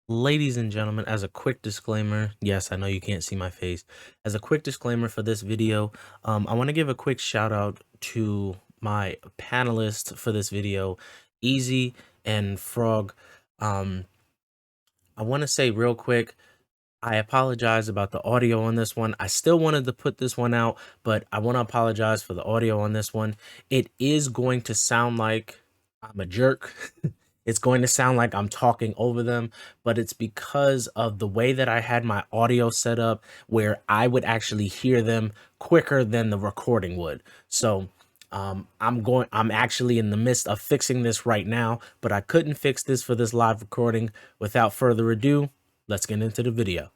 Ladies and gentlemen, as a quick disclaimer, yes, I know you can't see my face. As a quick disclaimer for this video, I want to give a quick shout out to my panelists for this video, Eacyy and Frog. I want to say real quick, I apologize about the audio on this one. I still wanted to put this one out, but I want to apologize for the audio on this one. It is going to sound like I'm a jerk. It's going to sound like I'm talking over them, but it's because of the way that I had my audio set up where I would actually hear them quicker than the recording would. So I'm actually in the midst of fixing this right now, but I couldn't fix this for this live recording. Without further ado, let's get into the video.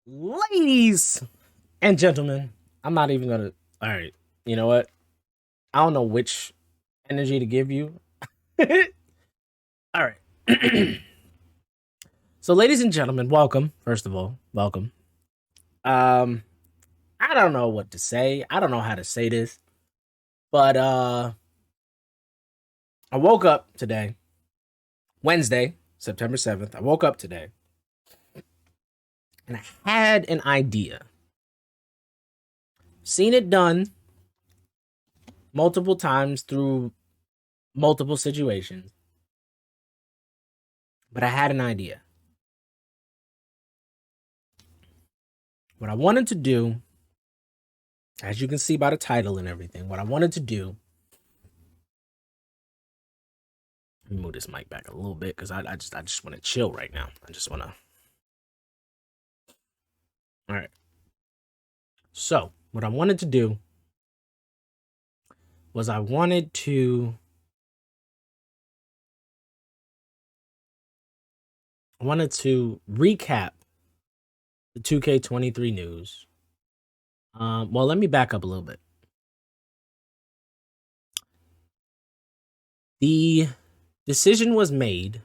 Ladies and gentlemen, I'm not even gonna. All right, you know what? I don't know which energy to give you. All right. So, ladies and gentlemen, welcome. First of all, welcome. I don't know what to say. I don't know how to say this, but I woke up today, Wednesday, September 7th. I woke up today, and I had an idea. Seen it done multiple times through multiple situations, but I had an idea. What I wanted to do, as you can see by the title and everything, what I wanted to do, let me move this mic back a little bit because I just want to chill right now. I just want to. All right. So what I wanted to do was I wanted to recap the 2K23 news. Well, let me back up a little bit. The decision was made,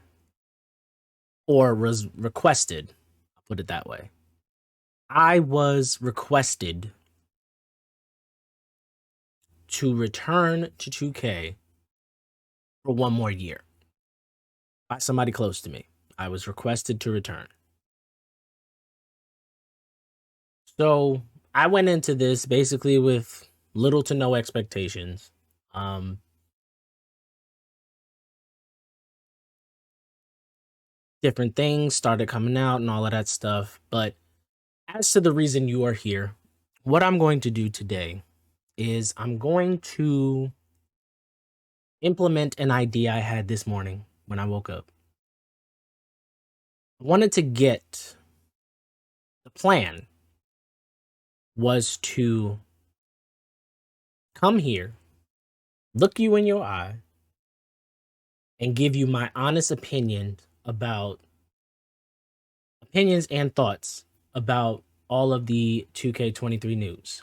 or was requested, I'll put it that way. I was requested to return to 2K for one more year by somebody close to me. I was requested to return. So I went into this basically with little to no expectations. Different things started coming out and all of that stuff. But as to the reason you are here, what I'm going to do today is I'm going to implement an idea I had this morning when I woke up. I wanted to get, the plan was to come here, look you in your eye, and give you my honest opinions and thoughts about all of the 2K23 news.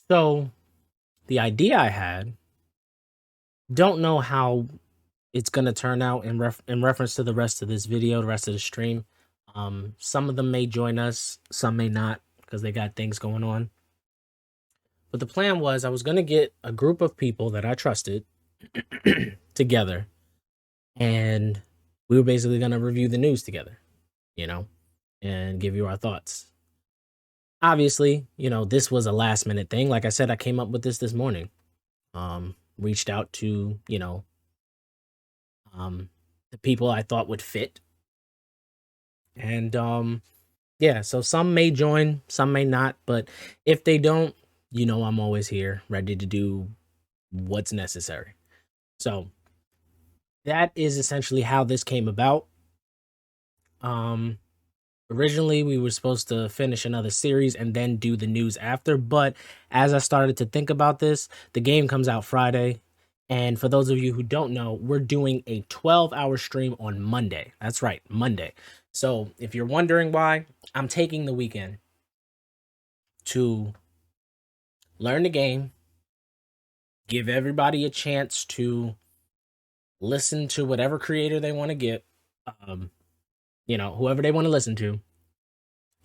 So the idea I had, don't know how it's going to turn out in reference to the rest of this video, the rest of the stream. Some of them may join us, some may not, because they got things going on. But the plan was I was going to get a group of people that I trusted together, and we were basically going to review the news together, and give you our thoughts. Obviously, this was a last minute thing. Like I said, I came up with this morning. Reached out to, the people I thought would fit. And yeah, so some may join, some may not, but if they don't, I'm always here ready to do what's necessary. So that is essentially how this came about. Originally we were supposed to finish another series and then do the news after, but as I started to think about this, the game comes out Friday. And for those of you who don't know, we're doing a 12-hour stream on Monday. That's right, Monday. So if you're wondering why, I'm taking the weekend to learn the game, give everybody a chance to listen to whatever creator they want to get, whoever they want to listen to.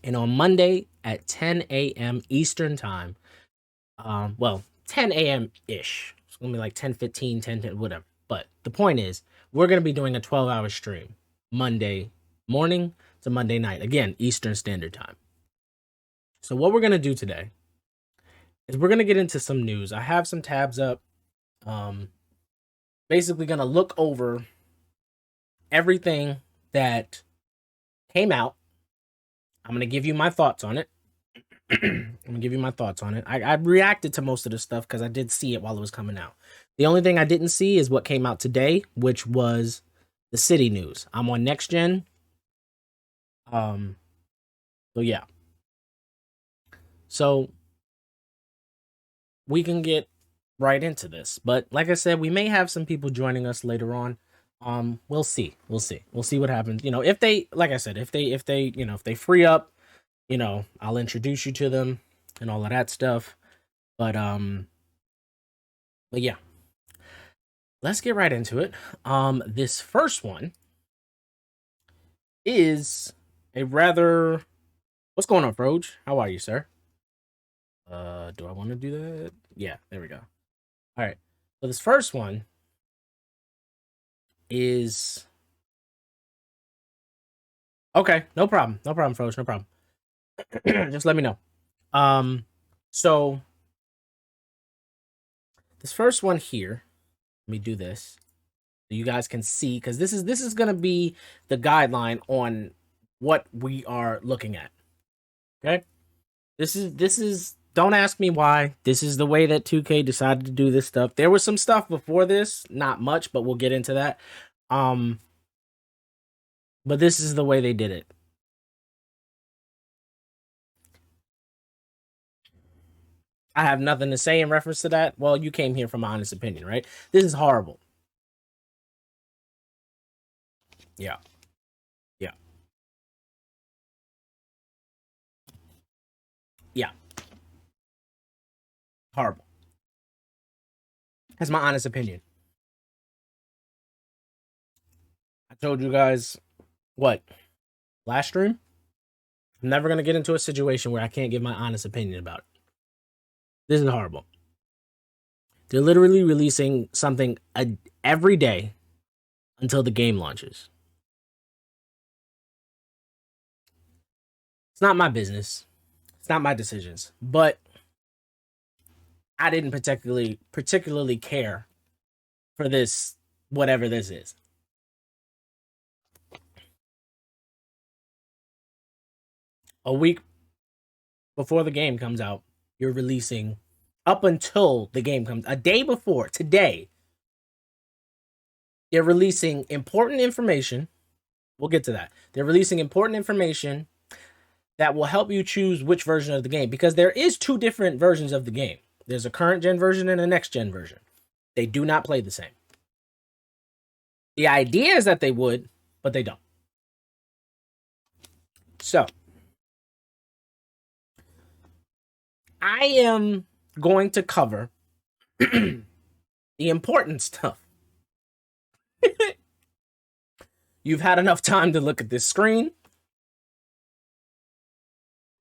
And on Monday at 10 a.m. Eastern time, 10 a.m. ish, gonna be like 10:15, 10, whatever. But the point is, we're gonna be doing a 12-hour stream Monday morning to Monday night. Again, Eastern Standard Time. So what we're gonna do today is we're gonna get into some news. I have some tabs up. Basically gonna look over everything that came out. I'm gonna give you my thoughts on it. I reacted to most of the stuff because I did see it while it was coming out. The only thing I didn't see is what came out today, which was the city news. I'm on next gen. So yeah. So we can get right into this. But like I said, we may have some people joining us later on. We'll see. We'll see what happens. You know, if they, like I said, if they free up, I'll introduce you to them and all of that stuff. But yeah. Let's get right into it. This first one is a rather... What's going on, Froge? How are you, sir? Do I want to do that? Yeah, there we go. All right. So this first one is... Okay, no problem. No problem, Froge. No problem. Just let me know. So this first one here, let me do this so you guys can see, because this is gonna be the guideline on what we are looking at. Okay, this is don't ask me why. This is the way that 2K decided to do this stuff. There was some stuff before this, not much, but we'll get into that. But this is the way they did it. I have nothing to say in reference to that. Well, you came here for my honest opinion, right? This is horrible. Yeah. Yeah. Yeah. Horrible. That's my honest opinion. I told you guys what last stream. I'm never gonna get into a situation where I can't give my honest opinion about it. This is horrible. They're literally releasing something every day until the game launches. It's not my business. It's not my decisions. But I didn't particularly care for this, whatever this is. A week before the game comes out, you're releasing, up until the game comes, a day before, today, they're releasing important information. We'll get to that. They're releasing important information that will help you choose which version of the game, because there is two different versions of the game. There's a current gen version and a next gen version. They do not play the same. The idea is that they would, but they don't. So I am going to cover the important stuff. You've had enough time to look at this screen.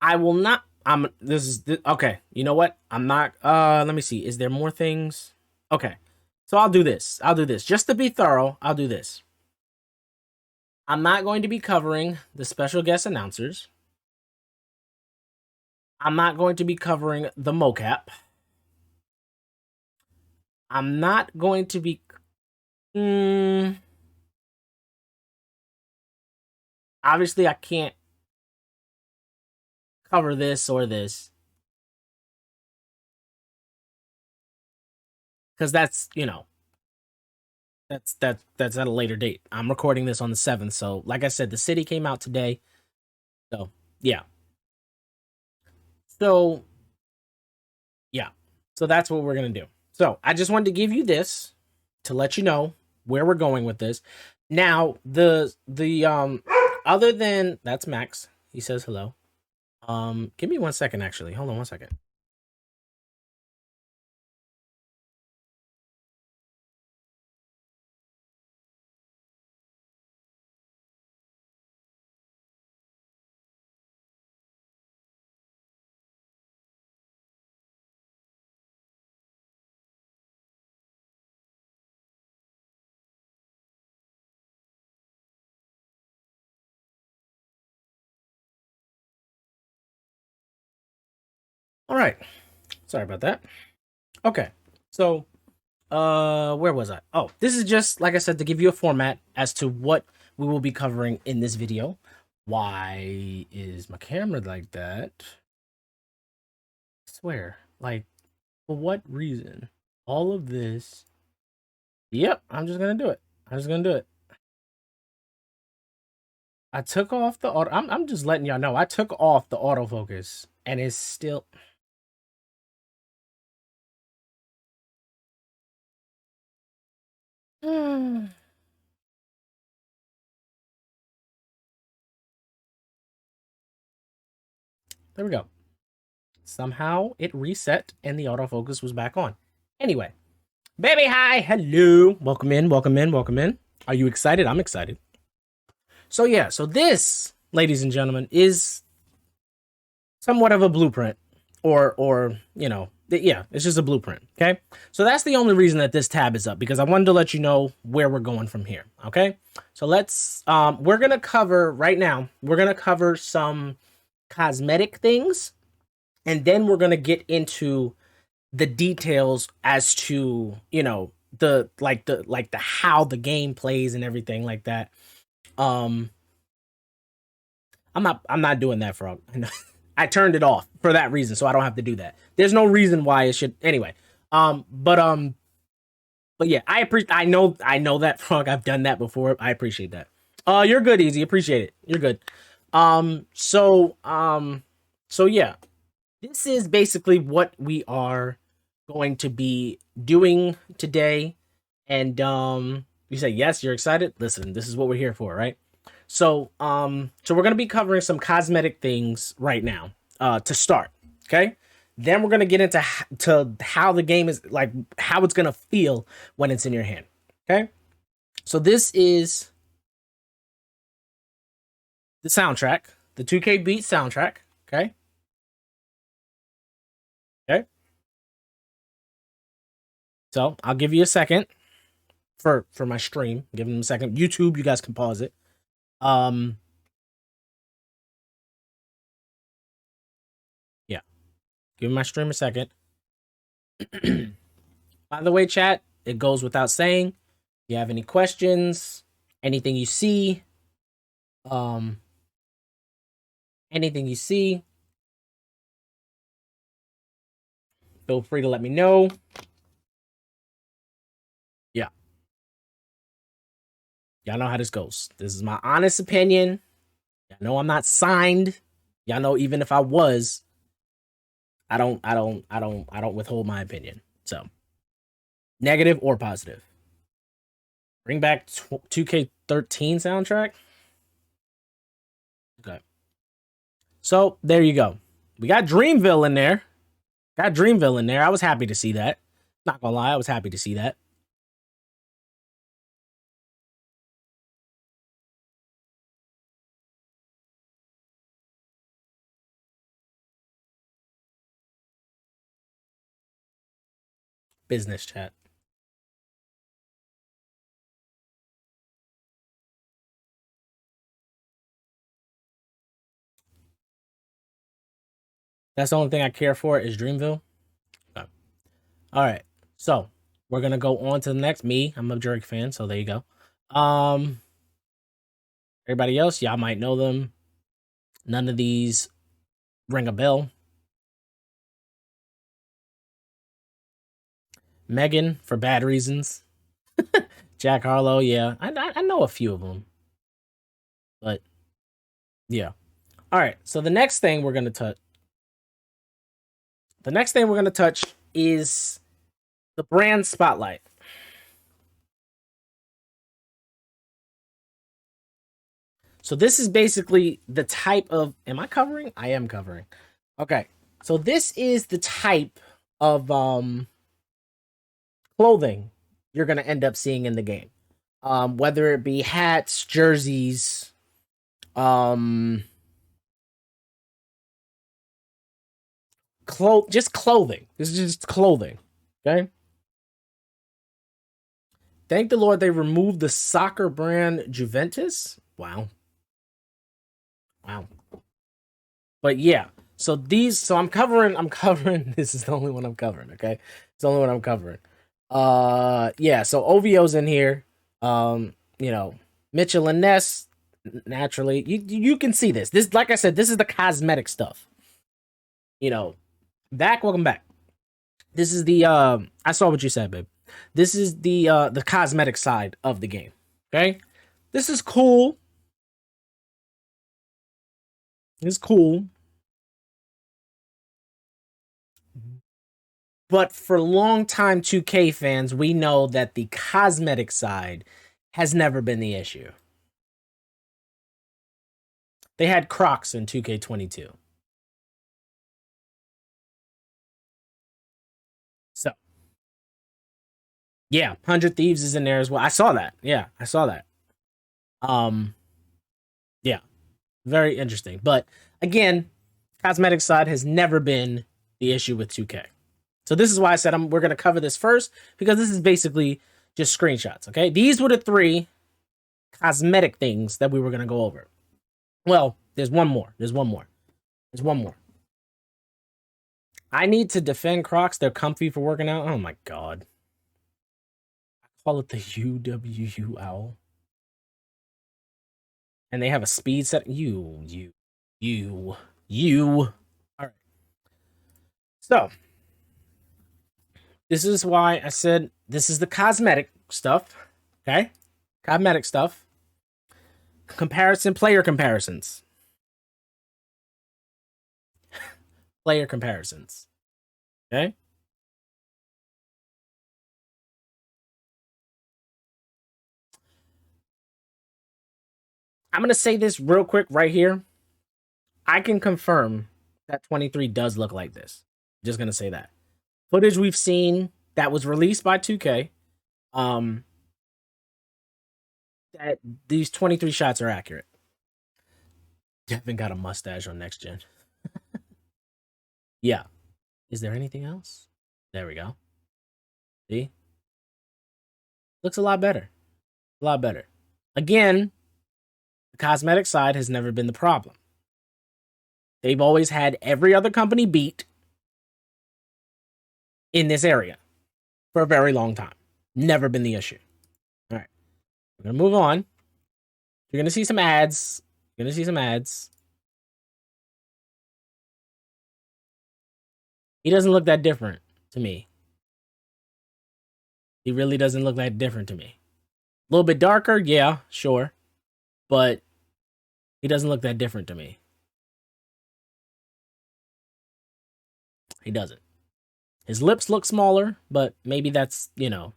I will not. Okay. You know what? I'm not. Let me see. Is there more things? Okay. So I'll do this. Just to be thorough, I'll do this. I'm not going to be covering the special guest announcers. I'm not going to be covering the mocap. I'm not going to be... Obviously, I can't cover this or this, because that's, that's at a later date. I'm recording this on the 7th, so like I said, the city came out today. So yeah. So yeah. So that's what we're gonna do. So I just wanted to give you this to let you know where we're going with this. Now, the other than... That's Max. He says hello. Give me 1 second, actually. Hold on 1 second. All right. Sorry about that. Okay. So, where was I? Oh, this is just, like I said, to give you a format as to what we will be covering in this video. Why is my camera like that? I swear. Like, for what reason? All of this. Yep, I'm just gonna do it. I'm just gonna do it. I took off the auto. I'm just letting y'all know. I took off the autofocus and it's still. There we go. Somehow it reset and the autofocus was back on. Anyway, baby, hi, hello. Welcome in, welcome in, welcome in. Are you excited? I'm excited. So yeah, so this, ladies and gentlemen, is somewhat of a blueprint or you know, yeah, it's just a blueprint, okay? So that's the only reason that this tab is up, because I wanted to let you know where we're going from here, okay? So let's, we're going to cover right now, we're going to cover some cosmetic things, and then we're going to get into the details as to, you know, the how the game plays and everything like that. I'm not doing that, Frog. I turned it off for that reason, so I don't have to do that. There's no reason why it should anyway. But yeah, I know that, Frog. I've done that before. I appreciate that. You're good, Easyy. Appreciate it. You're good. So yeah, this is basically what we are going to be doing today. And you say yes, you're excited. Listen, this is what we're here for, right? So so we're gonna be covering some cosmetic things right now, to start. Okay. Then we're gonna get into to how the game is, like how it's gonna feel when it's in your hand. Okay. So this is the soundtrack, the 2K Beat soundtrack. Okay. Okay. So I'll give you a second for my stream. Give them a second. YouTube, you guys can pause it. Yeah. Give my stream a second. By the way, chat, it goes without saying, if you have any questions, anything you see, anything you see, feel free to let me know. Yeah. Y'all know how this goes. This is my honest opinion. Y'all know I'm not signed. Y'all know even if I was, I don't withhold my opinion. So, negative or positive. Bring back 2K13 soundtrack. Okay. So, there you go. We got Dreamville in there. Got Dreamville in there. I was happy to see that. Not gonna lie, I was happy to see that. Business chat. That's the only thing I care for is Dreamville. Okay. All right. So we're gonna go on to the next. I'm a Drake fan, so there you go. Everybody else, y'all might know them. None of these ring a bell. Megan, for bad reasons. Jack Harlow, yeah, I know a few of them, but yeah. All right. So the next thing we're gonna touch. The next thing we're gonna touch is the brand spotlight. So this is basically the type of, am I covering? I am covering. Okay. So this is the type of clothing you're going to end up seeing in the game. Whether it be hats, jerseys, just clothing. This is just clothing. Okay. Thank the Lord they removed the soccer brand Juventus. Wow. Wow. But yeah. So I'm covering this is the only one I'm covering, okay? It's the only one I'm covering. Yeah, so OVO's in here. You know, Mitchell and Ness, naturally. You can see this. This, like I said, this is the cosmetic stuff. You know, welcome back. This is the I saw what you said, babe. This is the cosmetic side of the game. Okay? This is cool. It's cool. But for longtime 2K fans, we know that the cosmetic side has never been the issue. They had Crocs in 2K22. So, yeah, 100 Thieves is in there as well. I saw that. Yeah, I saw that. Um, yeah, very interesting. But again, cosmetic side has never been the issue with 2K. So this is why I said we're going to cover this first, because this is basically just screenshots, okay? These were the 3 cosmetic things that we were going to go over. Well, there's one more. There's one more. I need to defend Crocs. They're comfy for working out. Oh my god. I call it the UWU. And they have a speed set. You. All right. So, this is why I said this is the cosmetic stuff. Okay? Cosmetic stuff. Player comparisons. Player comparisons. Okay? I'm going to say this real quick right here. I can confirm that 23 does look like this. Just going to say that. Footage we've seen that was released by 2K, that these 23 shots are accurate. Devin got a mustache on next gen. Yeah. Is there anything else? There we go. See? Looks a lot better. A lot better. Again, the cosmetic side has never been the problem. They've always had every other company beat in this area for a very long time. Never been the issue. All right. We're going to move on. You're going to see some ads. He doesn't look that different to me. He really doesn't look that different to me. A little bit darker, yeah, sure. But he doesn't look that different to me. He doesn't. His lips look smaller, but maybe that's, the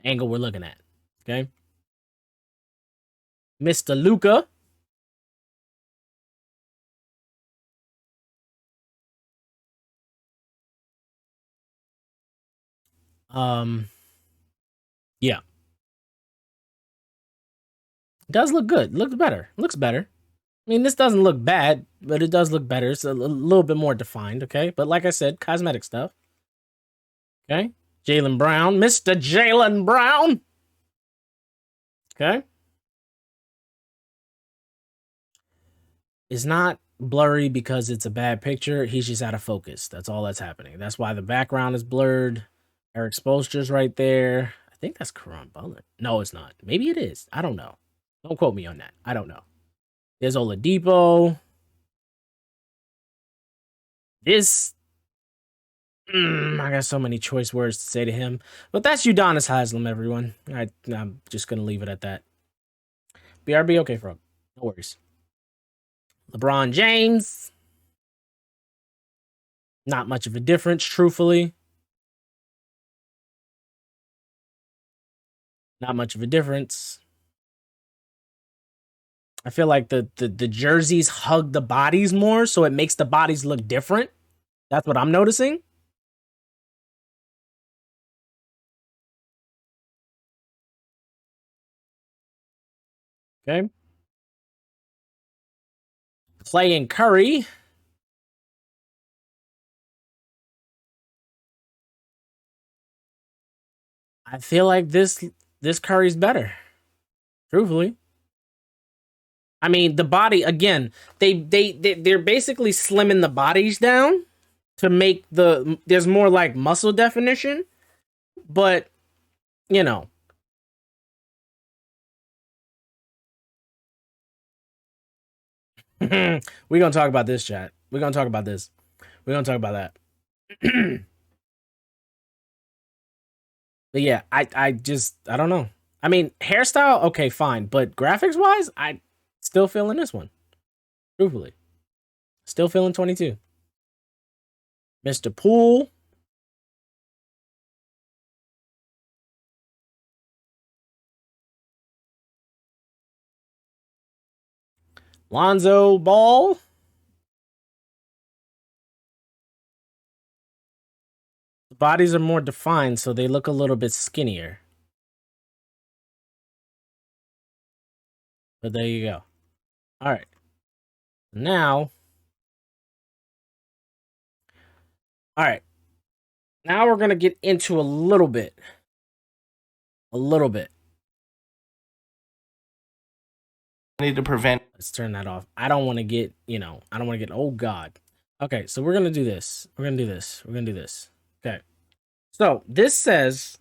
angle we're looking at. Okay? Mr. Luca. Yeah. Does look good. Looks better. I mean, this doesn't look bad, but it does look better. It's a little bit more defined, okay? But like I said, cosmetic stuff. Okay? Jaylen Brown. Mr. Jaylen Brown. Okay? It's not blurry because it's a bad picture. He's just out of focus. That's all that's happening. That's why the background is blurred. Eric Spoelstra's right there. I think that's Karan Butler. No, it's not. Maybe it is. I don't know. Don't quote me on that. I don't know. There's Oladipo. This, I got so many choice words to say to him. But that's Udonis Haslem, everyone. I'm just going to leave it at that. BRB, okay, Frog. No worries. LeBron James. Not much of a difference, truthfully. Not much of a difference. I feel like the jerseys hug the bodies more, so it makes the bodies look different. That's what I'm noticing. Okay. Clay and Curry. I feel like this Curry's better. Truthfully. I mean, the body again, they're basically slimming the bodies down to make there's more like muscle definition, but you know, we're gonna talk about this, chat. We're gonna talk about this. We're gonna talk about that. But yeah, I just I don't know. I mean, hairstyle, okay, fine, but graphics wise, I still feeling this one. Truthfully, still feeling 22. Mr. Poole. Lonzo Ball. The bodies are more defined, so they look a little bit skinnier. But there you go. All right. Now, all right. Now we're going to get into a little bit. A little bit. I need to prevent. Let's turn that off. I don't want to get, I don't want to get, oh God. Okay, so we're going to do this. We're going to do this. We're going to do this. Okay. So this says,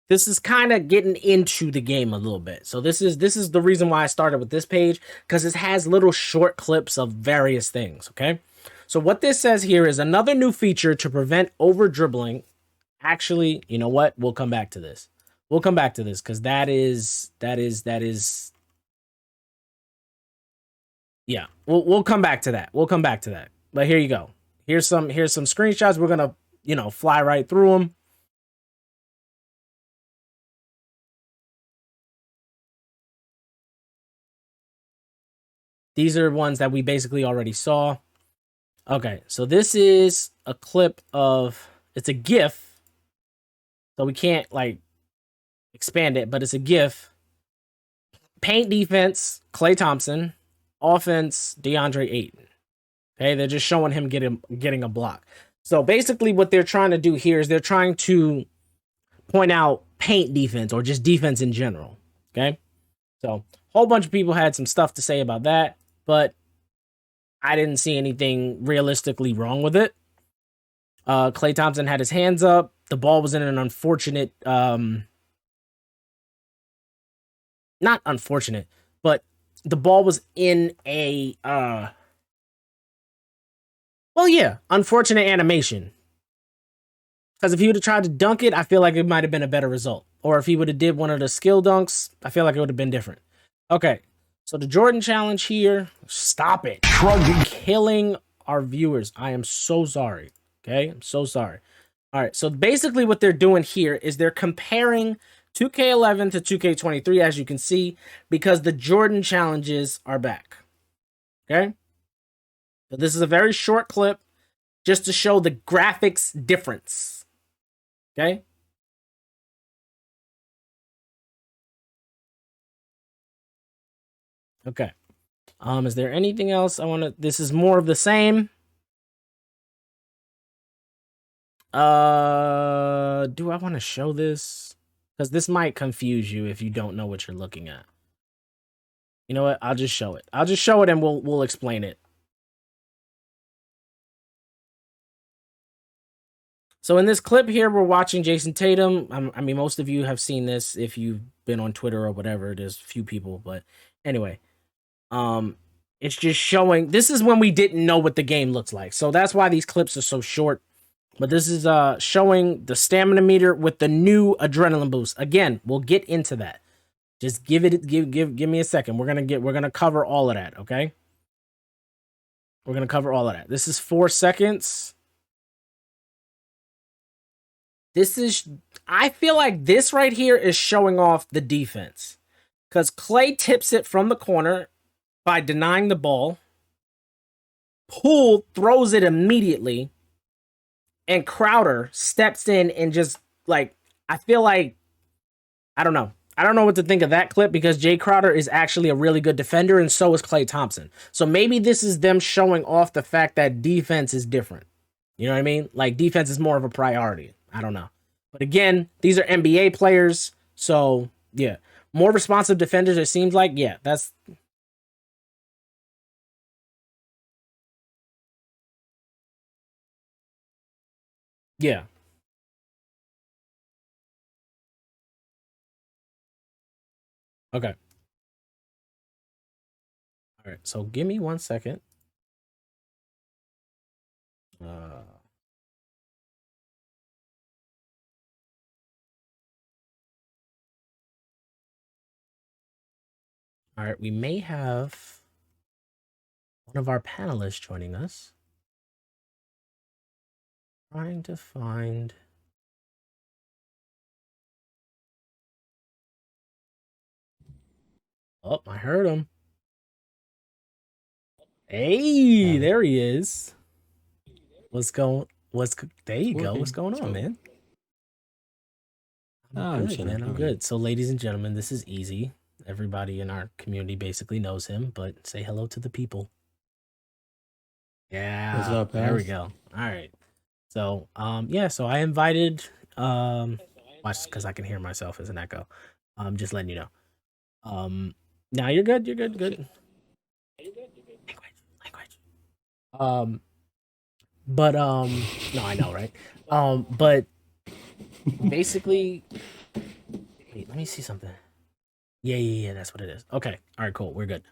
this is kind of getting into the game a little bit. So this is the reason why I started with this page, because it has little short clips of various things, okay? So what this says here is another new feature to prevent over dribbling. Actually, you know what? We'll come back to this. We'll come back to this because that is yeah, we'll come back to that. We'll come back to that. But here you go. Here's some screenshots. We're gonna, fly right through them. These are ones that we basically already saw. Okay, so this is a clip of, it's a GIF. So we can't like expand it, but it's a GIF. Paint defense, Klay Thompson. Offense, DeAndre Ayton. Okay, they're just showing him getting a block. So basically what they're trying to do here is they're trying to point out paint defense or just defense in general. Okay, so a whole bunch of people had some stuff to say about that, but I didn't see anything realistically wrong with it. Klay Thompson had his hands up. The ball was in an unfortunate, not unfortunate, but the ball was in a, unfortunate animation. Because if he would have tried to dunk it, I feel like it might have been a better result. Or if he would have did one of the skill dunks, I feel like it would have been different. Okay, so the Jordan challenge here. Stop it. Shrugging. Killing our viewers. I am so sorry. Okay, I'm so sorry. All right, so basically what they're doing here is they're comparing 2K11 to 2K23, as you can see, because the Jordan challenges are back. Okay? So this is a very short clip just to show the graphics difference. Okay? Okay. Is there anything else I want to... This is more of the same. Do I want to show this? Because this might confuse you if you don't know what you're looking at. You know what? I'll just show it. I'll just show it and we'll explain it. So in this clip here, we're watching Jason Tatum. I mean, most of you have seen this if you've been on Twitter or whatever. There's a few people, but anyway. It's just showing... This is when we didn't know what the game looks like. So that's why these clips are so short. But this is showing the stamina meter with the new adrenaline boost. Again, we'll get into that. Just give me a second. We're gonna cover all of that, okay? We're gonna cover all of that. This is 4 seconds. I feel like this right here is showing off the defense. Because Klay tips it from the corner by denying the ball. Poole throws it immediately. And Crowder steps in and just, like, I feel like, I don't know. I don't know what to think of that clip because Jay Crowder is actually a really good defender and so is Klay Thompson. So maybe this is them showing off the fact that defense is different. You know what I mean? Like, defense is more of a priority. I don't know. But again, these are NBA players. So, yeah. More responsive defenders, it seems like. Yeah, that's... Yeah. Okay. All right. So give me 1 second. Uh, all right. We may have one of our panelists joining us. Trying to find. Oh, I heard him. Hey, there he is. There you go. What's going on, man? I'm good, man. I'm good. So, ladies and gentlemen, this is Easyy. Everybody in our community basically knows him, but say hello to the people. Yeah. What's up, There we guys? go. All right. So, yeah, so I invited watch because I can hear myself as an echo. Just letting you know. Now you're good, good. Language. But no, I know, right? But basically, wait, let me see something. Yeah, that's what it is. Okay. All right, cool. We're good.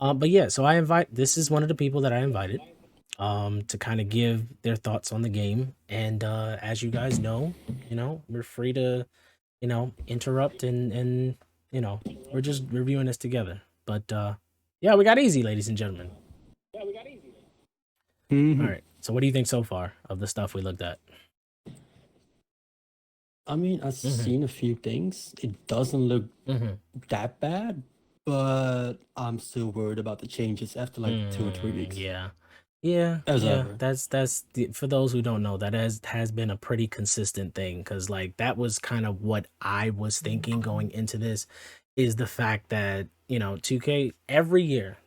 But yeah, so this is one of the people that I invited to kind of give their thoughts on the game. And as you guys know, we're free to, interrupt and we're just reviewing this together. But yeah, we got Easyy, ladies and gentlemen. Mhm. All right. So what do you think so far of the stuff we looked at? I mean, I've seen a few things. It doesn't look that bad, but I'm still worried about the changes after like 2 or 3 weeks. Yeah. As ever. For those who don't know, that has been a pretty consistent thing, because like that was kind of what I was thinking going into this, is the fact that 2K every year,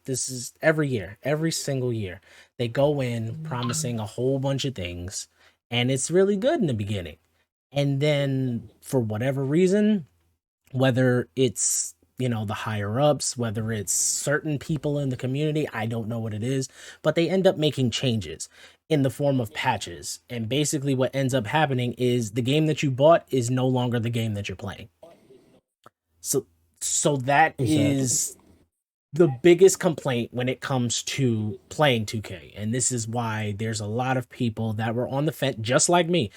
every single year, they go in promising a whole bunch of things, and it's really good in the beginning, and then for whatever reason, whether it's the higher ups, whether it's certain people in the community, I don't know what it is, but they end up making changes in the form of patches, and basically what ends up happening is the game that you bought is no longer the game that you're playing. So that Exactly. is the biggest complaint when it comes to playing 2K. And this is why there's a lot of people that were on the fence, just like me.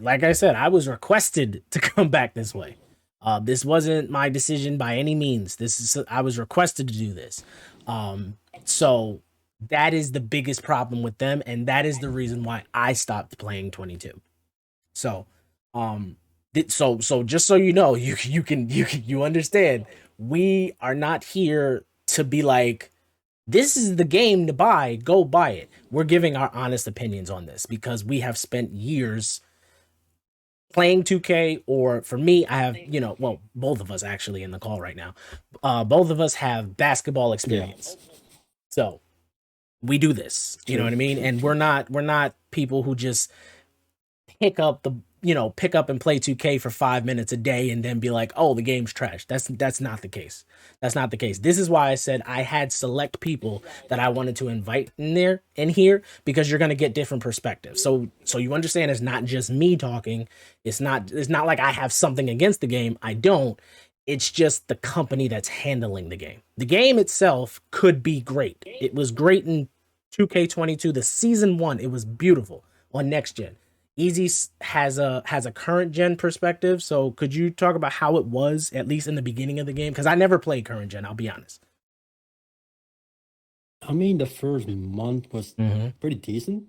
Like I said, I was requested to come back this way. This wasn't my decision by any means. I was requested to do this. So that is the biggest problem with them, and that is the reason why I stopped playing 22. So, um, so just so you know, you understand, we are not here to be like, this is the game to buy, go buy it. We're giving our honest opinions on this because we have spent years playing 2K, or for me, I have, well, both of us actually in the call right now. Both of us have basketball experience. So we do this, you know what I mean? And we're not people who just pick up and play 2K for 5 minutes a day and then be like, oh, the game's trash. That's not the case. That's not the case. This is why I said I had select people that I wanted to invite in here, because you're gonna get different perspectives. So you understand, it's not just me talking. It's not like I have something against the game. I don't. It's just the company that's handling the game. The game itself could be great. It was great in 2K22, the season 1. It was beautiful on next gen. Easyy has a current gen perspective, so could you talk about how it was, at least in the beginning of the game? Because I never played current gen, I'll be honest. I mean, the first month was pretty decent,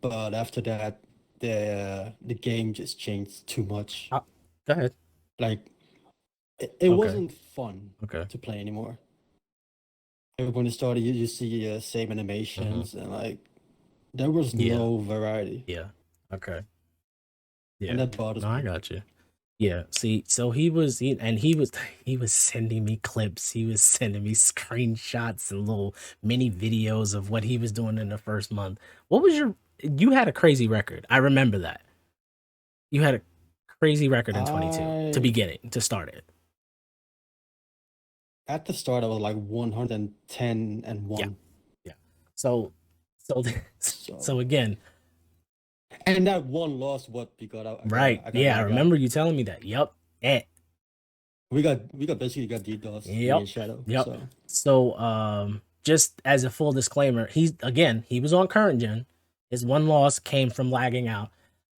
but after that, the game just changed too much. Go ahead. Like, it wasn't fun Okay. to play anymore. When it started, you see same animations and like there was no variety. Yeah. Okay. Yeah. And that bothers No, I me. got you. Yeah. See, so he was sending me clips. He was sending me screenshots and little mini videos of what he was doing in the first month. You had a crazy record. I remember that. You had a crazy record in 22 to start it. At the start, I was like 110 and 1. Yeah. So again, And that one loss, what we got out. Right. I got Yeah, I lagged remember out. you telling me that. Yep. Eh. We got basically got DDoS, me Yep. and Shadow. Yep. So So just as a full disclaimer, he was on current gen. His one loss came from lagging out.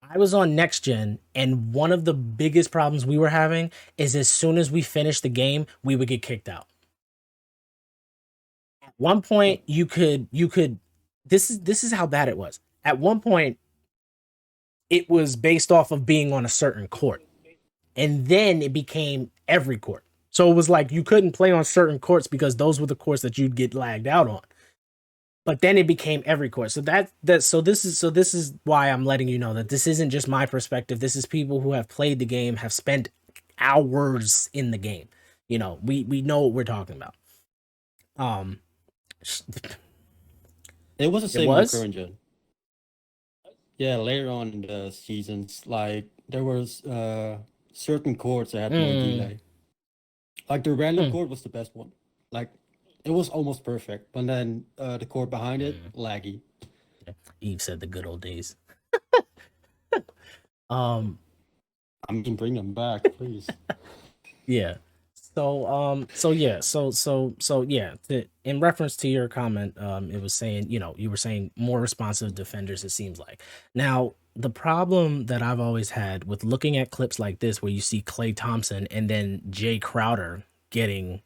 I was on next gen, and one of the biggest problems we were having is as soon as we finished the game, we would get kicked out. At one point, you could this is how bad it was. At one point, it was based off of being on a certain court. And then it became every court. So it was like you couldn't play on certain courts because those were the courts that you'd get lagged out on. But then it became every court. So this is why I'm letting you know that this isn't just my perspective. This is people who have played the game, have spent hours in the game. You know, we know what we're talking about. it was the It same on was? current gen. Yeah, later on in the seasons, like there was certain chords that had more delay. Like the random chord was the best one. Like it was almost perfect, but then the chord behind it laggy. Eve said the good old days. I mean, bring them back, please. Yeah. So yeah. So yeah. In reference to your comment, it was saying, you know, you were saying more responsive defenders. It seems like now the problem that I've always had with looking at clips like this, where you see Klay Thompson and then Jay Crowder getting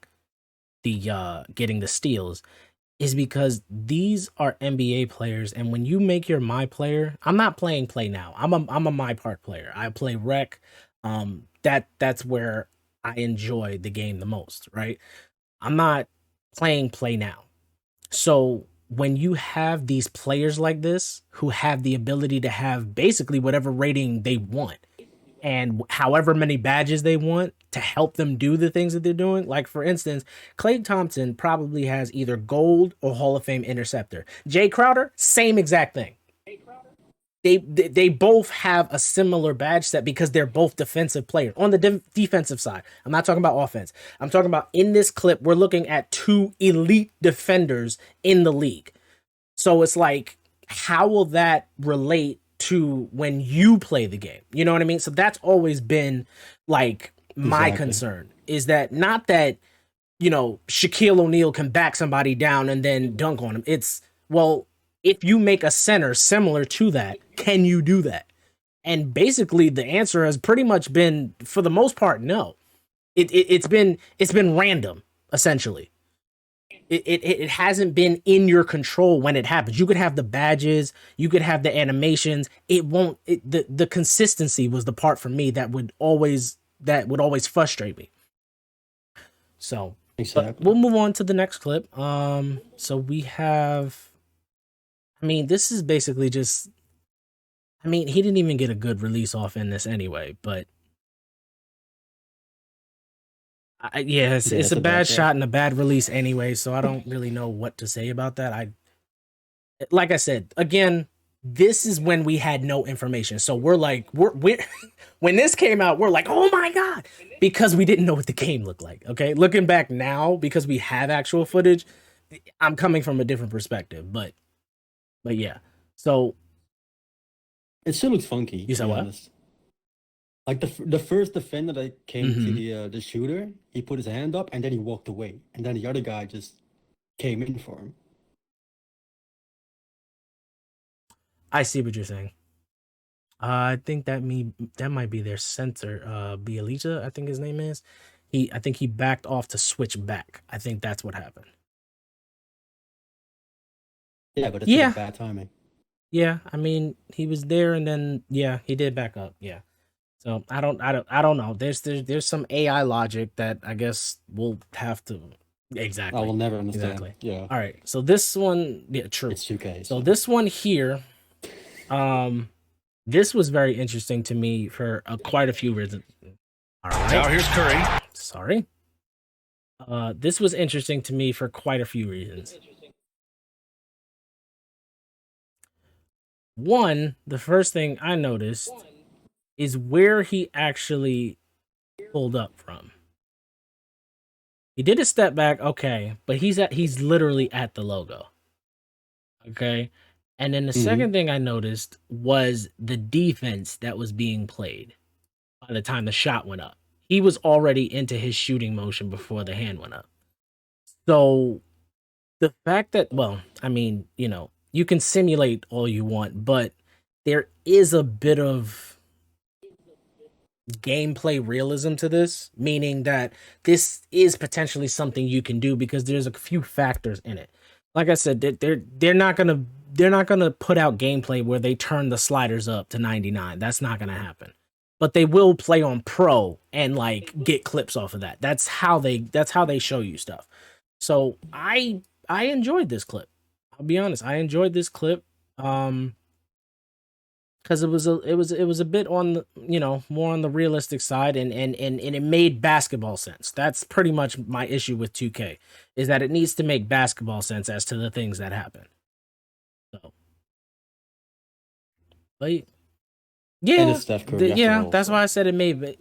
the steals, is because these are NBA players, and when you make your my player, I'm not playing play now. I'm a my part player. I play rec. That's where I enjoy the game the most, right? I'm not playing play now. So when you have these players like this who have the ability to have basically whatever rating they want and however many badges they want to help them do the things that they're doing. Like, for instance, Klay Thompson probably has either gold or Hall of Fame interceptor. Jay Crowder, same exact thing. They both have a similar badge set because they're both defensive players on the defensive side. I'm not talking about offense. I'm talking about in this clip, we're looking at two elite defenders in the league. So it's like, how will that relate to when you play the game? You know what I mean? So that's always been like my concern, is that not that, you know, Shaquille O'Neal can back somebody down and then dunk on him. It's, well, if you make a center similar to that, can you do that? And basically the answer has pretty much been, for the most part, no. It's been random, essentially. It hasn't been in your control when it happens. You could have the badges, you could have the animations. It won't. The consistency was the part for me that would always frustrate me. So exactly. we'll move on to the next clip. So we have. I mean, this is basically just. I mean, he didn't even get a good release off in this anyway, but. Yeah, it's a bad shot and a bad release anyway, so I don't really know what to say about that. Like I said, again, this is when we had no information. So we're when this came out, we're like, oh my God, because we didn't know what the game looked like. Okay. Looking back now, because we have actual footage, I'm coming from a different perspective, but yeah. So it still looks funky. You said what? Honest. Like the first defender that came to the shooter, he put his hand up and then he walked away, and then the other guy just came in for him. I see what you're saying. I think that might be their center, Bielitsa, I think his name is. I think he backed off to switch back. I think that's what happened. Yeah, but it's bad timing. Yeah, I mean, he was there and then he did back up. Yeah. So I don't know. There's some AI logic that I guess we'll have to exactly. I will never understand. Exactly. Yeah. All right. So this one, true. It's 2K. So this one here, this was very interesting to me for quite a few reasons. All right. Now here's Curry. Sorry. This was interesting to me for quite a few reasons. One, the first thing I noticed is where he actually pulled up from. He did a step back, okay, but he's literally at the logo. Okay? And then the Mhm. second thing I noticed was the defense that was being played by the time the shot went up. He was already into his shooting motion before the hand went up. So the fact that, well, I mean, you know, you can simulate all you want, but there is a bit of gameplay realism to this, meaning that this is potentially something you can do because there's a few factors in it. Like I said, they're not gonna put out gameplay where they turn the sliders up to 99. That's not gonna happen. But they will play on pro and like get clips off of that. That's how they show you stuff. So I enjoyed this clip. I'll be honest, I enjoyed this clip. Because it was a bit on the, you know, more on the realistic side, and it made basketball sense. That's pretty much my issue with 2K, is that it needs to make basketball sense as to the things that happen. So, but And yeah, it's Steph Curry after yeah, all, that's so why I said it made. That's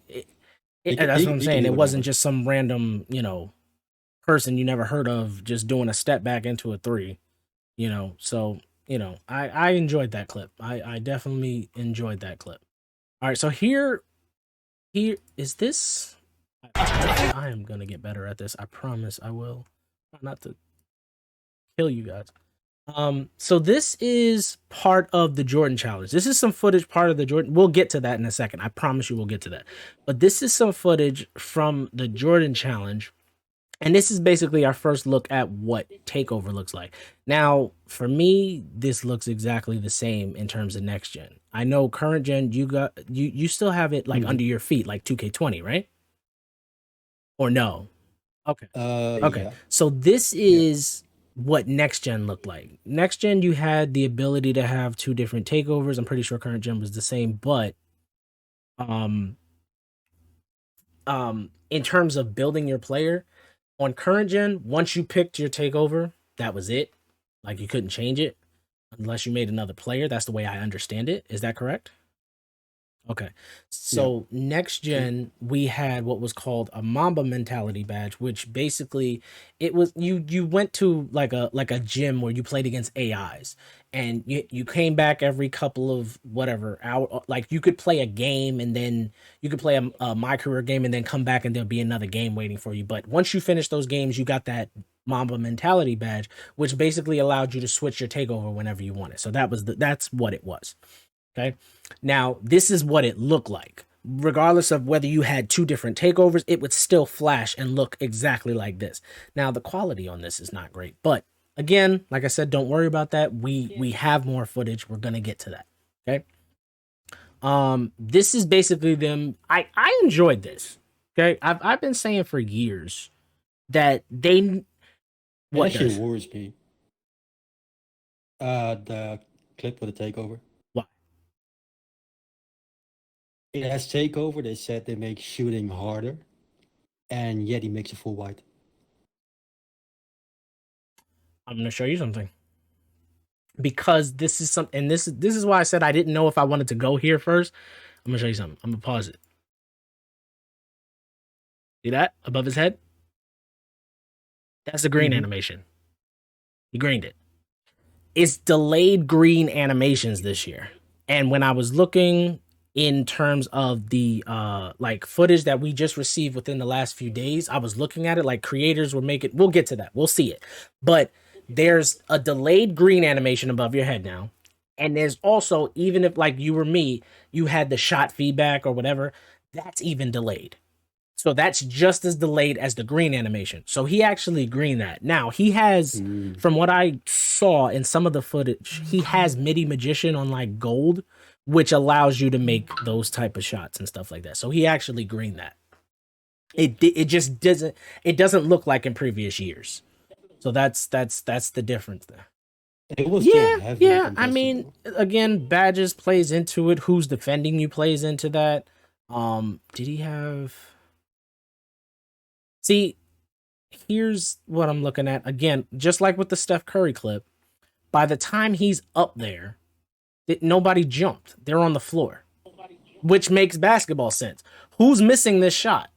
what I'm he can saying. do It wasn't whatever. just some random, you know, person you never heard of just doing a step back into a three, you know. So, you know, I enjoyed that clip. I definitely enjoyed that clip. All right, so here is this. I am gonna get better at this. I promise I will. Try not to kill you guys. So this is part of the Jordan challenge. This is some footage part of the Jordan. We'll get to that in a second. I promise you we'll get to that. But this is some footage from the Jordan challenge. And this is basically our first look at what Takeover looks like. Now, for me, this looks exactly the same in terms of next gen. I know current gen, you still have it like under your feet, like 2K20, right? Or no? Okay. Okay. Yeah. So this is what next gen looked like. Next gen, you had the ability to have two different takeovers. I'm pretty sure current gen was the same, but in terms of building your player, on current gen, once you picked your takeover, that was it. Like you couldn't change it unless you made another player. That's the way I understand it. Is that correct? Okay. So next gen, we had what was called a Mamba mentality badge, which basically it was you went to like a gym where you played against AIs, and you came back every couple of whatever hour. Like you could play a game, and then you could play a My Career game, and then come back and there'll be another game waiting for you. But once you finish those games, you got that Mamba mentality badge, which basically allowed you to switch your takeover whenever you wanted. So that's what it was. Okay. Now, this is what it looked like. Regardless of whether you had two different takeovers, it would still flash and look exactly like this. Now, the quality on this is not great, but again, like I said, don't worry about that. We have more footage. We're gonna get to that. Okay. This is basically them. I enjoyed this. Okay. I've been saying for years that It what actually does worries me. The clip for the takeover. what? It has takeover. They said they make shooting harder, and yet he makes it full white. I'm gonna show you something. Because this is something, and this is why I said I didn't know if I wanted to go here first. I'm gonna show you something. I'm gonna pause it. See that above his head? That's the green animation. He greened it. It's delayed green animations this year. And when I was looking in terms of the like footage that we just received within the last few days, I was looking at it like creators were making, we'll get to that. We'll see it. But there's a delayed green animation above your head now. And there's also, even if like you were me, you had the shot feedback or whatever, that's even delayed. So that's just as delayed as the green animation. So he actually greened that. Now he has, from what I saw in some of the footage, he has MIDI Magician on like gold, which allows you to make those type of shots and stuff like that. So he actually greened that. It just doesn't look like in previous years. So that's the difference there. It was still heavily Yeah. I contested, mean, though. again, badges plays into it. Who's defending you plays into that. Did he have? See, here's what I'm looking at. Again, just like with the Steph Curry clip, by the time he's up there, nobody jumped. They're on the floor, which makes basketball sense. Who's missing this shot?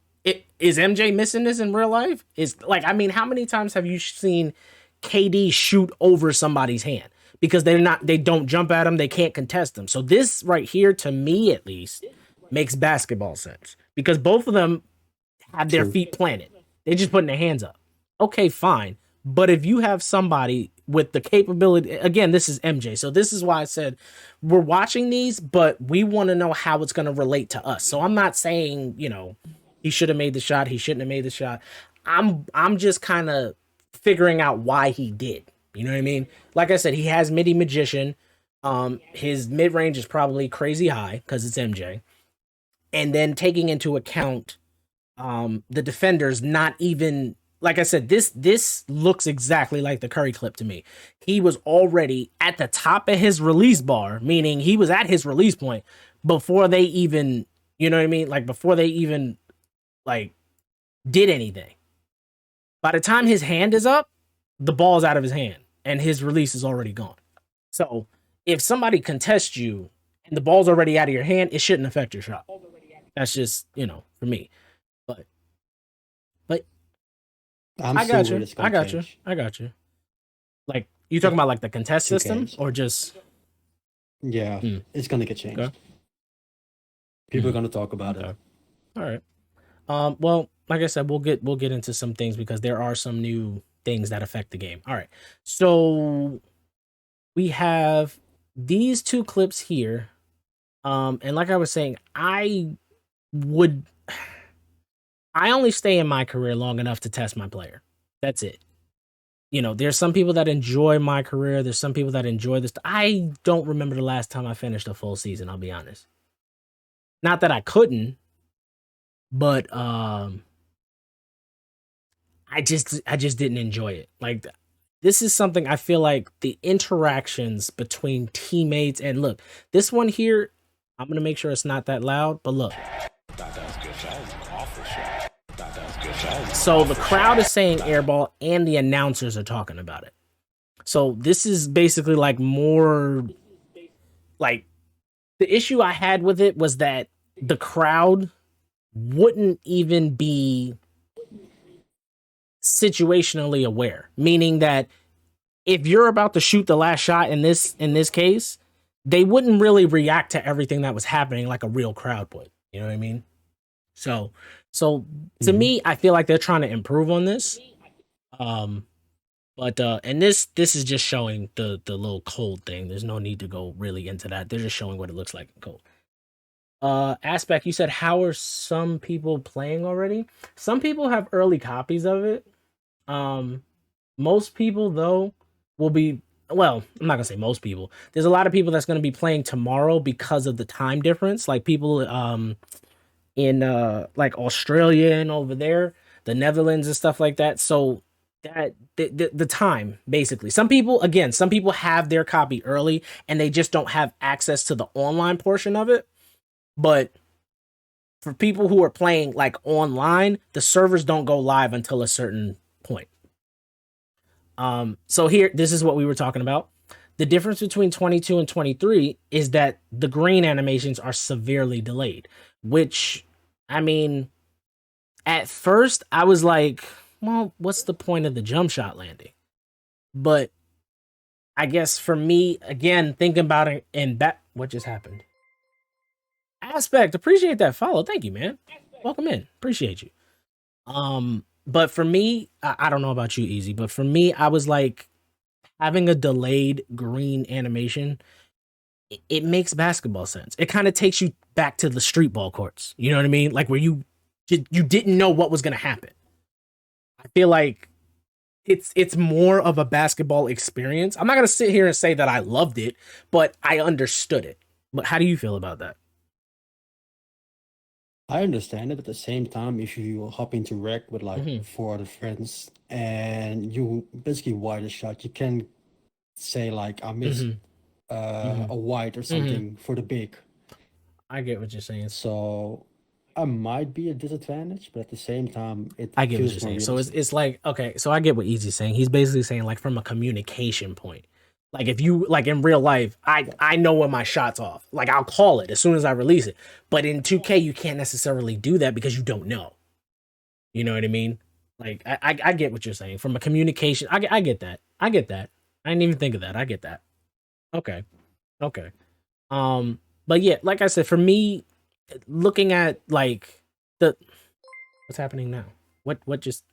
Is MJ missing this in real life? Is like, I mean, how many times have you seen KD shoot over somebody's hand? because they don't jump at them, they can't contest them. So this right here, to me at least, makes basketball sense because both of them have their feet planted. They're just putting their hands up. Okay, fine. But if you have somebody with the capability, again, this is MJ. So this is why I said we're watching these, but we want to know how it's going to relate to us. So I'm not saying, you know, he should have made the shot. He shouldn't have made the shot. I'm just kind of figuring out why he did. You know what I mean? Like I said, he has midi magician. His mid range is probably crazy high because it's MJ. And then taking into account the defenders not even, like I said, this looks exactly like the Curry clip to me. He was already at the top of his release bar, meaning he was at his release point before they even, you know what I mean? Like before they even like did anything. By the time his hand is up, the ball's out of his hand and his release is already gone. So if somebody contests you and the ball's already out of your hand, it shouldn't affect your shot. That's just, you know, for me. But I got you. I got you. Like, you talking about like the contest system or just? Yeah, it's gonna get changed. Okay. People are gonna talk about it. All right. Well, like I said, we'll get into some things because there are some new things that affect the game. All right. So we have these two clips here. And like I was saying, I only stay in my career long enough to test my player. That's it. You know, there's some people that enjoy my career. There's some people that enjoy this. I don't remember the last time I finished a full season, I'll be honest. Not that I couldn't, but I just didn't enjoy it. Like, this is something I feel like the interactions between teammates, and look, this one here, I'm going to make sure it's not that loud, but look. So the crowd is saying airball and the announcers are talking about it. So this is basically like more like the issue I had with it was that the crowd wouldn't even be situationally aware, meaning that if you're about to shoot the last shot in this case, they wouldn't really react to everything that was happening like a real crowd would. You know what I mean? So to me, I feel like they're trying to improve on this. But and this is just showing the little cold thing. There's no need to go really into that. They're just showing what it looks like in cold. Aspect, you said, how are some people playing already? Some people have early copies of it. Most people though will be, well, I'm not gonna say most people. There's a lot of people that's gonna be playing tomorrow because of the time difference. Like people in like Australia and over there, the Netherlands and stuff like that. So that the time, basically. Some people have their copy early and they just don't have access to the online portion of it. But for people who are playing like online, the servers don't go live until a certain point. So here, this is what we were talking about. The difference between 22 and 23 is that the green animations are severely delayed, which, I mean, at first I was like, well, what's the point of the jump shot landing? But I guess for me, again, thinking about it in what just happened? Aspect, appreciate that follow. Thank you, man. Welcome in. Appreciate you. But for me, I don't know about you, Easyy, but for me, I was like, having a delayed green animation, it makes basketball sense. It kind of takes you back to the street ball courts. You know what I mean? Like where you didn't know what was going to happen. I feel like it's more of a basketball experience. I'm not going to sit here and say that I loved it, but I understood it. But how do you feel about that? I understand it. At the same time, if you hop into rec with like 4 other friends and you basically wide a shot, you can say like I missed a wide or something for the big. I get what you're saying. So I might be a disadvantage, but at the same time, I get what you're saying. So it's like, okay, so I get what Easy's saying. He's basically saying like from a communication point. Like if you like in real life, I know when my shot's off. Like I'll call it as soon as I release it. But in 2K, you can't necessarily do that because you don't know. You know what I mean? Like I get what you're saying from a communication. I get that. I didn't even think of that. I get that. Okay. Okay. But yeah, like I said, for me, looking at like the what's happening now? What just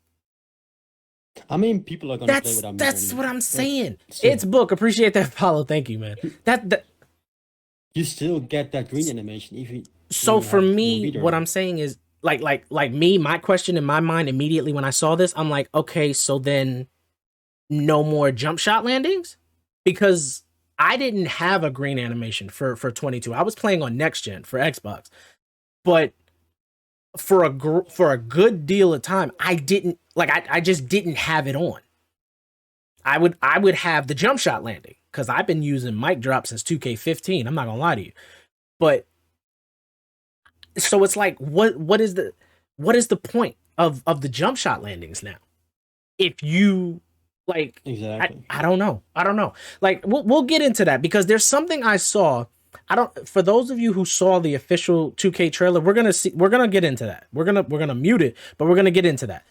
I mean, people are gonna play without meter that's what anyway, I'm but saying. still, It's book. Appreciate that follow. Thank you, man. That you still get that green animation even when so you for have no me, meter what on. I'm saying is like me, my question in my mind immediately when I saw this, I'm like, okay, so then no more jump shot landings? Because I didn't have a green animation for 22. I was playing on next gen for Xbox. But for a good deal of time, I didn't like I just didn't have it on. I would have the jump shot landing because I've been using mic drop since 2K15. I'm not gonna lie to you, but so it's like what is the point of the jump shot landings now? If you like, Exactly. I don't know, Like we'll get into that because there's something I saw. I don't. For those of you who saw the official 2K trailer, we're gonna get into that. We're gonna mute it, but we're gonna get into that.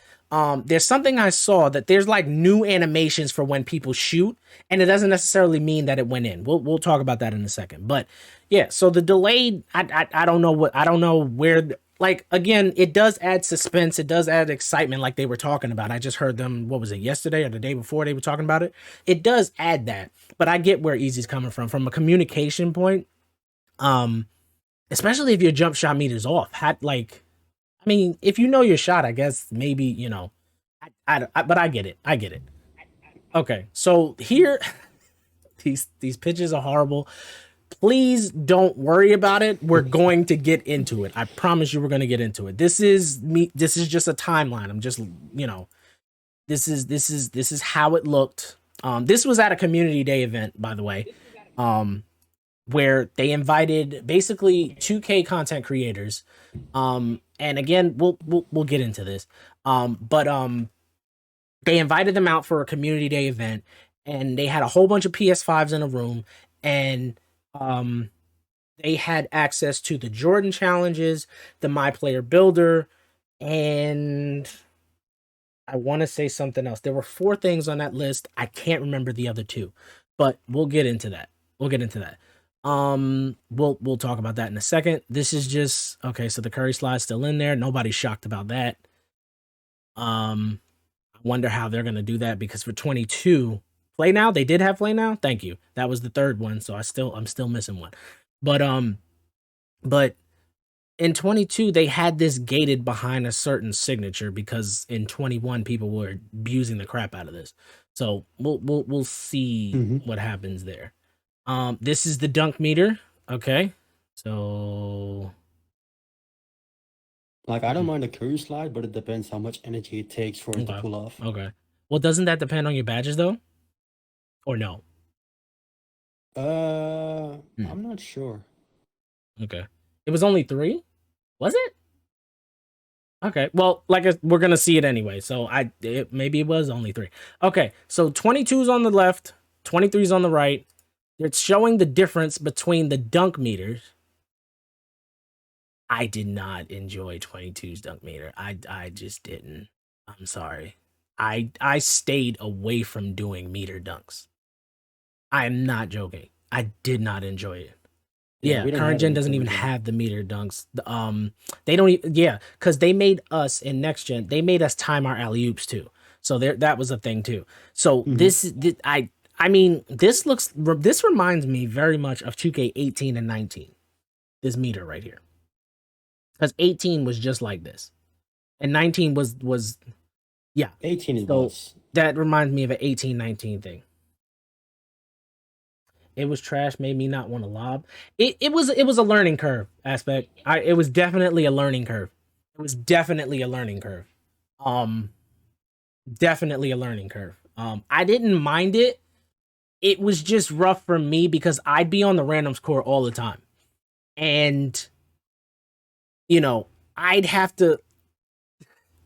There's something I saw that there's like new animations for when people shoot, and it doesn't necessarily mean that it went in. We'll talk about that in a second. But yeah, so the delayed, I don't know what I don't know where. Like again, it does add suspense. It does add excitement, like they were talking about. I just heard them. What was it, yesterday or the day before they were talking about it? It does add that, but I get where Easy's coming from a communication point. Um, Especially if your jump shot meter's off. Like, I mean, if you know your shot, I guess maybe but I get it. I get it. Okay, so here, these pitches are horrible. Please don't worry about it. We're going to get into it. I promise you, we're going to get into it. This is me. This is just a timeline. I'm just, this is how it looked. This was at a community day event, by the way, where they invited basically 2K content creators. And again, we'll get into this. But they invited them out for a community day event, and they had a whole bunch of PS5s in a room, and they had access to the Jordan challenges, the My Player Builder, and I want to say something else. There were four things on that list. I can't remember the other two, but we'll get into that. We'll talk about that in a second. This is just okay. So the Curry slide's still in there. Nobody's shocked about that. I wonder how they're gonna do that because for 22, play now they did have play now. Thank you. That was the third one, so I'm still missing one. But in 22 they had this gated behind a certain signature because in 21 people were abusing the crap out of this. So we'll see what happens there. This is the dunk meter. Okay, so Like, I don't mind the Curry slide, but it depends how much energy it takes for it to pull off. Okay. Well, doesn't that depend on your badges though, or no? I'm not sure. Okay. It was only 3? Was it? Okay. Well, we're gonna see it anyway. So maybe it was only 3. Okay. So 22 is on the left, 23 is on the right. It's showing the difference between the dunk meters. I did not enjoy 22's dunk meter. I just didn't. I'm sorry. I stayed away from doing meter dunks. I am not joking. I did not enjoy it. Yeah, current gen doesn't even have the meter dunks. They don't even, yeah, because they made us in next gen. They made us time our alley oops too. So that was a thing too. So I mean, this reminds me very much of 2K18 and 19. This meter right here, because 18 was just like this, and 19 was yeah. 18 was. That reminds me of an 18-19 thing. It was trash, made me not want to lob. It was a learning curve aspect. It was definitely a learning curve. Definitely a learning curve. I didn't mind it. It was just rough for me because I'd be on the randoms core all the time. And I'd have to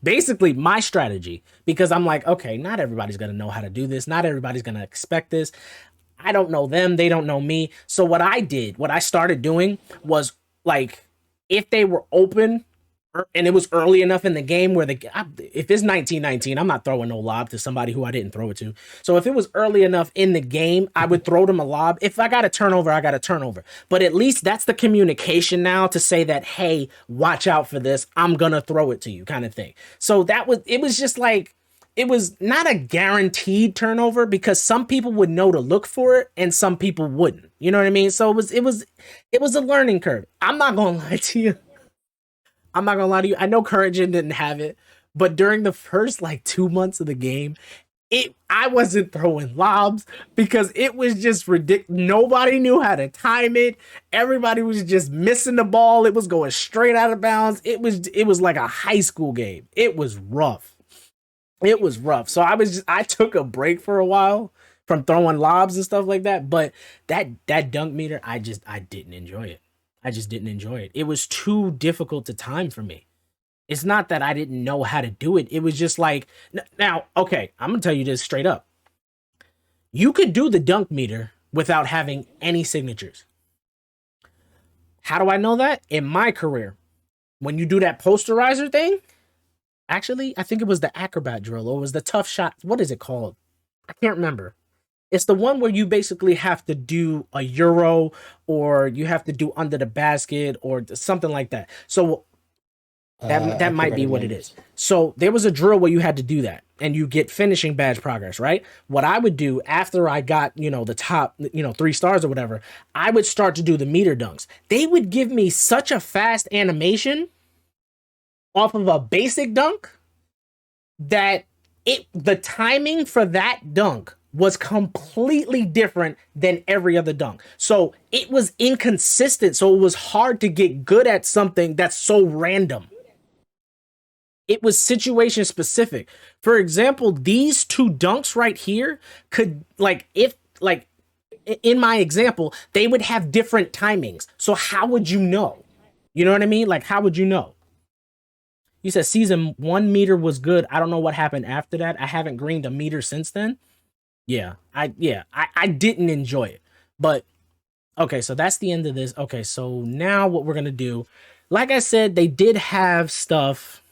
basically my strategy, because I'm like, okay, not everybody's going to know how to do this. Not everybody's going to expect this. I don't know them. They don't know me. So what I started doing was, like, if they were open and it was early enough in the game where if it's 1919, I'm not throwing no lob to somebody who I didn't throw it to. So if it was early enough in the game, I would throw them a lob. If I got a turnover, I got a turnover. But at least that's the communication now to say that, hey, watch out for this. I'm gonna throw it to you, kind of thing. So it was just like, it was not a guaranteed turnover because some people would know to look for it and some people wouldn't. You know what I mean? So it was a learning curve. I'm not gonna lie to you. I know Courageous didn't have it, but during the first like 2 months of the game, I wasn't throwing lobs because it was just ridiculous. Nobody knew how to time it. Everybody was just missing the ball. It was going straight out of bounds. It was like a high school game. It was rough. It was rough. So I took a break for a while from throwing lobs and stuff like that. But that dunk meter, I didn't enjoy it. I just didn't enjoy it. It was too difficult to time for me. It's not that I didn't know how to do it. It was just like, now, okay, I'm going to tell you this straight up. You could do the dunk meter without having any signatures. How do I know that? In my career, when you do that posterizer thing, actually, I think it was the acrobat drill or it was the tough shot. What is it called? I can't remember. It's the one where you basically have to do a euro or you have to do under the basket or something like that. So that might be what it is. So there was a drill where you had to do that and you get finishing badge progress, right? What I would do after I got, the top, 3 stars or whatever, I would start to do the meter dunks. They would give me such a fast animation off of a basic dunk that the timing for that dunk was completely different than every other dunk. So it was inconsistent. So it was hard to get good at something that's so random. It was situation specific. For example, these 2 dunks right here could, in my example, they would have different timings. So how would you know? You know what I mean? Like, how would you know? You said season 1 meter was good. I don't know what happened after that. I haven't greened a meter since then. I didn't enjoy it. But okay, so that's the end of this. Okay, so now what we're gonna do, like I said, they did have stuff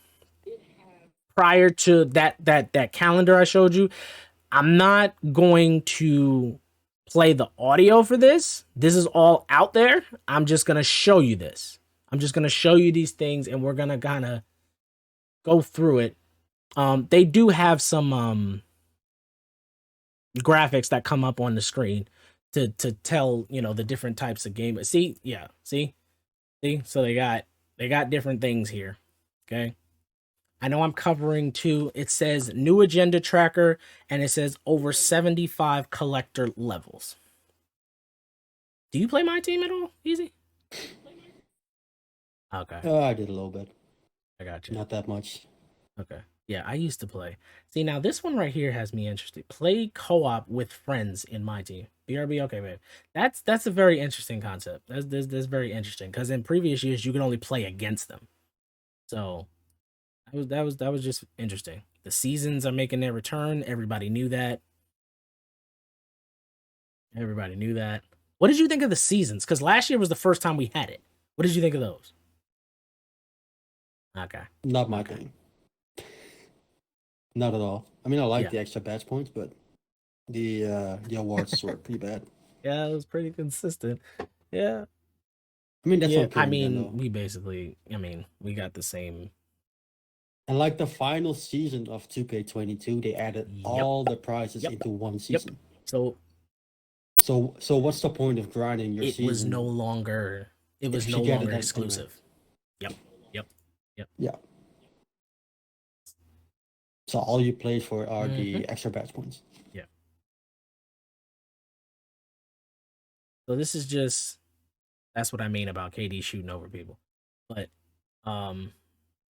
prior to that calendar I showed you. I'm not going to play the audio for this. This is all out there. I'm just gonna show you this. I'm just gonna show you these things and we're gonna kind of go through it. They do have some graphics that come up on the screen to tell the different types of game. See, so they got different things here. Okay, I know I'm covering too. It says new agenda tracker and it says over 75 collector levels. Do you play my team at all, Easyy? Okay, I did a little bit. I got you. Not that much. Okay. Yeah, I used to play. See, now this one right here has me interested. Play co-op with friends in my team. BRB, okay, man. That's a very interesting concept. That's very interesting because in previous years you could only play against them. So that was just interesting. The seasons are making their return. Everybody knew that. Everybody knew that. What did you think of the seasons? Because last year was the first time we had it. What did you think of those? Okay. Not my thing. Not at all. I mean, I like Yeah. the extra badge points, but the awards were pretty bad. Yeah, it was pretty consistent. Yeah. I mean, that's Yeah, okay. I then, mean, though. we got the same. And like the final season of 2K22, they added Yep. all the prizes Yep. into one season. So So what's the point of grinding your it season? was no longer if you get it anyway? exclusive. Yep. Yeah. So all you play for are the extra badge points. So this is just, that's what I mean about KD shooting over people. But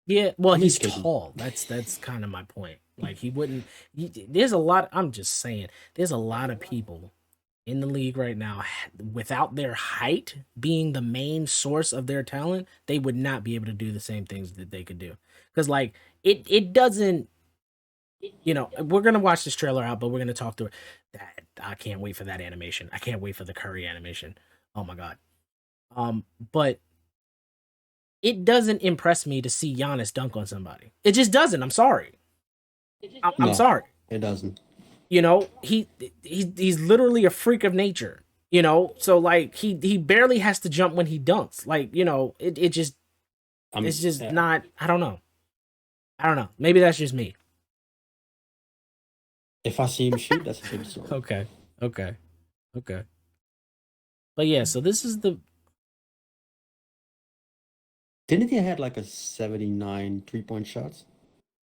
yeah, well, I mean, he's KD. tall. That's kind of my point. Like there's a lot, I'm just saying, there's a lot of people in the league right now without their height being the main source of their talent, they would not be able to do the same things that they could do. Cuz like it doesn't, we're going to watch this trailer out, but we're going to talk through it. I can't wait for that animation. I can't wait for the Curry animation. Oh my god. But it doesn't impress me to see Giannis dunk on somebody. It just doesn't. I'm sorry. I'm No. sorry. It doesn't. You know, he's literally a freak of nature. You know, so like he barely has to jump when he dunks. Like, you know, it just it's just not. I don't know. Maybe that's just me. If I see him shoot, that's a different story. Okay. But yeah, so this is the. Didn't he have like a 79 3-point shots?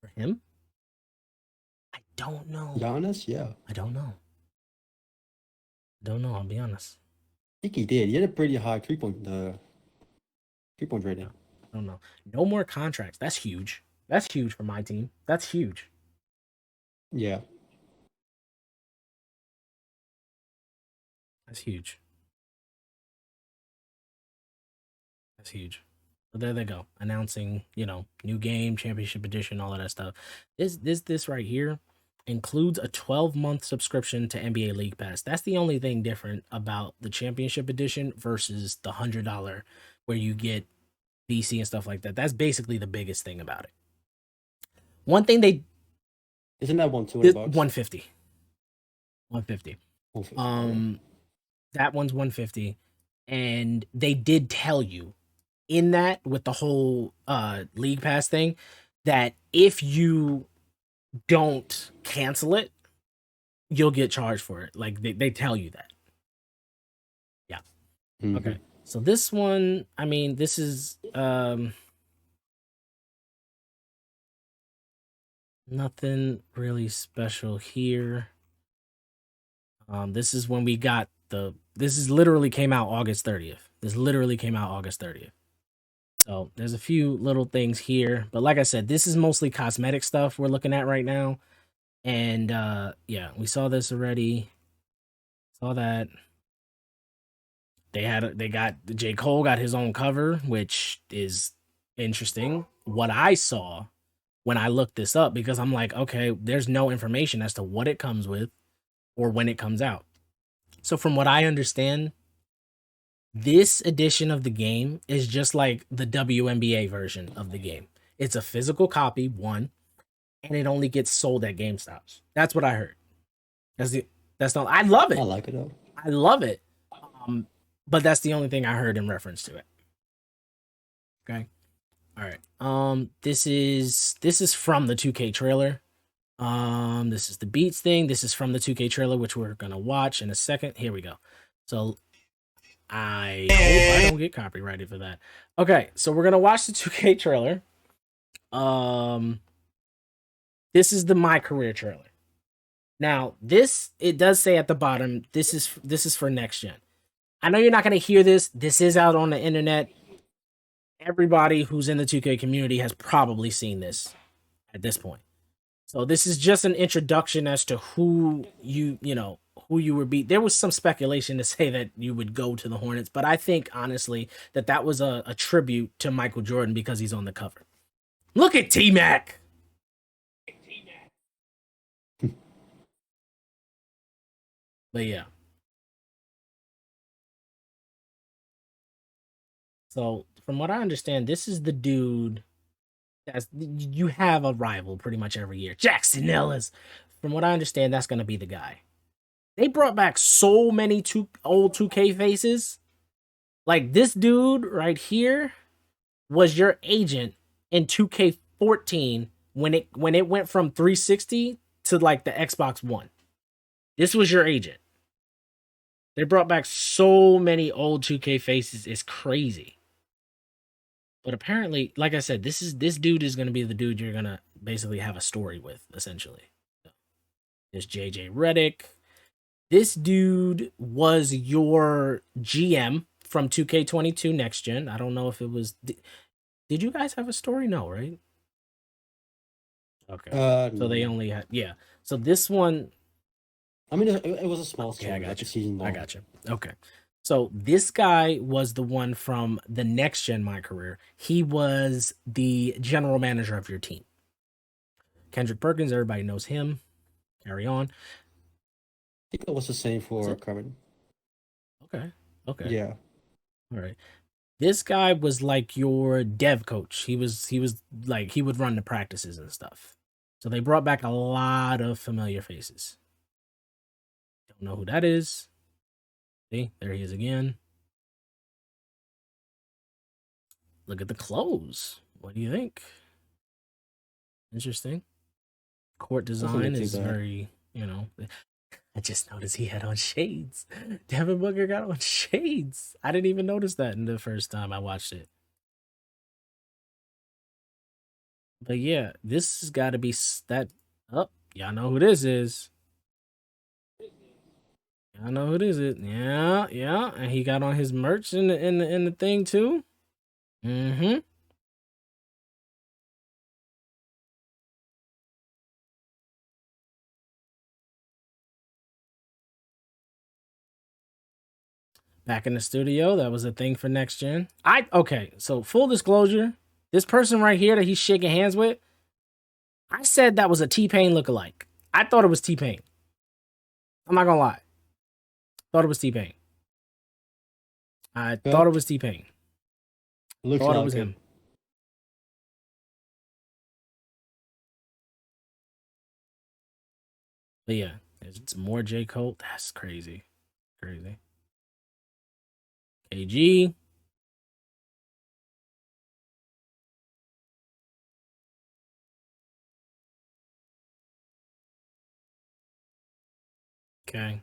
For him? I don't know. Giannis, yeah. I don't know. I'll be honest. I think he did. He had a pretty high 3-point rating. I don't know. No more contracts. That's huge. That's huge for my team. That's huge. Yeah. That's huge. That's huge. So there they go. Announcing, you know, new game, championship edition, all of that stuff. This right here includes a 12-month subscription to NBA League Pass. That's the only thing different about the championship edition versus the $100 where you get VC and stuff like that. That's basically the biggest thing about it. One thing they isn't that $150? 150. 150. That one's 150. And they did tell you in that with the whole League Pass thing that if you don't cancel it, you'll get charged for it. Like they tell you that. Yeah. Mm-hmm. Okay. So this one, I mean, this is nothing really special here. This is when we got this literally came out August 30th. So there's a few little things here, but like I said, this is mostly cosmetic stuff we're looking at right now. And yeah, we saw this already. Saw that. J. Cole got his own cover, which is interesting. What I saw when I looked this up, because I'm like, okay, there's no information as to what it comes with or when it comes out. So from what I understand, this edition of the game is just like the WNBA version of the game. It's a physical copy, one, and it only gets sold at GameStops. That's what I heard. I love it. I like it though. I love it. But that's the only thing I heard in reference to it. Okay. All right. This is from the 2K trailer. This is the Beats thing. This is from the 2K trailer, which we're gonna watch in a second. Here we go. So I hope I don't get copyrighted for that. Okay, so we're gonna watch the 2K trailer. This is the My Career trailer. Now, it does say at the bottom, this is for next gen. I know you're not gonna hear this. This is out on the internet. Everybody who's in the 2K community has probably seen this at this point. So this is just an introduction as to who you would be. There was some speculation to say that you would go to the Hornets, but I think honestly that was a tribute to Michael Jordan because he's on the cover. Look at T-Mac. But yeah. So from what I understand, this is the dude. You have a rival pretty much every year. Jackson Ellis. From what I understand, that's going to be the guy. They brought back so many old 2K faces. Like this dude right here was your agent in 2K14 when it went from 360 to like the Xbox One. This was your agent. They brought back so many old 2K faces. It's crazy. But apparently, like I said, this dude is going to be the dude you're going to basically have a story with, essentially. There's JJ Redick. This dude was your GM from 2K22 Next Gen. I don't know if it was... Did you guys have a story? No, right? Okay. So they only had... Yeah. So this one... I mean, it was a small story. I got you. I got you. Okay. So this guy was the one from the Next Gen My Career. He was the general manager of your team. Kendrick Perkins, everybody knows him. Carry on. I think that was the same for Carmen. Okay. Yeah. All right. This guy was like your dev coach. He was like he would run the practices and stuff. So they brought back a lot of familiar faces. Don't know who that is. See, there he is again. Look at the clothes. What do you think? Interesting. Court design is very, I just noticed he had on shades. Devin Booker got on shades. I didn't even notice that in the first time I watched it. But yeah, this has got to be that. Oh, y'all know who this is. Y'all know who this is. Yeah, yeah. And he got on his merch in the thing too. Mm-hmm. Back in the studio, that was a thing for next gen. Okay, so full disclosure, this person right here that he's shaking hands with, I said that was a T-Pain lookalike. I thought it was T-Pain. I'm not gonna lie. Thought it was T-Pain. I thought it was T-Pain. Looks thought like it was him. But yeah, there's more J. Cole. That's crazy. Crazy. KG. Okay.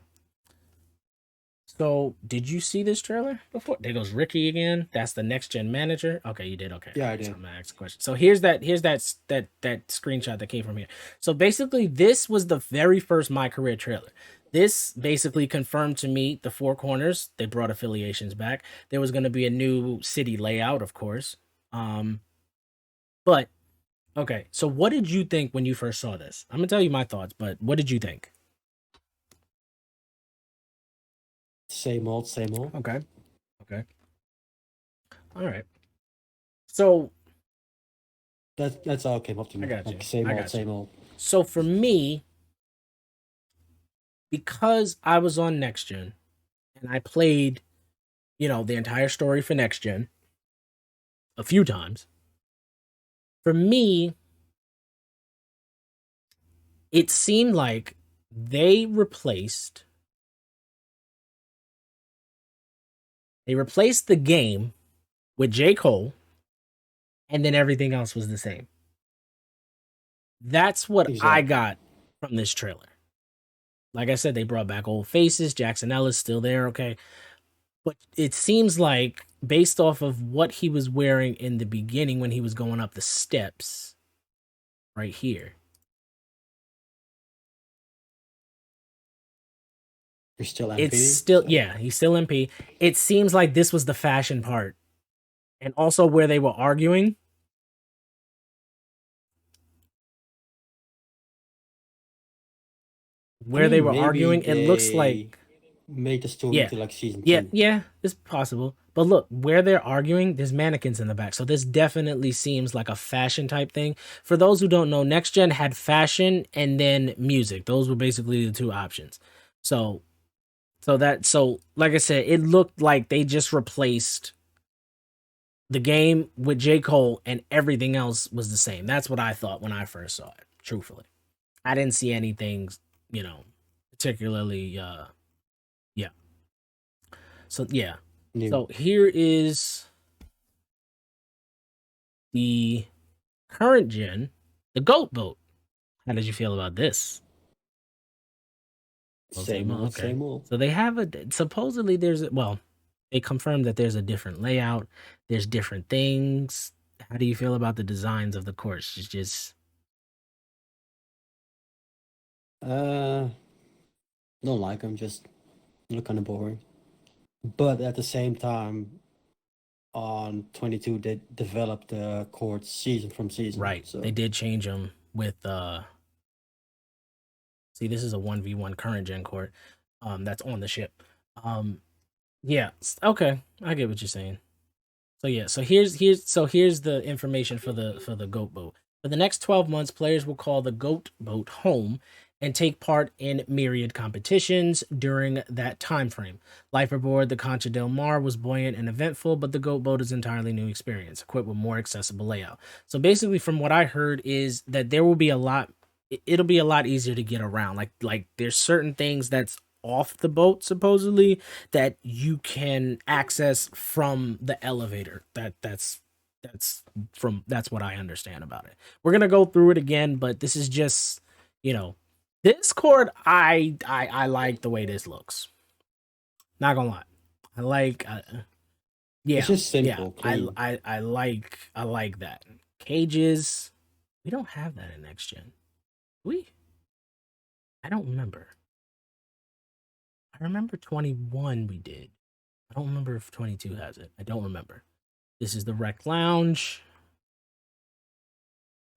So, did you see this trailer before? There goes Ricky again. That's the next gen manager. Okay, you did. Okay. Yeah, I did. So I'm gonna ask a question. So here's that screenshot that came from here. So basically, this was the very first My Career trailer. This basically confirmed to me the four corners. They brought affiliations back. There was going to be a new city layout, of course. But okay. So what did you think when you first saw this? I'm gonna tell you my thoughts, but what did you think? Same old, same old. Okay. Okay. All right. So that's all came up to me. I got you. Like same I old, got you. same old. So for me, because I was on Next Gen and I played, the entire story for Next Gen a few times, for me, it seemed like they replaced the game with J. Cole, and then everything else was the same. That's what I got from this trailer. Like I said, they brought back old faces. Jackson Ellis still there, okay? But it seems like, based off of what he was wearing in the beginning when he was going up the steps, right here. You're still MP? It's still, yeah, he's still MP. It seems like this was the fashion part. And also where they were arguing. They were arguing, it looks like made the story to like season 2. Yeah, it's possible. But look, where they're arguing, there's mannequins in the back. So this definitely seems like a fashion type thing. For those who don't know, Next Gen had fashion and then music. Those were basically the two options. So like I said, it looked like they just replaced the game with J. Cole and everything else was the same. That's what I thought when I first saw it, truthfully. I didn't see anything, particularly, yeah. So, yeah. New. So here is the current gen, the GOAT boat. How did you feel about this? Same old, okay. same old. So they have supposedly they confirmed that there's a different layout. There's different things. How do you feel about the designs of the course? It's just... don't like them, just look kind of boring. But at the same time, on 22, they developed the courts season from season. Right. So they did change them with see, this is a 1v1 current gen court that's on the ship. Yeah, okay, I get what you're saying. So yeah, so here's the information for the GOAT boat. For the next 12 months, players will call the GOAT boat home and take part in myriad competitions during that time frame. Life aboard the Concha del Mar was buoyant and eventful, but the Goat Boat is an entirely new experience, equipped with more accessible layout. So basically, from what I heard, is that there will be a lot. It'll be a lot easier to get around. Like there's certain things that's off the boat supposedly that you can access from the elevator. That's what I understand about it. We're gonna go through it again, but this is just, you know, Discord. I like the way this looks. Not gonna lie, I like. Yeah, It's just simple, yeah. clean. I like that. Cages. We don't have that in next gen. I don't remember. I remember 21 we did. I don't remember if 22 has it. I don't remember. This is the Rec Lounge.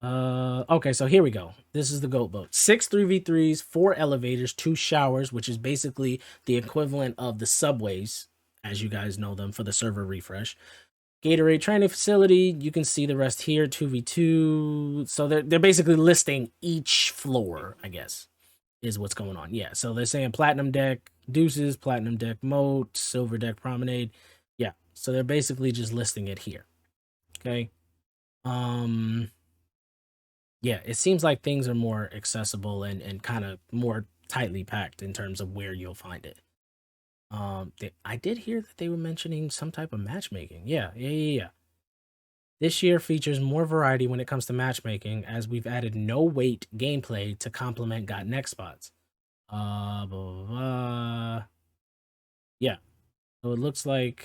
Okay, so here we go. This is the Goat Boat. 6 3v3s, 4 elevators, 2 showers, which is basically the equivalent of the subways, as you guys know them, for the server refresh. Gatorade training facility. You can see the rest here. 2v2. So they're basically listing each floor, I guess, is what's going on. Yeah. So they're saying platinum deck deuces, platinum deck moat, silver deck promenade. Yeah. So they're basically just listing it here. Okay. Yeah, it seems like things are more accessible and kind of more tightly packed in terms of where you'll find it. I did hear that they were mentioning some type of matchmaking. Yeah. This year features more variety when it comes to matchmaking, as we've added no wait gameplay to complement got next spots. Blah, blah, blah. Yeah. So it looks like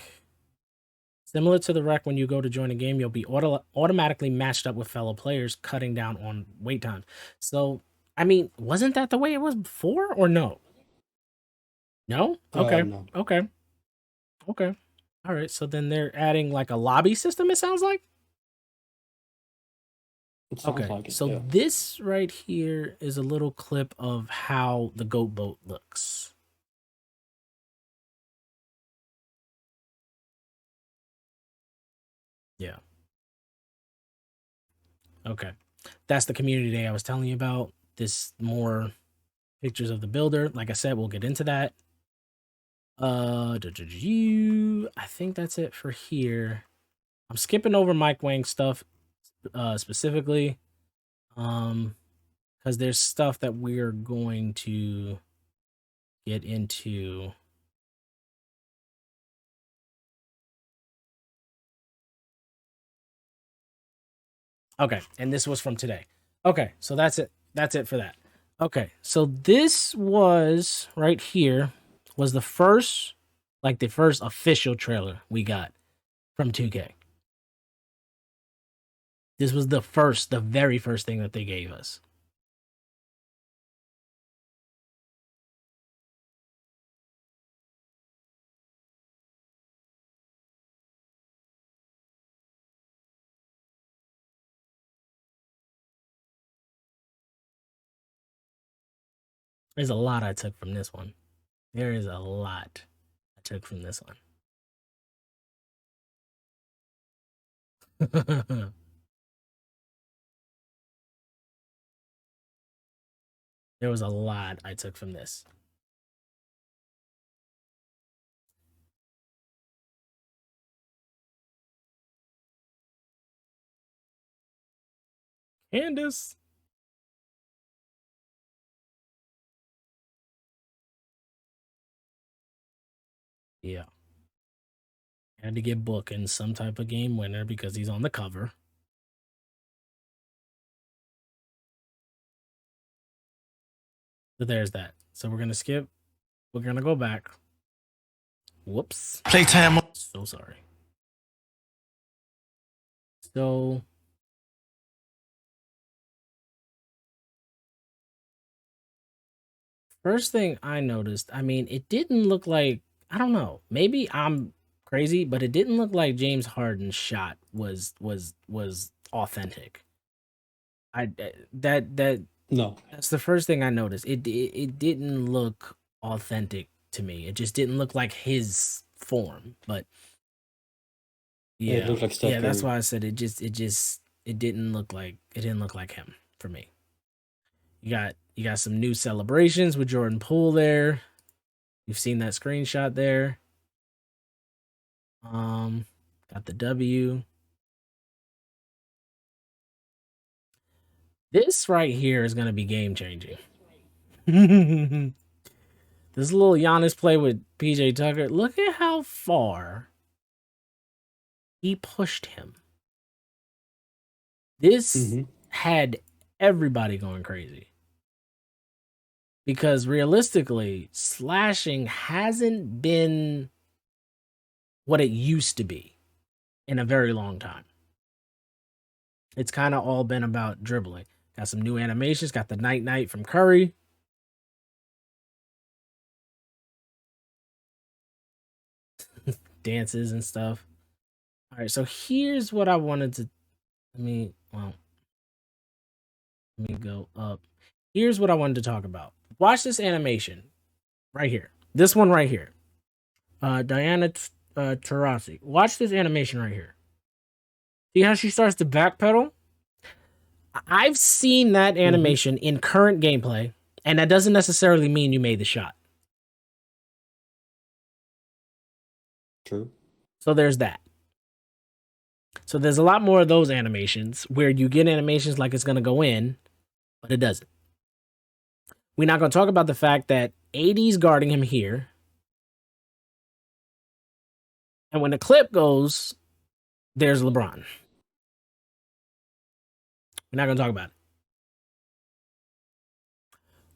similar to the rec, when you go to join a game, you'll be automatically matched up with fellow players, cutting down on wait time. So, I mean, wasn't that the way it was before, or no? No? Okay. No. Okay. All right. So then they're adding like a lobby system, it sounds like? It sounds Okay. like it, So yeah. this right here is a little clip of how the Goat Boat looks. Yeah. Okay. That's the community day I was telling you about. This more pictures of the builder. Like I said, we'll get into that. I think that's it for here. I'm skipping over Mike Wang stuff specifically because there's stuff that we're going to get into. Okay, and this was from today. Okay, so that's it. That's it for that. Okay, so this was right here was the first official trailer we got from 2K. This was the very first thing that they gave us. There's a lot I took from this one. There is a lot I took from this one. There was a lot I took from this. Candace. Yeah. Had to get booking some type of game winner because he's on the cover. So there's that. So we're gonna skip. We're gonna go back. Whoops. Playtime. So sorry. So first thing I noticed, I mean, it didn't look like, I don't know, maybe I'm crazy, but it didn't look like James Harden's shot was authentic. No. That's the first thing I noticed. It didn't look authentic to me. It just didn't look like his form. But yeah, It looked like Steph that's Curry. why I said it didn't look like him for me. You got some new celebrations with Jordan Poole there. You've seen that screenshot there. Got the W. This right here is gonna be game changing. This little Giannis play with PJ Tucker. Look at how far he pushed him. This had everybody going crazy. Because realistically, slashing hasn't been what it used to be in a very long time. It's kind of all been about dribbling. Got some new animations. Got the night from Curry. Dances and stuff. All right, so here's what I wanted to. Let me go up. Here's what I wanted to talk about. Watch this animation right here. This one right here. Diana Taurasi. Watch this animation right here. See how she starts to backpedal? I've seen that animation in current gameplay, and that doesn't necessarily mean you made the shot. True. So there's that. So there's a lot more of those animations where you get animations like it's going to go in, but it doesn't. We're not going to talk about the fact that AD's guarding him here. And when the clip goes, there's LeBron. We're not going to talk about it.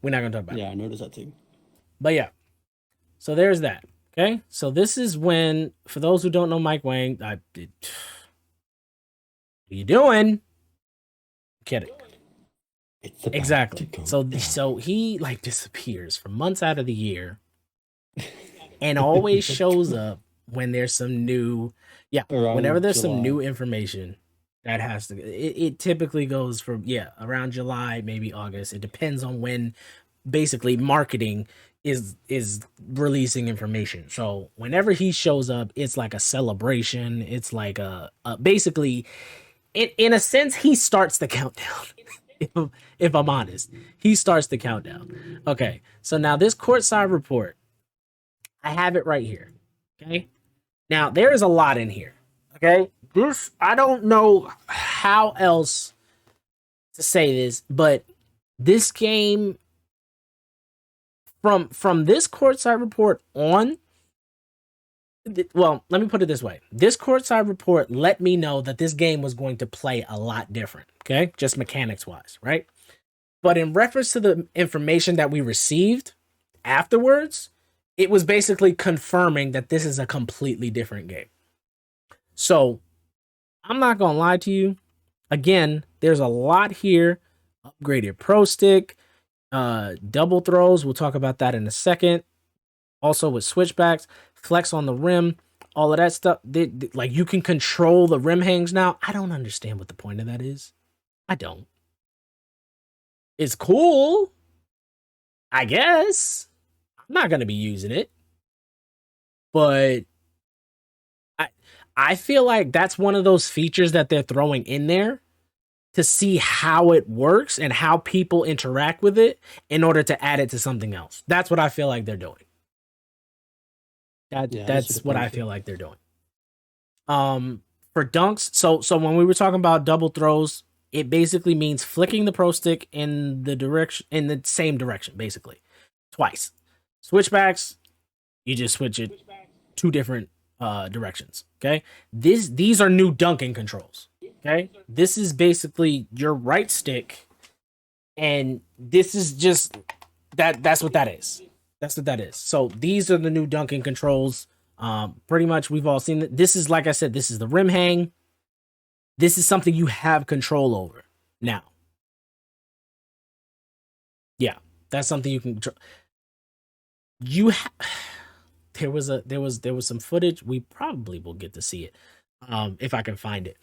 We're not going to talk about it. Yeah, I noticed that too. But yeah, so there's that. Okay, so this is when, for those who don't know Mike Wang, what are you doing? Kidding. Exactly. So he like disappears for months out of the year, and always shows up when there's some new, whenever there's some new information that has to. It typically goes from around July, maybe August. It depends on when, basically, marketing is releasing information. So whenever he shows up, it's like a celebration. It's like a basically, in a sense, he starts the countdown. If I'm honest, he starts the countdown. Okay, so now this courtside report, I have it right here. Okay, now there is a lot in here. Okay, this, I don't know how else to say this, but this game, from this courtside report on, well, let me put it this way. This courtside report let me know that this game was going to play a lot different, okay? Just mechanics-wise, right? But in reference to the information that we received afterwards, it was basically confirming that this is a completely different game. So, I'm not going to lie to you. Again, there's a lot here. Upgraded pro stick, double throws. We'll talk about that in a second. Also with switchbacks, flex on the rim, all of that stuff. Like you can control the rim hangs now. I don't understand what the point of that is. I don't. It's cool, I guess. I'm not going to be using it. But I feel like that's one of those features that they're throwing in there to see how it works and how people interact with it in order to add it to something else. That's what I feel like they're doing. That's what I feel like they're doing. For dunks, so when we were talking about double throws, it basically means flicking the pro stick in the same direction, basically, twice. Switchbacks, you just switch it two different directions. Okay, these are new dunking controls. Okay, this is basically your right stick, and this is just that's what that is. That's what that is. So these are the new dunking controls. Pretty much we've all seen it. This is, like I said, this is the rim hang. This is something you have control over now. Yeah, that's something you can control. There was some footage. We probably will get to see it if I can find it.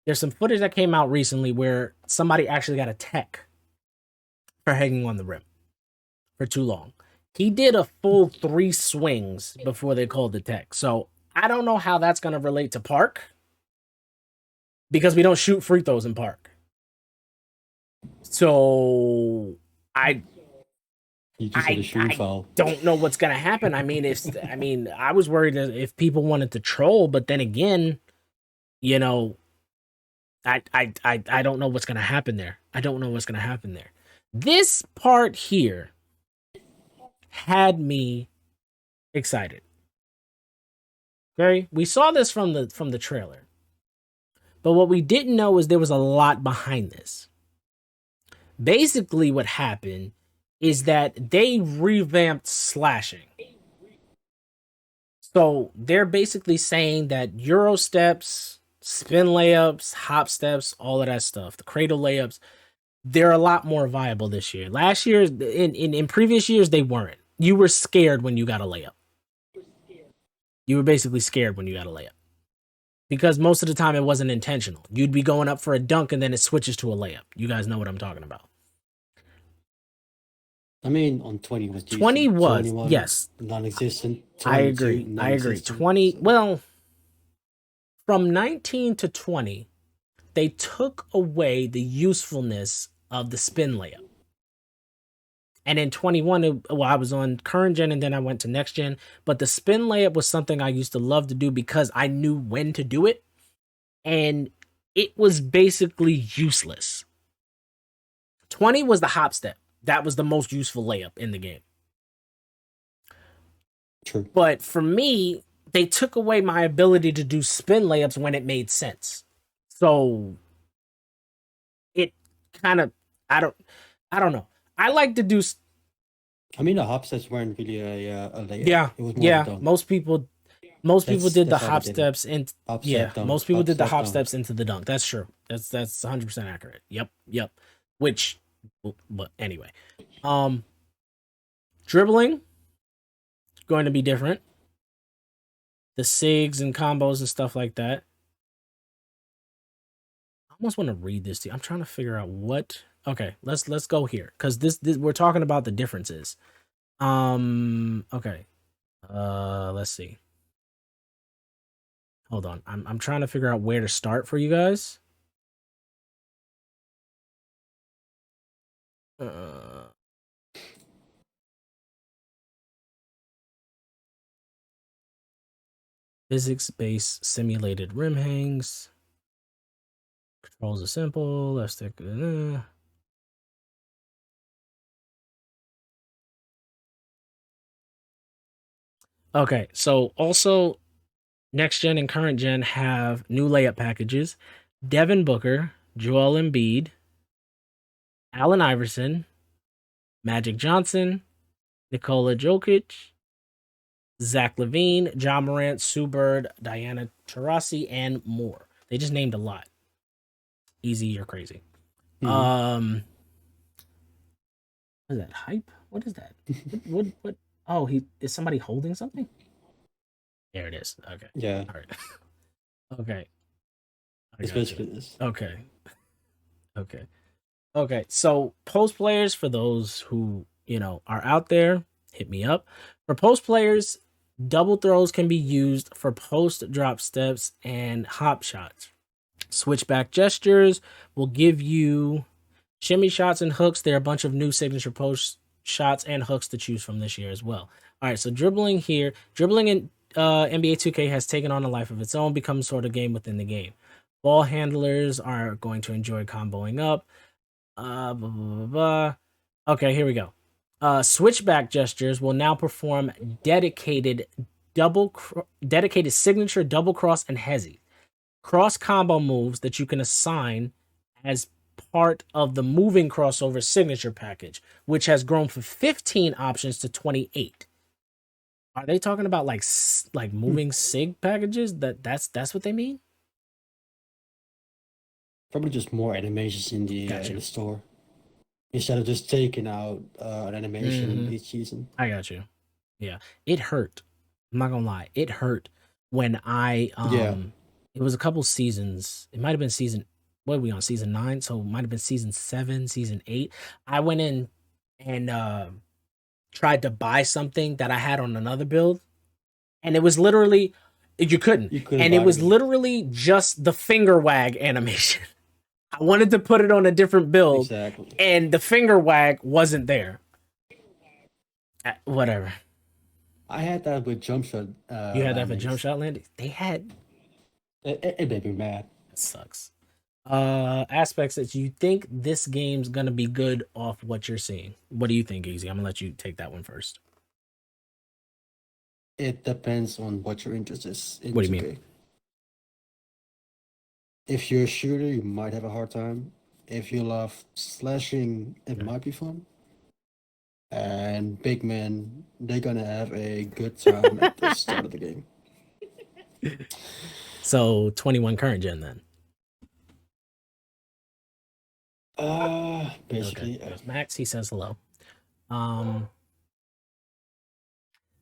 There's some footage that came out recently where somebody actually got a tech for hanging on the rim for too long. He did a full 3 swings before they called the tech. So I don't know how that's going to relate to Park, because we don't shoot free throws in Park. So I You just hit a shooting I foul. don't know what's gonna happen. I mean, I was worried that if people wanted to troll, but then again, you know, I don't know what's gonna happen there. I don't know what's gonna happen there. This part here had me excited. Okay, we saw this from the trailer, but what we didn't know is there was a lot behind this. Basically, what happened is that they revamped slashing. So they're basically saying that Euro steps, spin layups, hop steps, all of that stuff, the cradle layups, they're a lot more viable this year. Last year, in previous years, they weren't. You were scared when you got a layup. You were basically scared when you got a layup. Because most of the time it wasn't intentional. You'd be going up for a dunk and then it switches to a layup. You guys know what I'm talking about. I mean, on 20 was decent. 20 was, 21, yes. non-existent. I agree. 20, well, from 19 to 20, they took away the usefulness of the spin layup. And in 21, I was on current gen and then I went to next gen. But the spin layup was something I used to love to do because I knew when to do it. And it was basically useless. 20 was the hop step. That was the most useful layup in the game. True. But for me, they took away my ability to do spin layups when it made sense. So it kind of, I don't know. I like to do. I mean, the hop steps weren't really a layup. Yeah, it was more yeah. a dunk. Most people did the hop did steps and yeah. dunk, Most people did the hop dunk. steps into the dunk. That's true. That's 100% accurate. Yep. Which, but anyway, dribbling going to be different. The sigs and combos and stuff like that. I almost want to read this to you. I'm trying to figure out what. Okay, let's go here because this we're talking about the differences. Okay. Let's see. Hold on. I'm trying to figure out where to start for you guys. Physics-based simulated rim hangs. Controls are simple. Left stick. Okay, so also next gen and current gen have new layup packages. Devin Booker, Joel Embiid, Allen Iverson, Magic Johnson, Nikola Jokic, Zach LaVine, Ja Morant, Sue Bird, Diana Taurasi, and more. They just named a lot. Easy, you're crazy. Mhm. What is that? Hype? What is that? What? Oh, is somebody holding something? There it is. Okay. Yeah. All right. Okay. It's basically this. Okay. So post players, for those who are out there, hit me up. For post players, double throws can be used for post drop steps and hop shots. Switchback gestures will give you shimmy shots and hooks. There are a bunch of new signature post shots and hooks to choose from this year as well. All right, so dribbling here. Dribbling in NBA 2K has taken on a life of its own, become sort of game within the game. Ball handlers are going to enjoy comboing up. Okay, here we go. Switchback gestures will now perform dedicated signature double cross and hezi. Cross combo moves that you can assign as part of the moving crossover signature package, which has grown from 15 options to 28. Are they talking about like moving sig packages? That's what they mean? Probably just more animations in the store. Instead of just taking out an animation each season. I got you. Yeah. It hurt. I'm not gonna lie. It hurt when I it was a couple seasons. It might have been what are we on? Season 9? So it might have been season 7, season 8. I went in and tried to buy something that I had on another build. And it was literally you couldn't. And it was literally just the finger wag animation. I wanted to put it on a different build, Exactly. and the finger wag wasn't there. Whatever. I had that with jump shot. You had that for jump landings. shot landing? They had. It made me mad. That sucks. Aspects that you think this game's gonna be good off what you're seeing. What do you think, Easyy? I'm gonna let you take that one first. It depends on what your interest is in What do you 2K. mean? If you're a shooter, you might have a hard time. If you love slashing, it might be fun. And big men, they're gonna have a good time at the start of the game. So 21 current gen then. Basically, Okay. There's Max, he says hello.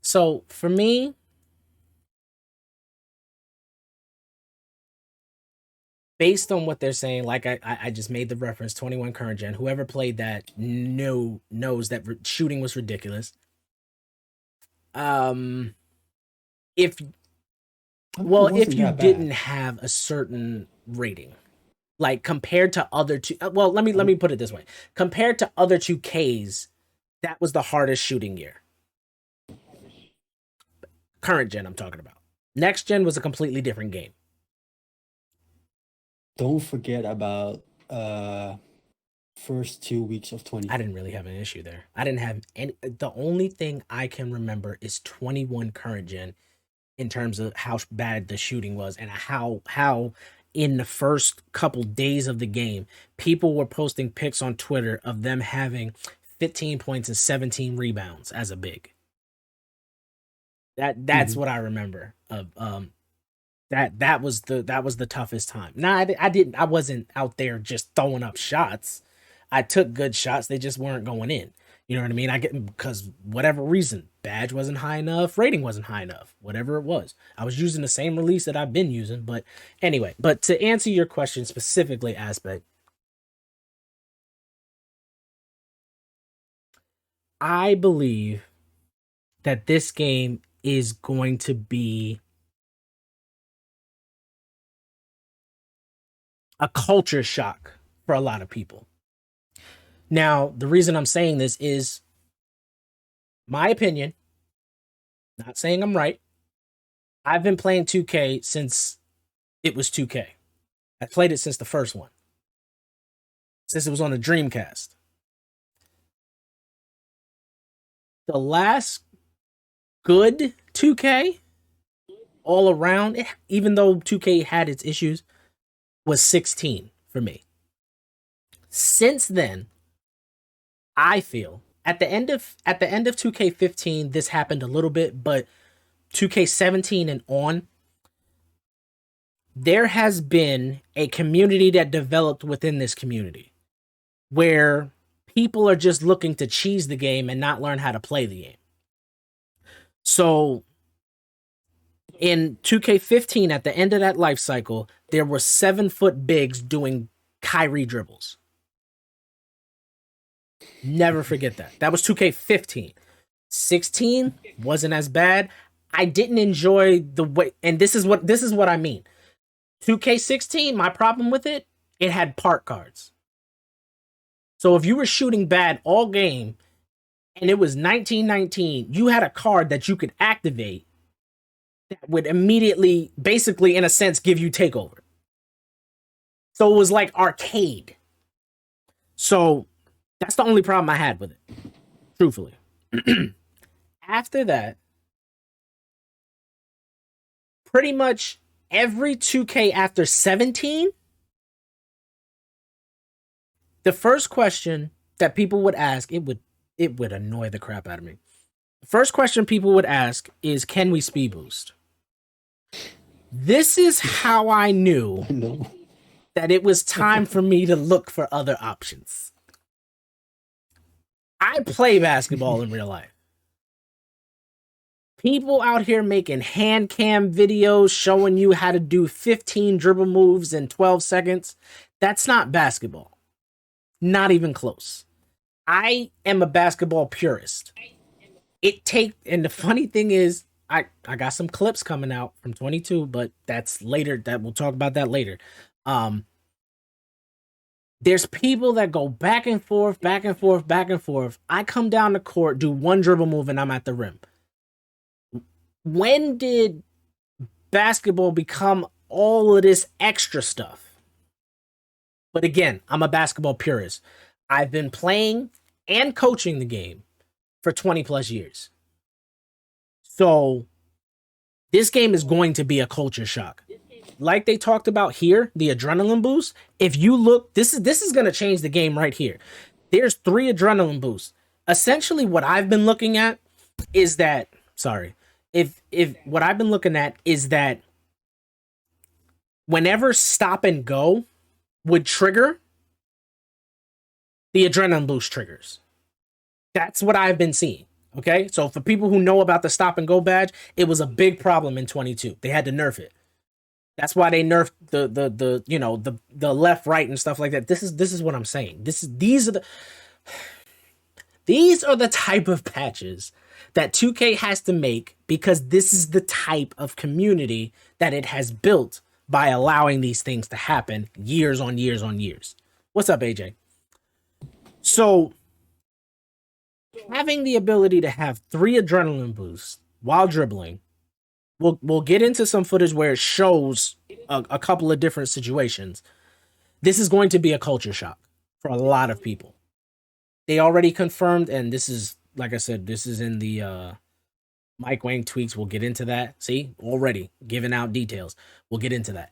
So for me, based on what they're saying, like I just made the reference, 21 current gen. Whoever played that knows that shooting was ridiculous. If you didn't have a certain rating, like compared to other two, well, let me put it this way: compared to other 2Ks, that was the hardest shooting year. Current gen, I'm talking about. Next gen was a completely different game. Don't forget about first 2 weeks of 20. I didn't really have an issue there. I didn't have any. The only thing I can remember is 21 current gen in terms of how bad the shooting was and how in the first couple days of the game, people were posting pics on Twitter of them having 15 points and 17 rebounds as a big. That's what I remember of that was the toughest time. Now I wasn't out there just throwing up shots. I took good shots, they just weren't going in. You know what I mean? I get because whatever reason, badge wasn't high enough, rating wasn't high enough, whatever it was. I was using the same release that I've been using, but anyway, but to answer your question specifically, Aspect, I believe that this game is going to be a culture shock for a lot of people. Now, the reason I'm saying this is my opinion, not saying I'm right. I've been playing 2K since it was 2K. I played it since the first one, since it was on the Dreamcast. The last good 2K all around, even though 2K had its issues, was 16 for me. Since then, I feel at the end of 2K15, this happened a little bit, but 2K17 and on, there has been a community that developed within this community where people are just looking to cheese the game and not learn how to play the game. So in 2K15, at the end of that life cycle, there were 7-foot bigs doing Kyrie dribbles. Never forget that. That was 2K15. 16 wasn't as bad. I didn't enjoy the way, and this is what I mean. 2K16, my problem with it, it had park cards. So if you were shooting bad all game and it was 1919, you had a card that you could activate that would immediately, basically, in a sense, give you takeover. So it was like arcade. So that's the only problem I had with it, truthfully. After that, pretty much every 2K after 17, the first question that people would ask, it would annoy the crap out of me. The first question people would ask is, can we speed boost? This is how I knew that it was time for me to look for other options. I play basketball in real life. People out here making hand cam videos showing you how to do 15 dribble moves in 12 seconds. That's not basketball. Not even close. I am a basketball purist. And the funny thing is, I got some clips coming out from 22, but that's later. That we'll talk about that later. There's people that go back and forth, back and forth, back and forth. I come down the court, do one dribble move, and I'm at the rim. When did basketball become all of this extra stuff? But again, I'm a basketball purist. I've been playing and coaching the game for 20 plus years. So this game is going to be a culture shock. Like they talked about here, the adrenaline boost. If you look, this is going to change the game right here. There's 3 adrenaline boosts. Essentially, what I've been looking at is that, if what I've been looking at is that whenever stop and go would trigger, the adrenaline boost triggers. That's what I've been seeing. Okay, so for people who know about the stop and go badge, it was a big problem in 22. They had to nerf it. That's why they nerfed the left, right, and stuff like that. This is what I'm saying. These are the type of patches that 2K has to make, because this is the type of community that it has built by allowing these things to happen years on years on years. What's up, AJ? So having the ability to have 3 adrenaline boosts while dribbling, we'll get into some footage where it shows a couple of different situations. This is going to be a culture shock for a lot of people. They already confirmed, and this is, like I said, this is in the Mike Wang tweets. We'll get into that. See, already giving out details. We'll get into that.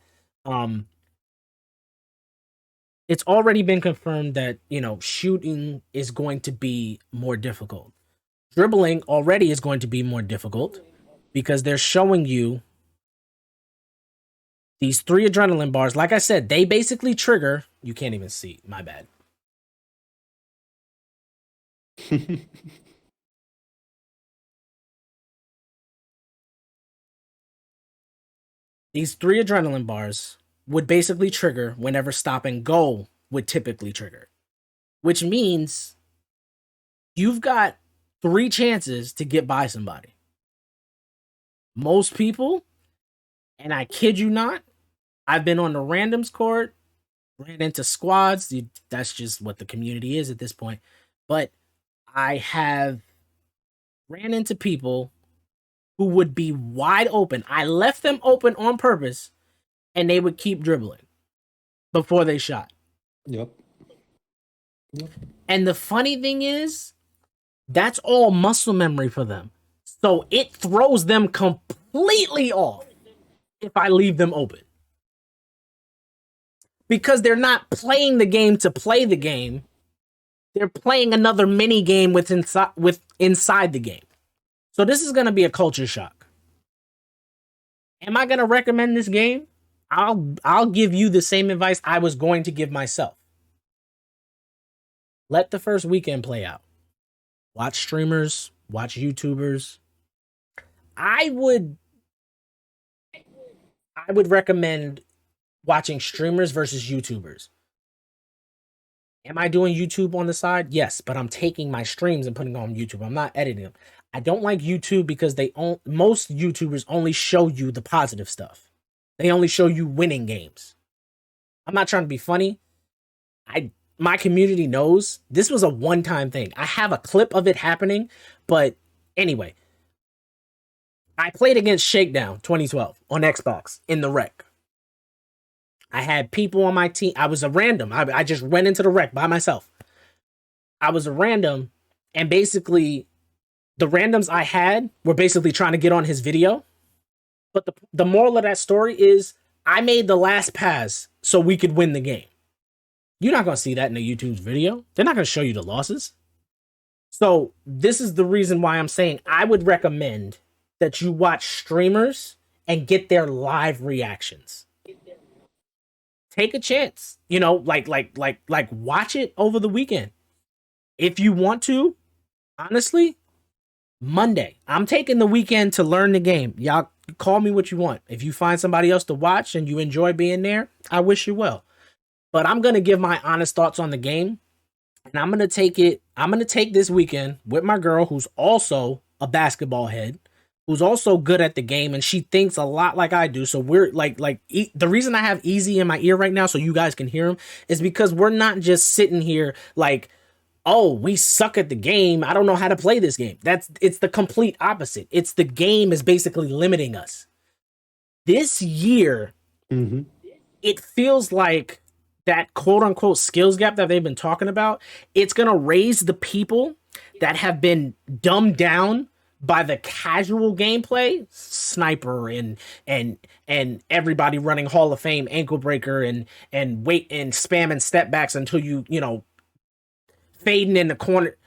It's already been confirmed that, shooting is going to be more difficult. Dribbling already is going to be more difficult, because they're showing you these 3 adrenaline bars. Like I said, they basically trigger. You can't even see. My bad. These 3 adrenaline bars would basically trigger whenever stop and go would typically trigger, which means you've got 3 chances to get by somebody. Most people, and I kid you not, I've been on the randoms court, ran into squads. That's just what the community is at this point. But I have ran into people who would be wide open. I left them open on purpose, and they would keep dribbling before they shot. Yep. And the funny thing is, that's all muscle memory for them. So it throws them completely off if I leave them open. Because they're not playing the game to play the game. They're playing another mini game inside the game. So this is going to be a culture shock. Am I going to recommend this game? I'll give you the same advice I was going to give myself. Let the first weekend play out. Watch streamers, watch YouTubers. I would recommend watching streamers versus YouTubers. Am I doing YouTube on the side? Yes, but I'm taking my streams and putting them on YouTube. I'm not editing them. I don't like YouTube because most YouTubers only show you the positive stuff. They only show you winning games. I'm not trying to be funny. My community knows this was a one-time thing. I have a clip of it happening, but anyway. I played against Shakedown 2012 on Xbox in the rec. I had people on my team. I was a random. I just went into the rec by myself. I was a random, and basically the randoms I had were basically trying to get on his video. But the moral of that story is I made the last pass so we could win the game. You're not going to see that in the YouTube's video. They're not going to show you the losses. So this is the reason why I'm saying I would recommend that you watch streamers and get their live reactions. Take a chance, like watch it over the weekend. If you want to, honestly, Monday. I'm taking the weekend to learn the game. Y'all call me what you want. If you find somebody else to watch and you enjoy being there, I wish you well. But I'm going to give my honest thoughts on the game. And I'm going to take this weekend with my girl, who's also a basketball head, who's also good at the game, and she thinks a lot like I do. So we're the reason I have Eacyy in my ear right now so you guys can hear him is because we're not just sitting here like, oh, we suck at the game, I don't know how to play this game. It's the complete opposite. It's the game is basically limiting us. This year, it feels like that quote unquote skills gap that they've been talking about, it's gonna raise the people that have been dumbed down by the casual gameplay, sniper and everybody running Hall of Fame ankle breaker and wait and spamming step backs until you know fading in the corner.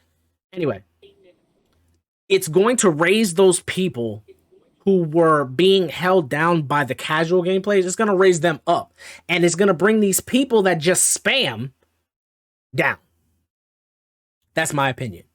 Anyway, it's going to raise those people who were being held down by the casual gameplays. It's going to raise them up, and it's going to bring these people that just spam down. That's my opinion.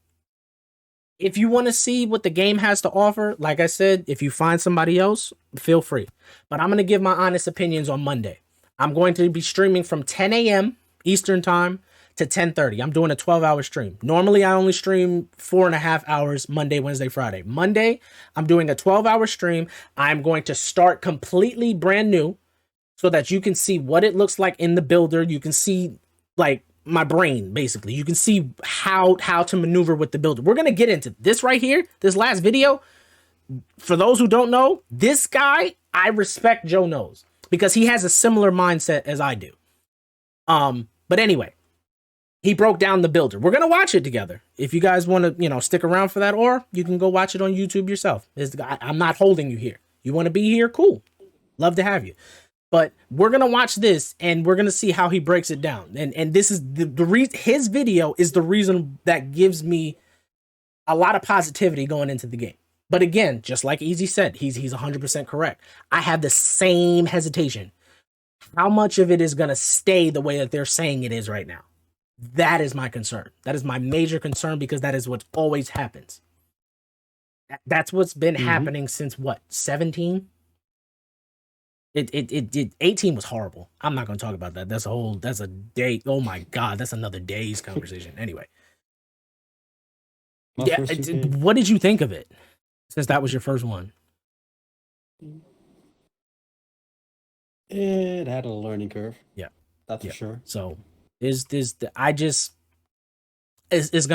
If you want to see what the game has to offer, like I said, if you find somebody else, feel free. But I'm going to give my honest opinions on Monday. I'm going to be streaming from 10 a.m. Eastern time to 10:30. I'm doing a 12-hour stream. Normally, I only stream 4.5 hours Monday, Wednesday, Friday. Monday, I'm doing a 12-hour stream. I'm going to start completely brand new so that you can see what it looks like in the builder. You can see like my brain, basically. You can see how to maneuver with the builder. We're going to get into this right here, this last video. For those who don't know, this guy, I respect Joe Knows because he has a similar mindset as I do. But anyway, he broke down the builder. We're going to watch it together. If you guys want to, stick around for that, or you can go watch it on YouTube yourself. I'm not holding you here. You want to be here? Cool. Love to have you. But we're going to watch this and we're going to see how he breaks it down. And this is the reason his video is the reason that gives me a lot of positivity going into the game. But again, just like Easyy said, he's 100% correct. I have the same hesitation. How much of it is going to stay the way that they're saying it is right now? That is my concern. That is my major concern because that is what always happens. That's what's been happening since what, 17? It 18 was horrible. I'm not going to talk about that. That's a day. Oh my God. That's another day's conversation. Anyway. Yeah. What did you think of it? Since that was your first one. It had a learning curve. Yeah. That's for sure. So it's going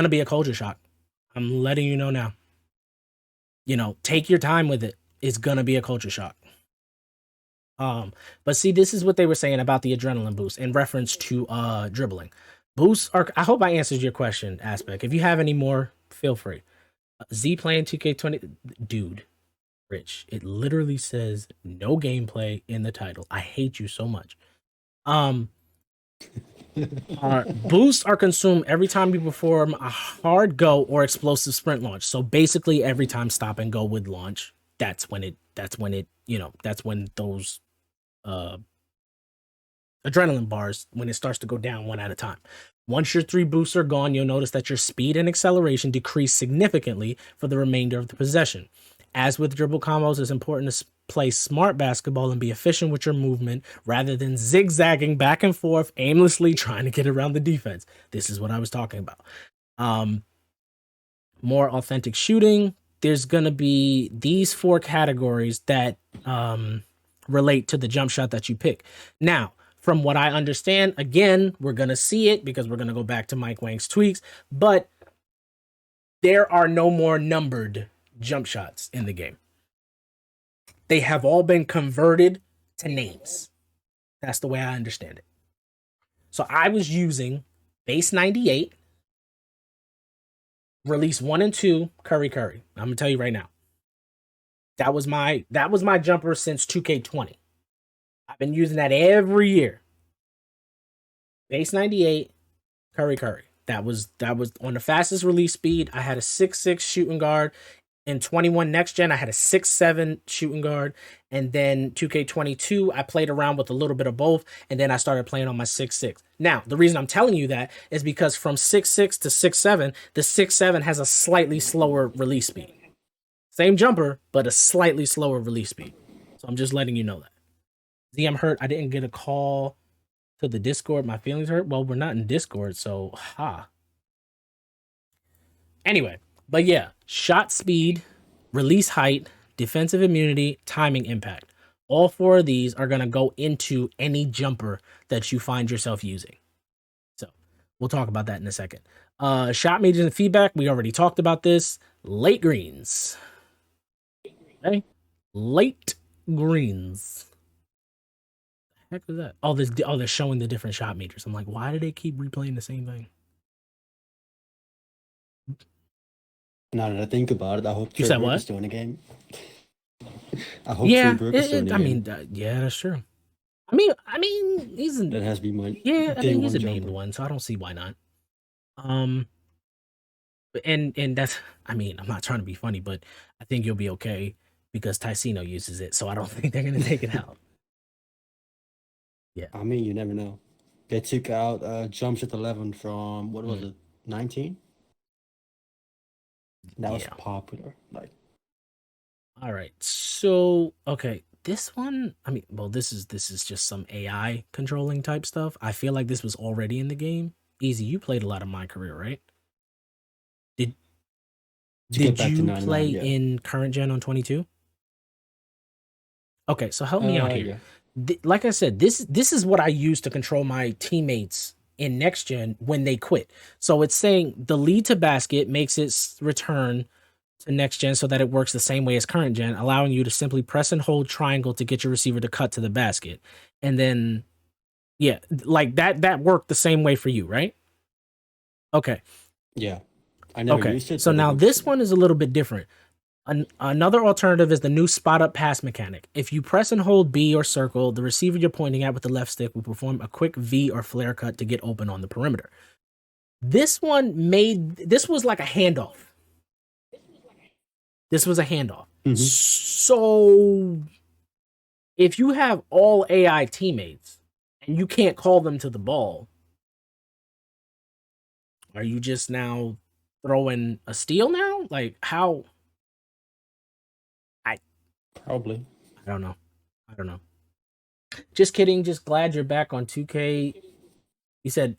to be a culture shock. I'm letting you know now. Take your time with it. It's going to be a culture shock. But see, this is what they were saying about the adrenaline boost in reference to dribbling. Boosts are, I hope I answered your question, Aspect. If you have any more, feel free. Z playing 2K20, dude, Rich, it literally says no gameplay in the title. I hate you so much. Boosts are consumed every time you perform a hard go or explosive sprint launch. So basically every time stop and go would launch, that's when those adrenaline bars, when it starts to go down one at a time. Once your 3 boosts are gone, you'll notice that your speed and acceleration decrease significantly for the remainder of the possession. As with dribble combos, it's important to play smart basketball and be efficient with your movement rather than zigzagging back and forth, aimlessly trying to get around the defense. This is what I was talking about. More authentic shooting. There's going to be these 4 categories that relate to the jump shot that you pick. Now, from what I understand, again, we're going to see it because we're going to go back to Mike Wang's tweaks, but there are no more numbered jump shots in the game. They have all been converted to names. That's the way I understand it. So I was using base 98, release 1 and 2, Curry. I'm going to tell you right now. That was my jumper since 2K20. I've been using that every year. Base 98, Curry. That was on the fastest release speed. I had a 6'6" shooting guard. In 21 Next Gen, I had a 6'7" shooting guard. And then 2K22, I played around with a little bit of both. And then I started playing on my 6'6". Now, the reason I'm telling you that is because from 6'6" to 6'7", the 6'7" has a slightly slower release speed. Same jumper, but a slightly slower release speed. So I'm just letting you know that. I'm hurt. I didn't get a call to the Discord. My feelings hurt. Well, we're not in Discord, so Anyway, but yeah, shot speed, release height, defensive immunity, timing, impact. All 4 of these are going to go into any jumper that you find yourself using. So we'll talk about that in a second. Shot meters and feedback. We already talked about this. Late greens. Okay. Late greens. The heck is that? Oh, they're showing the different shot meters. I'm like, why do they keep replaying the same thing? Now that I think about it, I hope You said Trey Burke what? is still in the game. I hope Yeah, Trey Burke is still in the game. yeah, that's true. I mean, he's That has to be my yeah. I day mean, he's a one named jumper. one, so I don't see why not. And that's, I mean, I'm not trying to be funny, but I think you'll be okay because Ticino uses it, so I don't think they're gonna take it out. Yeah. I mean, you never know. They took out jumps at 11 from, what was it, 19? That was Yeah. popular. Like, All right. So, okay, this one, I mean, well, this is just some AI controlling type stuff. I feel like this was already in the game. Easy, you played a lot of My Career, right? Did back to you 99, play yeah. in current gen on 22? Okay, so help me out here. yeah. Like I said, this is what I use to control my teammates in next gen when they quit. So it's saying the lead to basket makes its return to next gen so that it works the same way as current gen, allowing you to simply press and hold triangle to get your receiver to cut to the basket. And then, yeah, like that worked the same way for you, right? Okay. Yeah. I never used it. So but it now works this for me. one is a little bit different. Another alternative is the new spot up pass mechanic. If you press and hold B or circle, the receiver you're pointing at with the left stick will perform a quick V or flare cut to get open on the perimeter. This was like a handoff. This was a handoff. Mhm. So if you have all AI teammates and you can't call them to the ball, are you just now throwing a steal now? Like how? Probably. I don't know. Just kidding. Just glad you're back on 2K. He said,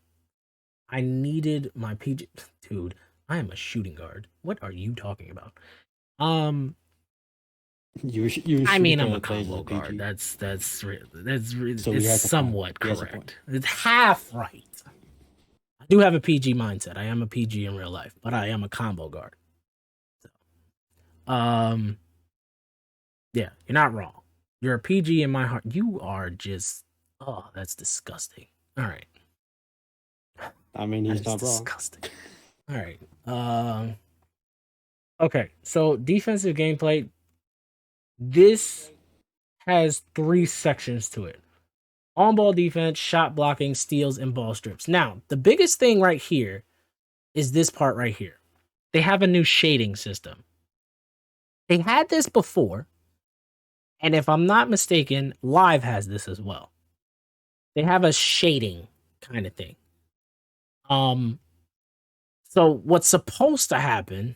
I needed my PG. Dude, I am a shooting guard. What are you talking about? You I mean, I'm a plays as combo guard. PG. That's So it's he has a point. somewhat He has a correct. point. It's half right. I do have a PG mindset. I am a PG in real life, but I am a combo guard. So, yeah, you're not wrong. You're a PG in my heart. You are just, oh, that's disgusting. All right. I mean, he's That not is wrong. disgusting. All right. Okay, so defensive gameplay. This has 3 sections to it. On-ball defense, shot blocking, steals, and ball strips. Now, the biggest thing right here is this part right here. They have a new shading system. They had this before, and if I'm not mistaken, Live has this as well. They have a shading kind of thing. So what's supposed to happen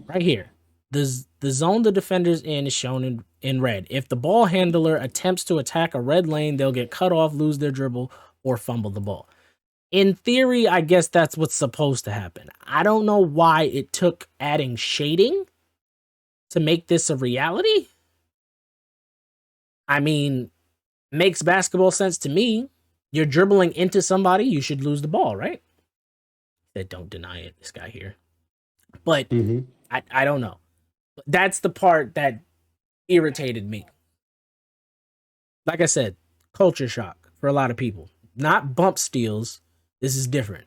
right here, the zone the defender's in is shown in red. If the ball handler attempts to attack a red lane, they'll get cut off, lose their dribble, or fumble the ball. In theory, I guess that's what's supposed to happen. I don't know why it took adding shading to make this a reality. I mean, makes basketball sense to me. You're dribbling into somebody, you should lose the ball, right? That don't deny it, this guy here. But I don't know. That's the part that irritated me. Like I said, culture shock for a lot of people. Not bump steals. This is different.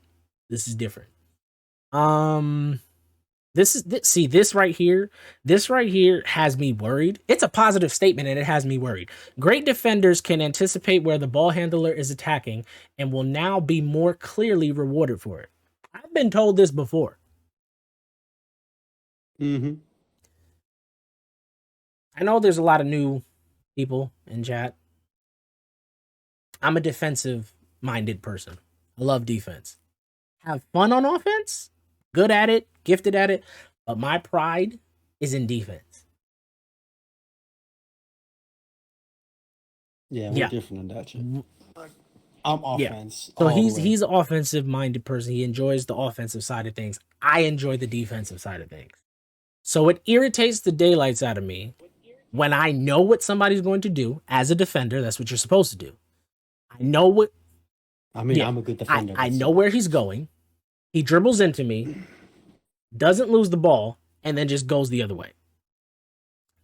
This right here. This right here has me worried. It's a positive statement and it has me worried. Great defenders can anticipate where the ball handler is attacking and will now be more clearly rewarded for it. I've been told this before. I know there's a lot of new people in chat. I'm a defensive-minded person. I love defense. Have fun on offense, good at it, gifted at it, but my pride is in defense. Yeah, we're different in that shit. I'm offense. So he's an offensive-minded person. He enjoys the offensive side of things. I enjoy the defensive side of things. So it irritates the daylights out of me when I know what somebody's going to do as a defender. That's what you're supposed to do. I know what. I mean, Yeah, I'm a good defender. I but know still. where he's going. He dribbles into me, doesn't lose the ball, and then just goes the other way.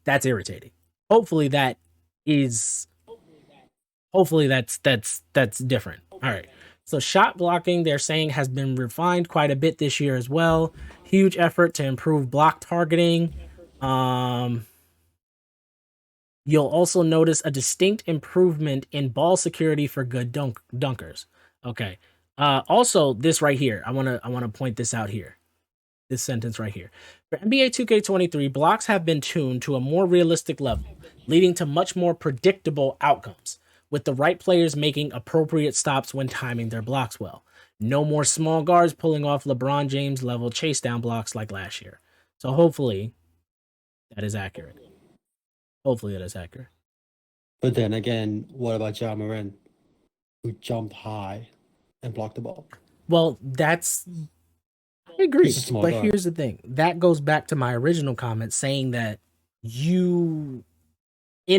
That's irritating. Hopefully that is. Hopefully that's different. All right. So shot blocking, they're saying, has been refined quite a bit this year as well. Huge effort to improve block targeting. You'll also notice a distinct improvement in ball security for good dunkers. Okay. Also, this right here, I wanna point this out here. This sentence right here. For NBA 2K23, blocks have been tuned to a more realistic level, leading to much more predictable outcomes, with the right players making appropriate stops when timing their blocks well. No more small guards pulling off LeBron James level chase down blocks like last year. So hopefully that is accurate. Hopefully that is accurate. But then again, what about Yemirt, who jumped high and blocked the ball? Well, I agree. He's a small But guard. here's the thing. That goes back to my original comment saying that in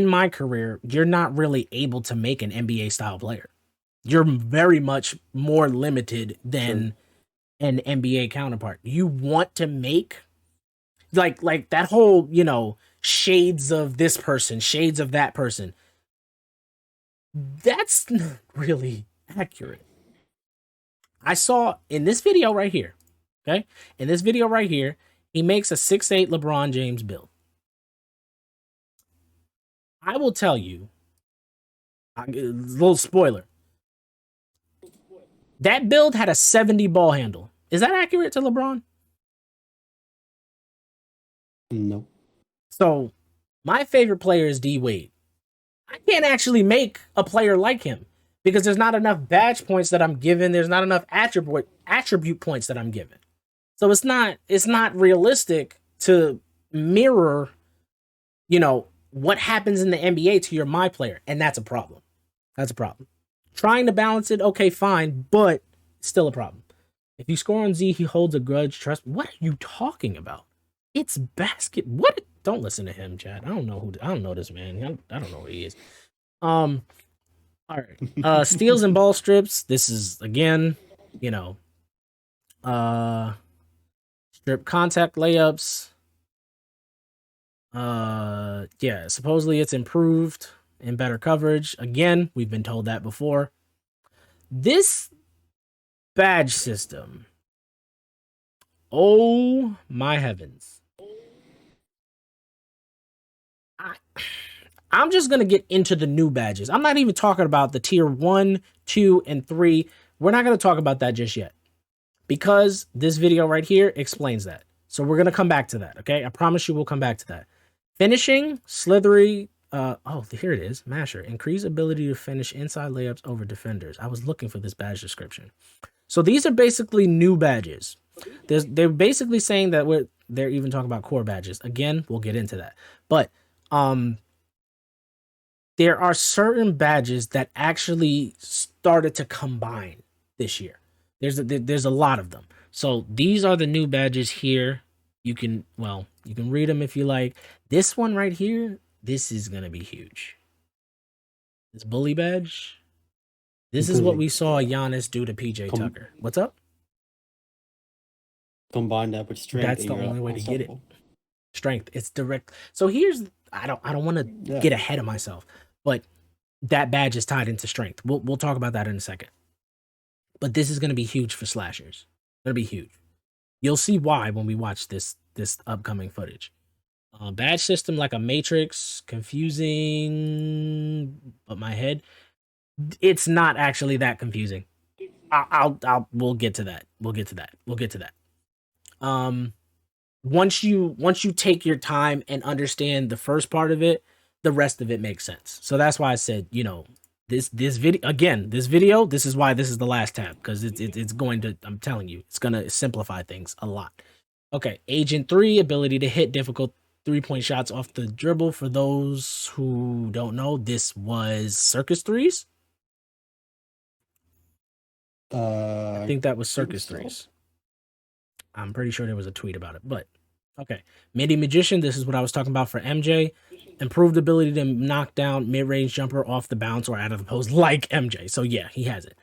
my career, you're not really able to make an NBA style player. You're very much more limited than an NBA counterpart. You want to make like that whole, shades of this person, shades of that person. That's not really accurate. I saw in this video right here, okay? In this video right here, he makes a 6'8" LeBron James build. I will tell you, a little spoiler. That build had a 70 ball handle. Is that accurate to LeBron? No. So, my favorite player is D Wade. I can't actually make a player like him because there's not enough badge points that I'm given. There's not enough attribute points that I'm given. So it's not realistic to mirror, what happens in the NBA to your my player, and that's a problem. That's a problem. Trying to balance it, okay, fine, but still a problem. If you score on Z, he holds a grudge. Trust. What are you talking about? It's basket. What? Don't listen to him, Chad. I don't know this man. I don't know who he is. All right. Steals and ball strips. This is again, strip contact layups. Yeah, supposedly it's improved in better coverage. Again, we've been told that before. This badge system. Oh my heavens. I'm just going to get into the new badges. I'm not even talking about the tier 1, 2, and 3. We're not going to talk about that just yet because this video right here explains that. So we're going to come back to that, okay? I promise you we'll come back to that. Finishing, slithery. Here it is. Masher. Increase ability to finish inside layups over defenders. I was looking for this badge description. So these are basically new badges. They're basically saying that they're even talking about core badges. Again, we'll get into that. But there are certain badges that actually started to combine this year. There's a lot of them. So these are the new badges here. You can read them if you like. This one right here, this is going to be huge. This bully badge. This is what we saw Giannis do to PJ Tucker. What's up? Combine that with strength. That's the only way to get it. Strength. It's direct. So I don't want to get ahead of myself, but that badge is tied into strength. We'll talk about that in a second. But this is going to be huge for slashers. It's going to be huge. You'll see why when we watch this upcoming footage. Badge system like a matrix, confusing, but my head. It's not actually that confusing. We'll get to that. We'll get to that. Once you take your time and understand the first part of it, the rest of it makes sense. So that's why I said, this video, this is why this is the last tab, because it's going to, I'm telling you, it's going to simplify things a lot. Okay, Agent 3, ability to hit difficult 3-point shots off the dribble. For those who don't know, this was Circus 3s. I think that was Circus 3s. I'm pretty sure there was a tweet about it, but Okay. Midi Magician, this is what I was talking about for MJ. Improved ability to knock down mid-range jumper off the bounce or out of the post like MJ. So yeah, he has it.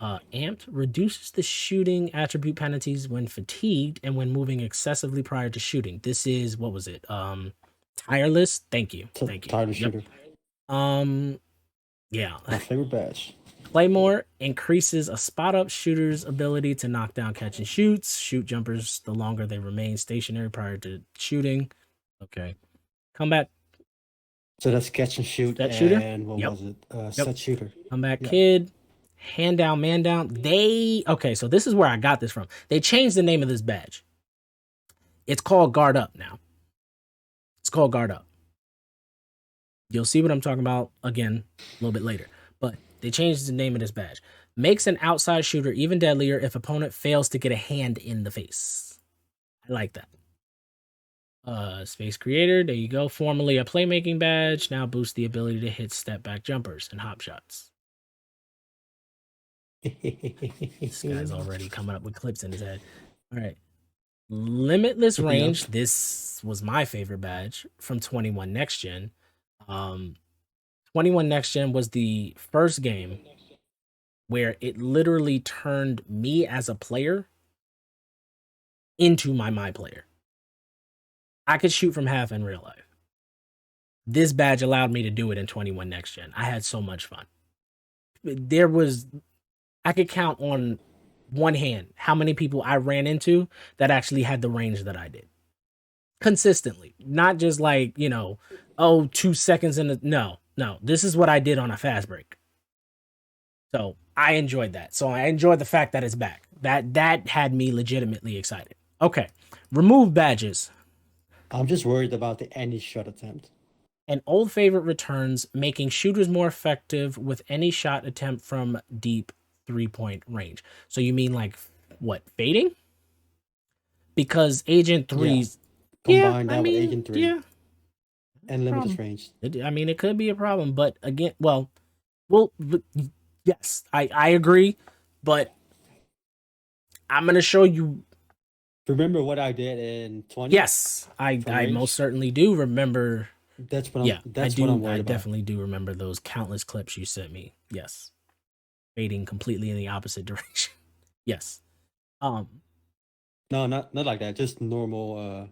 Amped reduces the shooting attribute penalties when fatigued and when moving excessively prior to shooting. This is, what was it? Tireless. Thank you. Thank you. Tireless Yep. shooter. Yeah. My favorite badge. Claymore increases a spot-up shooter's ability to knock down catch and shoots. Shoot jumpers the longer they remain stationary prior to shooting. Okay. Combat. So that's catch and shoot. Set shooter? And what Yep. was it? Set shooter. Comeback Yep. Kid. Hand down, man down. Okay, so this is where I got this from. They changed the name of this badge. It's called Guard Up now. It's called Guard Up. You'll see what I'm talking about again a little bit later. But they changed the name of this badge. Makes an outside shooter even deadlier if opponent fails to get a hand in the face. I like that. Space Creator, there you go. Formerly a playmaking badge, now boosts the ability to hit step back jumpers and hop shots. This guy's already coming up with clips in his head. All right. Limitless Range. This was my favorite badge from 21 Next Gen. 21 Next Gen was the first game where it literally turned me as a player into my player. I could shoot from half in real life. This badge allowed me to do it in 21 Next Gen. I had so much fun. I could count on one hand how many people I ran into that actually had the range that I did. Consistently. Not just like, 2 seconds in the... No. This is what I did on a fast break. So I enjoyed that. So I enjoyed the fact that it's back. That had me legitimately excited. Okay. Remove badges. I'm just worried about the any shot attempt. An old favorite returns, making shooters more effective with any shot attempt from deep 3-point range. So you mean like what, fading? Because Agent 3's combined with Agent 3. Yeah. And Limitless Range. It could be a problem, but again, yes, I agree, but I'm going to show you. Remember what I did in 20? Yes, I most certainly do remember. That's what I'm worried about. I definitely do remember those countless clips you sent me. Yes. Fading completely in the opposite direction. Yes. No, not like that. Just normal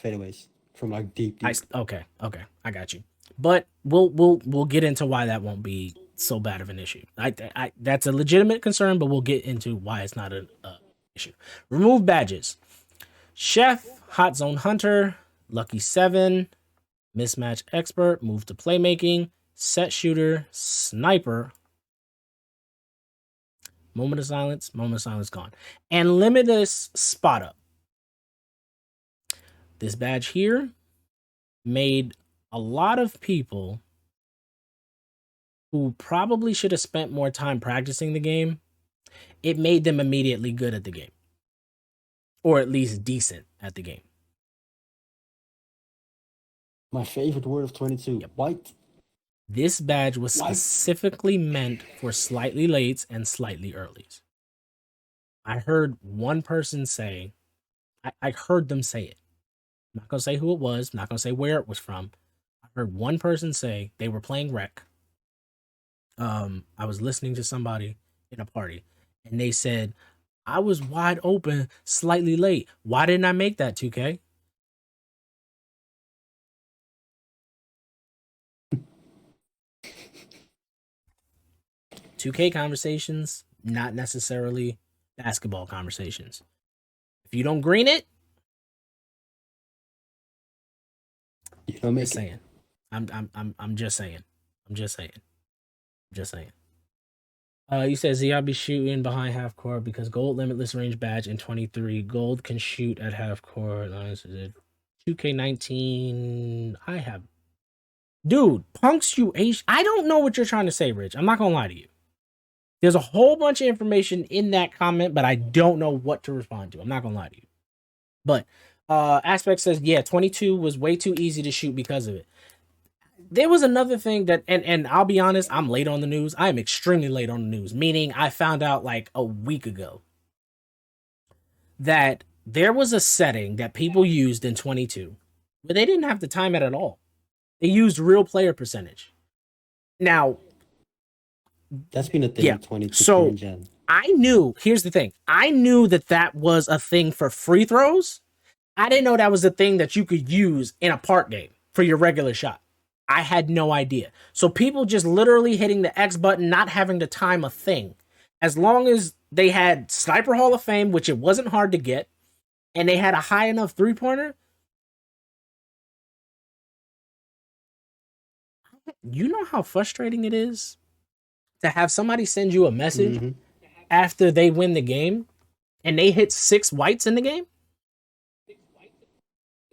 fadeaways from like deep. Okay. I got you. But we'll get into why that won't be so bad of an issue. I that's a legitimate concern, but we'll get into why it's not an issue. Remove badges. Chef, Hot Zone Hunter, Lucky 7, Mismatch Expert, Move to Playmaking, Set Shooter, Sniper. Moment of silence gone. And Limitless Spot Up. This badge here made a lot of people who probably should have spent more time practicing the game. It made them immediately good at the game. Or at least decent at the game. My favorite word of 22. Yep. White. This badge was specifically meant for slightly lates and slightly earlies. I heard one person say, I heard them say it. I'm not going to say who it was. I'm not going to say where it was from. I heard one person say they were playing rec. I was listening to somebody in a party, and they said, I was wide open, slightly late. Why didn't I make that, 2K? $2K conversations, not necessarily basketball conversations. If you don't green it, you don't make it. Saying. I'm just saying. You said Zia be shooting behind half court because gold limitless range badge in 23. Gold can shoot at half court. 2K19. I have. Dude, punks you H. I don't know what you're trying to say, Rich. I'm not gonna lie to you. There's a whole bunch of information in that comment, but I don't know what to respond to. I'm not gonna lie to you. But Aspect says, yeah, 22 was way too easy to shoot because of it. There was another thing that, and I'll be honest, I'm late on the news. I am extremely late on the news, meaning I found out like a week ago that there was a setting that people used in 22 where they didn't have to time it at all. They used real player percentage. Now, That's been a thing Yeah, in 22 so- current gen. I knew, here's the thing. I knew that was a thing for free throws. I didn't know that was a thing that you could use in a park game for your regular shot. I had no idea. So people just literally hitting the X button, not having to time a thing. As long as they had Sniper Hall of Fame, which it wasn't hard to get, and they had a high enough three-pointer, you know how frustrating it is to have somebody send you a message Mhm. after they win the game and they hit 6 whites in the game?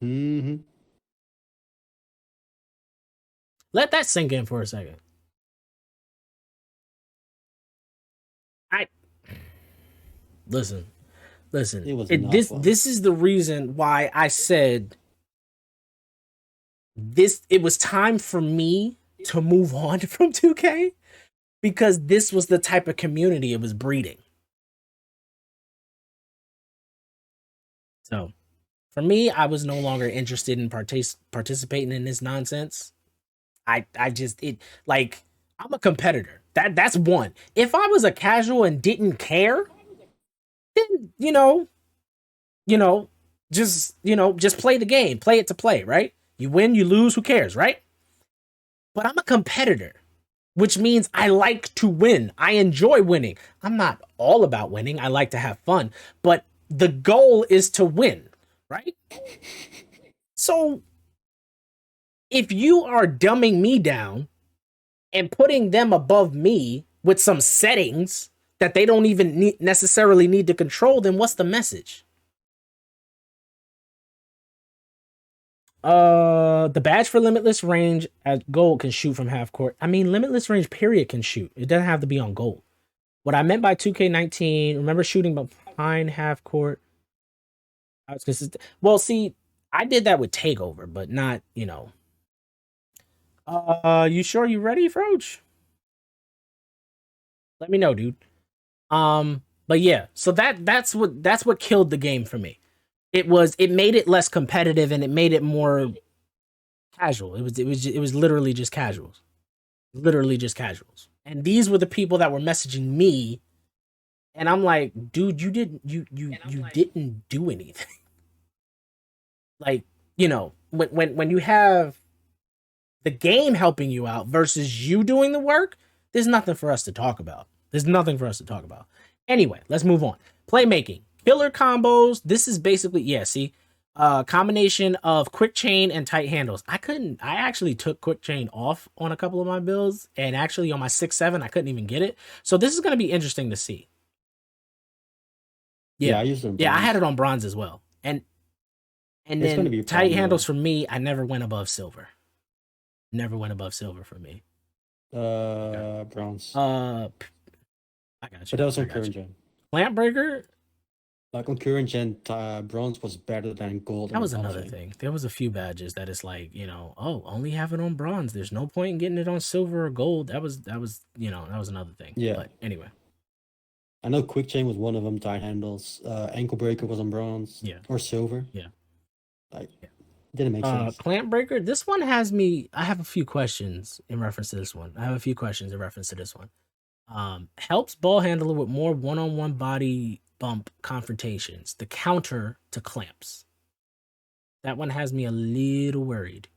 Mm-hmm. Let that sink in for a second. Listen. It was not fun. This is the reason why I said this. It was time for me to move on from 2K because this was the type of community it was breeding. So, for me, I was no longer interested in participating in this nonsense. I'm a competitor. That's one. If I was a casual and didn't care, then just play the game, play it to play, right? You win, you lose, who cares, right? But I'm a competitor, which means I like to win. I enjoy winning. I'm not all about winning. I like to have fun, but the goal is to win, right? So if you are dumbing me down and putting them above me with some settings that they don't even necessarily need to control, then what's the message? The badge for Limitless Range at gold can shoot from half court. I mean, Limitless Range period can shoot. It doesn't have to be on gold. What I meant by 2K19, remember shooting behind half court? I was consistent. Well, see, I did that with Takeover, but not, you sure you ready, Froach? Let me know, dude. But yeah, so that's what killed the game for me. It made it less competitive and it made it more casual. It was literally just casuals. Literally just casuals. And these were the people that were messaging me, and I'm like, dude, you didn't do anything. Like, when you have the game helping you out versus you doing the work, there's nothing for us to talk about. Anyway, let's move on. Playmaking. Killer combos. This is basically, combination of quick chain and tight handles. I actually took quick chain off on a couple of my builds, and actually on my 6-7, I couldn't even get it. So this is going to be interesting to see. I used it on Yeah, I bronze. had it on bronze as well. And It's gonna then be a tight problem, handles though. for me, I never went above silver. Never went above silver for me. Bronze. I got you. But that was I on got you. current gen. Plant breaker. Like on current gen, bronze was better than gold. That was another thing. There was a few badges that it's like, only have it on bronze. There's no point in getting it on silver or gold. That was another thing. Yeah. But anyway. I know quick chain was one of them. Tight handles. Ankle breaker was on bronze. Yeah. Or silver. Yeah. Didn't make sense. Clamp breaker. This one has me. I have a few questions in reference to this one. Helps ball handler with more one-on-one body bump confrontations. The counter to clamps. That one has me a little worried.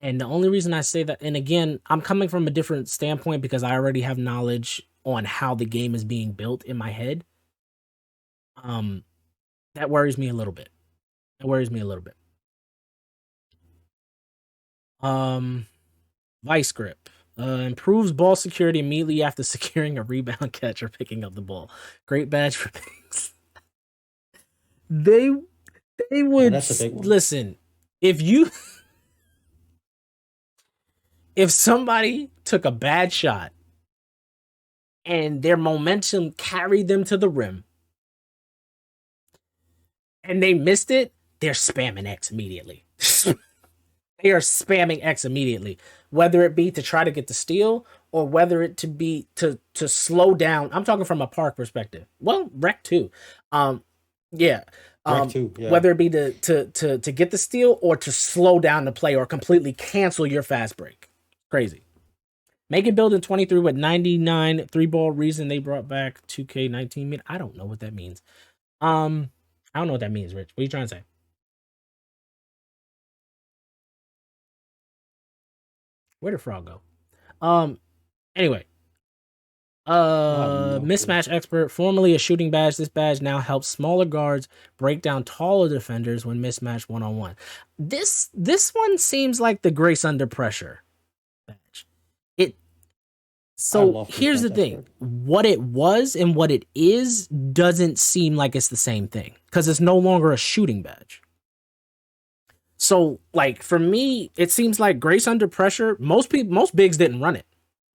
And the only reason I say that, and again, I'm coming from a different standpoint because I already have knowledge on how the game is being built in my head. That worries me a little bit. Vice grip. Improves ball security immediately after securing a rebound catch or picking up the ball. Great badge for things. They would that's a big one. listen. If somebody took a bad shot and their momentum carried them to the rim and they missed it, they're spamming X immediately. They are spamming X immediately, whether it be to try to get the steal or whether it to be to slow down. I'm talking from a park perspective. Well, rec too. Correct too. Yeah. Whether it be to get the steal or to slow down the play or completely cancel your fast break. Crazy. Make it build in 23 with 99 3-ball reason they brought back 2K19. I don't know what that means. I don't know what that means, Rich. What are you trying to say? Where'd the frog go? Anyway. Mismatch expert, formerly a shooting badge. This badge now helps smaller guards break down taller defenders when mismatched one-on-one. This one seems like the Grace Under Pressure badge. So here's the thing. What it was and what it is doesn't seem like it's the same thing because it's no longer a shooting badge. So, like, for me, it seems like Grace Under Pressure, most bigs didn't run it.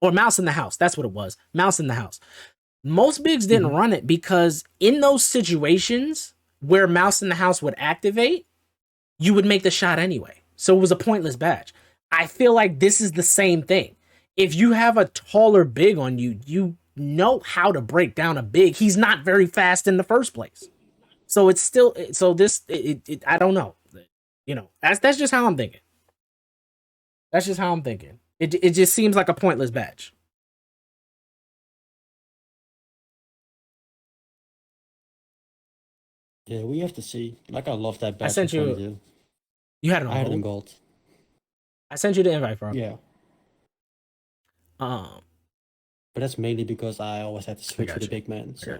Or Mouse in the House. That's what it was. Mouse in the House. Most bigs didn't run it because in those situations where Mouse in the House would activate, you would make the shot anyway. So it was a pointless badge. I feel like this is the same thing. If you have a taller big on you, you know how to break down a big. He's not very fast in the first place. So it's still, I don't know. You know, that's just how I'm thinking. That's just how I'm thinking. It just seems like a pointless badge. Yeah, we have to see. Like, I love that badge. I sent you. You had it on I had it in gold. gold. I sent you the invite, bro. Yeah. But that's mainly because I always had to switch to the big man. So.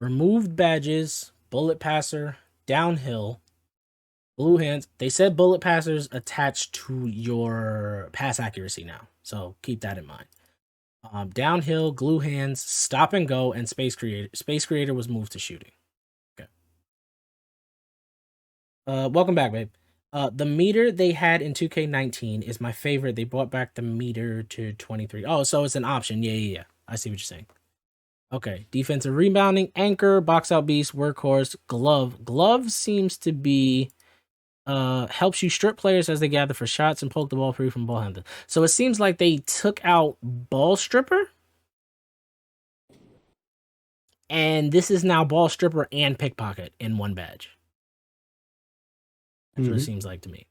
Removed badges, bullet passer, downhill, blue hands. They said bullet passers attached to your pass accuracy now. So keep that in mind. Downhill, glue hands, stop and go, and space creator. Space creator was moved to shooting. Okay. Welcome back, babe. The meter they had in 2K19 is my favorite. They brought back the meter to 23. Oh, so it's an option. Yeah. I see what you're saying. Okay. Defensive rebounding, anchor, box out beast, workhorse, glove. Glove seems to be helps you strip players as they gather for shots and poke the ball free from ball handler. So it seems like they took out ball stripper. And this is now ball stripper and pickpocket in one badge. That's what it seems like to me.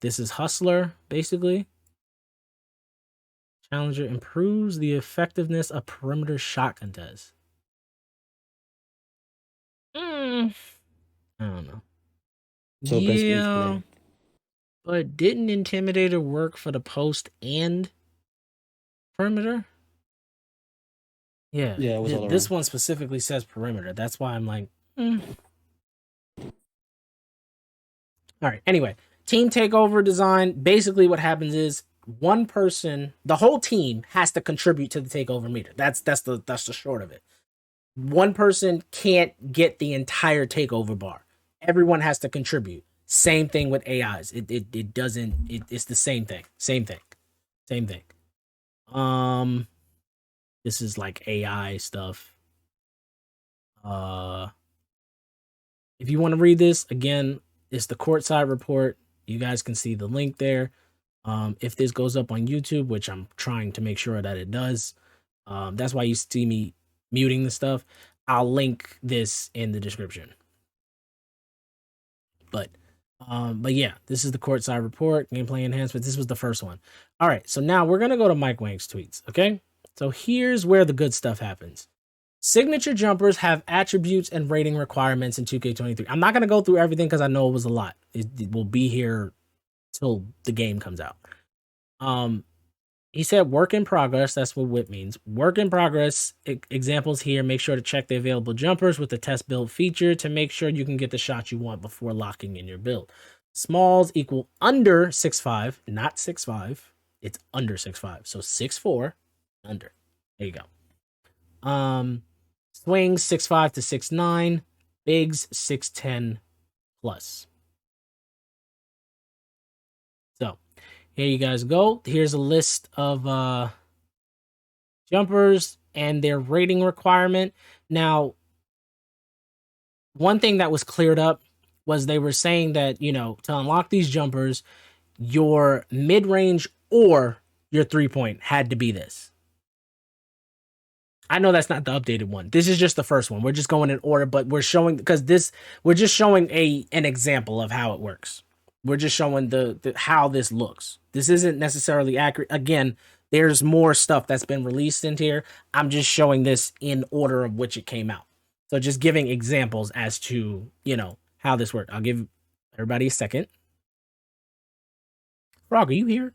This is Hustler, basically. Challenger improves the effectiveness of perimeter shot contest. I don't know. So yeah, but didn't Intimidator work for the post and perimeter? Yeah, it was all this one specifically says perimeter. That's why I'm like, All right. Anyway, team takeover design. Basically, what happens is one person, the whole team has to contribute to the takeover meter. That's the short of it. One person can't get the entire takeover bar. Everyone has to contribute. Same thing with AIs. It doesn't. It's the same thing. Same thing. This is like AI stuff. If you want to read this again, it's the courtside report. You guys can see the link there. If this goes up on YouTube, which I'm trying to make sure that it does, that's why you see me muting the stuff. I'll link this in the description. But yeah, this is the courtside report, gameplay enhancement. This was the first one. All right, so now we're gonna go to Mike Wang's tweets. Okay, so here's where the good stuff happens. Signature jumpers have attributes and rating requirements in 2K23. I'm not gonna go through everything because I know it was a lot. It will be here till the game comes out. He said work in progress. That's what WIP means. Work in progress. Examples here. Make sure to check the available jumpers with the test build feature to make sure you can get the shot you want before locking in your build. Smalls equal under 6'5", not 6'5". It's under 6'5". So 6'4", under. There you go. Swings 6'5" to 6'9". Bigs 6'10" plus. So here you guys go. Here's a list of jumpers and their rating requirement. Now, one thing that was cleared up was they were saying that, to unlock these jumpers, your mid-range or your 3-point had to be this. I know that's not the updated one. This is just the first one. We're just going in order, but we're showing because we're just showing an example of how it works. We're just showing the how this looks. This isn't necessarily accurate. Again, there's more stuff that's been released into here. I'm just showing this in order of which it came out. So just giving examples as to, how this worked. I'll give everybody a second. Frog, are you here?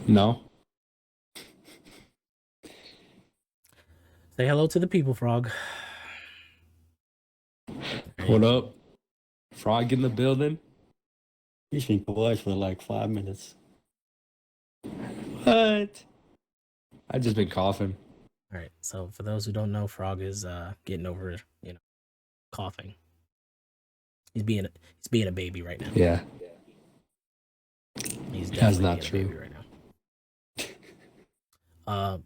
No. Say hello to the people, Frog. What up? Frog in the building? He's been quiet for like 5 minutes. What? I just been coughing. All right. So for those who don't know, Frog is getting over, coughing. He's being a baby right now. Yeah. He's That's definitely not being a true. baby right now.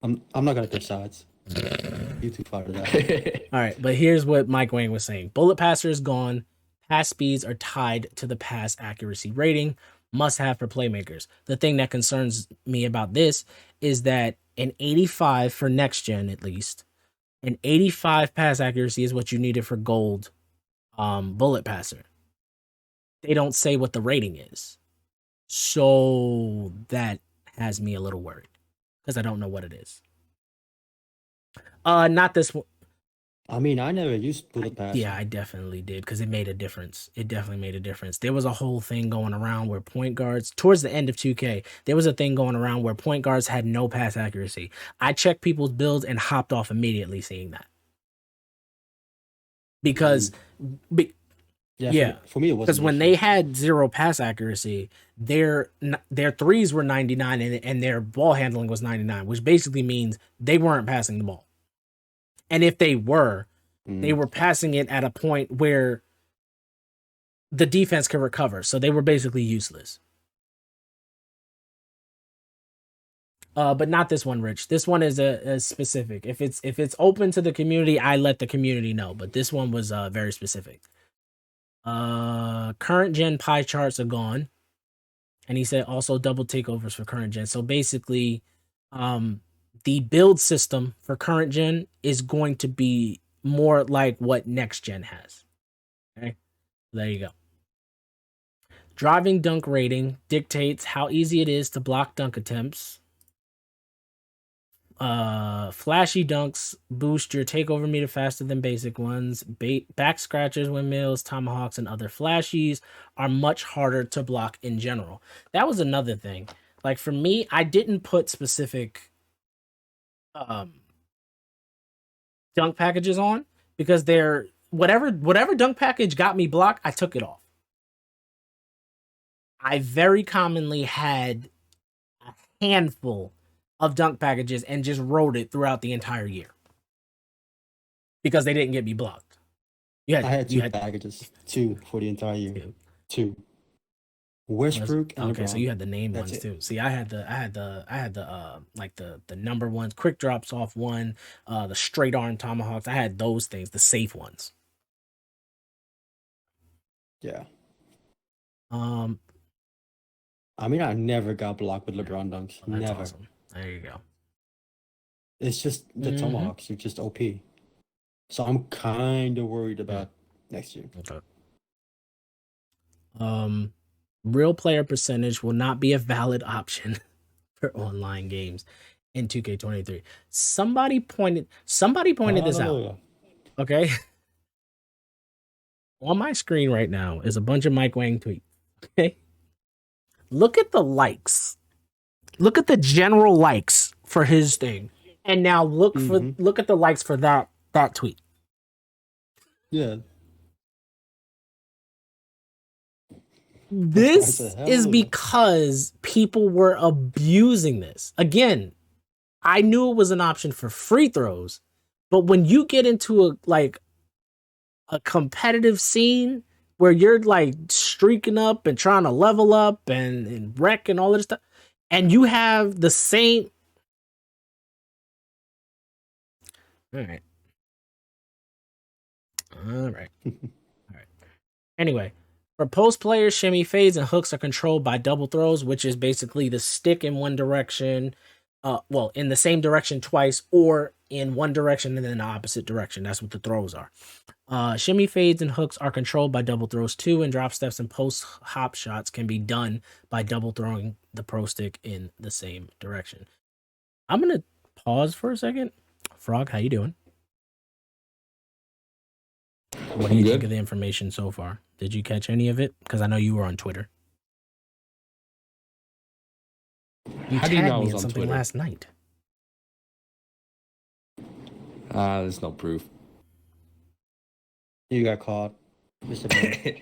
I'm not gonna pick sides. You too far to that. All right, but here's what Mike Wang was saying. Bullet passer is gone. Pass speeds are tied to the pass accuracy rating. Must have for playmakers. The thing that concerns me about this is that an 85 for next gen, at least, an 85 pass accuracy is what you needed for gold bullet passer. They don't say what the rating is. So that has me a little worried because I don't know what it is. Not this one. I mean, I never used bullet pass. Yeah, I definitely did because it made a difference. It definitely made a difference. There was a whole thing going around where point guards, towards the end of 2K, there was a thing going around where point guards had no pass accuracy. I checked people's builds and hopped off immediately seeing that. Because, yeah, for me it wasn't. because when they had zero pass accuracy, their threes were 99 and their ball handling was 99, which basically means they weren't passing the ball. And if they were passing it at a point where the defense could recover. So they were basically useless. But not this one, Rich. This one is a specific. If it's open to the community, I let the community know. But this one was very specific. Current gen pie charts are gone. And he said also double takeovers for current gen. So basically, the build system for current gen is going to be more like what next gen has. Okay, there you go. Driving dunk rating dictates how easy it is to block dunk attempts. Flashy dunks boost your takeover meter faster than basic ones. Back scratchers, windmills, tomahawks, and other flashies are much harder to block in general. That was another thing. Like for me, I didn't put specific dunk packages on because they're whatever dunk package got me blocked, I took it off. I very commonly had a handful of dunk packages and just rode it throughout the entire year because they didn't get me blocked. I had two packages, two for the entire year. Two. Westbrook and okay, LeBron. so you had the name That's ones it. too. See, I had the like the number ones, quick drops off one, the straight arm tomahawks. I had those things, the safe ones. Yeah. I mean, I never got blocked with LeBron dunks. Well, that's Never. awesome. There you go. It's just the tomahawks are just OP. So I'm kind of worried about next year. Okay. Real player percentage will not be a valid option for online games in 2K23. Somebody pointed this out. Okay. On my screen right now is a bunch of Mike Wang tweets. Okay. Look at the likes. Look at the general likes for his thing. And now look at the likes for that tweet. Yeah. This is because people were abusing this. Again, I knew it was an option for free throws, but when you get into a competitive scene where you're like streaking up and trying to level up and wreck and all of this stuff, and you have the same. All right. Anyway. For post players, shimmy fades and hooks are controlled by double throws, which is basically the stick in one direction well, in the same direction twice, or in one direction and then the opposite direction. That's what the throws are. Shimmy fades and hooks are controlled by double throws too, and drop steps and post hop shots can be done by double throwing the pro stick in the same direction. I'm gonna pause for a second. Frog, how you doing? What do you think of the information so far? Did you catch any of it? Because I know you were on Twitter. How do you know I was on something Twitter? last night. There's no proof. You got caught. Mr. Bear.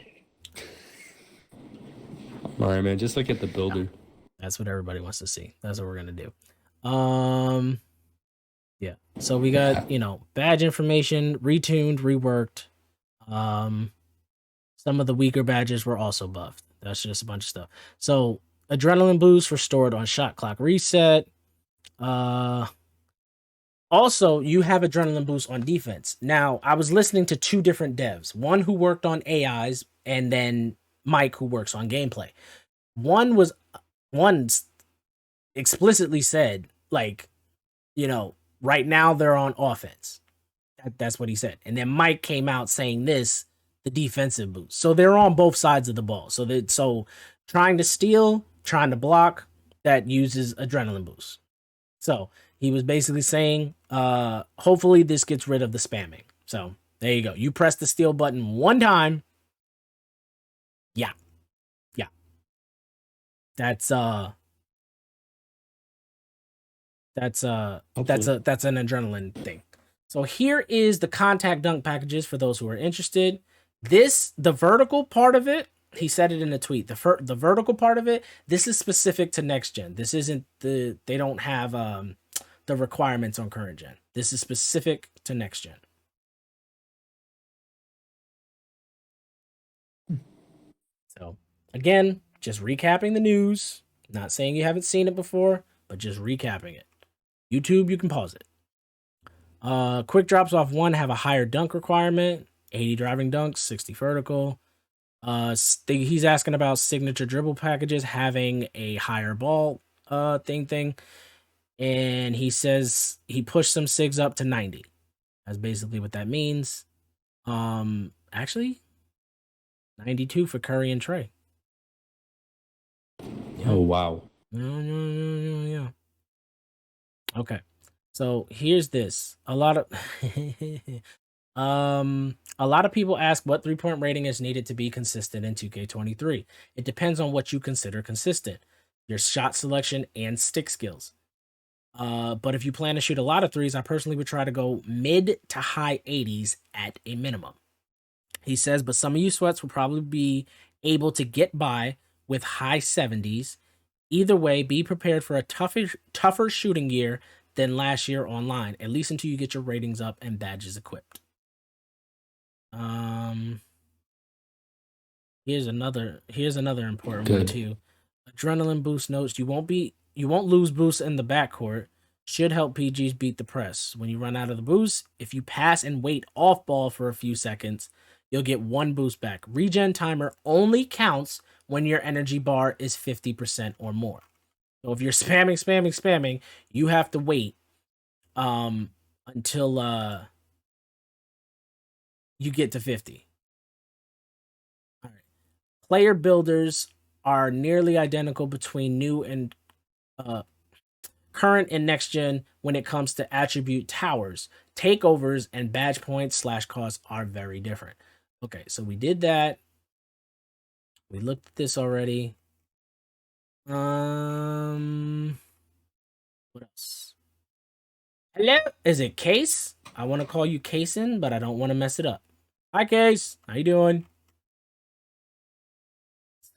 All right, man. Just look at the builder. That's what everybody wants to see. That's what we're gonna do. Yeah. So we got, badge information, retuned, reworked. Some of the weaker badges were also buffed. That's just a bunch of stuff. So adrenaline boost restored on shot clock reset. Also, you have adrenaline boost on defense. Now, I was listening to two different devs, one who worked on AIs and then Mike who works on gameplay. One explicitly said, like, right now they're on offense. That's what he said. And then Mike came out saying the defensive boost. So they're on both sides of the ball. So trying to steal, trying to block, that uses adrenaline boost. So he was basically saying, hopefully this gets rid of the spamming. So there you go. You press the steal button one time. Yeah. That's an adrenaline thing. So here is the contact dunk packages for those who are interested. The vertical part of it, he said it in a tweet. The vertical part of it, this is specific to next gen. This isn't they don't have the requirements on current gen. This is specific to next gen. So again, just recapping the news. Not saying you haven't seen it before, but just recapping it. YouTube, you can pause it. Quick drops off 1 have a higher dunk requirement, 80 driving dunks, 60 vertical. He's asking about signature dribble packages having a higher ball thing. And he says he pushed some SIGs up to 90. That's basically what that means. Actually, 92 for Curry and Trey. Oh, wow. Yeah. Okay. So here's this. A lot of people ask what 3-point rating is needed to be consistent in 2K23. It depends on what you consider consistent. Your shot selection and stick skills. But if you plan to shoot a lot of threes, I personally would try to go mid to high 80s at a minimum. He says, but some of you sweats will probably be able to get by with high 70s. Either way, be prepared for a tougher shooting year than last year online, at least until you get your ratings up and badges equipped. Here's another important one too. Adrenaline boost notes, you won't lose boosts in the backcourt. Should help PGs beat the press. When you run out of the boost, if you pass and wait off ball for a few seconds, you'll get 1 boost back. Regen timer only counts when your energy bar is 50% or more. So if you're spamming, you have to wait until you get to 50. All right. Player builders are nearly identical between new and current and next gen when it comes to attribute towers. Takeovers and badge points / costs are very different. Okay, so we did that. We looked at this already. What else? Hello? Is it Case? I want to call you Casein, but I don't want to mess it up. Hi, Case. How you doing?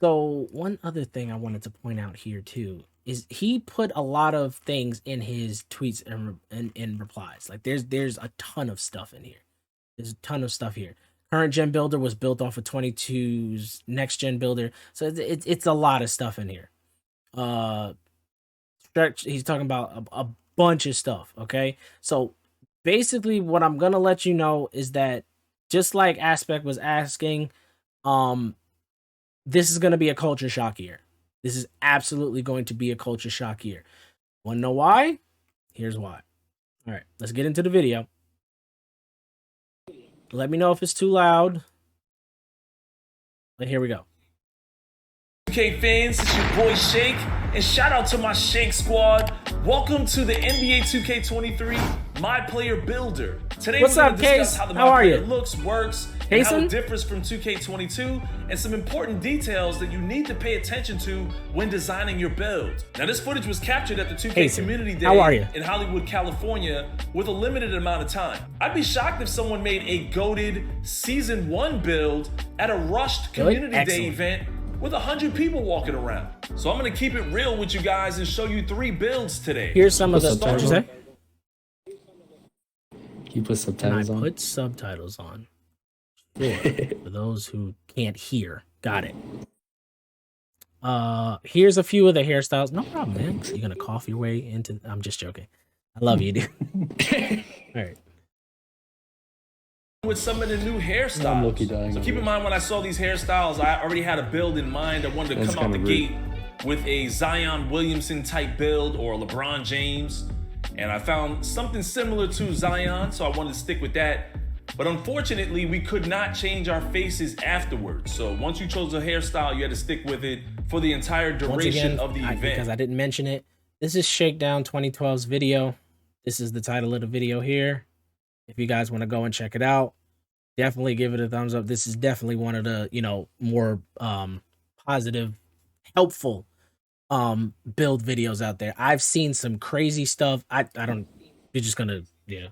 So one other thing I wanted to point out here too is he put a lot of things in his tweets and replies. Like there's a ton of stuff in here. There's a ton of stuff here. Current gen builder was built off of 22's next gen builder. So it's a lot of stuff in here. He's talking about a bunch of stuff. Okay. So basically what I'm going to let you know is that just like Aspect was asking, this is going to be a culture shock year. This is absolutely going to be a culture shock year. Want to know why? Here's why. All right, let's get into the video. Let me know if it's too loud. But here we go. Okay, fans, it's your boy Shake, and shout out to my Shake squad. Welcome to the NBA 2K23 My Player Builder. Today What's we're up, going to discuss Case? how the How My are Player you? looks, works, and how Jason? it differs from 2K22, and some important details that you need to pay attention to when designing your build. Now, this footage was captured at the 2K Jason, Community Day how are you? in Hollywood, California, with a limited amount of time. I'd be shocked if someone made a goated Season 1 build at a rushed Community Day Excellent. event with 100 people walking around. So I'm gonna keep it real with you guys and show you 3 builds today. Here's some of the. What's up, What'd you say? You put And I subtitles on. put subtitles on. Sure, for those who can't hear. Got it. Here's a few of the hairstyles. No problem, man. You're gonna cough your way into. I'm just joking. I love you, dude. All right. With some of the new I'm hairstyles. low-key dying So over keep in here. mind when I saw these hairstyles, I already had a build in mind. I wanted to That's come out the kinda rude. gate with a Zion Williamson type build or a LeBron James. And I found something similar to Zion, so I wanted to stick with that. But unfortunately, we could not change our faces afterwards. So once you chose a hairstyle, you had to stick with it for the entire Once duration again, of the event. because I didn't mention it, this is Shakedown 2012's video. This is the title of the video here. If you guys want to go and check it out, definitely give it a thumbs up. This is definitely one of the, more positive, helpful build videos out there. I've seen some crazy stuff. I don't, you're just gonna, yeah.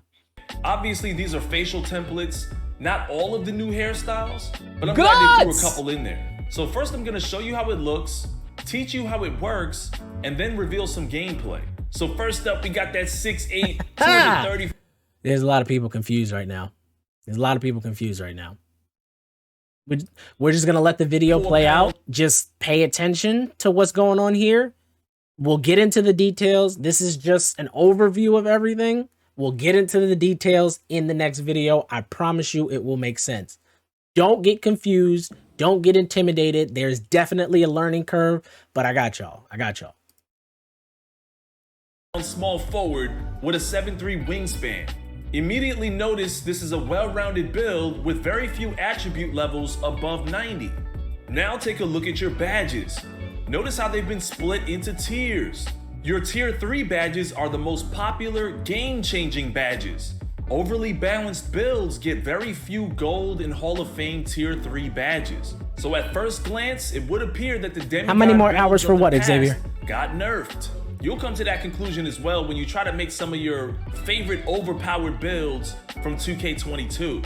Obviously, these are facial templates, not all of the new hairstyles, but I'm glad they threw a Guts! couple in there. So first I'm gonna show you how it looks, teach you how it works, and then reveal some gameplay. So first up, we got that 6'8", 230. There's a lot of people confused right now. We're just gonna let the video play out. Just pay attention to what's going on here. We'll get into the details. This is just an overview of everything. We'll get into the details in the next video. I promise you it will make sense. Don't get confused. Don't get intimidated. There's definitely a learning curve, but I got y'all. Small forward with a 7'3" wingspan. Immediately notice this is a well-rounded build with very few attribute levels above 90. Now take a look at your badges. Notice how they've been split into tiers. Your tier 3 badges are the most popular game-changing badges. Overly balanced builds get very few gold and Hall of Fame tier 3 badges. So at first glance, it would appear that the demigod How many more builds hours of for the what, past Xavier? got nerfed. You'll come to that conclusion as well when you try to make some of your favorite overpowered builds from 2K22.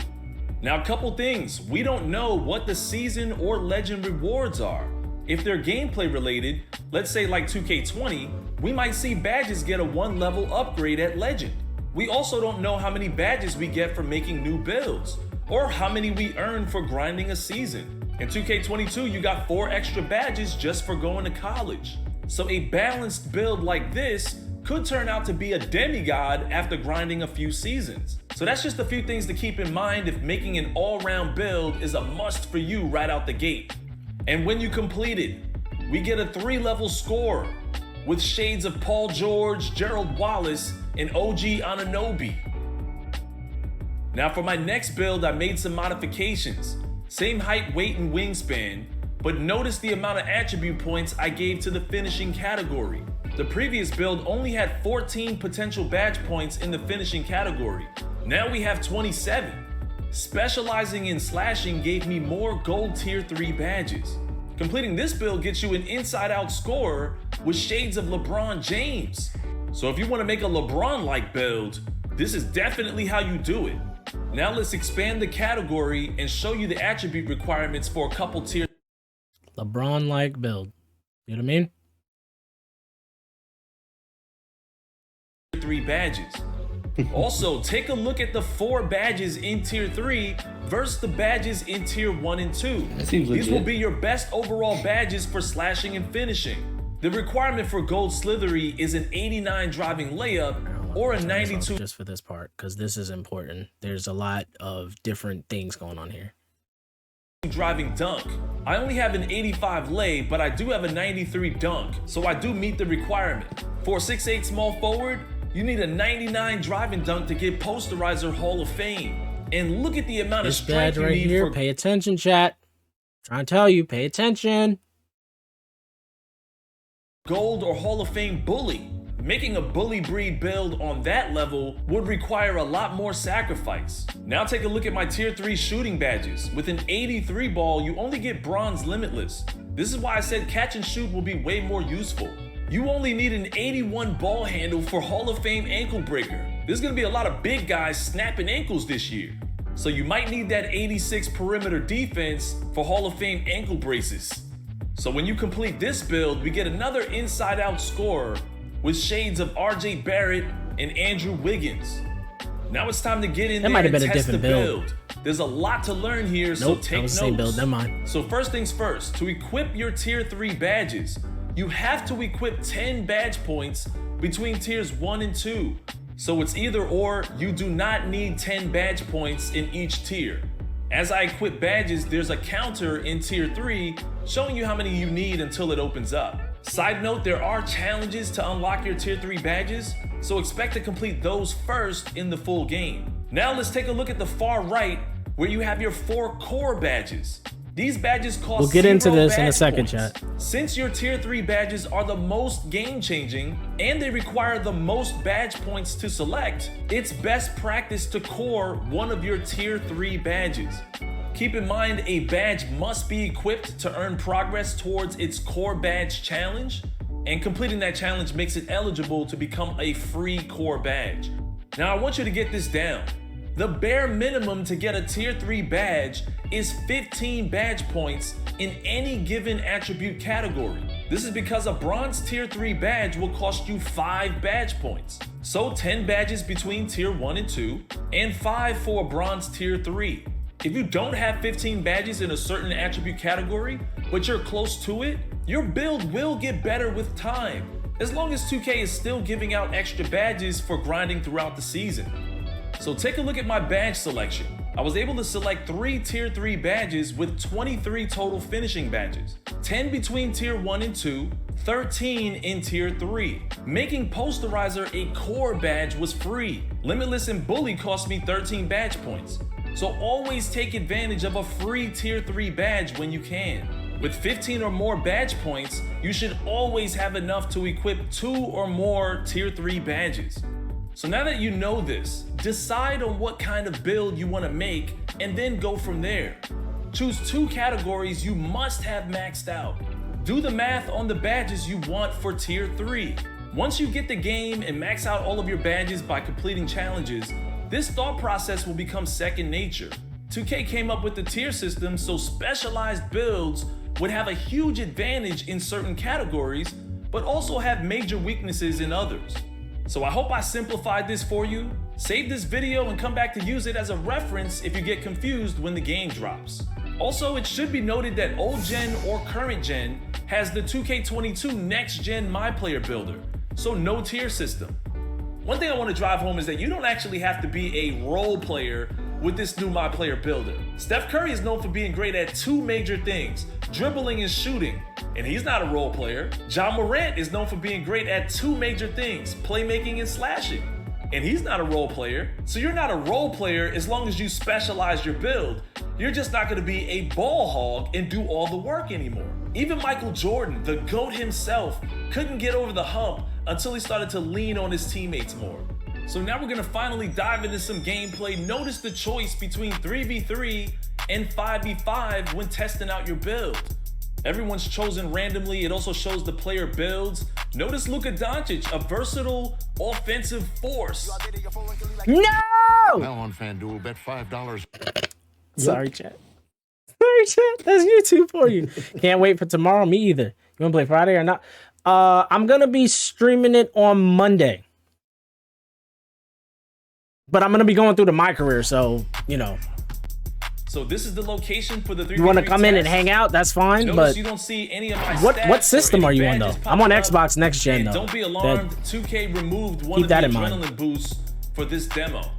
Now, a couple things. We don't know what the season or legend rewards are. If they're gameplay related, let's say like 2K20, we might see badges get a 1 level upgrade at legend. We also don't know how many badges we get for making new builds, or how many we earn for grinding a season. In 2K22, you got 4 extra badges just for going to college. So a balanced build like this could turn out to be a demigod after grinding a few seasons. So that's just a few things to keep in mind if making an all-round build is a must for you right out the gate. And when you complete it, we get a 3-level score with shades of Paul George, Gerald Wallace, and OG Anunoby. Now for my next build, I made some modifications. Same height, weight, and wingspan, but notice the amount of attribute points I gave to the finishing category. The previous build only had 14 potential badge points in the finishing category. Now we have 27. Specializing in slashing gave me more gold tier 3 badges. Completing this build gets you an inside-out scorer with shades of LeBron James. So if you want to make a LeBron-like build, this is definitely how you do it. Now let's expand the category and show you the attribute requirements for a couple tier LeBron-like build. You know what I mean? 3 badges. Also, take a look at the 4 badges in tier 3 versus the badges in tier 1 and 2. That seems These will legit. be your best overall badges for slashing and finishing. The requirement for gold slithery is an 89 driving layup or a 92 just for this part, because this is important. There's a lot of different things going on here. driving dunk. I only have an 85 lay, but I do have a 93 dunk, so I do meet the requirement. For a 6'8" small forward, you need a 99 driving dunk to get Posterizer Hall of Fame. And look at the amount of This strength badge you right need here. for Pay attention, chat. Trying to tell you, pay attention. Gold or Hall of Fame bully. Making a bully breed build on that level would require a lot more sacrifice. Now take a look at my tier 3 shooting badges. With an 83 ball, you only get bronze limitless. This is why I said catch and shoot will be way more useful. You only need an 81 ball handle for Hall of Fame ankle breaker. There's gonna be a lot of big guys snapping ankles this year. So you might need that 86 perimeter defense for Hall of Fame ankle braces. So when you complete this build, we get another inside out scorer with shades of RJ Barrett and Andrew Wiggins. Now it's time to get in That there might have and been a test the different build. build. There's a lot to learn here, so Nope, take that was notes. the same build. Never mind. So first things first, to equip your tier 3 badges, you have to equip 10 badge points between tiers 1 and 2. So it's either or, you do not need 10 badge points in each tier. As I equip badges, there's a counter in tier 3 showing you how many you need until it opens up. Side note, there are challenges to unlock your tier 3 badges, so expect to complete those first in the full game. Now let's take a look at the far right where you have your 4 core badges. These badges cost We'll get into 0 this in a badge second, points. chat. Since your tier 3 badges are the most game changing and they require the most badge points to select, it's best practice to core one of your tier 3 badges. Keep in mind, a badge must be equipped to earn progress towards its core badge challenge, and completing that challenge makes it eligible to become a free core badge. Now I want you to get this down. The bare minimum to get a tier 3 badge is 15 badge points in any given attribute category. This is because a bronze tier 3 badge will cost you 5 badge points. So 10 badges between tier 1 and 2, and 5 for a bronze tier 3. If you don't have 15 badges in a certain attribute category, but you're close to it, your build will get better with time, as long as 2K is still giving out extra badges for grinding throughout the season. So take a look at my badge selection. I was able to select 3 tier 3 badges with 23 total finishing badges, 10 between tier 1 and 2, 13 in tier 3. Making Posterizer a core badge was free. Limitless and Bully cost me 13 badge points. So always take advantage of a free tier 3 badge when you can. With 15 or more badge points, you should always have enough to equip 2 or more tier 3 badges. So now that you know this, decide on what kind of build you want to make and then go from there. Choose 2 categories you must have maxed out. Do the math on the badges you want for tier 3. Once you get the game and max out all of your badges by completing challenges, this thought process will become second nature. 2K came up with the tier system so specialized builds would have a huge advantage in certain categories, but also have major weaknesses in others. So I hope I simplified this for you. Save this video and come back to use it as a reference if you get confused when the game drops. Also, it should be noted that old gen or current gen has the 2K22 next gen My Player Builder, so no tier system. One thing I want to drive home is that you don't actually have to be a role player with this new My Player Builder. Steph Curry is known for being great at 2 major things, dribbling and shooting, and he's not a role player. Ja Morant is known for being great at 2 major things, playmaking and slashing, and he's not a role player. So you're not a role player as long as you specialize your build. You're just not going to be a ball hog and do all the work anymore. Even Michael Jordan, the GOAT himself, couldn't get over the hump until he started to lean on his teammates more. So now we're gonna finally dive into some gameplay. Notice the choice between 3v3 and 5v5 when testing out your build. Everyone's chosen randomly. It also shows the player builds. Notice Luka Doncic, a versatile offensive force. No! Now on FanDuel, bet $5. Sorry, chat. Sorry, chat. That's YouTube for you. Can't wait for tomorrow. Me either. You wanna play Friday or not? I'm gonna be streaming it on Monday. But I'm gonna be going through the My Career, so you know. So this is the location for the 3v3 You want to come in and test. hang out? That's fine. Notice but you don't see any of my what stats system or are any you on though? badges I'm on popping up. Xbox next gen And though. don't be alarmed. 2K removed one Keep of that the in mind. adrenaline boosts for this demo.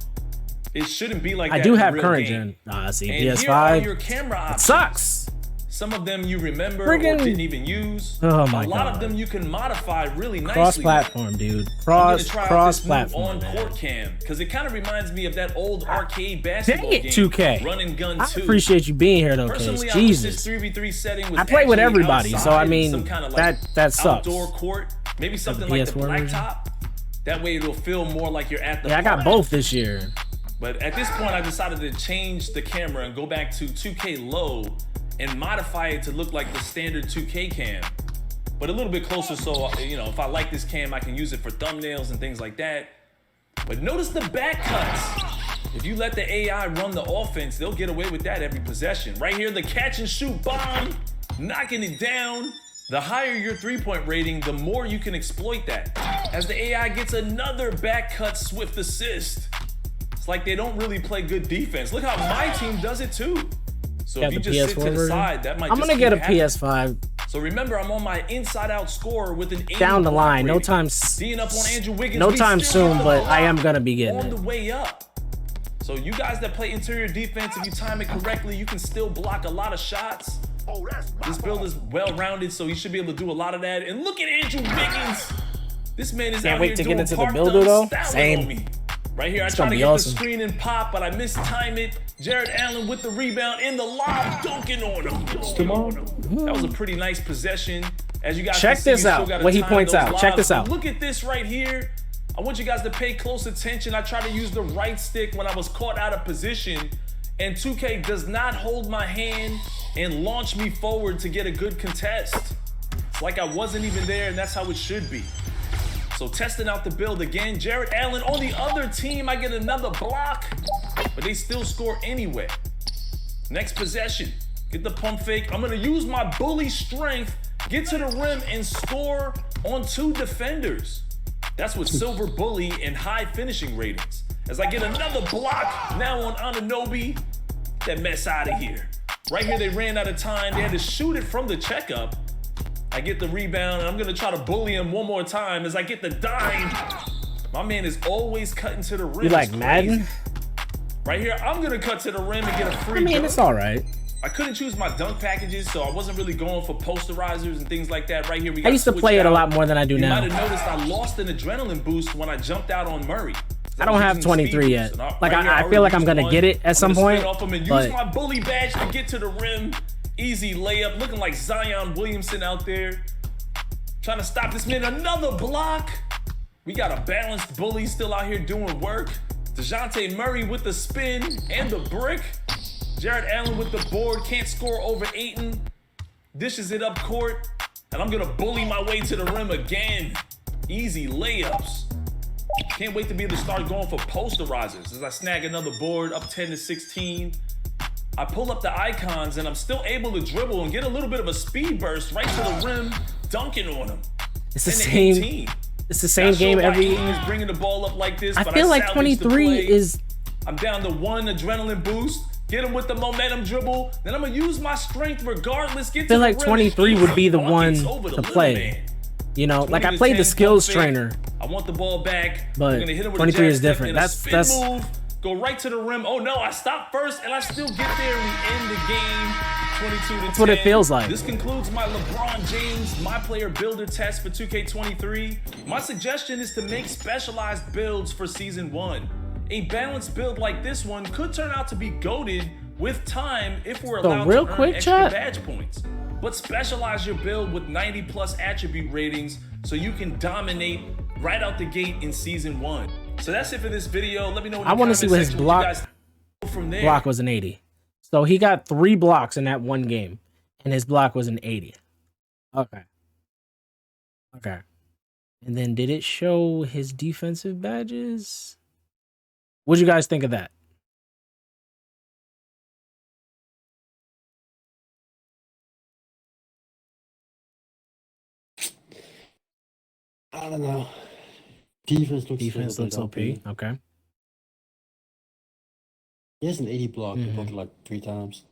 It shouldn't be like I that. do in have real current game. gen. See, And here are your PS5. camera It options. sucks. Some of them you remember Friggin- or didn't even use. Oh my A lot of God. them you can modify really nicely. Cross-platform, dude. I'm gonna try out this new Cross-platform. on-court cam because it kind of reminds me of that old arcade basketball Dang it, game, 2K. Run and Gun I 2. appreciate you being here, though, Personally, Case. I wish this Jesus. 3v3 setting was I play with actually everybody, so I outside, mean, some kind of like that sucks. outdoor court, maybe something like the PS4 version? blacktop. That way it'll feel more like you're at the Yeah, I got park. both this year. But at this point, I decided to change the camera and go back to 2K low and modify it to look like the standard 2K cam, but a little bit closer. So, you know, if I like this cam, I can use it for thumbnails and things like that. But notice the back cuts. If you let the AI run the offense, they'll get away with that every possession. Right here, the catch and shoot bomb, knocking it down. The higher your three-point rating, the more you can exploit that. As the AI gets another back cut swift assist. It's like they don't really play good defense. Look how my team does it too. So if you just sit to the side, that might I'm just gonna keep get a happening. PS5 So remember, I'm on my inside-out score with an 80 down the block line. No rating. time. D'ing up on Andrew Wiggins. No We time still soon, got the but I block am gonna be getting on the it. way up. So you guys that play interior defense, if you time it correctly, you can still block a lot of shots. This build is well-rounded, so you should be able to do a lot of that. And look at Andrew Wiggins. This man is Can't out wait here to get doing into the park builder, dunk though. styling Same. on me. Right here, I It's try gonna to be get awesome. the screen and pop, but I mistime it. Jared Allen with the rebound and the lob, dunking on him. That was a pretty nice possession. As you guys Check can see, this you still out, gotta what he time points those out. Check lobs. this out. But look at this right here. I want you guys to pay close attention. I tried to use the right stick when I was caught out of position, and 2K does not hold my hand and launch me forward to get a good contest. It's like I wasn't even there, and that's how it should be. So testing out the build again. Jared Allen on the other team. I get another block, but they still score anyway. Next possession. Get the pump fake. I'm gonna use my bully strength, get to the rim and score on 2 defenders. That's with silver bully and high finishing ratings. As I get another block now on Anunoby. That mess out of here. Right here, they ran out of time. They had to shoot it from the checkup. I get the rebound, and I'm gonna try to bully him one more time as I get the dime. My man is always cutting to the rim. You like It's Madden? crazy. Right here, I'm gonna cut to the rim and get a free I mean, dunk. it's all right. I couldn't choose my dunk packages, so I wasn't really going for posterizers and things like that. Right here, we I got used to play it a lot more than I do You now. might have noticed I lost an adrenaline boost when I jumped out on Murray. I don't have 23 yet. Like, I feel like I'm gonna get it at some point, Off him and use but- my bully badge to get to the rim. Easy layup, looking like Zion Williamson out there. Trying to stop this man. Another block. We got a balanced bully still out here doing work. DeJounte Murray with the spin and the brick. Jared Allen with the board. Can't score over Ayton. Dishes it up court. And I'm going to bully my way to the rim again. Easy layups. Can't wait to be able to start going for posterizers as I snag another board up 10-16. I pull up the icons and I'm still able to dribble and get a little bit of a speed burst right to the rim, dunking on him. It's the 10-18. same. It's the same Not sure game why every. Ayton is bringing the ball up like this, I but feel like salvaged the 23 play. is. I'm down to 1 adrenaline boost. Get him with the momentum dribble. Then I'm gonna use my strength regardless. Get I feel to the like rim 23 and would be the buckets one over the to limit, play. man. You know, like I 20 to played the 10 skills pump fake. trainer. I want the ball back. But I'm gonna hit him with 23 a jab is step different. and a That's- spin move. Go right to the rim. Oh no, I stopped first and I still get there and we end the game 22 to 10. That's what it feels like. This concludes my LeBron James My Player Builder test for 2K23. My suggestion is to make specialized builds for Season 1. A balanced build like this one could turn out to be goated with time if we're So allowed real to earn quick, extra chat. badge points. But specialize your build with 90+ attribute ratings so you can dominate right out the gate in Season 1. So that's it for this video. Let me know in the I want to see comment what his section block you guys think from there. block was an 80. So he got 3 blocks in that one game, and his block was an 80. Okay. Okay. And then did it show his defensive badges? What'd you guys think of that? I don't know. Defense looks Defense a looks little OP. bit Okay. He has an 80 block. He Mhm. blocked it like 3 times.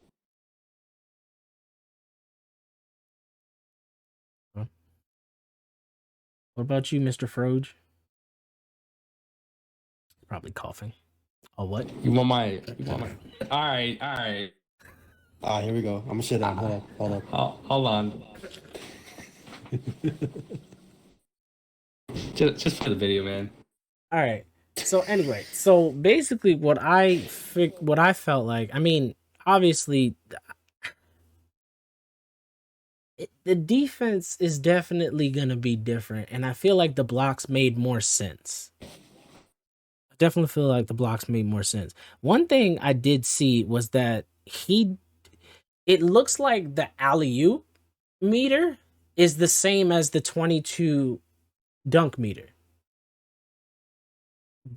What about you, Mr. Froge? Probably coughing. Oh, what? You want my? All right, all right. Here we go. I'm gonna sit down. Hold up. Hold on. just for the video, man. All right. So anyway, so basically what I felt like, I mean, obviously the defense is definitely going to be different, and I feel like the blocks made more sense. I definitely feel like the blocks made more sense. One thing I did see was that it looks like the alley-oop meter is the same as the 22 dunk meter.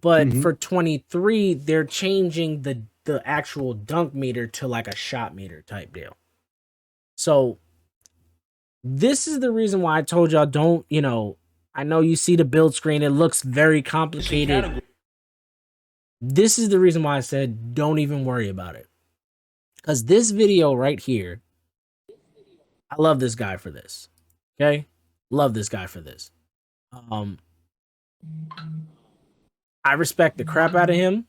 But for 23, they're changing the actual dunk meter to like a shot meter type deal. So this is the reason why I told y'all don't, you know, I know you see the build screen. It looks very complicated. This is the reason why I said don't even worry about it. Because this video right here, I love this guy for this. Okay? Love this guy for this. I respect the crap out of him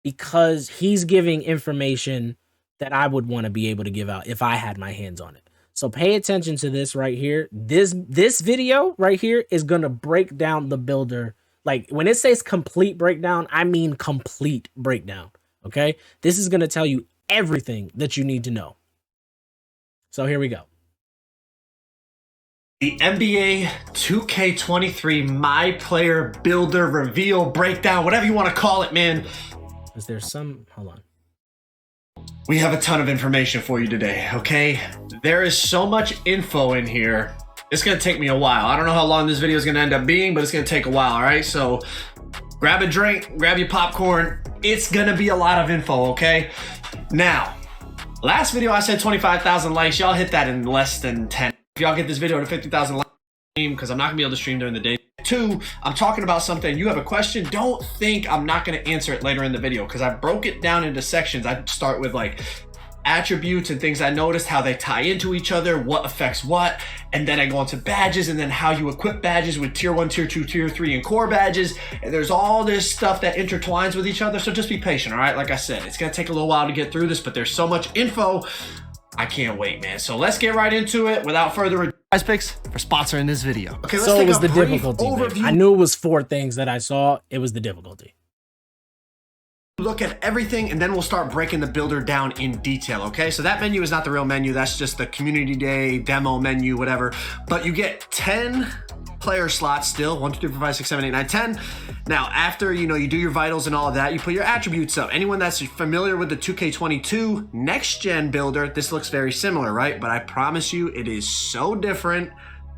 because he's giving information that I would want to be able to give out if I had my hands on it. So pay attention to this right here. This video right here is going to break down the builder. Like when it says complete breakdown, I mean complete breakdown. Okay? This is going to tell you everything that you need to know. So here we go. The NBA 2K23 My Player Builder Reveal Breakdown, whatever you want to call it, man. Is there some... Hold on. We have a ton of information for you today, okay? There is so much info in here. It's going to take me a while. I don't know how long this video is going to end up being, but it's going to take a while, all right? So grab a drink, grab your popcorn. It's going to be a lot of info, okay? Now, last video I said 25,000 likes. Y'all hit that in less than 10. If y'all get this video to 50,000 likes, because I'm not gonna be able to stream during the day. 2, I'm talking about something. You have a question, don't think I'm not gonna answer it later in the video, because I broke it down into sections. I start with like attributes and things I noticed, how they tie into each other, what affects what, and then I go into badges and then how you equip badges with tier 1, tier 2, tier 3, and core badges. And there's all this stuff that intertwines with each other, so just be patient, all right? Like I said, it's gonna take a little while to get through this, but there's so much info. I can't wait, man. So let's get right into it without further ado. Prize Picks for sponsoring this video. Okay, let's so take it was a the brief difficulty. overview. I knew it was 4 things that I saw. It was the difficulty. Look at everything, and then we'll start breaking the builder down in detail, okay? So that menu is not the real menu. That's just the community day, demo menu, whatever. But you get 10 player slots still, 1, 2, 3, 4, 5, 6, 7, 8, 9, 10. Now, after, you know, you do your vitals and all of that, you put your attributes up. Anyone that's familiar with the 2K22 next gen builder, this looks very similar, right? But I promise you, it is so different.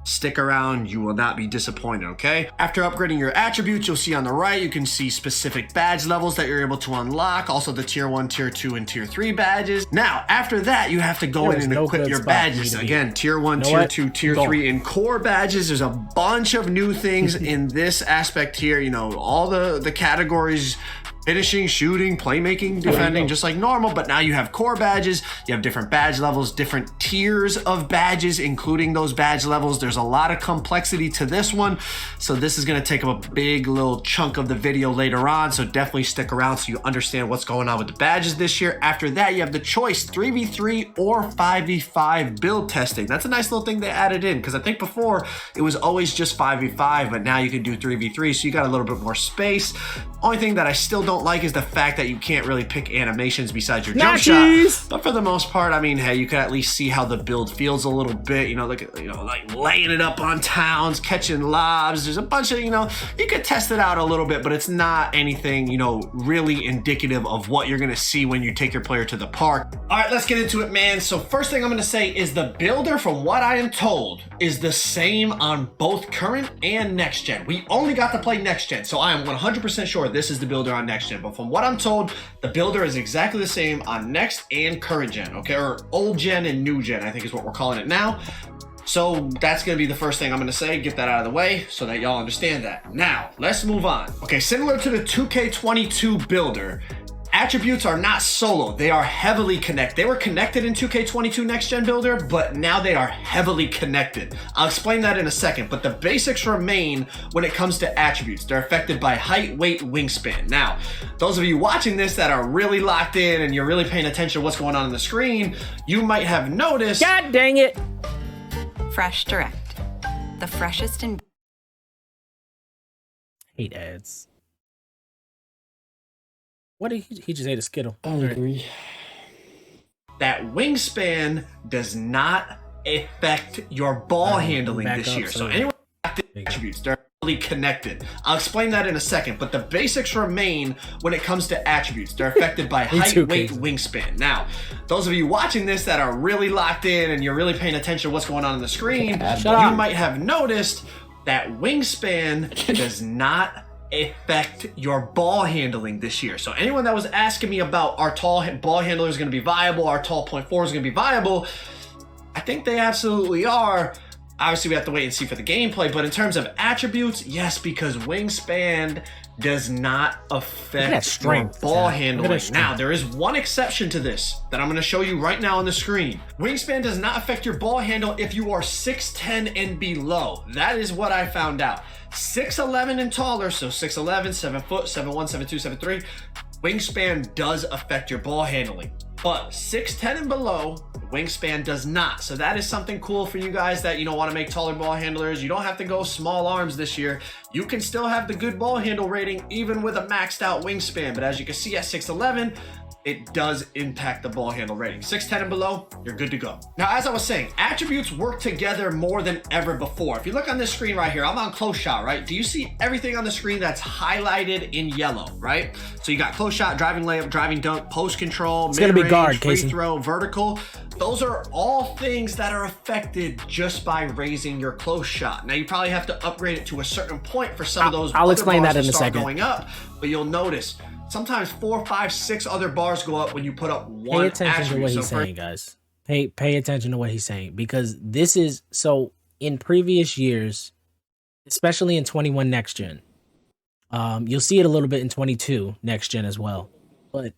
Stick around, you will not be disappointed, okay? After upgrading your attributes, you'll see on the right, you can see specific badge levels that you're able to unlock, also the tier 1, tier 2, and tier 3 badges. Now, after that, you have to go in and equip your badges. Again, tier 1, tier 2, tier 3, and core badges. There's a bunch of new things in this aspect here, you know, all the categories, finishing, shooting, playmaking, defending, just like normal, but now you have core badges, you have different badge levels, different tiers of badges, including those badge levels. There's a lot of complexity to this one, so this is going to take up a big little chunk of the video later on, so definitely stick around so you understand what's going on with the badges this year. After that, you have the choice 3v3 or 5v5 build testing. That's a nice little thing they added in, because I think before it was always just 5v5, but now you can do 3v3, so you got a little bit more space. Only thing that I still don't like is the fact that you can't really pick animations besides your jump shot. But for the most part, I mean, hey, you can at least see how the build feels a little bit. You know, look at, you know, like laying it up on towns, catching lobs. There's a bunch of, you know, you could test it out a little bit, but it's not anything, you know, really indicative of what you're gonna see when you take your player to the park. All right, let's get into it, man. So first thing I'm gonna say is the builder, from what I am told, is the same on both current and next gen. We only got to play next gen, so I am 100% sure this is the builder on next gen. But from what I'm told, the builder is exactly the same on next and current gen, okay? Or old gen and new gen, I think is what we're calling it now. So that's gonna be the first thing I'm gonna say, get that out of the way so that y'all understand that. Now, let's move on. Okay, similar to the 2K22 builder, attributes are not solo. They are heavily connected. They were connected in 2K22 Next Gen Builder, but now they are heavily connected. I'll explain that in a second, but the basics remain when it comes to attributes. They're affected by height, weight, wingspan. Now, those of you watching this that are really locked in and you're really paying attention to what's going on the screen, you might have noticed... God dang it! Fresh Direct. The freshest and... Hate ads. What did he just ate a Skittle? I agree. that wingspan does not affect your ball handling this year. So anyone attributes, they're really connected. I'll explain that in a second, but the basics remain when it comes to attributes. They're affected by height, weight, wingspan. Now, those of you watching this that are really locked in and you're really paying attention to what's going on the screen, you might have noticed that wingspan does not affect your ball handling this year. So anyone that was asking me about our tall ball handler is going to be viable, our tall .4 is going to be viable, I think they absolutely are. Obviously, we have to wait and see for the gameplay, but in terms of attributes, yes, because wingspan does not affect your ball handling. Now, there is one exception to this that I'm going to show you right now on the screen. Wingspan does not affect your ball handle if you are 6'10 and below. That is what I found out. 6'11 and taller, so 6'11, 7 foot, 7'1, 7'2, 7'3, wingspan does affect your ball handling. But 6'10 and below, wingspan does not. So that is something cool for you guys that, you know, want to make taller ball handlers. You don't have to go small arms this year. You can still have the good ball handle rating even with a maxed out wingspan. But as you can see at 6'11, it does impact the ball handle rating. 6'10 and below, you're good to go. Now, as I was saying, attributes work together more than ever before. If you look on this screen right here, I'm on close shot, right? Do you see everything on the screen that's highlighted in yellow, right? So you got close shot, driving layup, driving dunk, post control, mid-range, free throw, vertical. Those are all things that are affected just by raising your close shot. Now, you probably have to upgrade it to a certain point for some of those. I'll explain that in a second. Going up, but you'll notice sometimes 4, 5, 6 other bars go up when you put up one attribute. Pay attention to what he's saying, guys. Pay attention to what he's saying, because this is so in previous years, especially in 21 next gen. You'll see it a little bit in 22 next gen as well. But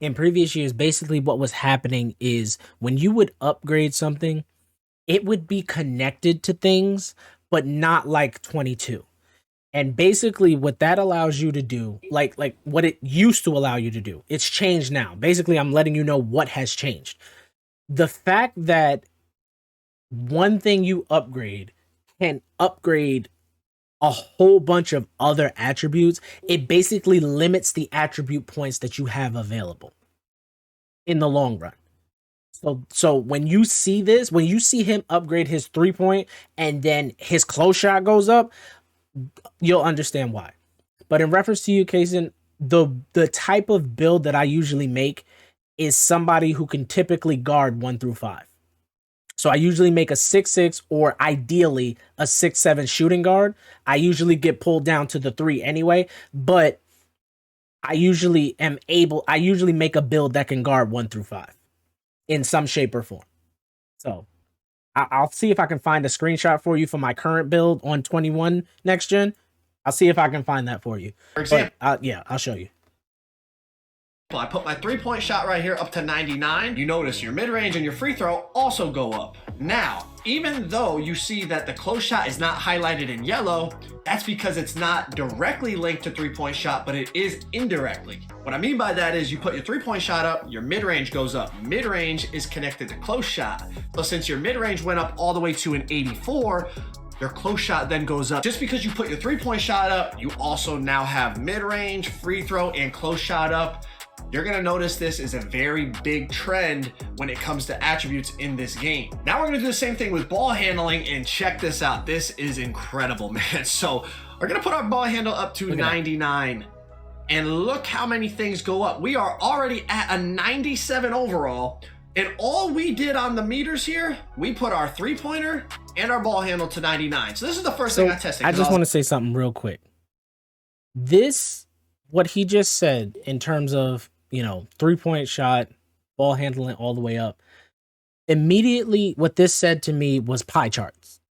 in previous years, basically what was happening is when you would upgrade something, it would be connected to things, but not like 22. And basically what that allows you to do, like what it used to allow you to do, it's changed now. Basically, I'm letting you know what has changed. The fact that one thing you upgrade can upgrade a whole bunch of other attributes, it basically limits the attribute points that you have available in the long run. So when you see this, when you see him upgrade his 3-point and then his close shot goes up, you'll understand why. But in reference to you, Kaysen, the type of build that I usually make is somebody who can typically guard 1 through 5. So I usually make a 6'6" or ideally a 6'7" shooting guard. I usually get pulled down to the 3 anyway, but I usually make a build that can guard 1 through 5 in some shape or form. So I'll see if I can find a screenshot for you for my current build on 21 next gen. I'll see if I can find that for you. For example, yeah, I'll show you. I put my 3-point shot right here up to 99. You notice your mid-range and your free throw also go up. Now, even though you see that the close shot is not highlighted in yellow, that's because it's not directly linked to 3-point shot, but it is indirectly. What I mean by that is you put your 3-point shot up, your mid-range goes up. Mid-range is connected to close shot. So since your mid-range went up all the way to an 84, your close shot then goes up. Just because you put your 3-point shot up, you also now have mid-range, free throw, and close shot up. You're gonna notice this is a very big trend when it comes to attributes in this game. Now we're gonna do the same thing with ball handling, and check this out. This is incredible, man. So we're gonna put our ball handle up to 99, and look how many things go up. We are already at a 97 overall, and all we did on the meters here, we put our 3-pointer and our ball handle to 99. So this is the first thing I tested. I just want to say something real quick. What he just said in terms of, 3-point shot, ball handling all the way up, immediately what this said to me was pie charts.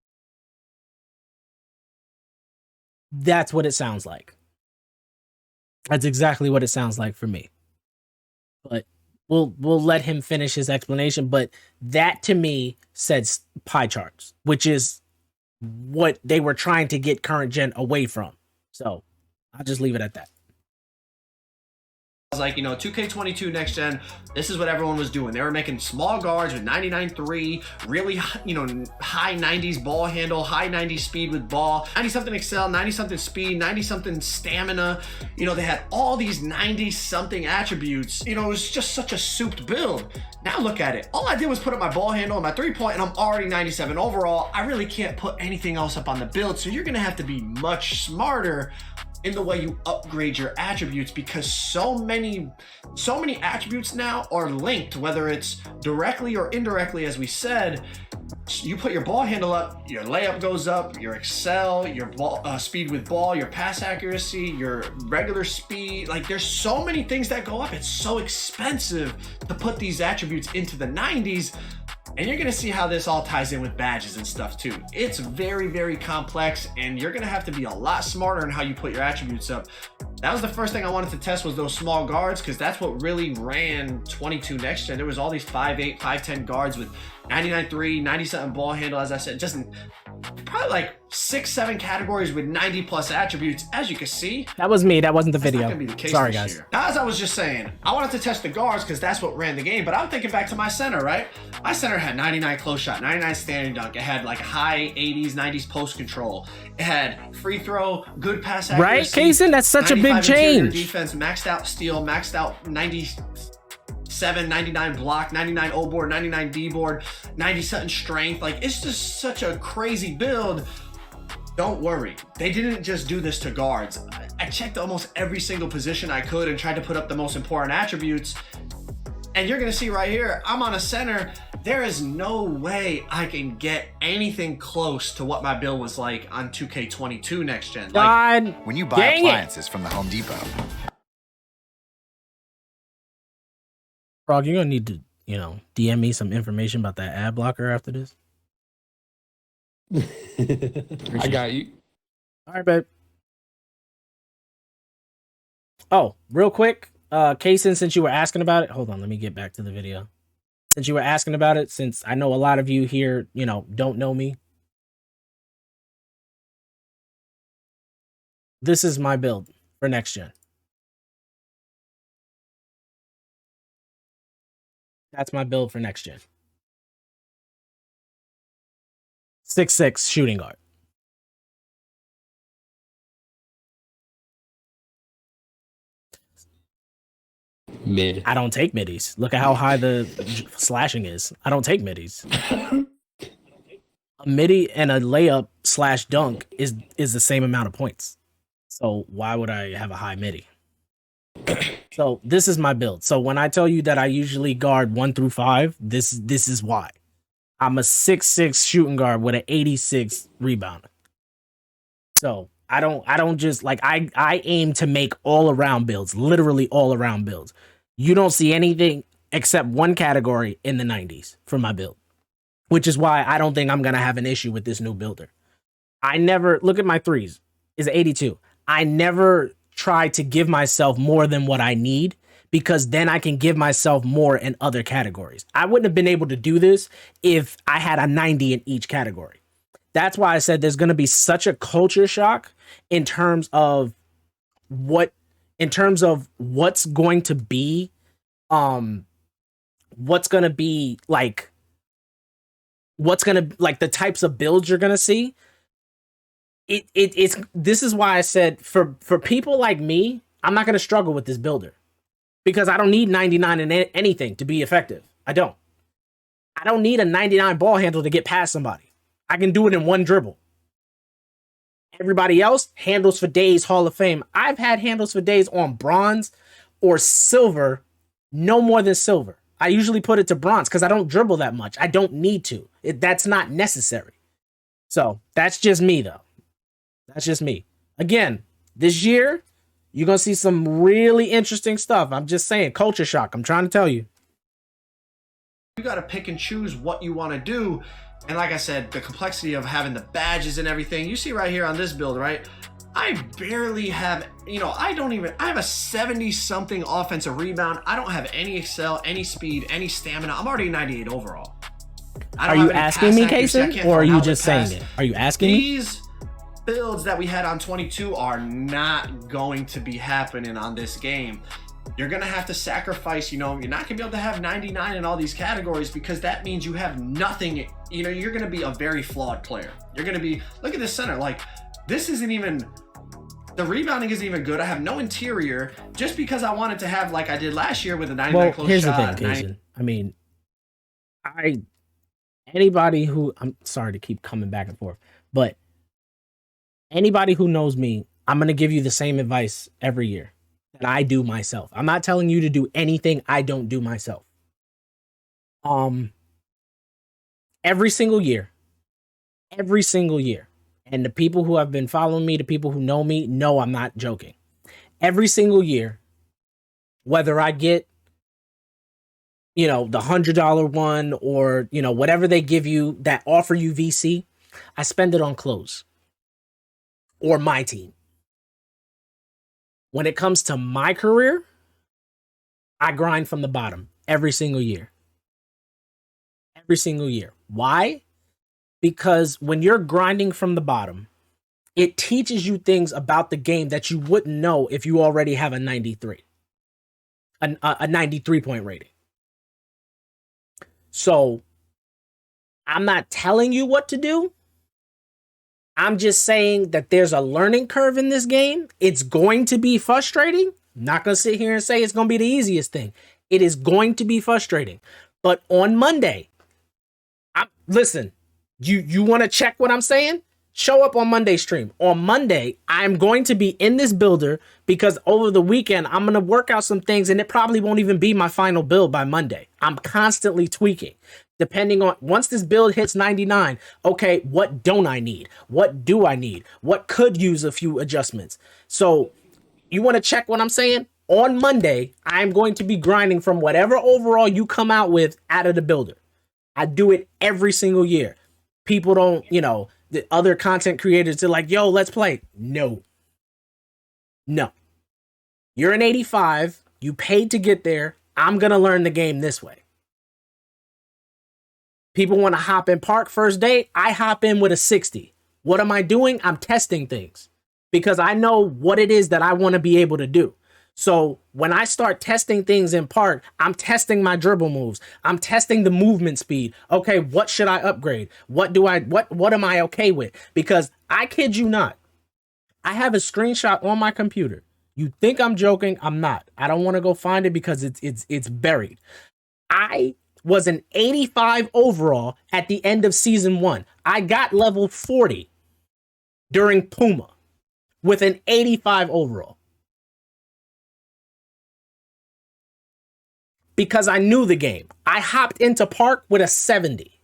That's what it sounds like. That's exactly what it sounds like for me. But we'll let him finish his explanation. But that to me says pie charts, which is what they were trying to get current gen away from. So I'll just leave it at that. was like, 2K22 next gen, this is what everyone was doing. They were making small guards with 99.3, really, high 90s ball handle, high 90s speed with ball, 90-something excel, 90-something speed, 90-something stamina. They had all these 90-something attributes. It was just such a souped build. Now look at it. All I did was put up my ball handle and my 3-point, and I'm already 97 overall. I really can't put anything else up on the build, so you're gonna have to be much smarter in the way you upgrade your attributes, because so many attributes now are linked, whether it's directly or indirectly. As we said, you put your ball handle up, your layup goes up, your excel, your ball speed with ball, your pass accuracy, your regular speed. Like, there's so many things that go up. It's so expensive to put these attributes into the 90s. And you're gonna see how this all ties in with badges and stuff too. It's very, very complex, and you're gonna have to be a lot smarter in how you put your attributes up. That was the first thing I wanted to test, was those small guards, because that's what really ran 22 next gen. There was all these 5'8", 5'10" guards with 99.3, 90-something ball handle, as I said, just probably like 6-7 categories with 90+ attributes. As you can see, that was me. That wasn't the that's video. not gonna be the case Sorry, this guys. year. Now, as I was just saying, I wanted to test the guards because that's what ran the game. But I'm thinking back to my center, right? My center had 99 close shot, 99 standing dunk. It had like high 80s, 90s post control. It had free throw, good pass accuracy. Right, Kaysen? That's such a big change. Defense, maxed out steal, maxed out 97, 99 block, 99 O board, 99 D board, 90-something strength. Like, it's just such a crazy build. Don't worry, they didn't just do this to guards. I checked almost every single position I could and tried to put up the most important attributes. And you're gonna see right here, I'm on a center. There is no way I can get anything close to what my build was like on 2K22 next gen. God, when you buy appliances from the Home Depot. Frog, you're gonna need to, DM me some information about that ad blocker after this. I got you. All right, babe. Oh, real quick, Kaysen, since you were asking about it, hold on, let me get back to the video. Since you were asking about it, since I know a lot of you here, don't know me. This is my build for next gen. That's my build for next gen. 6'6" shooting guard. Mid. I don't take middies. Look at how high the slashing is. I don't take middies. A midi and a layup / dunk is the same amount of points. So why would I have a high midi? So this is my build. So when I tell you that I usually guard 1 through 5, this is why. I'm a 6'6" shooting guard with an 86 rebounder. So I don't just like, I aim to make all around builds, literally all around builds. You don't see anything except one category in the 90s for my build, which is why I don't think I'm going to have an issue with this new builder. I never look at my threes is 82. I never try to give myself more than what I need, because then I can give myself more in other categories. I wouldn't have been able to do this if I had a 90 in each category. That's why I said there's going to be such a culture shock in terms of what's going to be, the types of builds you're going to see. This is why I said for people like me, I'm not going to struggle with this builder, because I don't need 99 in anything to be effective. I don't need a 99 ball handle to get past somebody. I can do it in one dribble. Everybody else, handles for days, Hall of Fame. I've had handles for days on bronze or silver, no more than silver. I usually put it to bronze because I don't dribble that much. I don't need to. That's not necessary. So that's just me, though. That's just me. Again, this year, you're going to see some really interesting stuff. I'm just saying, culture shock. I'm trying to tell you. You got to pick and choose what you want to do. And like I said, the complexity of having the badges and everything, you see right here on this build, right? I barely have, I have a 70-something offensive rebound. I don't have any excel, any speed, any stamina. I'm already 98 overall. Are you asking me, Kaysen, or are you just saying it? Are you asking me? These builds that we had on 22 are not going to be happening on this game. You're going to have to sacrifice, you're not going to be able to have 99 in all these categories because that means you have nothing. You're going to be a very flawed player. You're going to be, look at this center. Like, this isn't even, the rebounding isn't even good. I have no interior just because I wanted to have, like I did last year with a 99 close here's shot. The thing, Kaysen. I mean, anybody who, I'm sorry to keep coming back and forth, but anybody who knows me, I'm going to give you the same advice every year that I do myself. I'm not telling you to do anything I don't do myself. Every single year, and the people who have been following me, the people who know me, know I'm not joking. Every single year, whether I get, the $100 one or, whatever they give you that offer you VC, I spend it on clothes or my team. When it comes to my career, I grind from the bottom every single year. Every single year. Why? Because when you're grinding from the bottom, it teaches you things about the game that you wouldn't know if you already have a 93. A 93 point rating. So, I'm not telling you what to do. I'm just saying that there's a learning curve in this game. It's going to be frustrating. I'm not going to sit here and say it's going to be the easiest thing. It is going to be frustrating. But on Monday, listen, you want to check what I'm saying? Show up on Monday stream. On Monday, I'm going to be in this builder because over the weekend, I'm going to work out some things and it probably won't even be my final build by Monday. I'm constantly tweaking. Depending on, once this build hits 99, okay, what don't I need? What do I need? What could use a few adjustments? So you want to check what I'm saying? On Monday, I'm going to be grinding from whatever overall you come out with out of the builder. I do it every single year. People don't, the other content creators are like, yo, let's play. No. You're an 85. You paid to get there. I'm going to learn the game this way. People want to hop in park first day. I hop in with a 60. What am I doing? I'm testing things because I know what it is that I want to be able to do. So when I start testing things in park, I'm testing my dribble moves. I'm testing the movement speed. Okay, what should I upgrade? What am I okay with? Because I kid you not, I have a screenshot on my computer. You think I'm joking? I'm not. I don't want to go find it because it's buried. I was an 85 overall at the end of season 1. I got level 40 during Puma with an 85 overall. Because I knew the game. I hopped into park with a 70.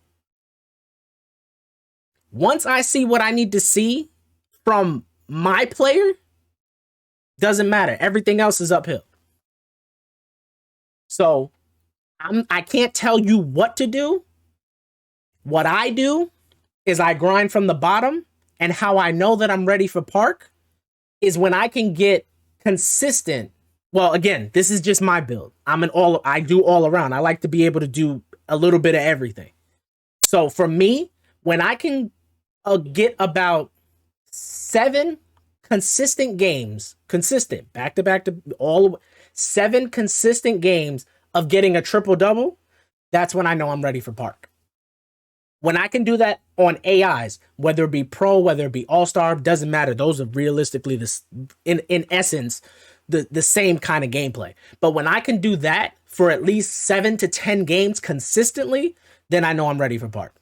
Once I see what I need to see from my player, doesn't matter. Everything else is uphill. So I can't tell you what to do. What I do is I grind from the bottom, and how I know that I'm ready for park is when I can get consistent. Well, again, this is just my build. I do all around. I like to be able to do a little bit of everything. So for me, when I can get about 7 consistent games, back to back to 7 consistent games of getting a triple double, that's when I know I'm ready for park. When I can do that on AIs, whether it be pro, whether it be all-star, doesn't matter. Those are realistically in essence the same kind of gameplay. But when I can do that for at least 7 to 10 games consistently, then I know I'm ready for park.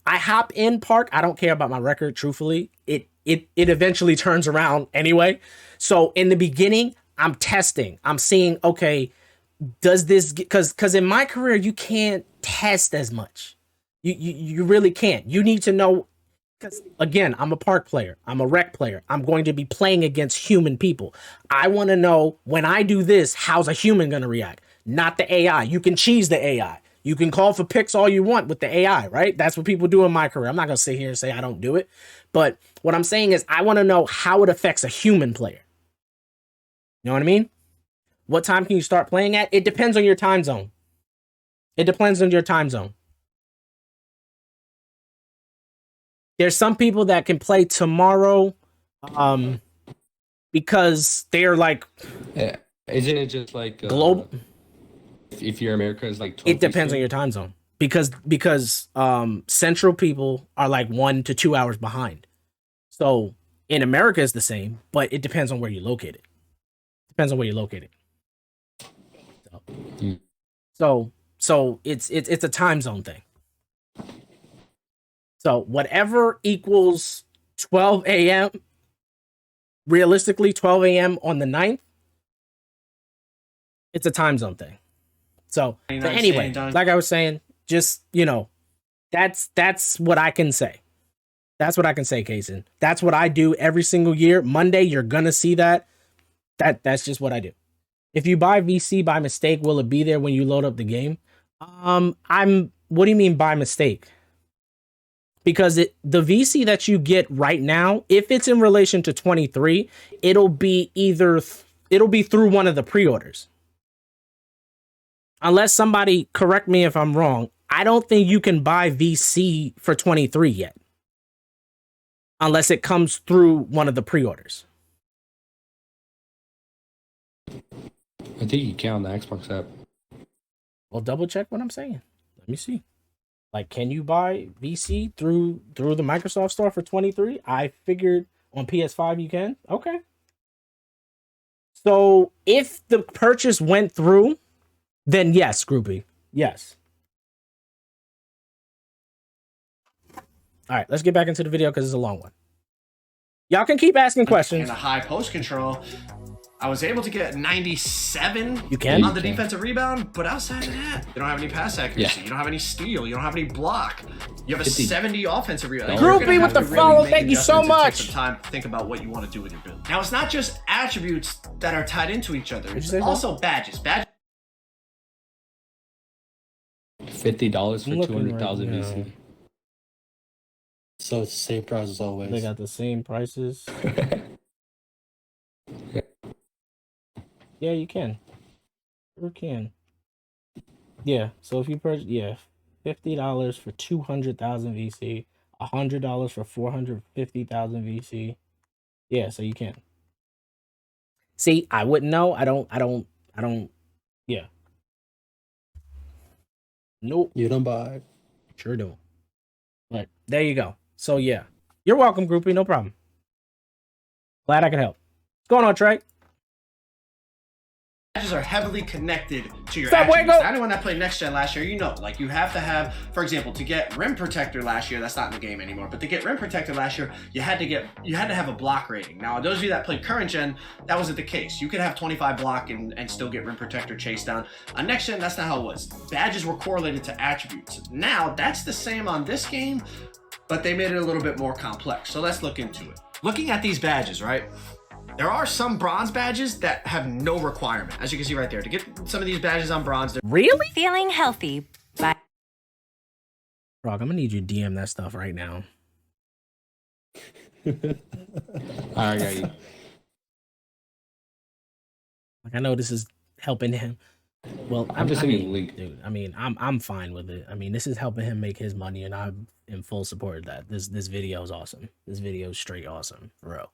I hop in park. I don't care about my record, truthfully. It eventually turns around anyway. So in the beginning, I'm testing. I'm seeing, okay, does this, because in my career, you can't test as much. You really can't. You need to know, because again, I'm a park player. I'm a rec player. I'm going to be playing against human people. I want to know when I do this, how's a human going to react? Not the AI. You can cheese the AI. You can call for picks all you want with the AI, right? That's what people do in my career. I'm not going to sit here and say I don't do it. But what I'm saying is I want to know how it affects a human player. You know what I mean? What time can you start playing at? It depends on your time zone. It depends on your time zone. There's some people that can play tomorrow because they're like... Yeah. Isn't it just like... global? If you're America, it's like 12 It depends on your time zone. Because central people are like 1 to 2 hours behind. So in America it's the same, but it depends on where you're located. Depends on where you're located. So it's a time zone thing. So whatever equals 12 a.m. realistically 12 a.m. on the 9th, it's a time zone thing. So but anyway, like I was saying, just, you know, that's what I can say. That's what I can say, Kaysen. That's what I do every single year. Monday, you're gonna see that. That's just what I do. If you buy VC by mistake, will it be there when you load up the game? What do you mean by mistake? Because the VC that you get right now, if it's in relation to 23, it'll be through one of the pre-orders. Unless somebody correct me if I'm wrong, I don't think you can buy VC for 23 yet. Unless it comes through one of the pre-orders. I think you can on the Xbox app. Well, double check what I'm saying. Let me see. Like, can you buy VC through the Microsoft Store for 23? I figured on PS5 you can. Okay. So if the purchase went through, then yes, Groupie. Yes. All right, let's get back into the video because it's a long one. Y'all can keep asking questions. And a high post control. I was able to get 97 you can? on the defensive rebound, but outside of that, you don't have any pass accuracy. You don't have any steal. You don't have any block. You have a 70 offensive rebound. Groupie with the follow. Thank you so much. Take some time to think about what you want to do with your build. Now, it's not just attributes that are tied into each other. It's also badges. Badges. $50 for 200,000 VC. So it's the same price as always. They got the same prices. Yeah, you can. You can. Yeah, so if you purchase, yeah, $50 for 200,000 VC, $100 for 450,000 VC. Yeah, so you can. See, I wouldn't know. I don't. Yeah. Nope. You don't buy. Sure do. But there you go. So yeah, you're welcome, Groupie. No problem. Glad I could help. What's going on, Trey? Badges are heavily connected to your Stop, attributes. Wango. Anyone that played Next Gen last year, you know, like you have to have, for example, to get Rim Protector last year, that's not in the game anymore, but to get Rim Protector last year, you had to have a block rating. Now, those of you that played Current Gen, that wasn't the case. You could have 25 block and still get Rim Protector chase down. On Next Gen, that's not how it was. Badges were correlated to attributes. Now, that's the same on this game, but they made it a little bit more complex. So let's look into it. Looking at these badges, right? There are some bronze badges that have no requirement. As you can see right there, to get some of these badges on bronze. Really? Feeling healthy. Bye. Frog, I'm gonna need you to DM that stuff right now. I got you. Like, I know this is helping him. Well, I'm just sending a link, dude. I mean, I'm fine with it. I mean, this is helping him make his money, and I'm in full support of that. This video is awesome. This video is straight awesome, for real.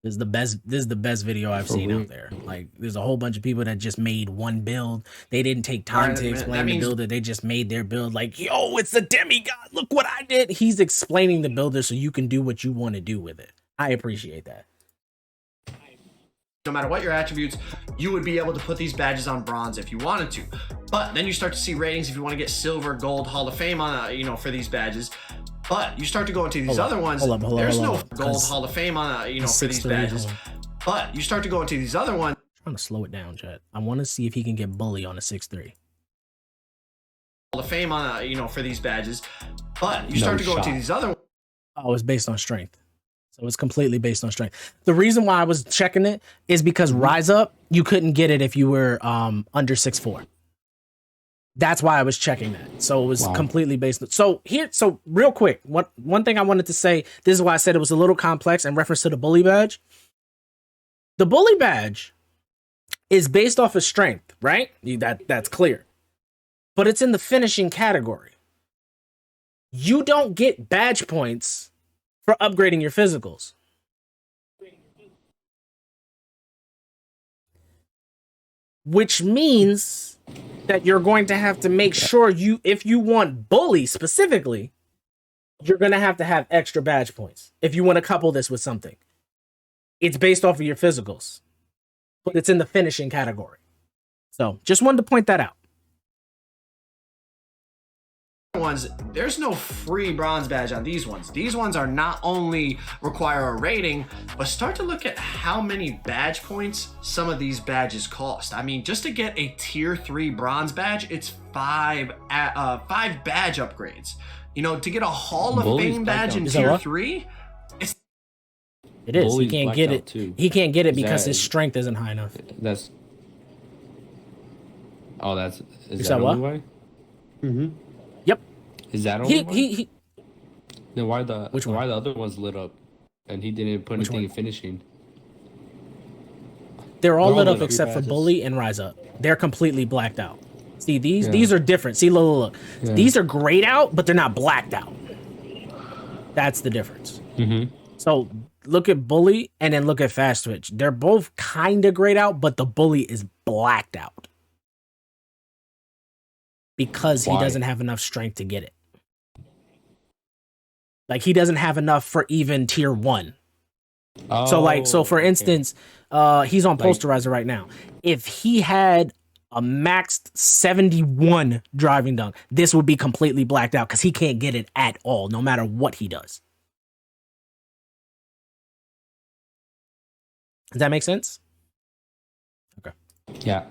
This is the best video I've seen out there. Like, there's a whole bunch of people that just made one build. They didn't take time to explain the builder. They just made their build like, yo, it's a demigod. Look what I did. He's explaining the builder so you can do what you want to do with it. I appreciate that. No matter what your attributes, you would be able to put these badges on bronze if you wanted to. But then you start to see ratings if you want to get silver, gold, Hall of Fame on, for these badges. But you start to go into these other ones. There's no gold Hall of Fame on, for these badges. But you start to go into these other ones. I'm trying to slow it down, chat. I want to see if he can get bully on a 6'3". Hall of Fame on, for these badges. But you start to go into these other ones. Oh, it's based on strength. So it's completely based on strength. The reason why I was checking it is because Rise Up, you couldn't get it if you were under 6'4". That's why I was checking that. So it was completely based. So real quick, one thing I wanted to say, this is why I said it was a little complex in reference to the bully badge. The bully badge is based off of strength, right? That's clear. But it's in the finishing category. You don't get badge points for upgrading your physicals. Which means that you're going to have to make sure if you want bully specifically, you're going to have extra badge points. If you want to couple this with something, it's based off of your physicals, but it's in the finishing category. So just wanted to point that out. There's no free bronze badge on these ones. These ones are not only require a rating, but start to look at how many badge points some of these badges cost. I mean, just to get a tier 3 bronze badge, it's five badge upgrades. You know, to get a Hall of Fame badge in tier 3, it is. He can't get it. He can't get it because his strength isn't high enough. Is Is that what? only way? Mm-hmm. Yep. Is that only way? He Then why the one? other ones lit up, and he didn't put anything in finishing? They're all lit up except for bully and rise up. They're completely blacked out. See, these are different. See, look. Yeah. These are grayed out, but they're not blacked out. That's the difference. Mm-hmm. So look at bully and then look at fast switch. They're both kind of grayed out, but the bully is blacked out because he doesn't have enough strength to get it. Like, he doesn't have enough for even tier 1. So for instance, he's on posterizer right now. If he had a maxed 71 driving dunk, this would be completely blacked out because he can't get it at all, no matter what he does. Does that make sense? Okay. Yeah.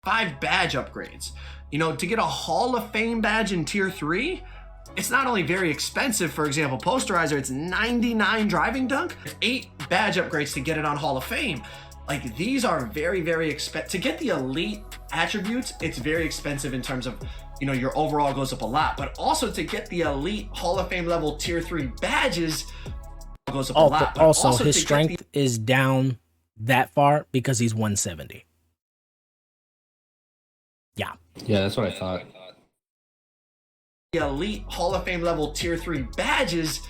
5 badge upgrades. You know, to get a Hall of Fame badge in tier 3, it's not only very expensive. For example, posterizer, it's 99 driving dunk, 8 badge upgrades to get it on Hall of Fame. Like, these are very, very expensive. To get the elite attributes, it's very expensive in terms of, you know, your overall goes up a lot. But also to get the elite Hall of Fame level tier 3 badges goes up a lot. But also his strength is down that far because he's 170. Yeah. Yeah, that's what I thought. The elite Hall of Fame level tier 3 badges,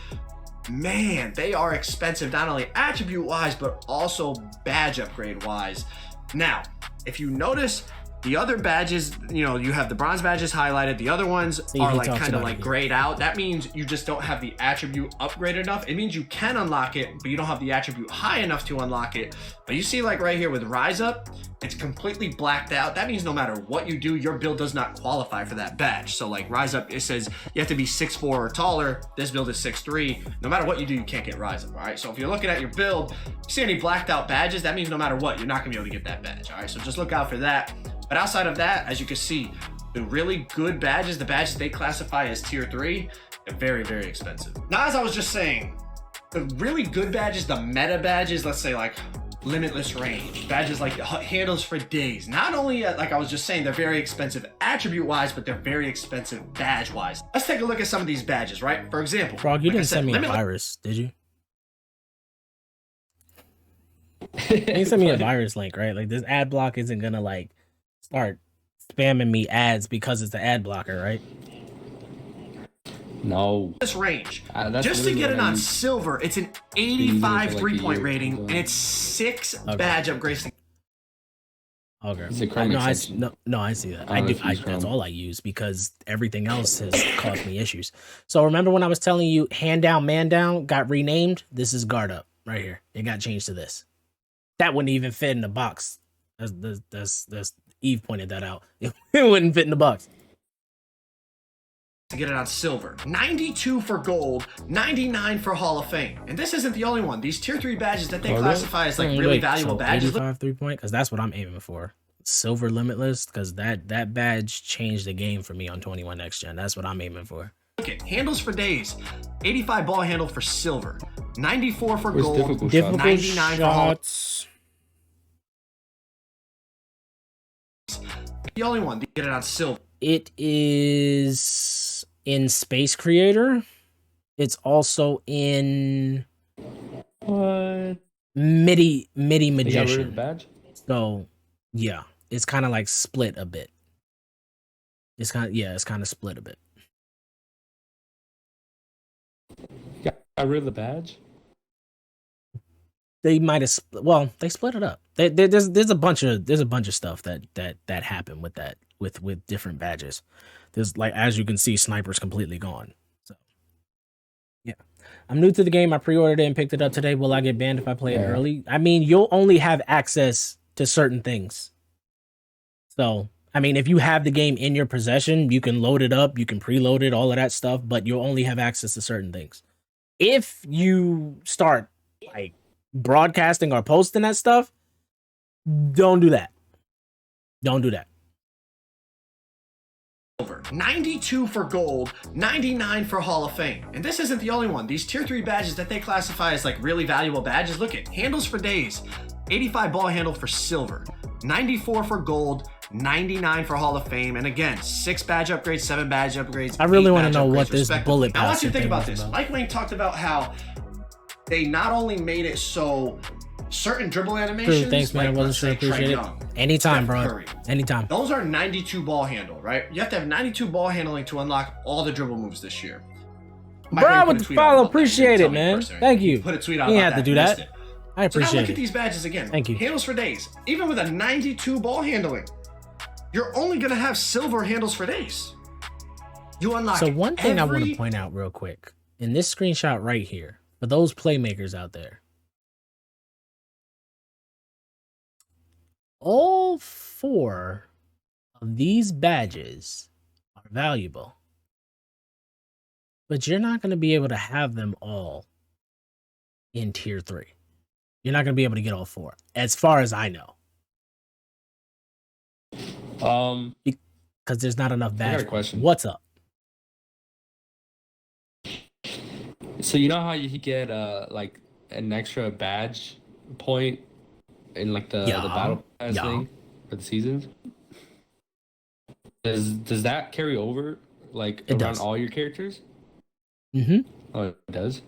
man, they are expensive, not only attribute wise, but also badge upgrade wise. Now, if you notice, the other badges, you know, you have the bronze badges highlighted. The other ones are like kind of like grayed out. That means you just don't have the attribute upgraded enough. It means you can unlock it, but you don't have the attribute high enough to unlock it. But you see, like right here with Rise Up, it's completely blacked out. That means no matter what you do, your build does not qualify for that badge. So like Rise Up, it says you have to be 6'4" or taller. This build is 6'3". No matter what you do, you can't get Rise Up, all right? So if you're looking at your build, you see any blacked out badges, that means no matter what, you're not gonna be able to get that badge, all right? So just look out for that. But outside of that, as you can see, the really good badges, the badges they classify as tier 3, they're very, very expensive. Now, as I was just saying, the really good badges, the meta badges, let's say like Limitless Range, badges like handles for days. Not only, like I was just saying, they're very expensive attribute-wise, but they're very expensive badge-wise. Let's take a look at some of these badges, right? For example, Frog, you didn't send me a virus, did you? You didn't send me a virus link, right? Like, this ad block isn't gonna like start spamming me ads because it's the ad blocker, right? No. This range. Just to get it on silver, it's an 85 3-point rating, and it's 6 badge upgrades. Okay. No, I see that. That's all I use because everything else has caused me issues. So remember when I was telling you hand down, man down got renamed? This is guard up right here. It got changed to this. That wouldn't even fit in the box. That's Eve pointed that out. It wouldn't fit in the box. To get it on silver, 92 for gold, 99 for Hall of Fame. And this isn't the only one. These tier 3 badges that they classify as like really valuable badges. 85 3-point, because that's what I'm aiming for. Silver Limitless, because that badge changed the game for me on 21 Next Gen. That's what I'm aiming for. Look at handles for days, 85 ball handle for silver, 94 for gold, difficult 99 shots. for Hall. The only one to get it on silver. It is in Space Creator. It's also in What? MIDI They got rid of the Magician. badge? So yeah, it's kind of like split a bit. It's kind of split a bit. Got rid of the badge? They might have they split it up. There's a bunch of stuff that happened with that with different badges. There's, like, as you can see, Sniper's completely gone. So yeah, I'm new to the game. I pre-ordered it and picked it up today. Will I get banned if I play it early? I mean, you'll only have access to certain things. So I mean, if you have the game in your possession, you can load it up, you can preload it, all of that stuff, but you'll only have access to certain things. If you start like broadcasting or posting that stuff, don't do that. Don't do that. 92 for gold, 99 for Hall of Fame. And this isn't the only one. These tier 3 badges that they classify as like really valuable badges, look at handles for days, 85 ball handle for silver, 94 for gold, 99 for Hall of Fame, and again, 6 badge upgrades, 7 badge upgrades. I really want to know what this bullet pass. I want you to think thing about was this. about. Like Wang talked about how they not only made it so certain dribble animations. True, thanks, man. like, I wasn't let's sure. say Trae Appreciate it. Young, Anytime, Steph bro. Curry. Anytime. Those are 92 ball handle, right? You have to have 92 ball handling to unlock all the dribble moves this year. Bro, with the follow, appreciate it, man. Thank you. Put a tweet out You about had to do missed that. it. I So now appreciate look at it. these badges again. Thank you. Handles for days. Even with a 92 ball handling, you're only gonna have silver handles for days. You unlock. So one thing I want to every- point out real quick in this screenshot right here, for those playmakers out there, all 4 of these badges are valuable, but you're not going to be able to have them all in tier 3. You're not going to be able to get all 4, as far as I know, because there's not enough I badges. got a question. What's up? So you know how you get like an extra badge point in like the battle pass thing for the seasons? Does that carry over like It around does. all your characters? Mm-hmm. Oh, it does.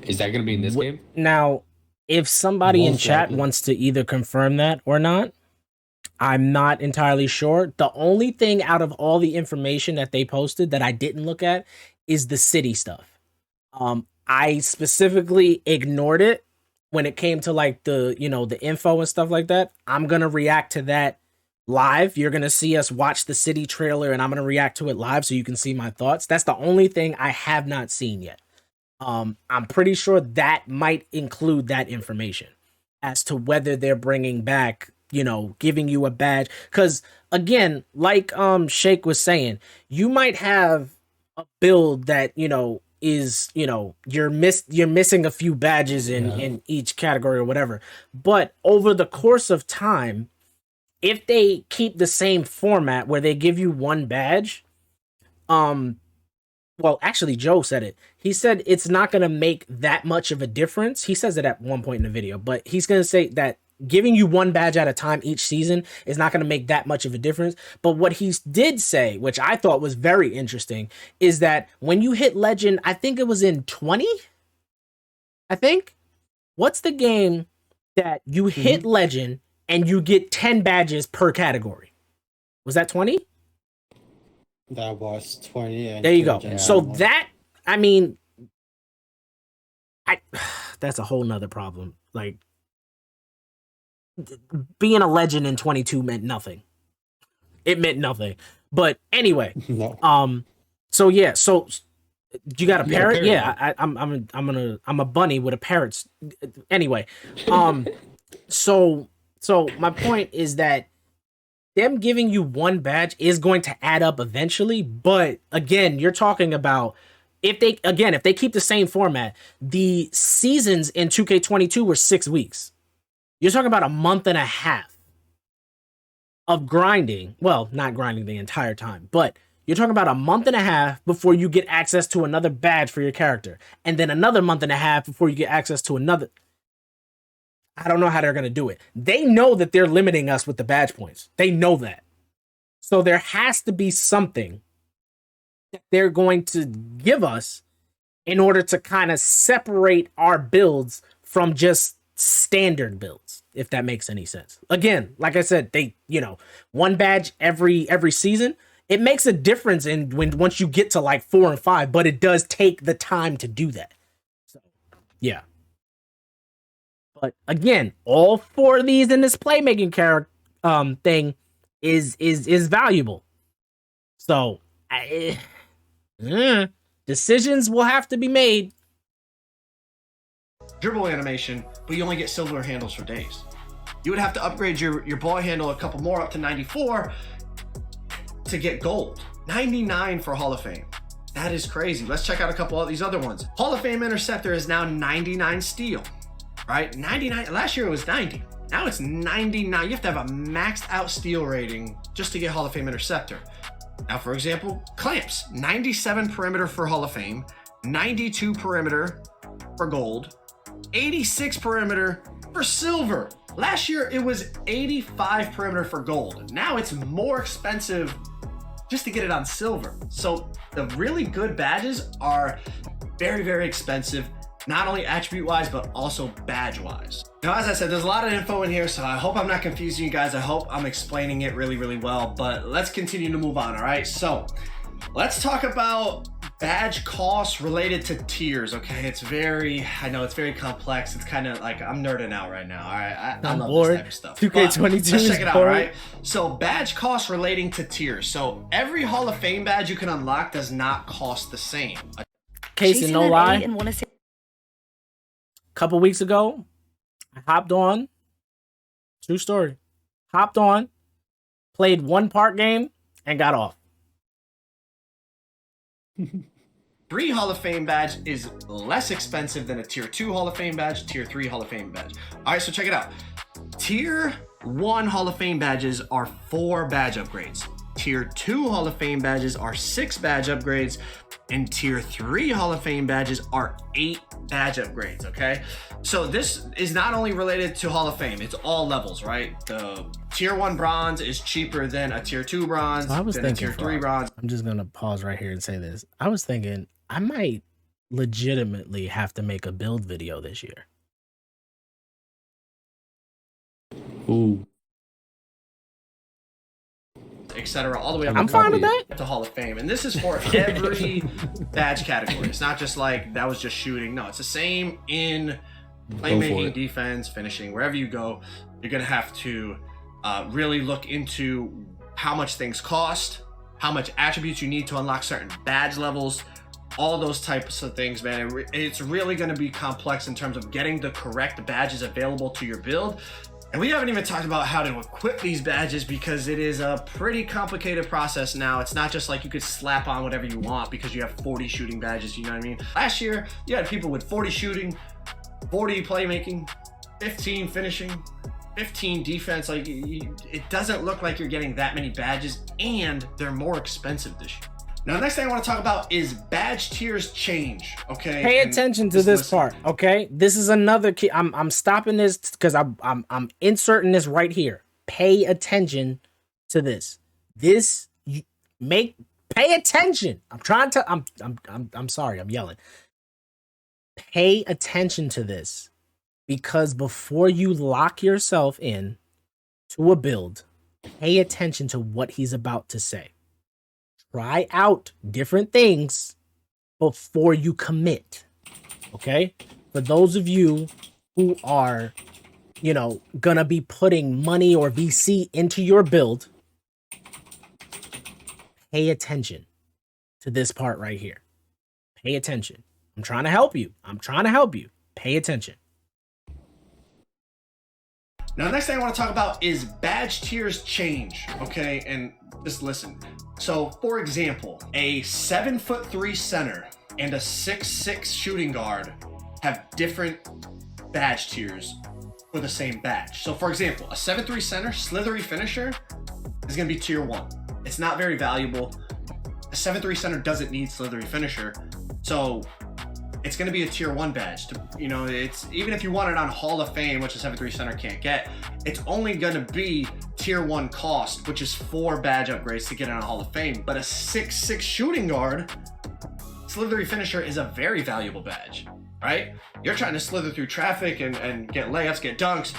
Is that going to be in this game? Now, if somebody in Most chat likely. wants to either confirm that or not, I'm not entirely sure. The only thing out of all the information that they posted that I didn't look at is the city stuff. I specifically ignored it when it came to like the info and stuff like that. I'm going to react to that live. You're going to see us watch the city trailer and I'm going to react to it live so you can see my thoughts. That's the only thing I have not seen yet. I'm pretty sure that might include that information as to whether they're bringing back, giving you a badge. Because again, like Shake was saying, you might have a build that is you're missing a few badges in each category or whatever. But over the course of time, if they keep the same format where they give you one badge, well, actually, Joe said it. He said it's not going to make that much of a difference. He says it at one point in the video, but he's going to say that giving you one badge at a time each season is not going to make that much of a difference. But what he did say, which I thought was very interesting, is that when you hit Legend, I think it was in 20? I think? What's the game that you hit Legend and you get 10 badges per category? Was that 20? That was 20. And There you go. Legend So one. that, I mean, that's a whole nother problem. Like, being a legend in 22 meant nothing. It meant nothing. But anyway, No. so yeah, so you got a You got a parrot? parrot, Yeah, I'm a bunny with a parrot. Anyway, so my point is that them giving you one badge is going to add up eventually, but again, you're talking about if they keep the same format, the seasons in 2K22 were 6 weeks. You're talking about a month and a half of grinding. Well, not grinding the entire time, but you're talking about a month and a half before you get access to another badge for your character. And then another month and a half before you get access to another. I don't know how they're going to do it. They know that they're limiting us with the badge points. They know that. So there has to be something that they're going to give us in order to kind of separate our builds from just standard builds, if that makes any sense. Again, like I said, they, one badge every season. It makes a difference in once you get to like 4 and 5, but it does take the time to do that. So, yeah. But again, all 4 of these in this playmaking character thing is valuable. So, decisions will have to be made. Dribble animation, but you only get silver handles for days. You would have to upgrade your ball handle a couple more up to 94 to get gold. 99 for Hall of Fame. That is crazy. Let's check out a couple of these other ones. Hall of Fame Interceptor is now 99 steel, right? 99, last year it was 90. Now it's 99. You have to have a maxed out steel rating just to get Hall of Fame Interceptor. Now, for example, clamps, 97 perimeter for Hall of Fame, 92 perimeter for gold, 86 perimeter for silver. Last year, it was 85 perimeter for gold. Now it's more expensive just to get it on silver. So the really good badges are very, very expensive, not only attribute-wise, but also badge-wise. Now, as I said, there's a lot of info in here, so I hope I'm not confusing you guys. I hope I'm explaining it really, really well, but let's continue to move on, all right? So let's talk about badge costs related to tiers, okay? I know it's very complex. It's kind of like, I'm nerding out right now, all right? I love this type of stuff. 2K22 let's check it out, all right? So badge costs relating to tiers. So every Hall of Fame badge you can unlock does not cost the same. Case and no lie. Couple weeks ago, I hopped on, true story, hopped on, played 1 part game, and got off. 3 Hall of Fame badge is less expensive than a tier 2 Hall of Fame badge, tier 3 Hall of Fame badge. All right, so check it out. Tier 1 Hall of Fame badges are 4 badge upgrades. Tier 2 Hall of Fame badges are 6 badge upgrades. And tier 3 Hall of Fame badges are 8 badge upgrades, okay? So this is not only related to Hall of Fame, it's all levels, right? The tier 1 bronze is cheaper than a tier 2 bronze, I was thinking a tier 3 bronze. I'm just gonna pause right here and say this. I was thinking I might legitimately have to make a build video this year. Ooh. Etc. all the way up I'm fine with that. to Hall of Fame. And this is for every badge category. It's not just like that was just shooting. No, it's the same in playmaking, defense, finishing, wherever you go. You're gonna have to really look into how much things cost, how much attributes you need to unlock certain badge levels, all those types of things, man. It's really gonna be complex in terms of getting the correct badges available to your build. And we haven't even talked about how to equip these badges because it is a pretty complicated process now. It's not just like you could slap on whatever you want because you have 40 shooting badges, you know what I mean? Last year, you had people with 40 shooting, 40 playmaking, 15 finishing, 15 defense. Like, it doesn't look like you're getting that many badges, and they're more expensive this year. Now, the next thing I want to talk about is badge tiers change, okay? Pay attention to this part, okay? This is another key. I'm stopping this because I'm inserting this right here. Pay attention to this. Pay attention. I'm sorry, I'm yelling. Pay attention to this, because before you lock yourself in to a build, pay attention to what he's about to say. Try out different things before you commit, okay? For those of you who are, gonna be putting money or VC into your build, pay attention to this part right here. Pay attention. I'm trying to help you. Pay attention. Now, the next thing I want to talk about is badge tiers change, okay? And just listen. So, for example, a 7'3" center and a 6'6" shooting guard have different badge tiers for the same badge. So, for example, a 7'3" center, slithery finisher, is going to be tier 1. It's not very valuable. A 7'3" center doesn't need slithery finisher, so it's going to be a tier 1 badge. It's even if you want it on Hall of Fame, which a 7'3" center can't get, it's only going to be tier 1 cost, which is 4 badge upgrades to get in a Hall of Fame. But a 6'6" shooting guard, slithery finisher, is a very valuable badge, right? You're trying to slither through traffic and get layups, get dunks.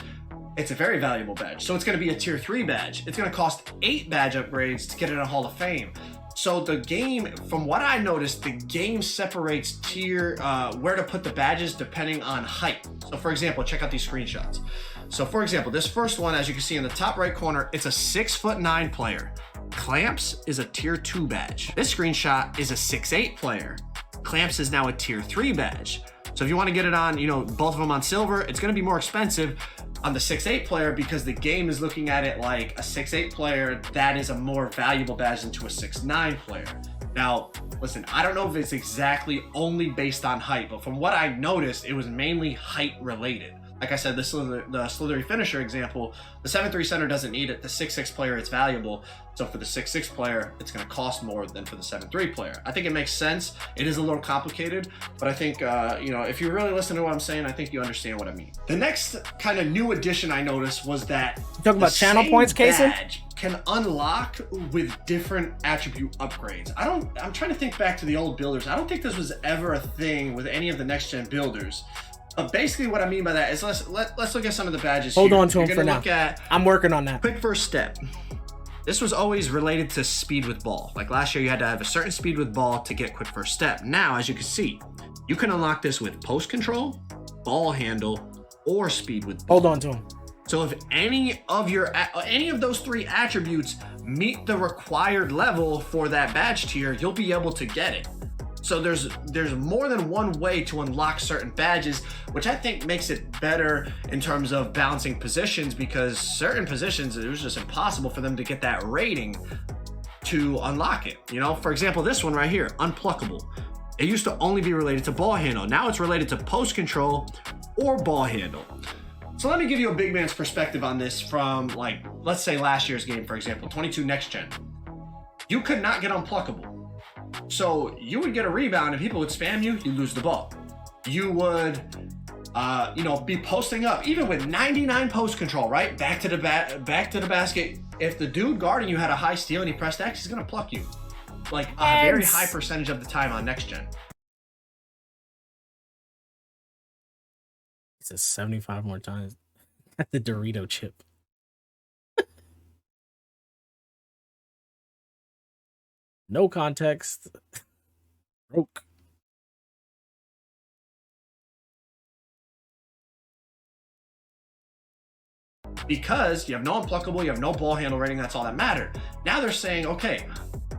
It's a very valuable badge. So it's going to be a tier 3 badge. It's going to cost 8 badge upgrades to get in a Hall of Fame. So the game, from what I noticed, the game separates tier, where to put the badges depending on height. So for example, check out these screenshots. So for example, this first one, as you can see in the top right corner, it's a 6'9" player. Clamps is a tier 2 badge. This screenshot is a 6'8" player. Clamps is now a tier 3 badge. So if you want to get it on, you know, both of them on silver, it's going to be more expensive on the 6'8" player because the game is looking at it like a 6'8" player, that is a more valuable badge than to a 6'9" player. Now, listen, I don't know if it's exactly only based on height, but from what I noticed, it was mainly height related. Like I said, the slithery finisher example, the 7'3" center doesn't need it. The 6'6" player, it's valuable. So for the 6'6" player, it's going to cost more than for the 7'3" player. I think it makes sense. It is a little complicated, but I think, you know, if you really listen to what I'm saying, I think you understand what I mean. The next kind of new addition I noticed was that you talking about channel points, Kason? Can unlock with different attribute upgrades. I'm trying to think back to the old builders. I don't think this was ever a thing with any of the next gen builders. But basically what I mean by that is let's look at some of the badges. Hold here. on to them for now. I'm working on that. Quick first step. This was always related to speed with ball. Like last year, you had to have a certain speed with ball to get quick first step. Now, as you can see, you can unlock this with post control, ball handle, or speed with ball. Hold on to them. So if any of those 3 attributes meet the required level for that badge tier, you'll be able to get it. So there's more than one way to unlock certain badges, which I think makes it better in terms of balancing positions, because certain positions, it was just impossible for them to get that rating to unlock it. You know, for example, this one right here, unpluckable. It used to only be related to ball handle. Now it's related to post control or ball handle. So let me give you a big man's perspective on this from, like, let's say last year's game, for example, 22 next gen. You could not get unpluckable. So you would get a rebound and people would spam you, you lose the ball. You would, you know, be posting up, even with 99 post control, right? Back to the basket. If the dude guarding you had a high steal and he pressed X, he's gonna pluck you. Like a very high percentage of the time on next gen. He says 75 more times. At the Dorito chip. No context. Broke. Because you have no unpluckable, you have no ball handle rating, that's all that mattered. Now they're saying, okay,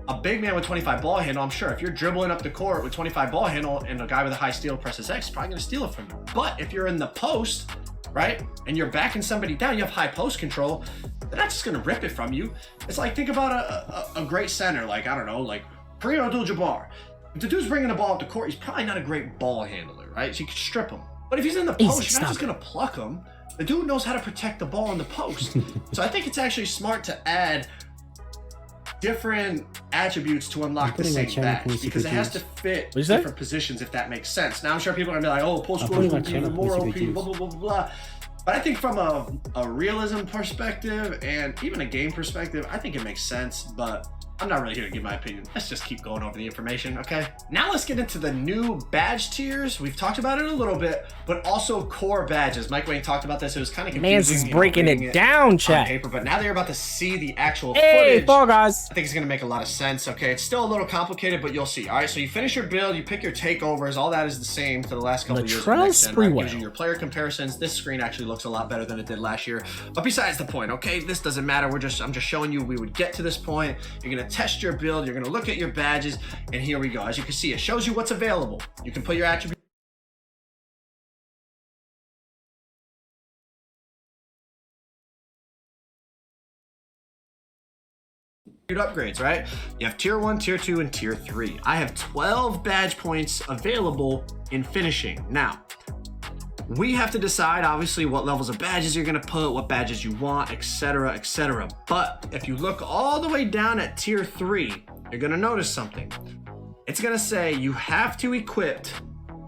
a big man with 25 ball handle, I'm sure if you're dribbling up the court with 25 ball handle and a guy with a high steal presses X, probably gonna steal it from you. But if you're in the post, right, and you're backing somebody down, you have high post control, they're not just gonna rip it from you. It's like, think about a great center, like, I don't know, like Kareem Abdul-Jabbar. If the dude's bringing the ball up the court, he's probably not a great ball handler, right? So you can strip him. But if he's in the post, you're not just gonna pluck him. The dude knows how to protect the ball in the post. So I think it's actually smart to add different attributes to unlock the same badge, because it has to fit different positions, if that makes sense. Now I'm sure people are gonna be like, oh, post score is gonna be even more OP, blah, blah, blah, blah. But I think from a realism perspective and even a game perspective, I think it makes sense, but I'm not really here to give my opinion. Let's just keep going over the information, okay? Now let's get into the new badge tiers. We've talked about it a little bit, but also core badges. Mike Wang talked about this. It was kind of confusing. Man's breaking it down, chat. Paper, but now they're about to see the actual footage. footage. Fall guys. I think it's gonna make a lot of sense, okay? It's still a little complicated, but you'll see. All right, so you finish your build, you pick your takeovers. All that is the same for the last couple of years. Right? Gives you your player comparisons. This screen actually looks a lot better than it did last year. But besides the point, okay? This doesn't matter. I'm just showing you we would get to this point. You're gonna test your build. You're gonna look at your badges, and here we go. As you can see, it shows you what's available. You can put your attribute upgrades, right? You have tier 1, tier 2, and tier 3. I have 12 badge points available in finishing. Now, we have to decide, obviously, what levels of badges you're gonna put, what badges you want, etc., etc. But if you look all the way down at tier 3, you're gonna notice something. It's gonna say you have to equip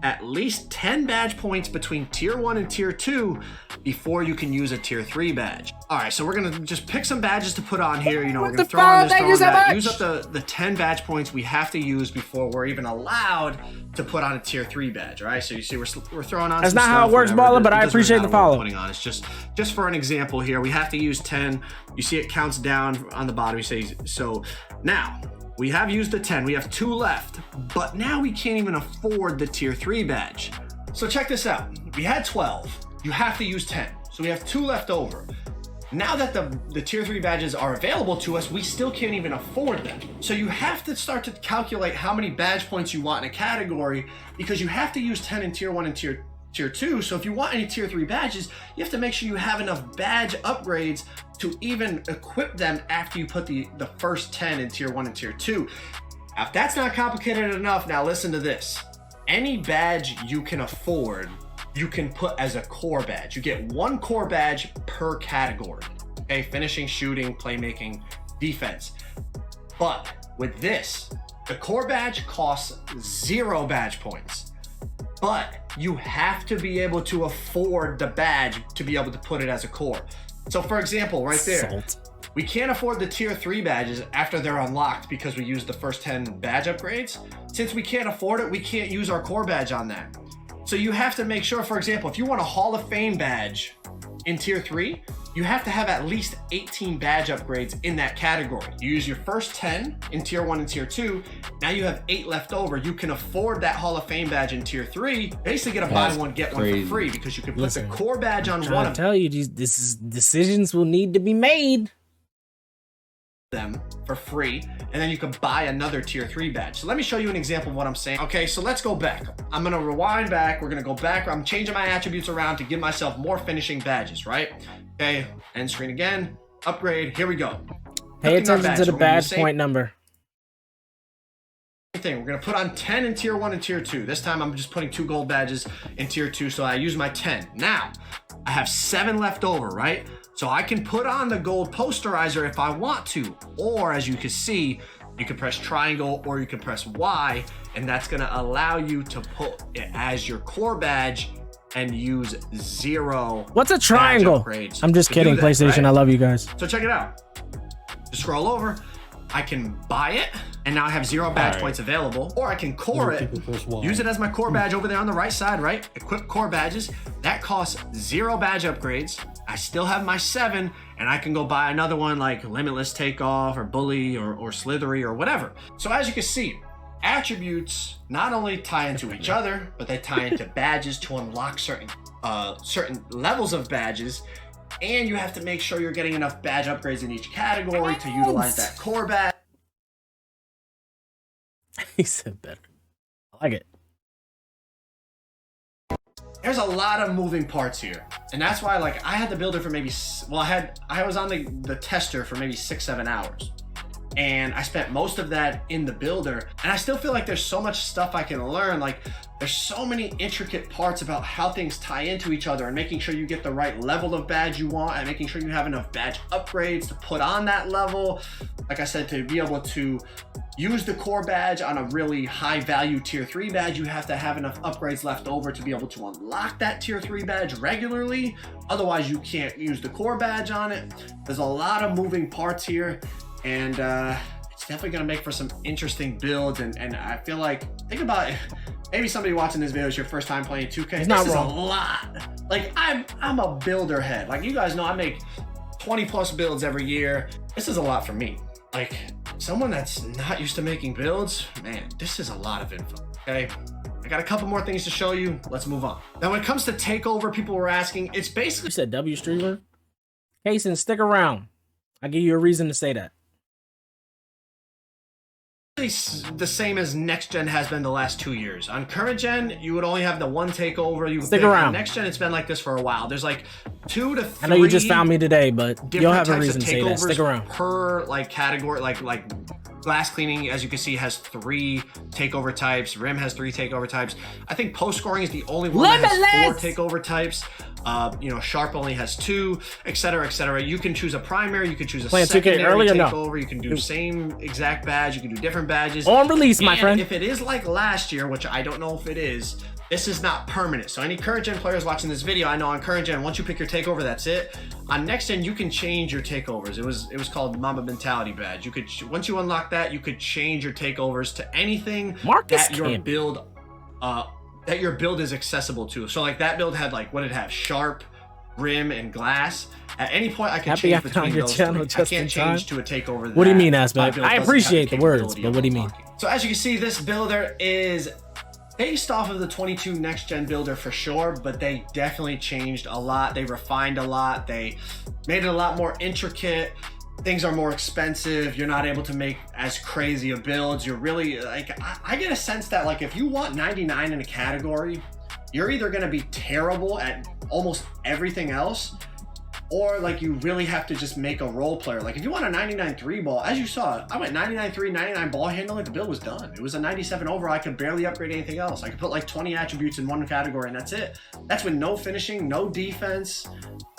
at least 10 badge points between tier 1 and tier 2 before you can use a tier 3 badge. All right, so we're gonna just pick some badges to put on here. You know, we're gonna throw on this, throw on that. Use up the 10 badge points we have to use before we're even allowed to put on a tier 3 badge. All right, so you see we're throwing on. That's some not how stuff, it works, whatever. Baller, but I appreciate the follow. Putting on. It's just for an example here. We have to use 10. You see it counts down on the bottom. You say so. Now we have used the 10. We have 2 left, but now we can't even afford the tier 3 badge. So check this out. We had 12. You have to use 10. So we have 2 left over. Now that the tier 3 badges are available to us, we still can't even afford them. So you have to start to calculate how many badge points you want in a category, because you have to use 10 in tier 1 and tier 2. So if you want any tier 3 badges, you have to make sure you have enough badge upgrades to even equip them after you put the first 10 in tier 1 and tier 2. Now, if that's not complicated enough, now listen to this. Any badge you can afford, you can put as a core badge. You get 1 core badge per category. Okay, finishing, shooting, playmaking, defense. But with this, the core badge costs 0 badge points. But you have to be able to afford the badge to be able to put it as a core. So for example, right there, we can't afford the tier 3 badges after they're unlocked because we used the first 10 badge upgrades. Since we can't afford it, we can't use our core badge on that. So you have to make sure, for example, if you want a Hall of Fame badge in tier 3, you have to have at least 18 badge upgrades in that category. You use your first 10 in tier 1 and tier 2. Now you have 8 left over. You can afford that Hall of Fame badge in tier 3. Basically get a buy one, get one for free, because you can put the core badge on one of them. I tell you, decisions will need to be made. Them for free, and then you can buy another tier 3 badge. So let me show you an example of what I'm saying. Okay, so let's go back. I'm gonna rewind back. We're gonna go back. I'm changing my attributes around to give myself more finishing badges, right? Okay, end screen again. Upgrade. Here we go. Pay attention to the badge point number. Thing. We're gonna put on 10 in tier 1 and tier 2. This time I'm just putting 2 gold badges in tier 2, so I use my 10. Now I have 7 left over, right? So I can put on the gold posterizer if I want to, or as you can see, you can press triangle or you can press Y, and that's gonna allow you to put it as your core badge and use 0. What's a triangle? I'm just kidding, PlayStation. Right? I love you guys. So check it out. Just scroll over. I can buy it, and now I have 0 badge points available, or I can core it, use it as my core badge over there on the right side, right? Equip core badges. That costs 0 badge upgrades. I still have my 7, and I can go buy another one like Limitless Takeoff or Bully or Slithery or whatever. So as you can see, attributes not only tie into each other, but they tie into badges to unlock certain levels of badges. And you have to make sure you're getting enough badge upgrades in each category to utilize that core badge. He said better. I like it. There's a lot of moving parts here. And that's why, like, I had the builder for maybe, well, I was on the tester for maybe 6-7 hours. And I spent most of that in the builder, and I still feel like there's so much stuff I can learn. Like, there's so many intricate parts about how things tie into each other, and making sure you get the right level of badge you want, and making sure you have enough badge upgrades to put on that level. Like I said, to be able to use the core badge on a really high value tier 3 badge, you have to have enough upgrades left over to be able to unlock that tier 3 badge regularly. Otherwise, you can't use the core badge on it. There's a lot of moving parts here. And it's definitely gonna make for some interesting builds, and I feel like, think about it, maybe somebody watching this video is your first time playing 2K. This is a lot. Like, I'm a builder head. Like, you guys know I make 20+ builds every year. This is a lot for me. Like, someone that's not used to making builds, man, this is a lot of info, okay? I got a couple more things to show you. Let's move on. Now, when it comes to Takeover, people were asking, it's basically— You said W streamer? Kason, stick around. I'll give you a reason to say that. The same as next gen has been the last 2 years. On current gen, you would only have the 1 takeover. You stick around. On next gen, it's been like this for a while. There's like 2 to 3. I know you just found me today, but you'll have a reason to say that. Stick around. Per like category, like glass cleaning, as you can see, has 3 takeover types. Rim has 3 takeover types. I think post scoring is the only one that has 4 takeover types. You know, Sharp only has 2, etc., etc. You can choose a primary, you can choose a secondary takeover, you can do same exact badge, you can do different badges. On release, my friend. If it is like last year, which I don't know if it is, this is not permanent. So any current gen players watching this video, I know on current gen, once you pick your takeover, that's it. On next gen, you can change your takeovers. It was called Mamba Mentality Badge. You could, once you unlock that, you could change your takeovers to anything that your build is accessible to. So like that build had like, what did it have? Sharp, rim, and glass. At any point, I could change between those three. I can't change to a takeover. What do you mean, Aspect? I appreciate the words, but what do you mean? So as you can see, this builder is based off of the 22 next gen builder for sure, but they definitely changed a lot. They refined a lot. They made it a lot more intricate. Things are more expensive. You're not able to make as crazy of builds. You're really like, I get a sense that like if you want 99 in a category, you're either going to be terrible at almost everything else, or like you really have to just make a role player. Like if you want a 99 3 ball, as you saw, I went 99 3, 99 ball handling, the build was done. It was a 97 overall. I could barely upgrade anything else. I could put like 20 attributes in one category and that's it. That's with no finishing, no defense,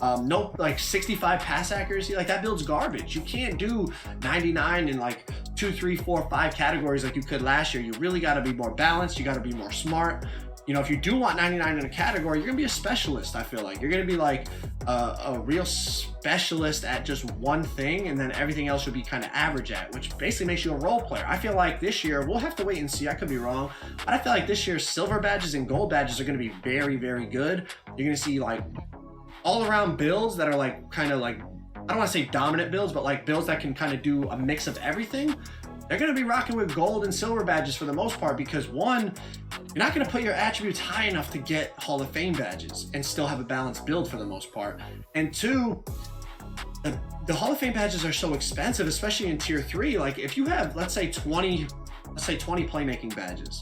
no like 65 pass accuracy. Like that build's garbage. You can't do 99 in like 2, 3, 4, 5 categories like you could last year. You really got to be more balanced. You got to be more smart. You know, if you do want 99 in a category, you're gonna be a specialist. I feel like you're gonna be like a real specialist at just one thing, and then everything else should be kind of average at, which basically makes you a role player. I feel like this year, we'll have to wait and see, I could be wrong, but I feel like this year's silver badges and gold badges are gonna be very, very good. You're gonna see like all around builds that are like kind of like, I don't want to say dominant builds, but like builds that can kind of do a mix of everything. They're going to be rocking with gold and silver badges for the most part, because one, you're not going to put your attributes high enough to get Hall of Fame badges and still have a balanced build for the most part. And two, the Hall of Fame badges are so expensive, especially in tier 3. Like if you have, let's say 20 playmaking badges,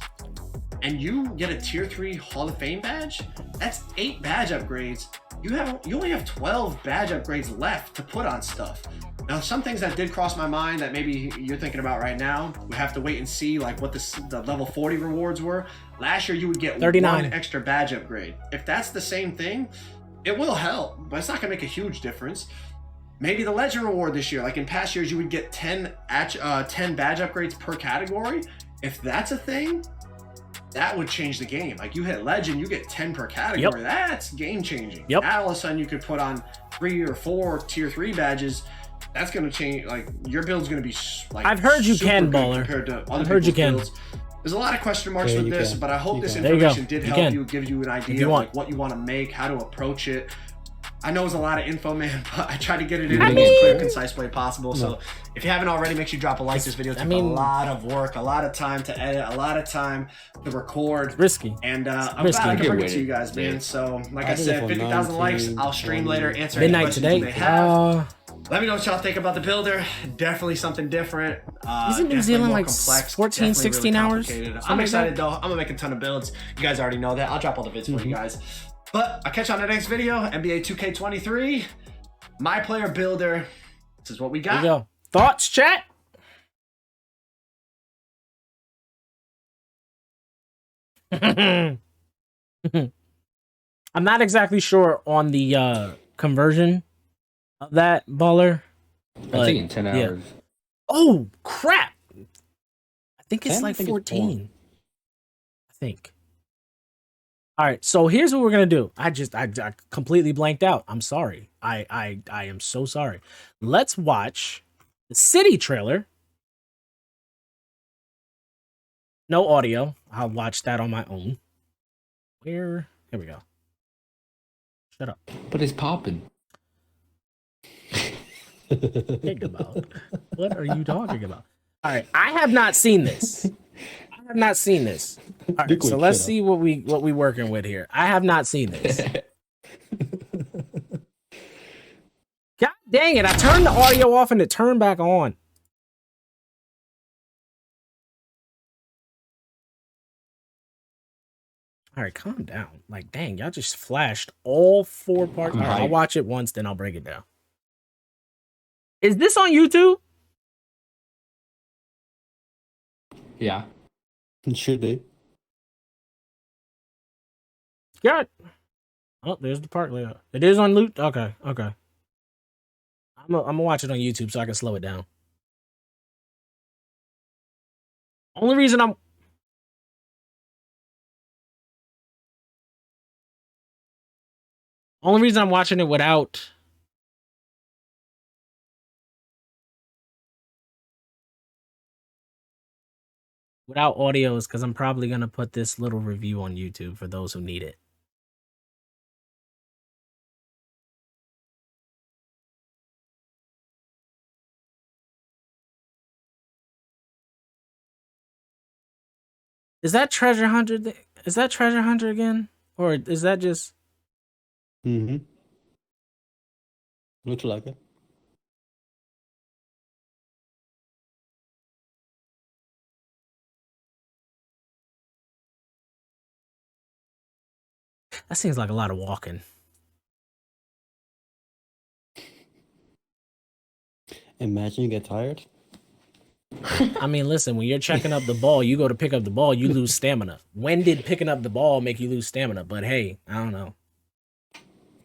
and you get a tier 3 Hall of Fame badge, that's 8 badge upgrades. You only have 12 badge upgrades left to put on stuff. Now, some things that did cross my mind that maybe you're thinking about right now, we have to wait and see like what the level 40 rewards were. Last year, you would get 39. 1 extra badge upgrade. If that's the same thing, it will help, but it's not gonna make a huge difference. Maybe the legend reward this year, like in past years, you would get 10 badge upgrades per category. If that's a thing, that would change the game. Like you hit legend, you get 10 per category. Yep. That's game changing. Yep. Now all of a sudden you could put on 3 or 4 tier 3 badges. That's going to change. Like your build's going to be like, I've heard you can, baller. Compared to other I've heard you can. Builds. There's a lot of question marks with this, but I hope this you information did help you, give you an idea of like what you want to make, how to approach it. I know it's a lot of info, man, but I try to get it in the most clear, concise way possible. So if you haven't already, make sure you drop a like. This video took a lot of work, a lot of time to edit, a lot of time to record. It's risky. And I'm glad I can bring it to you guys, man. So like I said, 50,000 likes. I'll stream later, answer any questions you may have. Let me know what y'all think about the builder. Definitely something different. Isn't New Zealand like 14, 16 hours? I'm excited though. I'm gonna make a ton of builds. You guys already know that. I'll drop all the vids for you guys. But I'll catch you on the next video. NBA 2K23. My player builder. This is what we got. There you go. Thoughts, chat? I'm not exactly sure on the conversion of that, baller. I think in 10 hours. Oh crap! I think it's like 14. I think. All right, so here's what we're gonna do. I completely blanked out. I'm sorry. I am so sorry. Let's watch the City trailer. No audio. I'll watch that on my own. Here we go. Shut up. But it's popping. Think about. What are you talking about? All right, I have not seen this. I have not seen this. All right, so let's see what we working with here. I have not seen this. God dang it! I turned the audio off and it turned back on. All right, calm down. Like, dang, y'all just flashed all 4 parts. All right, I'll watch it once, then I'll break it down. Is this on YouTube? Yeah. It should be. Got. Oh, there's the part layout. It is on loot. Okay, okay. I'm gonna watch it on YouTube so I can slow it down. Only reason I'm Only reason I'm watching it without audio is because I'm probably gonna put this little review on YouTube for those who need it. Is that Treasure Hunter? Is that Treasure Hunter again, or is that just? Mm-hmm. Looks like it. That seems like a lot of walking. Imagine you get tired. I mean, listen, when you're checking up the ball, you go to pick up the ball, you lose stamina. When did picking up the ball make you lose stamina? But hey, I don't know.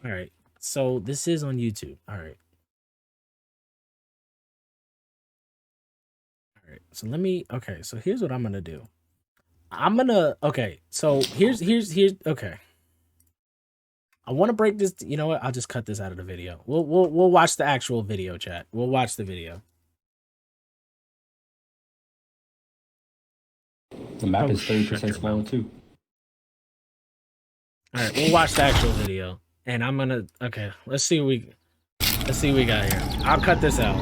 All right. So this is on YouTube. All right. All right. So let me, okay. So here's what I'm going to do. Okay. So here's, okay. I want to break this. You know what? I'll just cut this out of the video. We'll watch the actual video, chat. We'll watch the video. The map is 30% smaller too. All right, we'll watch the actual video, and I'm gonna. Okay, let's see what we got here. I'll cut this out.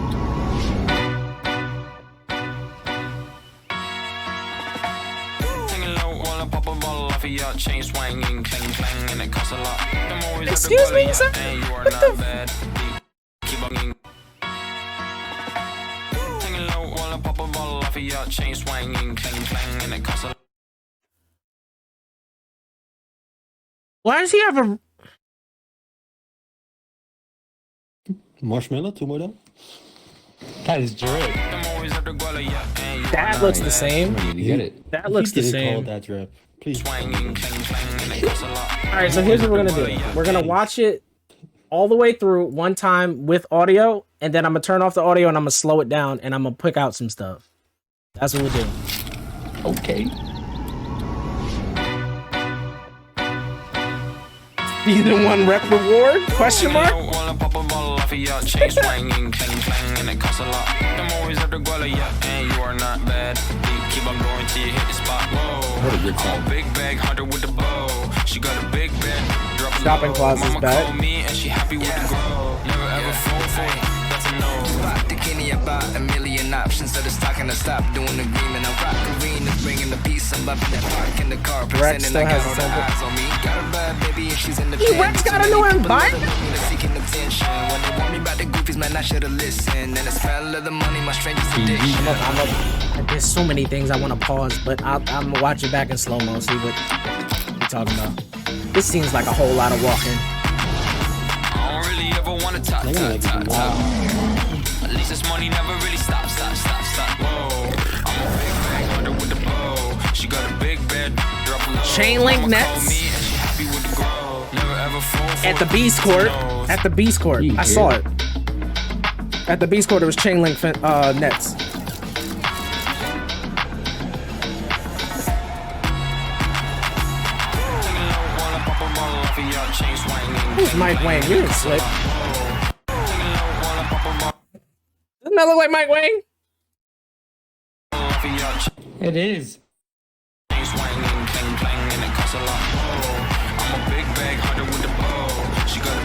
Excuse me, sir. What the? Why does he have a marshmallow? 2 more down. That is drip. That looks the same. Get it. That looks the same. Call that drip. Please. All right, so here's what we're gonna do. We're gonna watch it all the way through one time with audio, and then I'm gonna turn off the audio and I'm gonna slow it down and I'm gonna pick out some stuff. That's what we'll do. Okay. Season 1 rep reward? Question mark? What a good song. Shopping closet's back. About a million options that is talking to stop doing agreement. I'm rocking arena, bringing the peace. I'm up in that park in the car, pretending I got all the eyes on me. Got a bad baby and she's in the Rex gotta know I'm buying. Seeking attention. When they want me about the goofies, man, I should've listened. And the smell of the money, my strangest addiction. There's so many things I want to pause, but I'm gonna watch it back in slow mo. See what you're talking about. This seems like a whole lot of walking. I don't really ever want to talk. At least this money never really stops. Whoa, I'm a big bag hunter with the bow. She got a big bed, drop a low. Chain link nets. At the Beast Court. At the Beast Court. I saw it. At the Beast Court, it was chain link nets. Who's Mike Wang? You're in slip. Doesn't that look like Mike Wang? It is.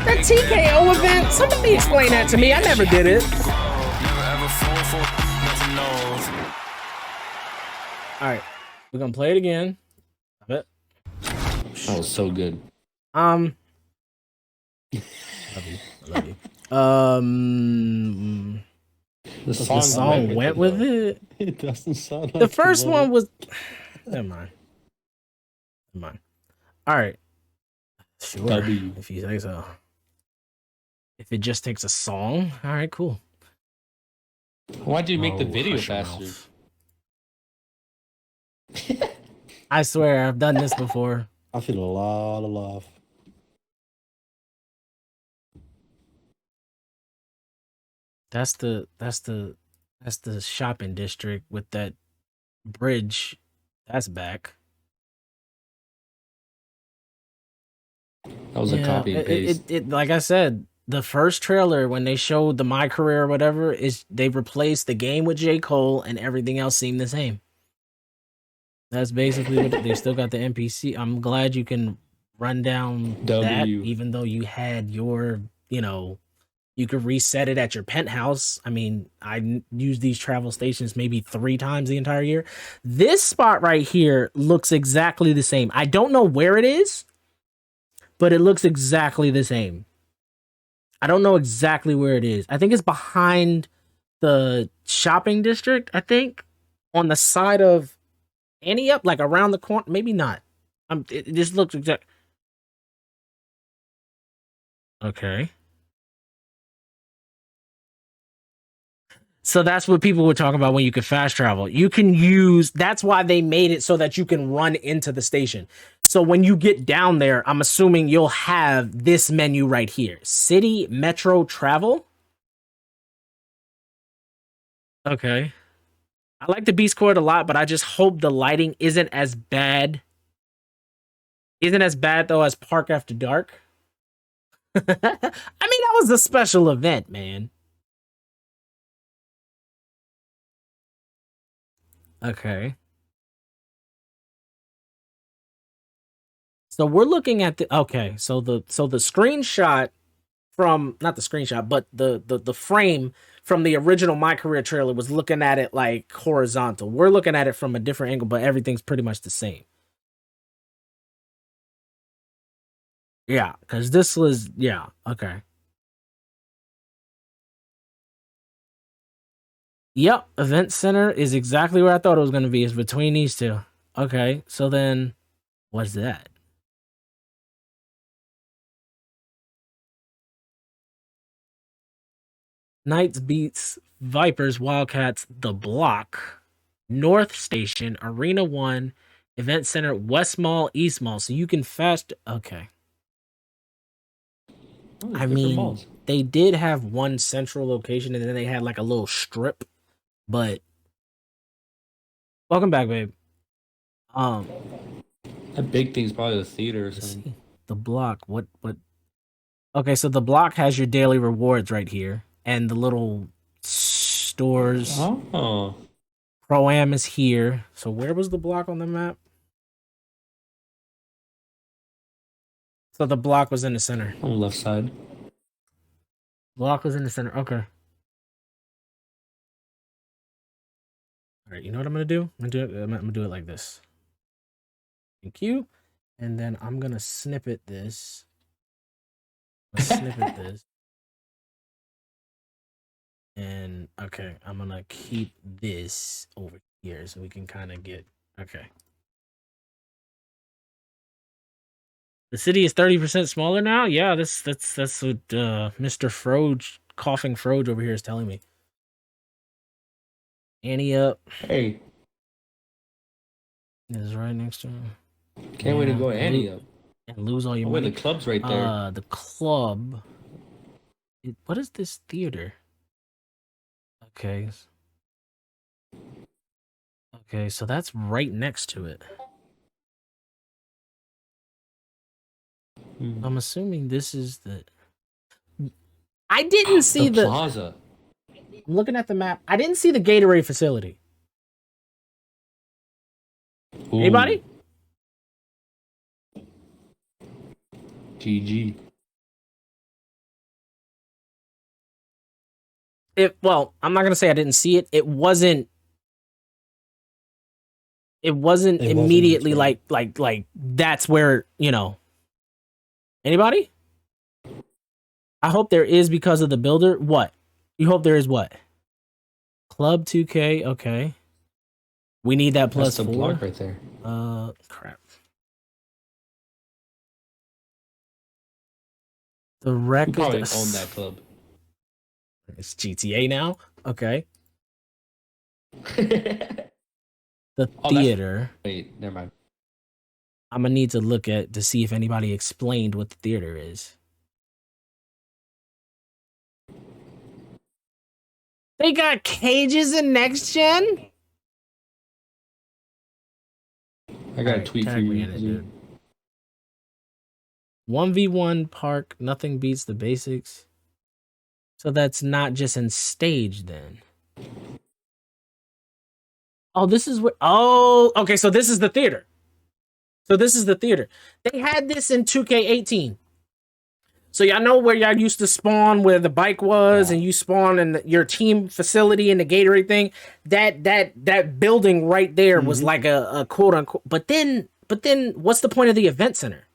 That TKO event? Somebody explain that to me. I never did it. Alright. We're gonna play it again. Stop it. That was so good. Love you. The song went with it. It doesn't sound like the first one was. Never mind. All right. Sure. If you say so. If it just takes a song, all right, cool. Why'd you make the video faster? I swear, I've done this before. I feel a lot of love. That's the shopping district with that bridge. That's back. That was a copy and paste. Like I said, the first trailer when they showed the My Career or whatever is they replaced the game with J. Cole and everything else seemed the same. That's basically what they still got the NPC. I'm glad you can run down that, even though you had your, you could reset it at your penthouse. I mean, I use these travel stations maybe 3 times the entire year. This spot right here looks exactly the same. I don't know where it is, but it looks exactly the same. I don't know exactly where it is. I think it's behind the shopping district, I think, on the side of Annie up, like around the corner. Maybe not. It just looks exact. Okay. So that's what people were talking about when you could fast travel. You can use, that's why they made it so that you can run into the station. So when you get down there, I'm assuming you'll have this menu right here. City, Metro, Travel. Okay. I like the Beast Court a lot, but I just hope the lighting isn't as bad. Isn't as bad, though, as Park After Dark. I mean, that was a special event, man. Okay. So we're looking at the so the screenshot from, not the screenshot, but the frame from the original My Career trailer was looking at it like horizontal. We're looking at it from a different angle, but everything's pretty much the same. Yeah, because this was, yeah, okay. Yep, Event Center is exactly where I thought it was going to be. It's between these two. Okay, so then what's that? Knights beats Vipers, Wildcats, The Block, North Station, Arena 1, Event Center, West Mall, East Mall. So you can fast. Okay. I mean, they did have one central location and then they had like a little strip, but welcome back, babe. That big thing's probably the theater or something. The Block. What? Okay, so The Block has your daily rewards right here. And the little stores. Oh. Pro-Am is here. So where was The Block on the map? So The Block was in the center. On the left side. Block was in the center. Okay. All right, you know what I'm gonna do? I'm gonna do it like this. Thank you. And then I'm gonna snippet this. Snippet this. And okay, I'm gonna keep this over here so we can kind of get okay. The city is 30% smaller now. Yeah, that's what Mr. Froge, coughing Froge over here is telling me. Annie up. Hey, is right next to him. Can't wait to go Annie up and lose all your money. The club's right there. The club. What is this theater? Okay. Okay, so that's right next to it. I'm assuming this is the. I didn't see the plaza. I'm looking at the map. I didn't see the Gatorade facility. Ooh. Anybody? GG. Well, I'm not gonna say I didn't see it. It wasn't immediately like that's where, Anybody? I hope there is because of the builder. What? You hope there is what? Club 2K, okay. We need that plus That's the 4. block right there. Crap. The rec you probably own that club. It's GTA now? Okay. The theater. Wait, never mind. I'm gonna need to look at to see if anybody explained what the theater is. They got cages in next gen? I got a tweet for you. Dude. 1v1 park, nothing beats the basics. So that's not just in stage then. Oh, this is what. Oh, okay. So this is the theater. They had this in 2K18. So y'all know where y'all used to spawn, where the bike was, and you spawn in your team facility in the Gatorade thing. That building right there was like a quote unquote. But then, what's the point of the event center?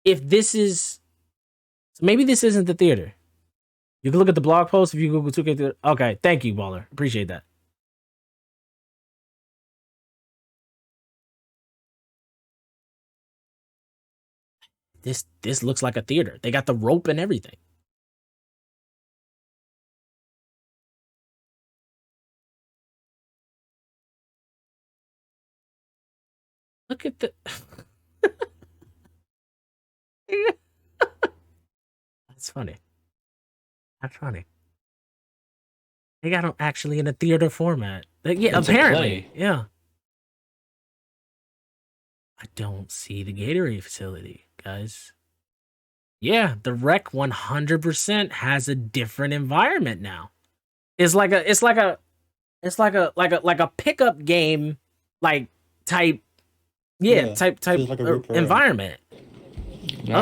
If this is, maybe this isn't the theater. You can look at the blog post if you Google 2K Theater. Okay, thank you, Baller. Appreciate that. This looks like a theater. They got the rope and everything. Look at the. That's funny. That's funny. They got them actually in a theater format. Yeah, it's apparently. Yeah. I don't see the Gatorade facility, guys. Yeah, the rec 100% has a different environment now. It's like a pickup game, like type like environment. Yeah.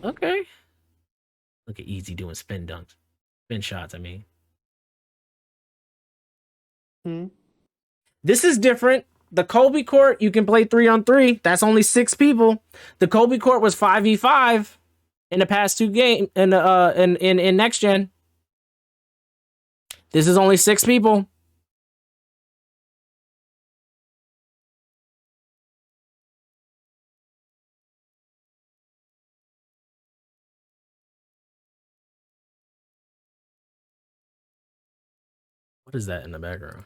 Okay. Look at Easyy doing spin dunks, spin shots. I mean, This is different. The Kobe court, you can play 3-on-3. That's only 6 people. The Kobe court was 5v5 in the past 2 games in next gen. This is only 6 people. What is that in the background?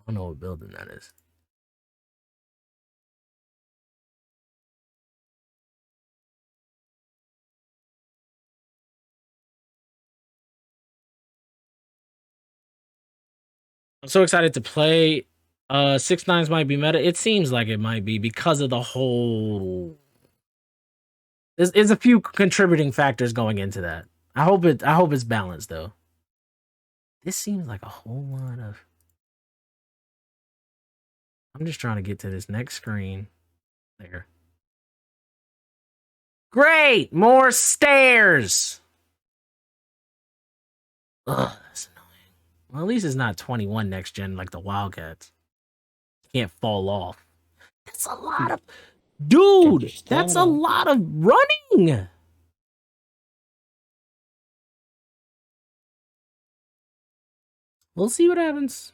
I don't know what building that is. I'm so excited to play. 6-9s might be meta. It seems like it might be because of the whole. There's a few contributing factors going into that. I hope it's balanced though. This seems like a whole lot of. I'm just trying to get to this next screen. There. Great! More stairs! Ugh, that's annoying. Well, at least it's not 21 next gen like the Wildcats. Can't fall off. That's a lot of... Dude! That's a lot of running! We'll see what happens.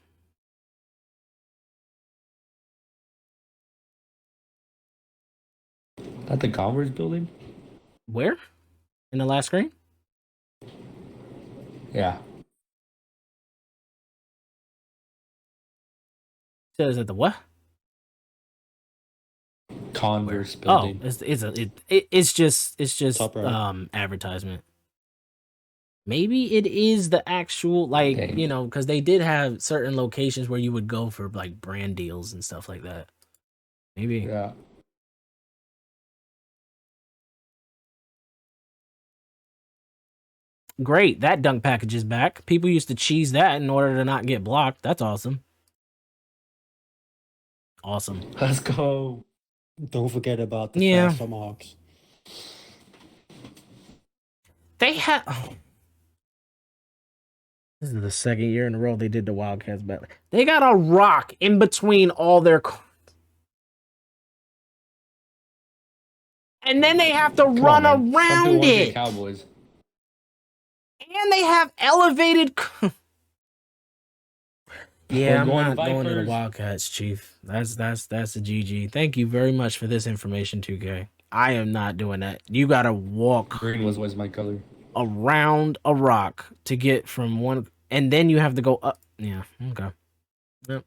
At the Converse building? Where? In the last screen? Yeah. Says at the what? Converse building. Oh, it's just advertisement. Maybe it is the actual, like, you know, because they did have certain locations where you would go for like brand deals and stuff like that. Maybe. Yeah. Great, that dunk package is back. People used to cheese that in order to not get blocked. That's awesome. Awesome. Let's go. Don't forget about the fast tomahawks. They have. Oh. This is the second year in a row they did the Wildcats battle. They got a rock in between all their cards. And then they have to run around it. Cowboys. And they have elevated. Yeah, I'm not going to the Wildcats, Chief. That's a GG. Thank you very much for this information, 2K. I am not doing that. You gotta walk. Green was always my color. Around a rock to get from one, and then you have to go up. Yeah, okay. Yep.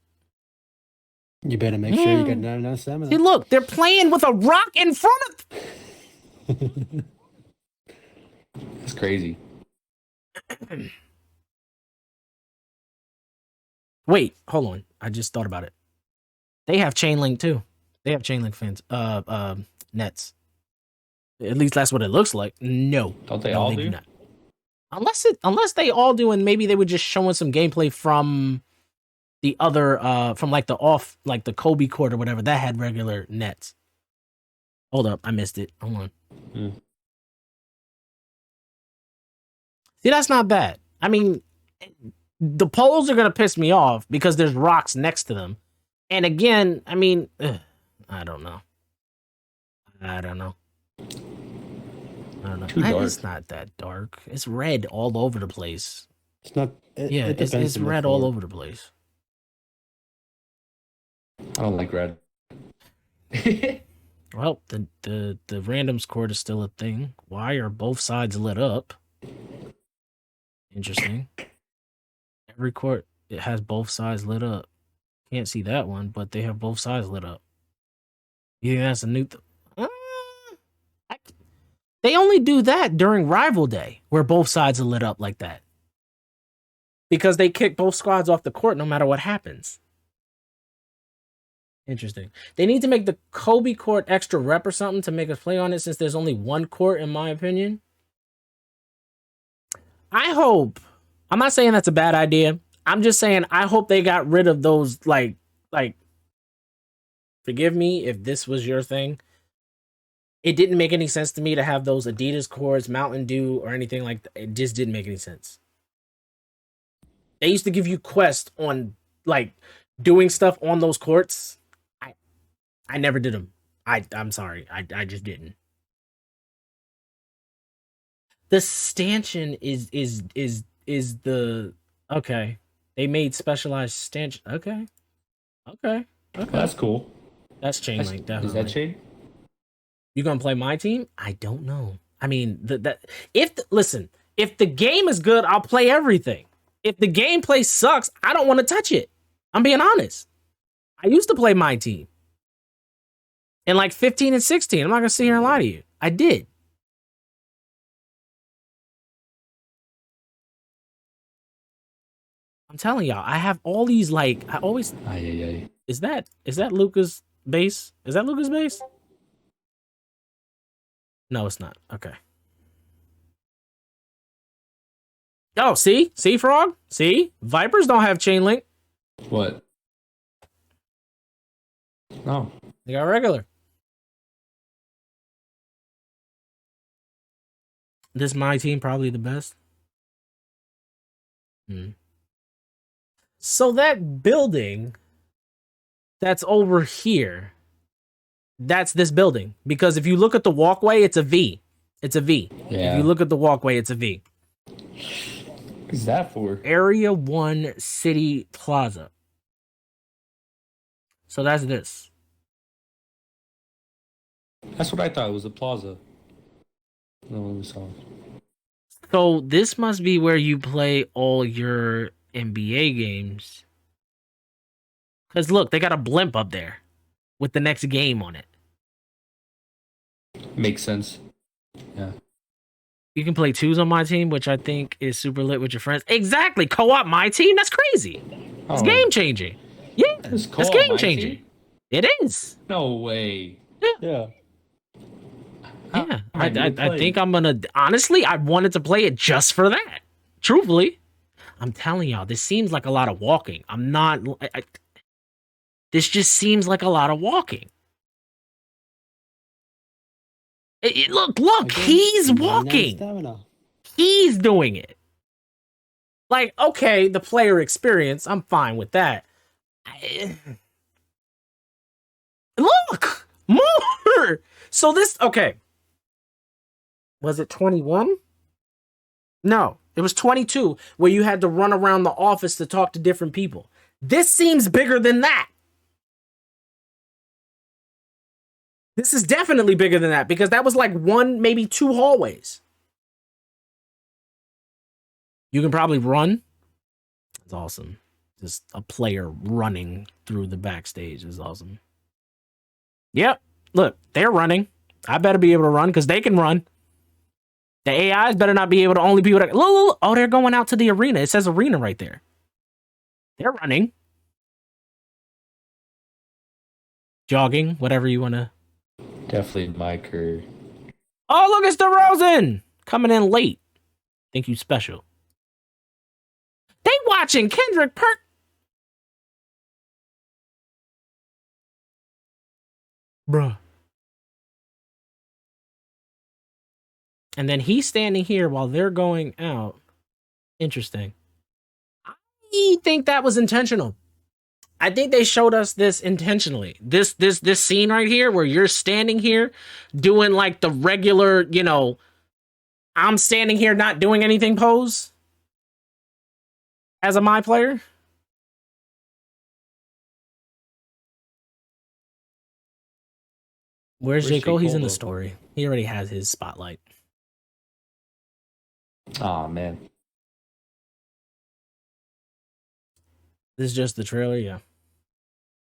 You better make sure you get enough stamina. See, look, they're playing with a rock in front of. It's crazy. Wait, hold on. I just thought about it. They have chain link too. They have chain link fence nets. At least that's what it looks like. No. Don't they all do? Do not. Unless they all do, and maybe they were just showing some gameplay from the other from like the Kobe court or whatever that had regular nets. Hold up, I missed it. Hold on. See, that's not bad. I mean, the poles are gonna piss me off because there's rocks next to them. And again, I mean, I don't know. Too dark. It's not that dark. It's red all over the place. It's not. It's red all over the place. I don't like red. Well, the randoms court is still a thing. Why are both sides lit up? Interesting. Every court, it has both sides lit up. Can't see that one, but they have both sides lit up. You think that's a new they only do that during rival day, where both sides are lit up like that. Because they kick both squads off the court no matter what happens. Interesting. They need to make the Kobe court extra rep or something to make us play on it, since there's only one court, in my opinion. I hope. I'm not saying that's a bad idea. I'm just saying I hope they got rid of those, like, forgive me if this was your thing. It didn't make any sense to me to have those Adidas courts, Mountain Dew, or anything like that. It just didn't make any sense. They used to give you quests on, like, doing stuff on those courts. I never did them. I'm sorry. I just didn't. The stanchion is the okay. They made specialized stanchion. Okay. That's cool. That's chain link. Definitely. Is that chain? You gonna play my team? I don't know. I mean, listen, if the game is good, I'll play everything. If the gameplay sucks, I don't want to touch it. I'm being honest. I used to play my team in like 15 and 16. I'm not gonna sit here and lie to you. I did. I'm telling y'all, I have all these, like, I always. Is that Luca's base? Is that Luca's base? No, it's not. Okay. Oh, see, Frog, see, Vipers don't have chain link. What? No, they got regular. This my team probably the best. So that building that's over here, that's this building. Because if you look at the walkway, it's a V. It's a V. Yeah. If you look at the walkway, it's a V. What is that for? Area 1 City Plaza. So that's this. That's what I thought. It was a plaza. No one saw. So this must be where you play all your NBA games. Because look, they got a blimp up there with the next game on it. Makes sense. Yeah. You can play twos on my team, which I think is super lit with your friends. Exactly. Co-op my team? That's crazy. It's game changing. Yeah. It's game changing. It is. No way. Yeah. Yeah. I think I'm gonna, honestly, I wanted to play it just for that. Truthfully. I'm telling y'all, this seems like a lot of walking. I'm not. This just seems like a lot of walking. Look, he's walking. He's doing it. Like, okay, the player experience, I'm fine with that. Look, more. So this, okay. Was it 21? No, it was 22, where you had to run around the office to talk to different people. This seems bigger than that. This is definitely bigger than that, because that was like one, maybe two hallways. You can probably run. That's awesome. Just a player running through the backstage is awesome. Yep. Look, they're running. I better be able to run because they can run. The AIs better not be able to only people that. Look, oh, they're going out to the arena. It says arena right there. They're running, jogging, whatever you want to. Definitely Mike or. Oh, look, it's DeRozan coming in late. Think you special. They watching Kendrick Perk. Bruh. And then he's standing here while they're going out. Interesting. I think that was intentional. I think they showed us this intentionally. This scene right here where you're standing here doing like the regular, you know, I'm standing here not doing anything pose as a my player. Where's J. Cole? He's in the story. He already has his spotlight. Oh, man. This is just the trailer, yeah.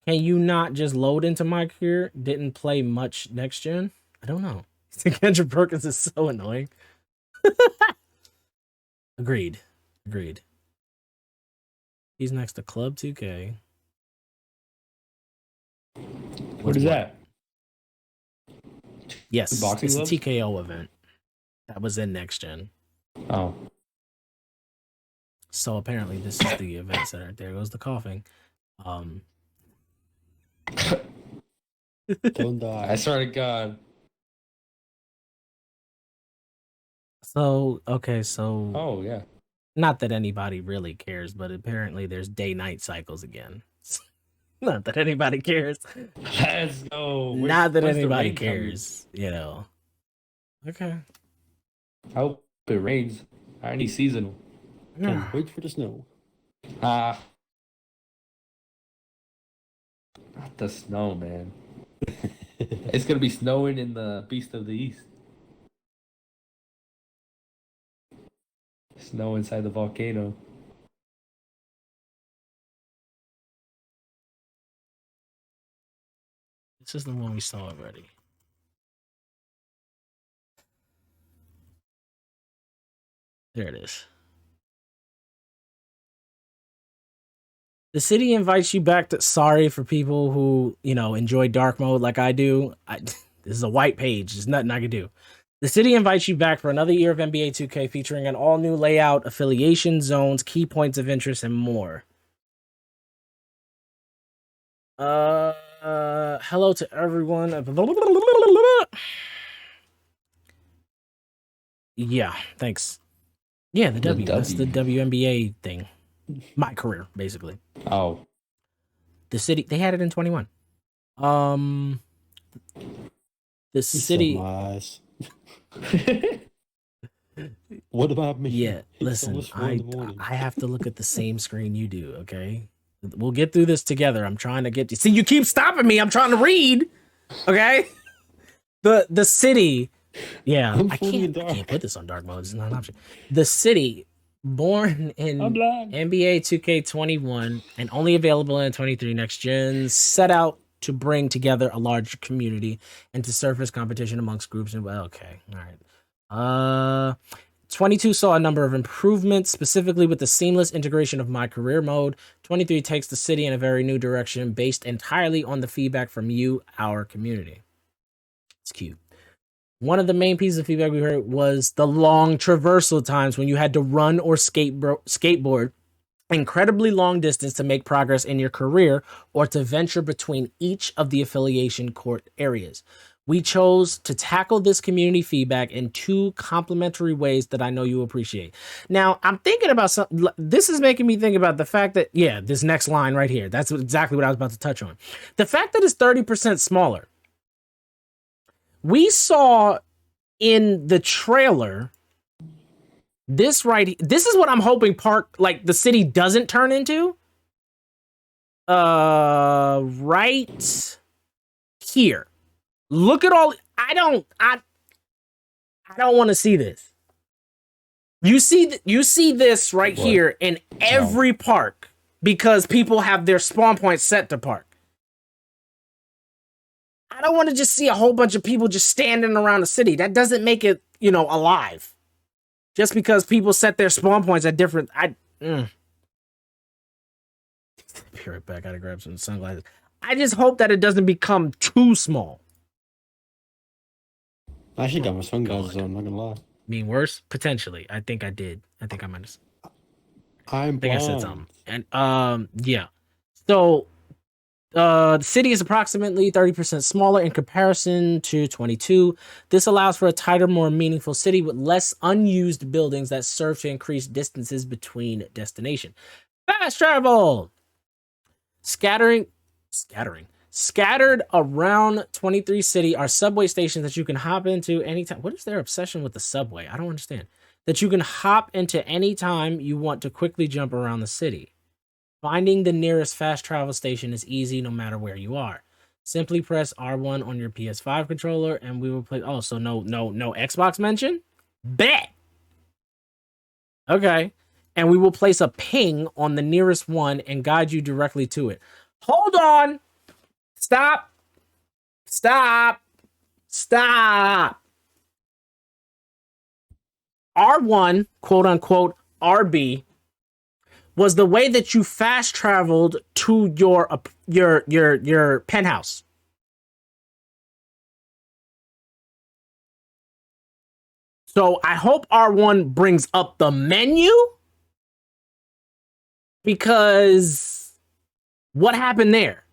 Can you not just load into my career? Didn't play much next gen? I don't know. Kendrick Perkins is so annoying. Agreed. He's next to Club 2K. What is that? Yes, Boxing it's a gloves? TKO event that was in next gen. Oh. So apparently this is the event center. There goes the coughing. Don't die. I swear to God. So, okay, so... Oh, yeah. Not that anybody really cares, but apparently there's day-night cycles again. Not that anybody cares. Let's go. Not that anybody cares, you know. Okay. I hope it rains. I need seasonal. Can't wait for the snow. Not the snow, man. It's gonna be snowing in the Beast of the East. Snow inside the volcano. This is the one we saw already. There it is. The city invites you back to... Sorry for people who, you know, enjoy dark mode like I do. This is a white page. There's nothing I can do. The city invites you back for another year of NBA 2K featuring an all-new layout, affiliation zones, key points of interest, and more. Hello to everyone. Yeah, thanks. Yeah, the W. That's the WNBA thing. My career, basically. Oh. The city, they had it in 21. The city. So nice. What about me? Yeah, listen, I have to look at the same screen you do, okay? We'll get through this together. I'm trying to get you. See, you keep stopping me. I'm trying to read. Okay? The city. Yeah, I can't put this on dark mode. It's not an option. The city, born in NBA 2K21 and only available in 23 next gen, set out to bring together a larger community and to surface competition amongst groups. And okay, all right. 22 saw a number of improvements, specifically with the seamless integration of My Career mode. 23 takes the city in a very new direction based entirely on the feedback from you, our community. It's cute. One of the main pieces of feedback we heard was the long traversal times when you had to run or skateboard incredibly long distance to make progress in your career or to venture between each of the affiliation court areas. We chose to tackle this community feedback in two complementary ways that I know you appreciate. Now, I'm thinking about something. This is making me think about the fact that, yeah, this next line right here, that's exactly what I was about to touch on. The fact that it's 30% smaller. We saw in the trailer, this is what I'm hoping the city doesn't turn into. Right here. Look at all. I don't want to see this. You see this right here in every park because people have their spawn points set to park. I don't want to just see a whole bunch of people just standing around the city. That doesn't make it, alive. Just because people set their spawn points at different. be right back. Gotta grab some sunglasses. I just hope that it doesn't become too small. I actually got my sunglasses on, I'm not gonna lie. Mean worse? Potentially. I think I did. I think I might have. I think I said something. And yeah. So the city is approximately 30% smaller in comparison to 22. This allows for a tighter, more meaningful city with less unused buildings that serve to increase distances between destinations. Fast travel! Scattered around 23 city are subway stations that you can hop into anytime. What is their obsession with the subway? I don't understand. That you can hop into anytime you want to quickly jump around the city. Finding the nearest fast travel station is easy no matter where you are. Simply press R1 on your PS5 controller and we will play. Oh, so no Xbox mention? Bet! Okay. And we will place a ping on the nearest one and guide you directly to it. Hold on! Stop! R1, quote unquote, RB, was the way that you fast traveled to your penthouse. So I hope R1 brings up the menu, because what happened there?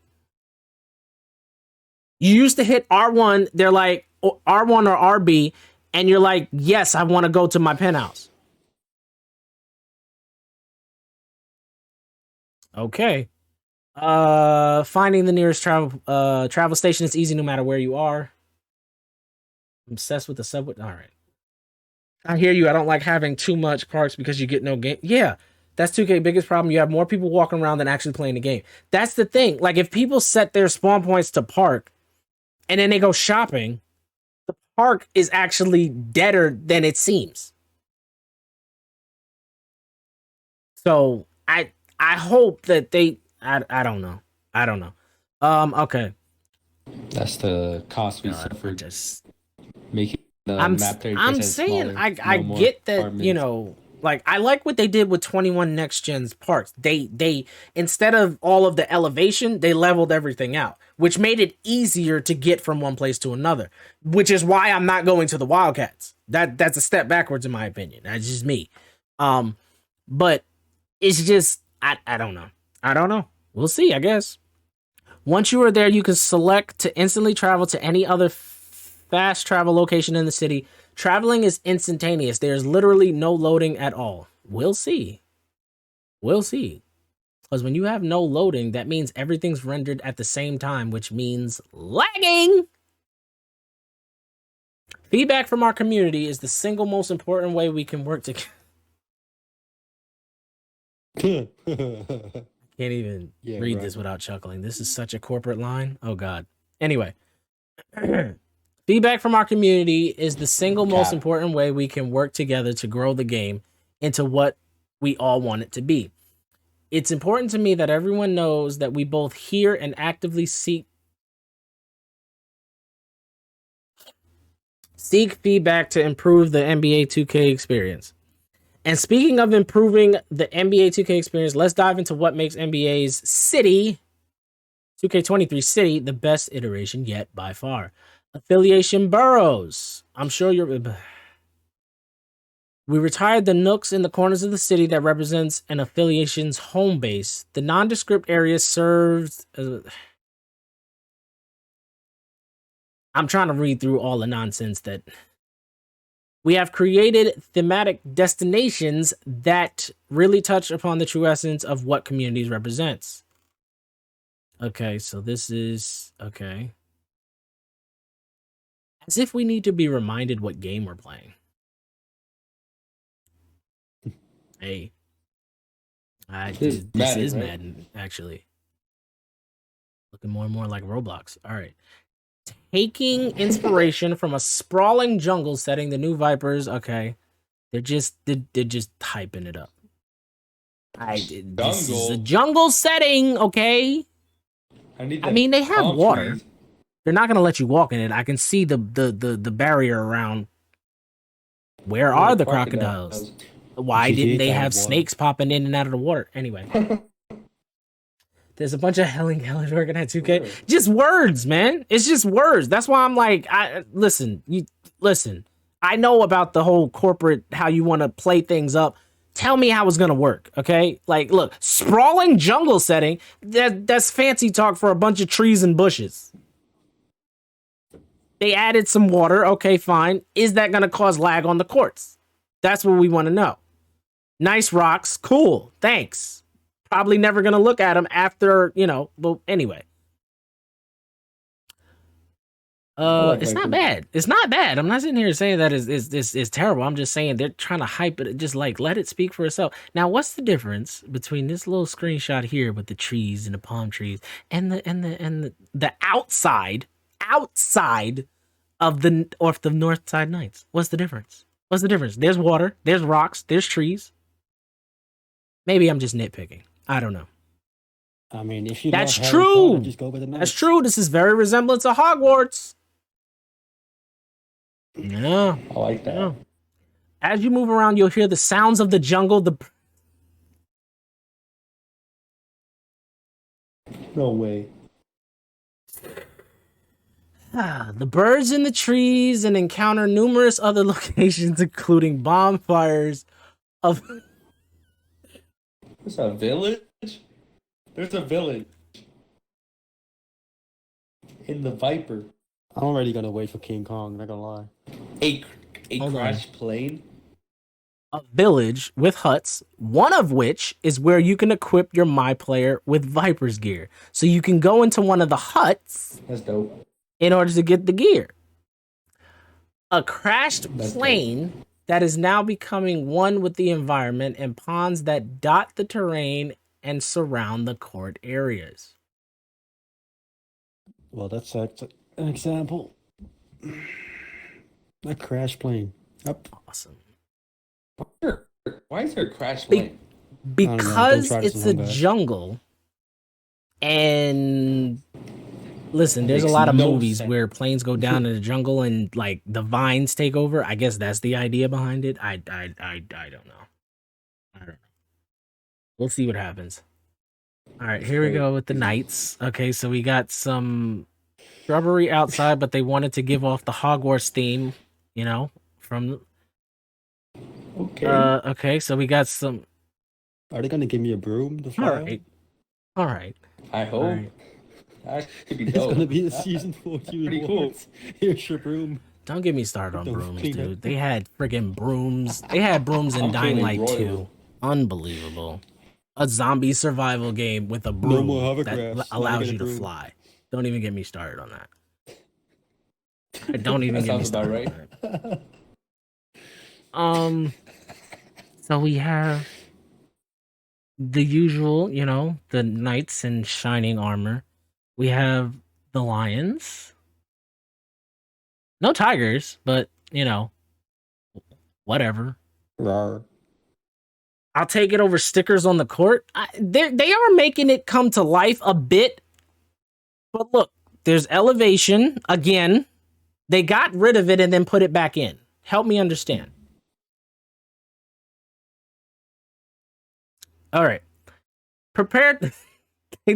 You used to hit R1, they're like R1 or RB, and you're like, yes, I want to go to my penthouse. Okay. Finding the nearest travel station is easy no matter where you are. I'm obsessed with the subway. All right. I hear you. I don't like having too much parks because you get no game. Yeah, that's 2K biggest problem. You have more people walking around than actually playing the game. That's the thing. Like, if people set their spawn points to park and then they go shopping, the park is actually deader than it seems. So I hope that they. I don't know. Okay. That's the cost we suffered. Just making the I'm map 30% I'm saying smaller. I No more get that, apartments. you know, like I like what they did with 21 Next Gen's parks. They instead of all of the elevation, they leveled everything out, which made it easier to get from one place to another. Which is why I'm not going to the Wildcats. That's a step backwards in my opinion. That's just me. But it's just I don't know. We'll see, I guess. Once you are there, you can select to instantly travel to any other fast travel location in the city. Traveling is instantaneous. There's literally no loading at all. We'll see. Because when you have no loading, that means everything's rendered at the same time, which means lagging. Feedback from our community is the single most important way we can work together. Can't even read this without chuckling. This is such a corporate line. Oh, God. Anyway. Feedback from our community is the single most important way we can work together to grow the game into what we all want it to be. It's important to me that everyone knows that we both hear and actively seek feedback to improve the NBA 2K experience. And speaking of improving the NBA 2K experience, let's dive into what makes NBA's City, 2K23 City, the best iteration yet by far. Affiliation boroughs. I'm sure you're... We retired the nooks in the corners of the city that represents an affiliation's home base. The nondescript area serves... I'm trying to read through all the nonsense that... We have created thematic destinations that really touch upon the true essence of what communities represents. Okay, so this is... Okay. As if we need to be reminded what game we're playing. Hey. This is Madden, actually. Looking more and more like Roblox. All right. Taking inspiration from a sprawling jungle setting, the new Vipers, okay. They're just hyping it up. This is a jungle setting, okay? I mean, they have water. Trees. They're not gonna let you walk in it. I can see the barrier around. Where are the crocodiles? Why didn't they have snakes popping in and out of the water? Anyway. There's a bunch of hellish working at 2K. Just words, man. It's just words. That's why I'm like, listen. I know about the whole corporate, how you want to play things up. Tell me how it's gonna work, okay? Like, look, sprawling jungle setting. That's fancy talk for a bunch of trees and bushes. They added some water. Okay, fine. Is that gonna cause lag on the courts? That's what we want to know. Nice rocks. Cool. Thanks. Probably never going to look at them after, but anyway. It's not bad. It's not bad. I'm not sitting here saying that it's terrible. I'm just saying they're trying to hype it. Just like, let it speak for itself. Now, what's the difference between this little screenshot here with the trees and the palm trees and the outside of the North Side Knights? What's the difference? What's the difference? There's water, there's rocks, there's trees. Maybe I'm just nitpicking. I don't know. I mean, if you That's love Harry true. Potter, just go with the Knights. That's true. This is very resemblance of Hogwarts. Yeah. I like that. Yeah. As you move around, you'll hear the sounds of the jungle. No way. The birds in the trees and encounter numerous other locations, including bonfires of... There's a village? There's a village. In the Viper. I'm already gonna wait for King Kong, not gonna lie. A Hold crashed plane? A village with huts, one of which is where you can equip your My Player with Viper's gear. So you can go into one of the huts. That's dope. In order to get the gear. A crashed plane that is now becoming one with the environment and ponds that dot the terrain and surround the court areas. Well, that's an example. A crash plane. Yep. Awesome. Why is there a crash plane? Because it's a jungle. And listen, there's a lot of movies where planes go down in the jungle and like the vines take over. I guess that's the idea behind it. I don't know. I don't know. We'll see what happens. All right, here we go with the Knights. Okay, so we got some shrubbery outside, but they wanted to give off the Hogwarts theme, from... Okay. Okay, so we got some... Are they gonna give me a broom to fly? All right. I hope. Right. That could be It's dope. gonna be the season 14 pretty awards. Here's your broom. Don't get me started on Don't brooms, clean dude. up. They had friggin' brooms. They had brooms in I'm Dying feeling Light royal. 2. Unbelievable. A zombie survival game with a broom more that hovercrafts. Now allows get a you to broom. fly. Don't even get me started on that. Don't even That get me sounds about started on that. So we have the usual, the knights in shining armor. We have the lions. No tigers, but, whatever. Rawr. I'll take it over stickers on the court. They are making it come to life a bit. But look, there's elevation. Again, they got rid of it and then put it back in. Help me understand. All right. Prepared. All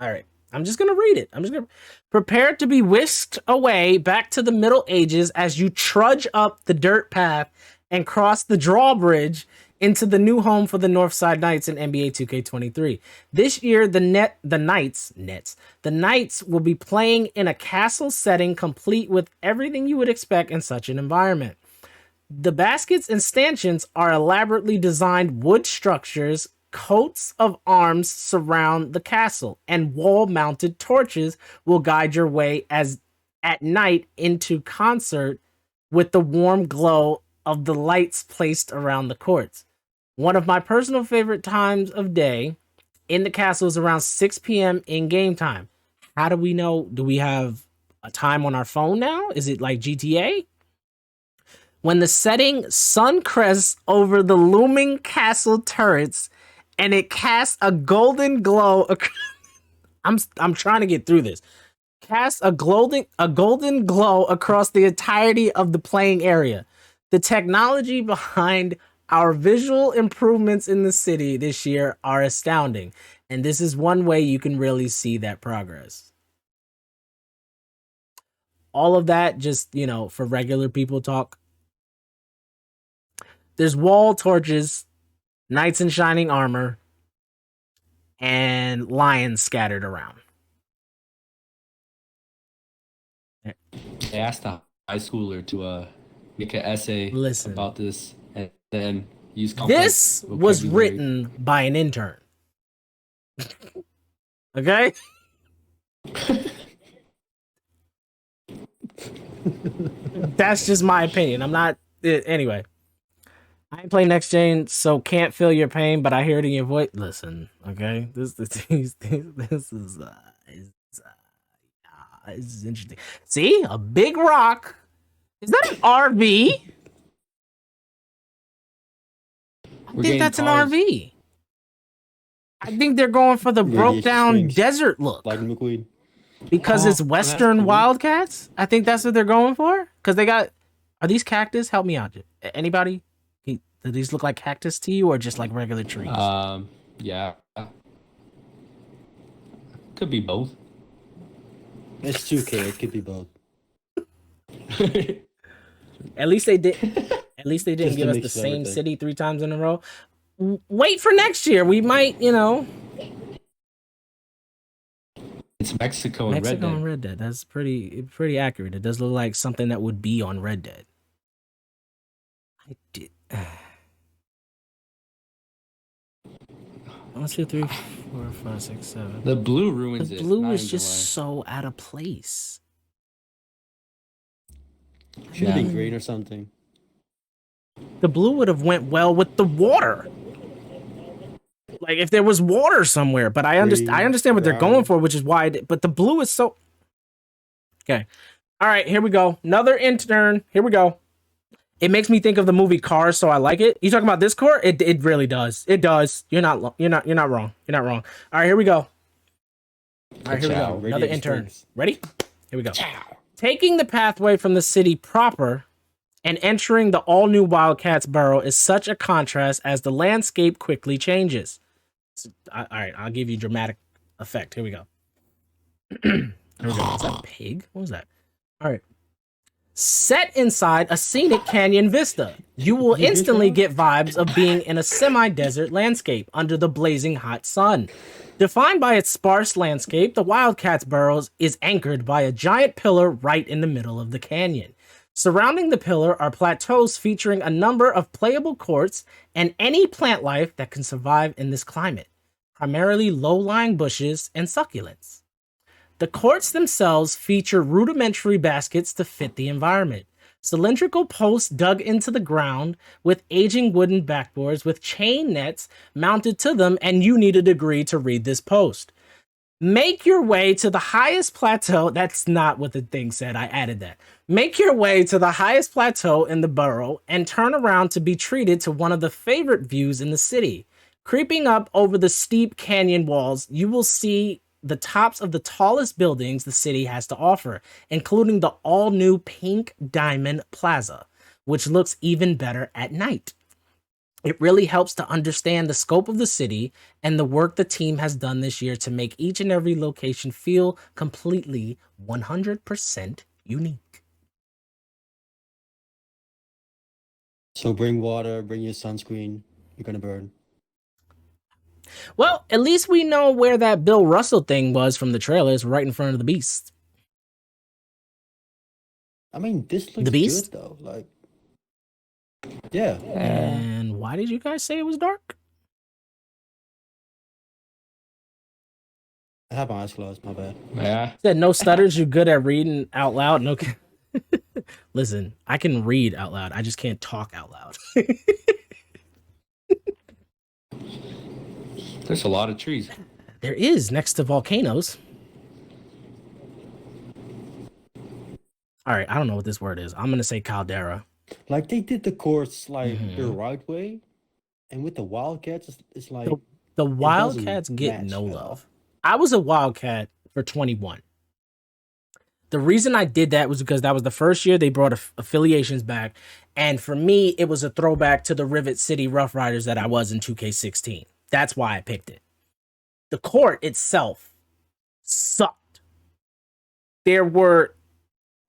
right. I'm just going to read it. Prepared to be whisked away back to the Middle Ages as you trudge up the dirt path and cross the drawbridge into the new home for the Northside Knights in NBA 2K23. This year, the Knights will be playing in a castle setting complete with everything you would expect in such an environment. The baskets and stanchions are elaborately designed wood structures. Coats of arms surround the castle, and wall-mounted torches will guide your way as at night into concert with the warm glow of the lights placed around the courts. One of my personal favorite times of day in the castle is around 6 p.m. in game time. How do we know? Do we have a time on our phone now? Is it like GTA? When the setting sun crests over the looming castle turrets and it casts a golden glow. I'm trying to get through this. Cast a golden glow across the entirety of the playing area. The technology behind our visual improvements in the city this year are astounding, And this is one way you can really see that progress. All of that just, you know, for regular people talk. There's wall torches, knights in shining armor, and lions scattered around. They asked a high schooler to make an essay about this and then use this was written by an intern. Okay? That's just my opinion. I'm not anyway. I ain't playing next gen, so can't feel your pain, but I hear it in your voice. Listen, okay? This is interesting. See? A big rock. Is that an RV? I think that's an RV. I think they're going for the broke down desert look. Like McQueen. Because it's Western Wildcats? I think that's what they're going for? Because they got... Are these cactus? Help me out. Anybody? Do these look like cactus to you or just like regular trees? Yeah. Could be both. It's 2K. It could be both. At least they did. At least they didn't give us the same city 3 times in a row. Wait for next year. We might, you know. It's Mexico and Red Dead. And Red Dead. That's pretty accurate. It does look like something that would be on Red Dead. I did. 1, 2, 3, 4, 5, 6, 7. The blue ruins it. The blue is just so out of place. Should have been green or something. The blue would have went well with the water. Like if there was water somewhere, but I understand what they're going for, which is why. But the blue is so. Okay, all right, here we go. Another intern. Here we go. It makes me think of the movie Cars, so I like it. You talking about this core? It really does. It does. You're not wrong. You're not wrong. All right, here we go. All right, here we go. Another intern. Ready? Here we go. Taking the pathway from the city proper and entering the all-new Wildcats Burrow is such a contrast as the landscape quickly changes. All right, I'll give you dramatic effect. Here we go. Here we go. Is that a pig? What was that? All right. Set inside a scenic canyon vista, you will instantly get vibes of being in a semi-desert landscape under the blazing hot sun. Defined by its sparse landscape, the Wildcats Burrows is anchored by a giant pillar right in the middle of the canyon. Surrounding the pillar are plateaus featuring a number of playable courts and any plant life that can survive in this climate, primarily low-lying bushes and succulents. The courts themselves feature rudimentary baskets to fit the environment. Cylindrical posts dug into the ground with aging wooden backboards with chain nets mounted to them, and you need a degree to read this post. Make your way to the highest plateau. That's not what the thing said. I added that. Make your way to the highest plateau in the borough and turn around to be treated to one of the favorite views in the city. Creeping up over the steep canyon walls, you will see the tops of the tallest buildings the city has to offer, including the all-new Pink Diamond Plaza, which looks even better at night. It really helps to understand the scope of the city and the work the team has done this year to make each and every location feel completely 100% unique. So bring water, bring your sunscreen. You're gonna burn. Well, at least we know where that Bill Russell thing was from the trailers, right in front of the Beast. I mean, this looks the Beast? good though. Like, yeah. And why did you guys say it was dark? I have my eyes closed. My bad. Yeah. Said no stutters. You good at reading out loud? No. Listen, I can read out loud. I just can't talk out loud. There's a lot of trees. There is, next to volcanoes. All right, I don't know what this word is. I'm gonna say caldera. Like they did the course like the right way, and with the Wildcats, it's like the Wildcats get no love. I was a Wildcat for 21. The reason I did that was because that was the first year they brought affiliations back, and for me, it was a throwback to the Rivet City Rough Riders that I was in 2K16. That's why I picked it. the court itself sucked. There were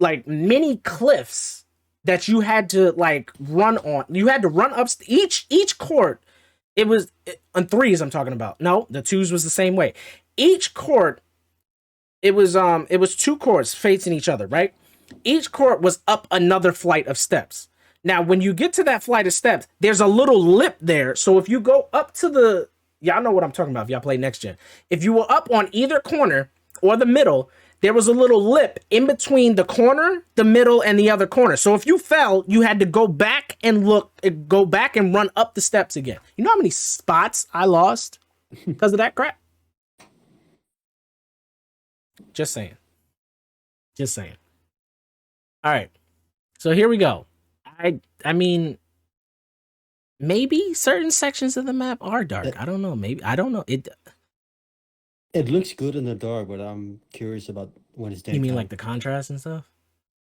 like mini cliffs that you had to like run on. You had to run up each court. It was on threes I'm talking about. No, the twos was the same way. Each court, it was 2 courts facing each other, right? Each court was up another flight of steps. Now, when you get to that flight of steps, there's a little lip there. So if you go up to the, y'all know what I'm talking about if y'all play next gen. If you were up on either corner or the middle, there was a little lip in between the corner, the middle, and the other corner. So if you fell, you had to go back and run up the steps again. You know how many spots I lost because of that crap? Just saying. All right. So here we go. I mean, maybe certain sections of the map are dark. I don't know. Maybe. I don't know. It looks good in the dark, but I'm curious about when it's daytime. You mean like the contrast and stuff?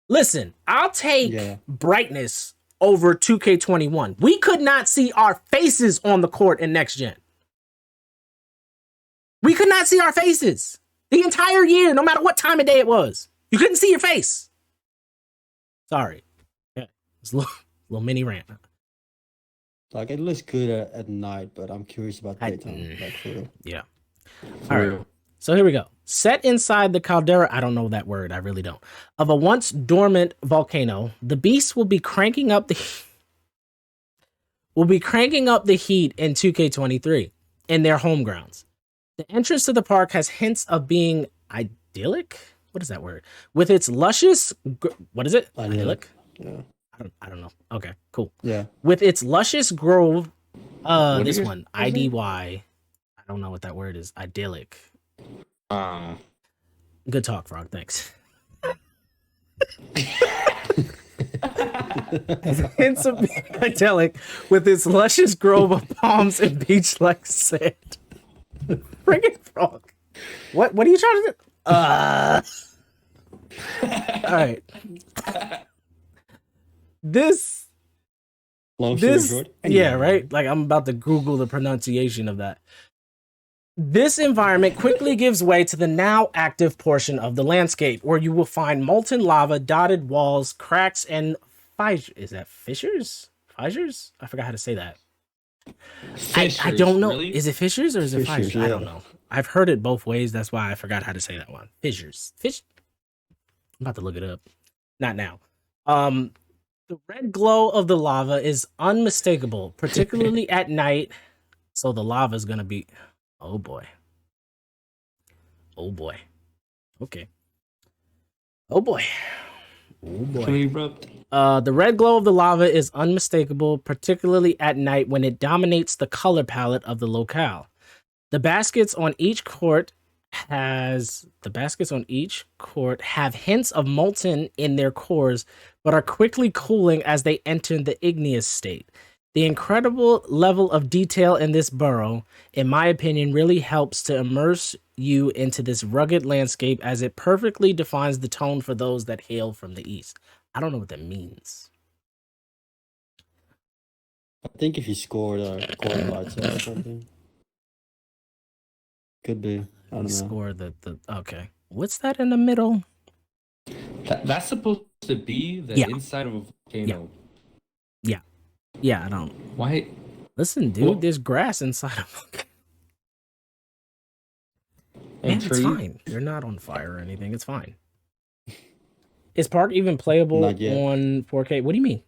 Listen, I'll take brightness over 2K21. We could not see our faces on the court in next gen. We could not see our faces the entire year, no matter what time of day it was. You couldn't see your face. Sorry. Yeah, it's a little mini rant. Like, it looks good at night, but I'm curious about daytime. Like, for real. Yeah. All right. So here we go. Set inside the caldera, I don't know that word, I really don't, of a once dormant volcano, the beast will be cranking up the heat in 2K23 in their home grounds. The entrance to the park has hints of being idyllic. What is that word? With its luscious, what is it? Idyllic. Yeah. I don't know. Okay, cool. Yeah. With its luscious grove, this one, IDY. I don't know what that word is. Idyllic. Good talk, Frog. Thanks. Hints of being idyllic with its luscious grove of palms and beach-like sand. Friggin' Frog. What are you trying to do? All right. This. Long story short. Yeah, right? Like, I'm about to Google the pronunciation of that. This environment quickly gives way to the now active portion of the landscape, where you will find molten lava, dotted walls, cracks, and fissures. Is that fissures? Fissures? I forgot how to say that. Fissures, I don't know. really? Is it fissures or is it fissures? Yeah. I don't know. I've heard it both ways. That's why I forgot how to say that one. Fissures. I'm about to look it up. Not now. The red glow of the lava is unmistakable, particularly at night. So the lava is going to be... Oh boy. Okay. Oh boy. The red glow of the lava is unmistakable, particularly at night when it dominates the color palette of the locale. The baskets on each court have hints of molten in their cores, but are quickly cooling as they enter the igneous state. The incredible level of detail in this burrow, in my opinion, really helps to immerse you into this rugged landscape, as it perfectly defines the tone for those that hail from the east. I don't know what that means. I think if you scored court lights or something. Could be. I don't know. Score the okay. What's that in the middle? That's supposed to be the inside of a volcano. Yeah, I don't. Why? Listen, dude, there's grass inside of them. Man, it's fine. They're not on fire or anything. It's fine. Is Park even playable on 4K? What do you mean?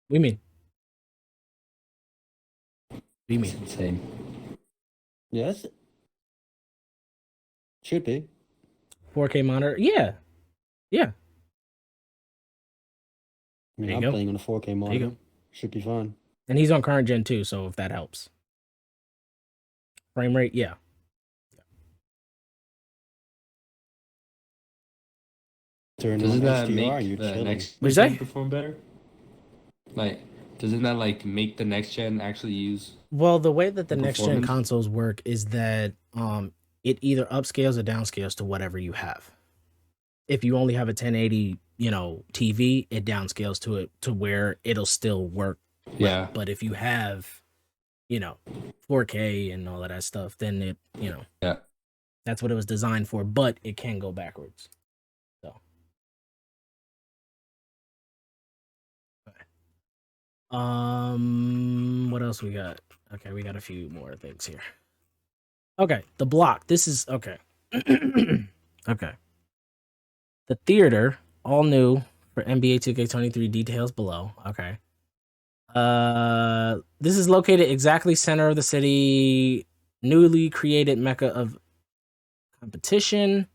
What do you mean? What do you mean? It's insane. Yes. Should be. 4K monitor? Yeah. I mean, I'm playing on a 4K monitor. Should be fine. And he's on current gen too, so if that helps. Frame rate, yeah. Doesn't that make the next gen perform better? Like, doesn't that like make the next gen actually use? Well, the way that the next gen consoles work is that it either upscales or downscales to whatever you have. If you only have a 1080, TV, it downscales to where it'll still work. Yeah. But if you have, 4K and all of that stuff, then it, Yeah. that's what it was designed for, but it can go backwards. So. What else we got? Okay, we got a few more things here. Okay, the block. This is okay. Okay. The theater, all new for NBA 2K23, details below. Okay. This is located exactly center of the city, newly created mecca of competition.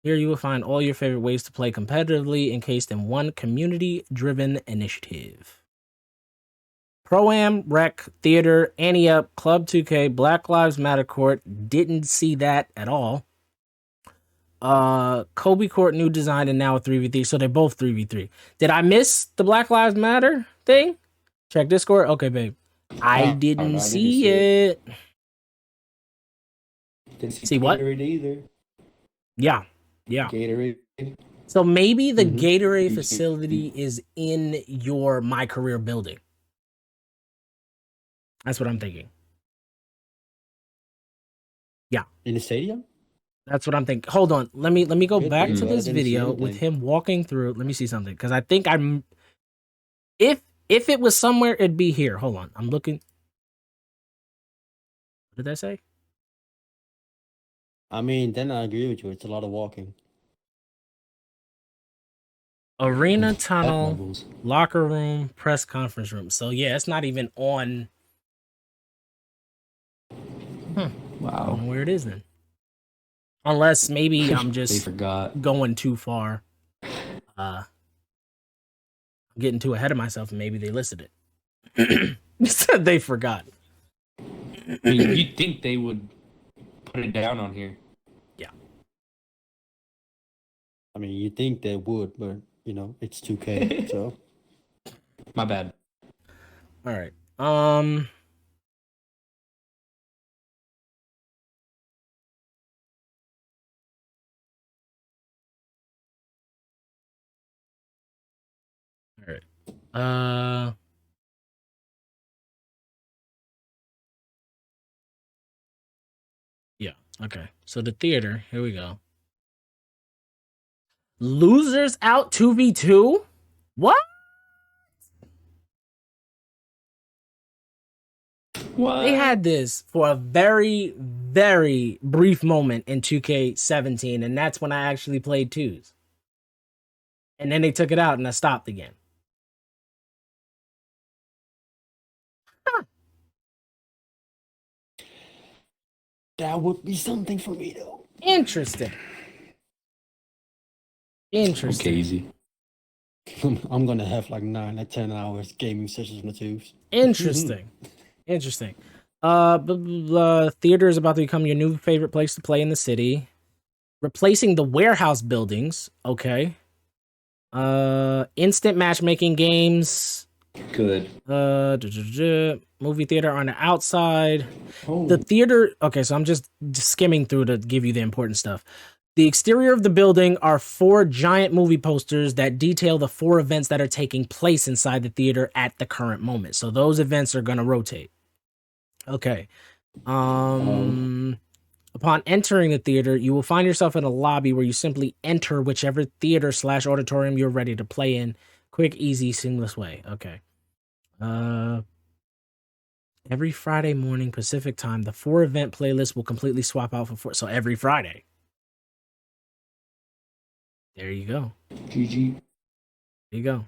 Here you will find all your favorite ways to play competitively, encased in one community-driven initiative. Pro-Am, Rec, Theater, Ante Up, Club 2K, Black Lives Matter Court. Didn't see that at all. Kobe Court, new design, and now a 3v3. So they're both 3v3. Did I miss the Black Lives Matter thing? Check Discord. Okay, babe. I didn't see it. Didn't see what? Gatorade either. Yeah. Gatorade. So maybe the Gatorade facility is in your My Career building. That's what I'm thinking. Yeah. In the stadium? That's what I'm thinking. Hold on. Let me go Could back be, to but I this didn't see video anything. with him walking through. Let me see something, because I think I'm. If it was somewhere, it'd be here. Hold on. I'm looking. What did I say? I mean, then I agree with you. It's a lot of walking. Arena tunnel, locker room, press conference room. So yeah, it's not even on. I don't know where it is then. Unless maybe I'm They just forgot. going too far. I'm getting too ahead of myself, and maybe they listed it. Said they forgot. I mean, you'd think they would put it down on here. Yeah. I mean, you think they would, but it's 2K, so. My bad. All right. All right. Yeah. Okay. So the theater. Here we go. Losers out 2v2? What? What? They had this for a very, very brief moment in 2K17, and that's when I actually played twos. And then they took it out, and I stopped again. Huh. That would be something for me, though. Interesting. Okay, easy. I'm gonna have like 9 or 10 hours gaming sessions on the twos. Interesting. Interesting. Theater is about to become your new favorite place to play in the city. Replacing the warehouse buildings. Okay. Instant matchmaking games. Good. Movie theater on the outside. Oh. The theater. Okay, so I'm just skimming through to give you the important stuff. The exterior of the building are 4 giant movie posters that detail the 4 events that are taking place inside the theater at the current moment. So those events are going to rotate. Okay. Upon entering the theater, you will find yourself in a lobby where you simply enter whichever theater/auditorium you're ready to play in. Quick, easy, seamless way. Okay. Every Friday morning Pacific time, the 4 event playlist will completely swap out for 4. So every Friday. There you go. GG. There you go.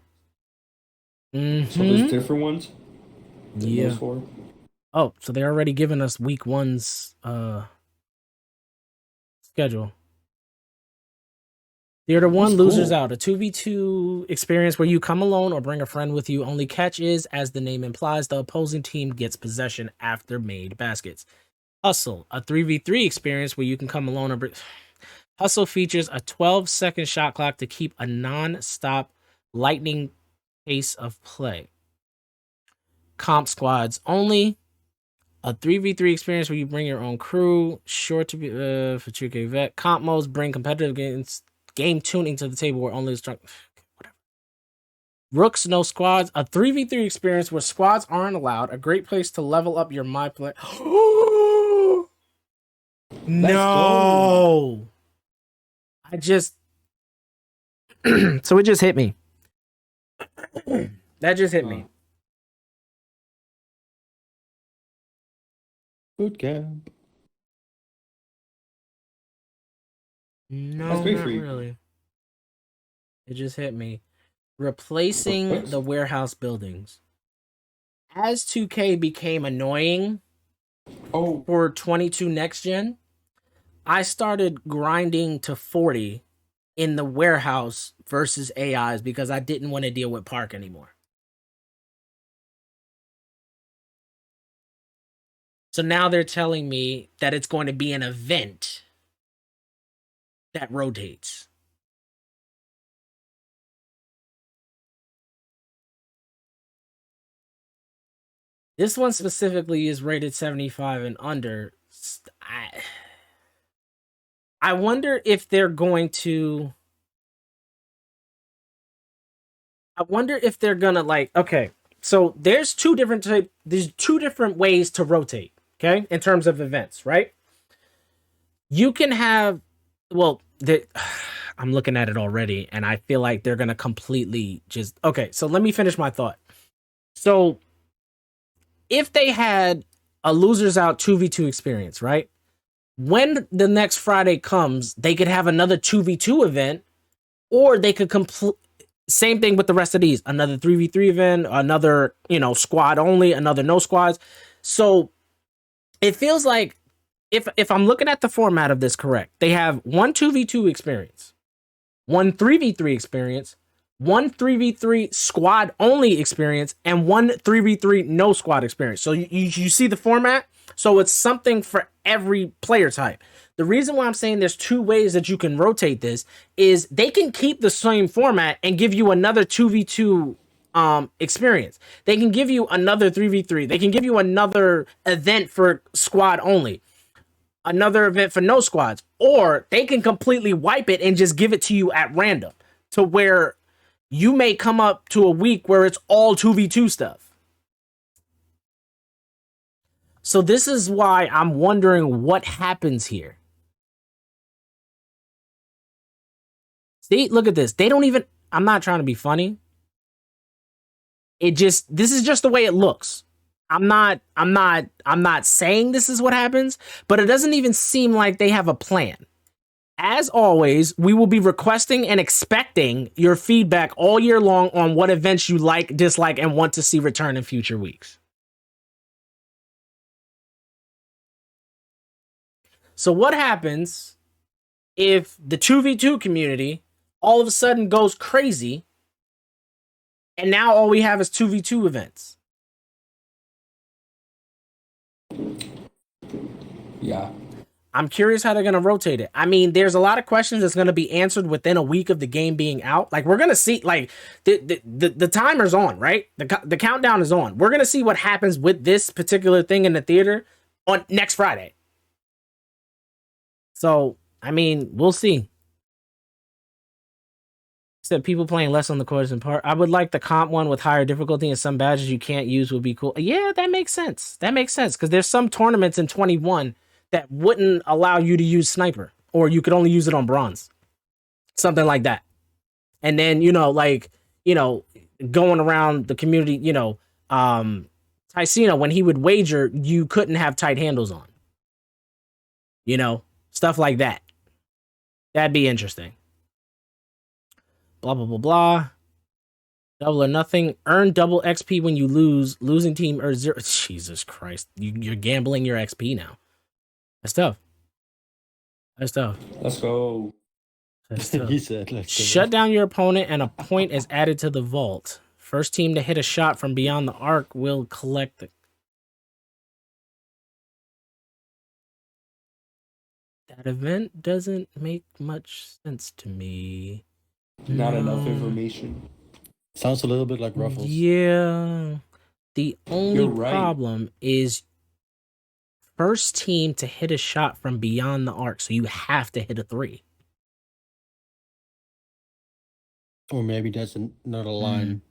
So there's different ones? Yeah. Those 4? Oh, so they're already giving us week 1's schedule. Theater 1, Losers Out, a 2v2 experience where you come alone or bring a friend with you. Only catch is, as the name implies, the opposing team gets possession after made baskets. Hustle, a 3v3 experience where you can come alone or bring... Hustle features a 12-second shot clock to keep a non-stop lightning pace of play. Comp squads only. A 3v3 experience where you bring your own crew. Sure to be for 2K Vet. Comp modes bring competitive game tuning to the table where only the strong... Whatever. Rooks, no squads. A 3v3 experience where squads aren't allowed. A great place to level up your my play. No. I just... so it just hit me. That just hit me. Boot camp. No, That's great not for you. really. It just hit me. Replacing the warehouse buildings. As 2K became annoying for 22 next gen, I started grinding to 40 in the warehouse versus AIs because I didn't want to deal with Park anymore. So now they're telling me that it's going to be an event that rotates. This one specifically is rated 75 and under. I wonder if they're going to... I wonder if they're gonna like... Okay, so there's two different ways to rotate, okay? In terms of events, right? You can have... Well, I'm looking at it already, and I feel like they're gonna completely just... Okay, so let me finish my thought. So... if they had a losers out 2v2 experience, right? When the next Friday comes, they could have another 2v2 event, or they could same thing with the rest of these, another 3v3 event, another, squad only, another no squads. So it feels like if I'm looking at the format of this correct, they have one 2v2 experience, one 3v3 experience, one 3v3 squad only experience, and one 3v3 no squad experience. So you see the format? So it's something for every player type. The reason why I'm saying there's two ways that you can rotate this is they can keep the same format and give you another 2v2 experience. They can give you another 3v3. They can give you another event for squad only, another event for no squads, or they can completely wipe it and just give it to you at random to where you may come up to a week where it's all 2v2 stuff. So this is why I'm wondering what happens here. See, look at this. They don't even... I'm not trying to be funny. This is just the way it looks. I'm not saying this is what happens, but it doesn't even seem like they have a plan. As always, we will be requesting and expecting your feedback all year long on what events you like, dislike, and want to see return in future weeks. So what happens if the 2v2 community all of a sudden goes crazy and now all we have is 2v2 events? Yeah. I'm curious how they're going to rotate it. I mean, there's a lot of questions that's going to be answered within a week of the game being out. Like, we're going to see, like, the timer's on, right? The countdown is on. We're going to see what happens with this particular thing in the theater on next Friday. So, I mean, we'll see. Said people playing less on the course in part. I would like the comp one with higher difficulty and some badges you can't use would be cool. Yeah, that makes sense. That makes sense because there's some tournaments in 21 that wouldn't allow you to use sniper, or you could only use it on bronze. Something like that. And then, going around the community, Ticino, when he would wager, you couldn't have tight handles on. Stuff like that. That'd be interesting. Blah, blah, blah, blah. Double or nothing. Earn double XP when you lose. Losing team or 0. Jesus Christ. You're gambling your XP now. That's tough. That's tough. Let's go. That's tough. He said, let's go. Shut down your opponent and a point is added to the vault. First team to hit a shot from beyond the arc will collect the... That event doesn't make much sense to me. Not enough information. Sounds a little bit like Ruffles. Yeah. The only You're right. problem is first team to hit a shot from beyond the arc, so you have to hit a 3. Or maybe that's another line.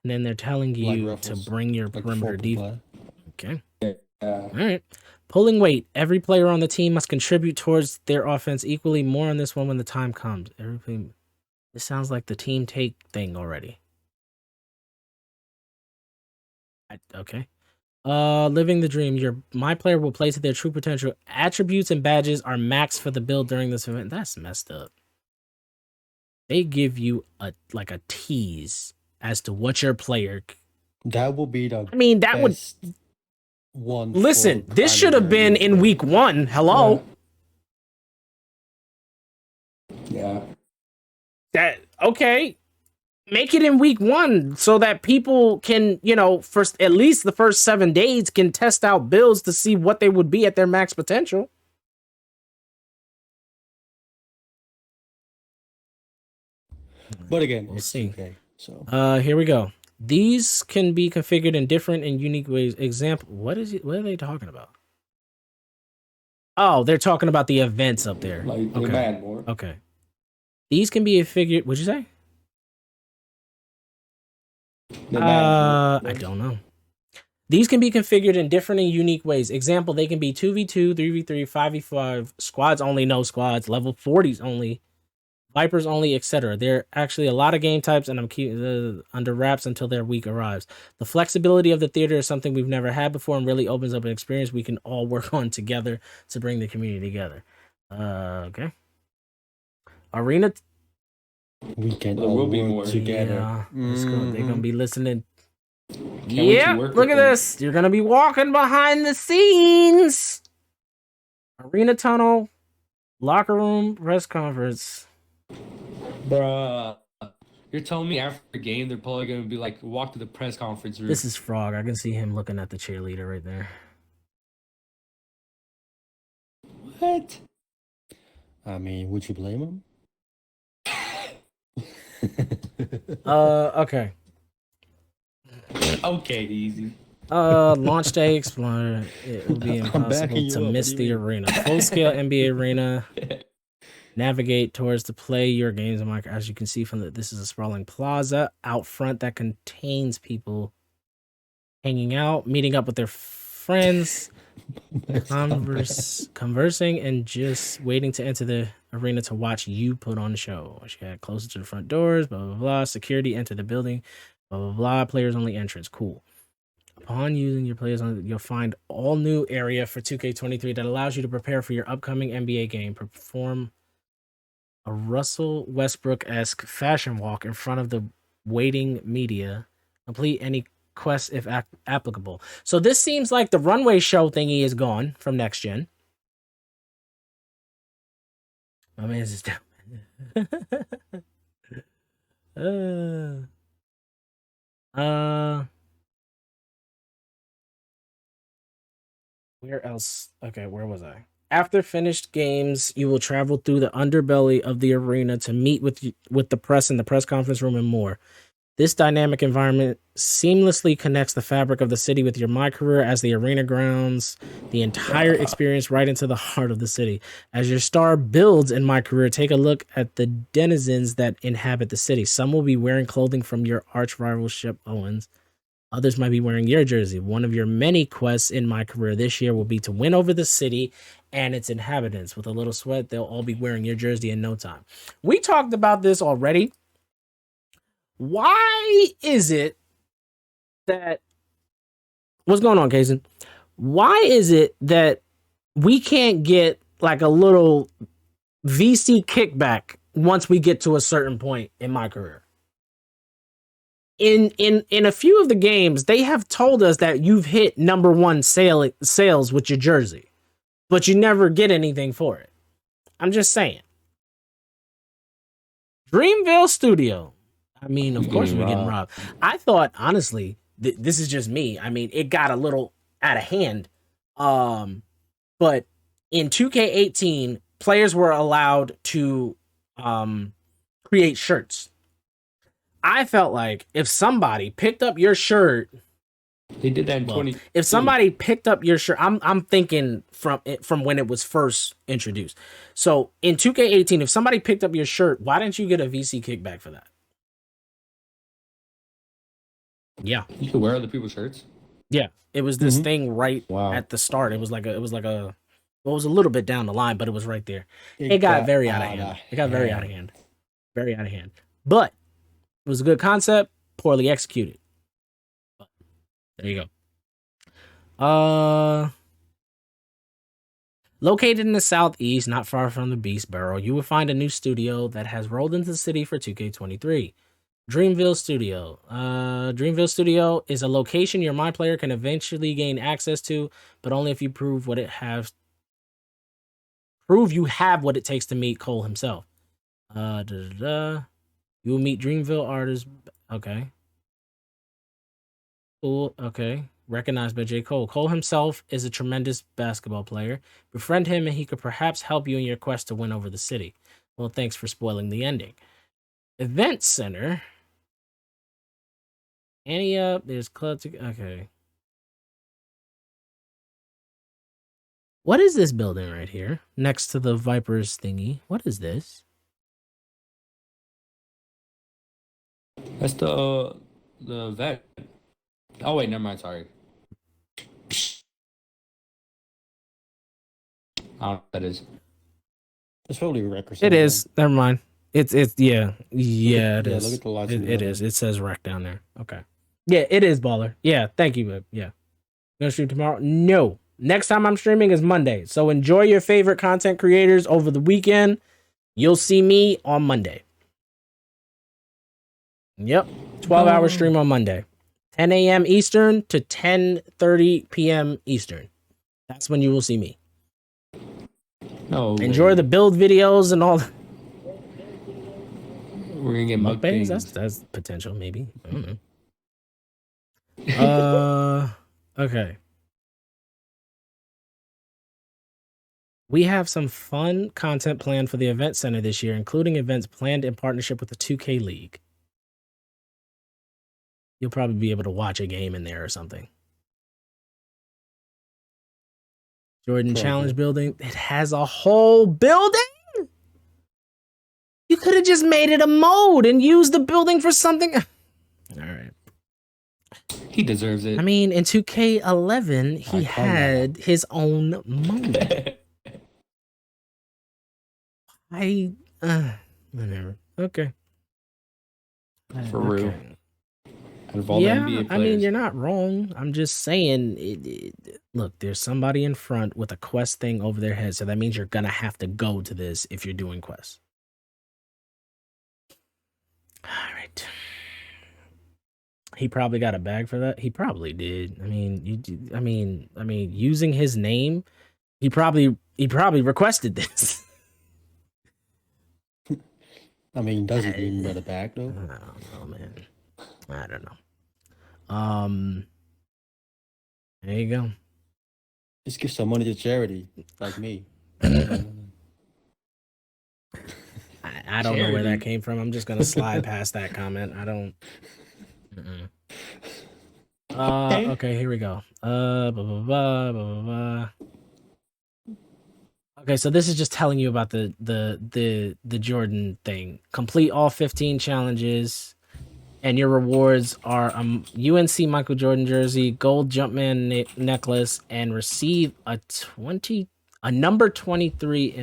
And then they're telling you to bring your perimeter defense. Okay. All right. Pulling weight. Every player on the team must contribute towards their offense equally. More on this one when the time comes. Everything. This sounds like the team take thing already. Okay. Living the dream. My player will play to their true potential. Attributes and badges are maxed for the build during this event. That's messed up. They give you a tease as to what your player. That will be the. I mean, that would. One. Listen, this should have been in week 1. Hello. Yeah. That okay. Make it in week 1 so that people can, first at least the first 7 days can test out builds to see what they would be at their max potential. But again, we'll see. Okay, so here we go. These can be configured in different and unique ways. Example, what are they talking about? Oh, they're talking about the events up there. Like they mad more. Okay. These can be configured. What'd you say? I don't know. These can be configured in different and unique ways. Example, they can be 2v2, 3v3, 5v5, squads only, no squads, level 40s only, Vipers only, etc. There are actually a lot of game types, and I'm keeping under wraps until their week arrives. The flexibility of the theater is something we've never had before and really opens up an experience we can all work on together to bring the community together. Okay. Arena. We can all work together. Yeah, they're going to be listening. Yeah, look at this. You're going to be walking behind the scenes. Arena tunnel, locker room, press conference. Bruh. You're telling me after the game, they're probably going to be like, walk to the press conference room. This is Frog. I can see him looking at the cheerleader right there. What? I mean, would you blame him? Okay. Okay, easy. Launch day explorer. It will be impossible to miss the arena. Full scale NBA arena. Navigate towards to play your games. As you can see from this is a sprawling plaza out front that contains people hanging out, meeting up with their friends, conversing, and just waiting to enter the arena to watch you put on the show. She got closer to the front doors, blah, blah, blah. Security, enter the building, blah, blah, blah. Players only entrance. Cool. Upon using your players, you'll find all new area for 2K23 that allows you to prepare for your upcoming NBA game. Perform a Russell Westbrook-esque fashion walk in front of the waiting media. Complete any quests if applicable. So this seems like the runway show thingy is gone from next gen. My man's just down. Where else? Okay, where was I? After finished games, you will travel through the underbelly of the arena to meet with the press in the press conference room and more. This dynamic environment seamlessly connects the fabric of the city with your My Career as the arena grounds the entire experience right into the heart of the city. As your star builds in My Career, take a look at the denizens that inhabit the city. Some will be wearing clothing from your arch rival Shep Owens. Others might be wearing your jersey. One of your many quests in My Career this year will be to win over the city and its inhabitants. With a little sweat, they'll all be wearing your jersey in no time. We talked about this already. Why is it that... What's going on, Kaysen? Why is it that we can't get like a little VC kickback once we get to a certain point in My Career? In a few of the games, they have told us that you've hit #1 sales with your jersey, but you never get anything for it. I'm just saying. Dreamville Studio. I mean, of course we're getting robbed. I thought, honestly, this is just me. I mean, it got a little out of hand. But in 2K18, players were allowed to create shirts. I felt like if somebody picked up your shirt, they did that in 20. If somebody picked up your shirt, I'm thinking from when it was first introduced. So in 2K18, if somebody picked up your shirt, why didn't you get a VC kickback for that? Yeah. You can wear other people's shirts. Yeah. It was this thing right at the start. It was like a well, it was a little bit down the line, but it was right there. It got very out of hand. It got very out of hand. Very out of hand. But it was a good concept, poorly executed. But there you go. Located in the southeast, not far from the Beast Burrow, you will find a new studio that has rolled into the city for 2K23. Dreamville Studio. Dreamville Studio is a location your My Player can eventually gain access to, but only if you prove you have what it takes to meet Cole himself. You will meet Dreamville artists. Okay. Cool. Okay. Recognized by J. Cole. Cole himself is a tremendous basketball player. Befriend him and he could perhaps help you in your quest to win over the city. Well, thanks for spoiling the ending. Event Center. Annie up. There's club to... Okay. What is this building right here? Next to the Vipers thingy. What is this? That's the vet. Oh wait, never mind. Sorry. I don't know what that is. It's probably records. It is. Never mind. It's yeah. Yeah, it is. Look at the lights. It is. It says rec down there. Okay. Yeah, it is baller. Yeah, thank you, babe. Yeah. Gonna stream tomorrow? No. Next time I'm streaming is Monday. So enjoy your favorite content creators over the weekend. You'll see me on Monday. Yep. 12-hour stream on Monday. 10 a.m. Eastern to 10:30 p.m. Eastern. That's when you will see me. No. Enjoy the build videos and all. We're gonna get mukbangs. That's potential, maybe. I don't know. Okay. We have some fun content planned for the event center this year, including events planned in partnership with the 2K League. You'll probably be able to watch a game in there or something. Jordan Challenge building. It has a whole building? You could have just made it a mode and used the building for something. All right. He deserves it. I mean, in 2K11, he had his own mode. Whatever. Okay. For real. Yeah, I mean, you're not wrong. I'm just saying, look, there's somebody in front with a quest thing over their head, so that means you're going to have to go to this if you're doing quests. All right. He probably got a bag for that. He probably did. I mean, using his name, he probably requested this. I mean, does it even get a bag though? I don't know, man. I don't know. There you go. Just give some money to charity, like me. I don't know where that came from. I'm just gonna slide past that comment. I don't. Okay, here we go. Blah, blah, blah, blah, blah. Okay, so this is just telling you about the Jordan thing. Complete all 15 challenges, and your rewards are UNC Michael Jordan jersey, gold Jumpman necklace, and receive a number 23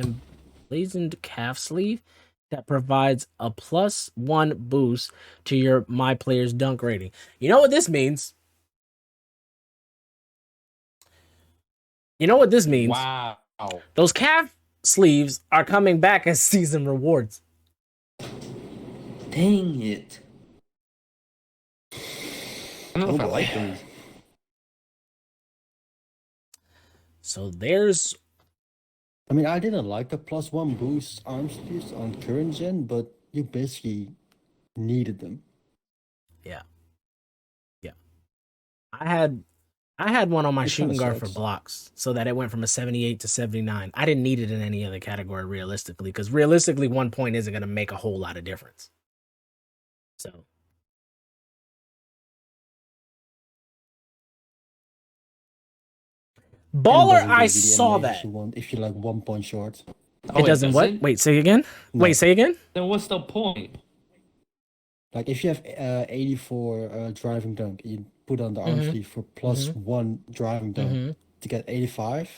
emblazoned calf sleeve that provides a +1 boost to your My Player's dunk rating. You know what this means? Wow. Those calf sleeves are coming back as season rewards. Dang it. I don't know if I like those. So there's... I mean, I didn't like the +1 boost arm sleeves on current gen, but you basically needed them. Yeah. I had one on my shooting guard for blocks, so that it went from a 78 to 79. I didn't need it in any other category realistically, because realistically 1 point isn't going to make a whole lot of difference. So. Baller, I saw that. If you're like 1 point short. It doesn't what? Wait, say again? Wait, say again? Then what's the point? Like if you have 84 driving dunk, you put on the arm sleeve for +1 driving dunk to get 85.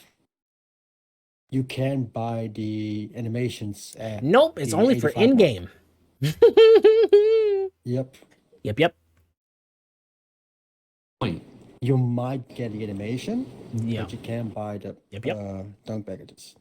You can buy the animations at Nope, it's only for in-game. Yep. Yep. You might get the animation, Yeah. but you can buy the dunk packages.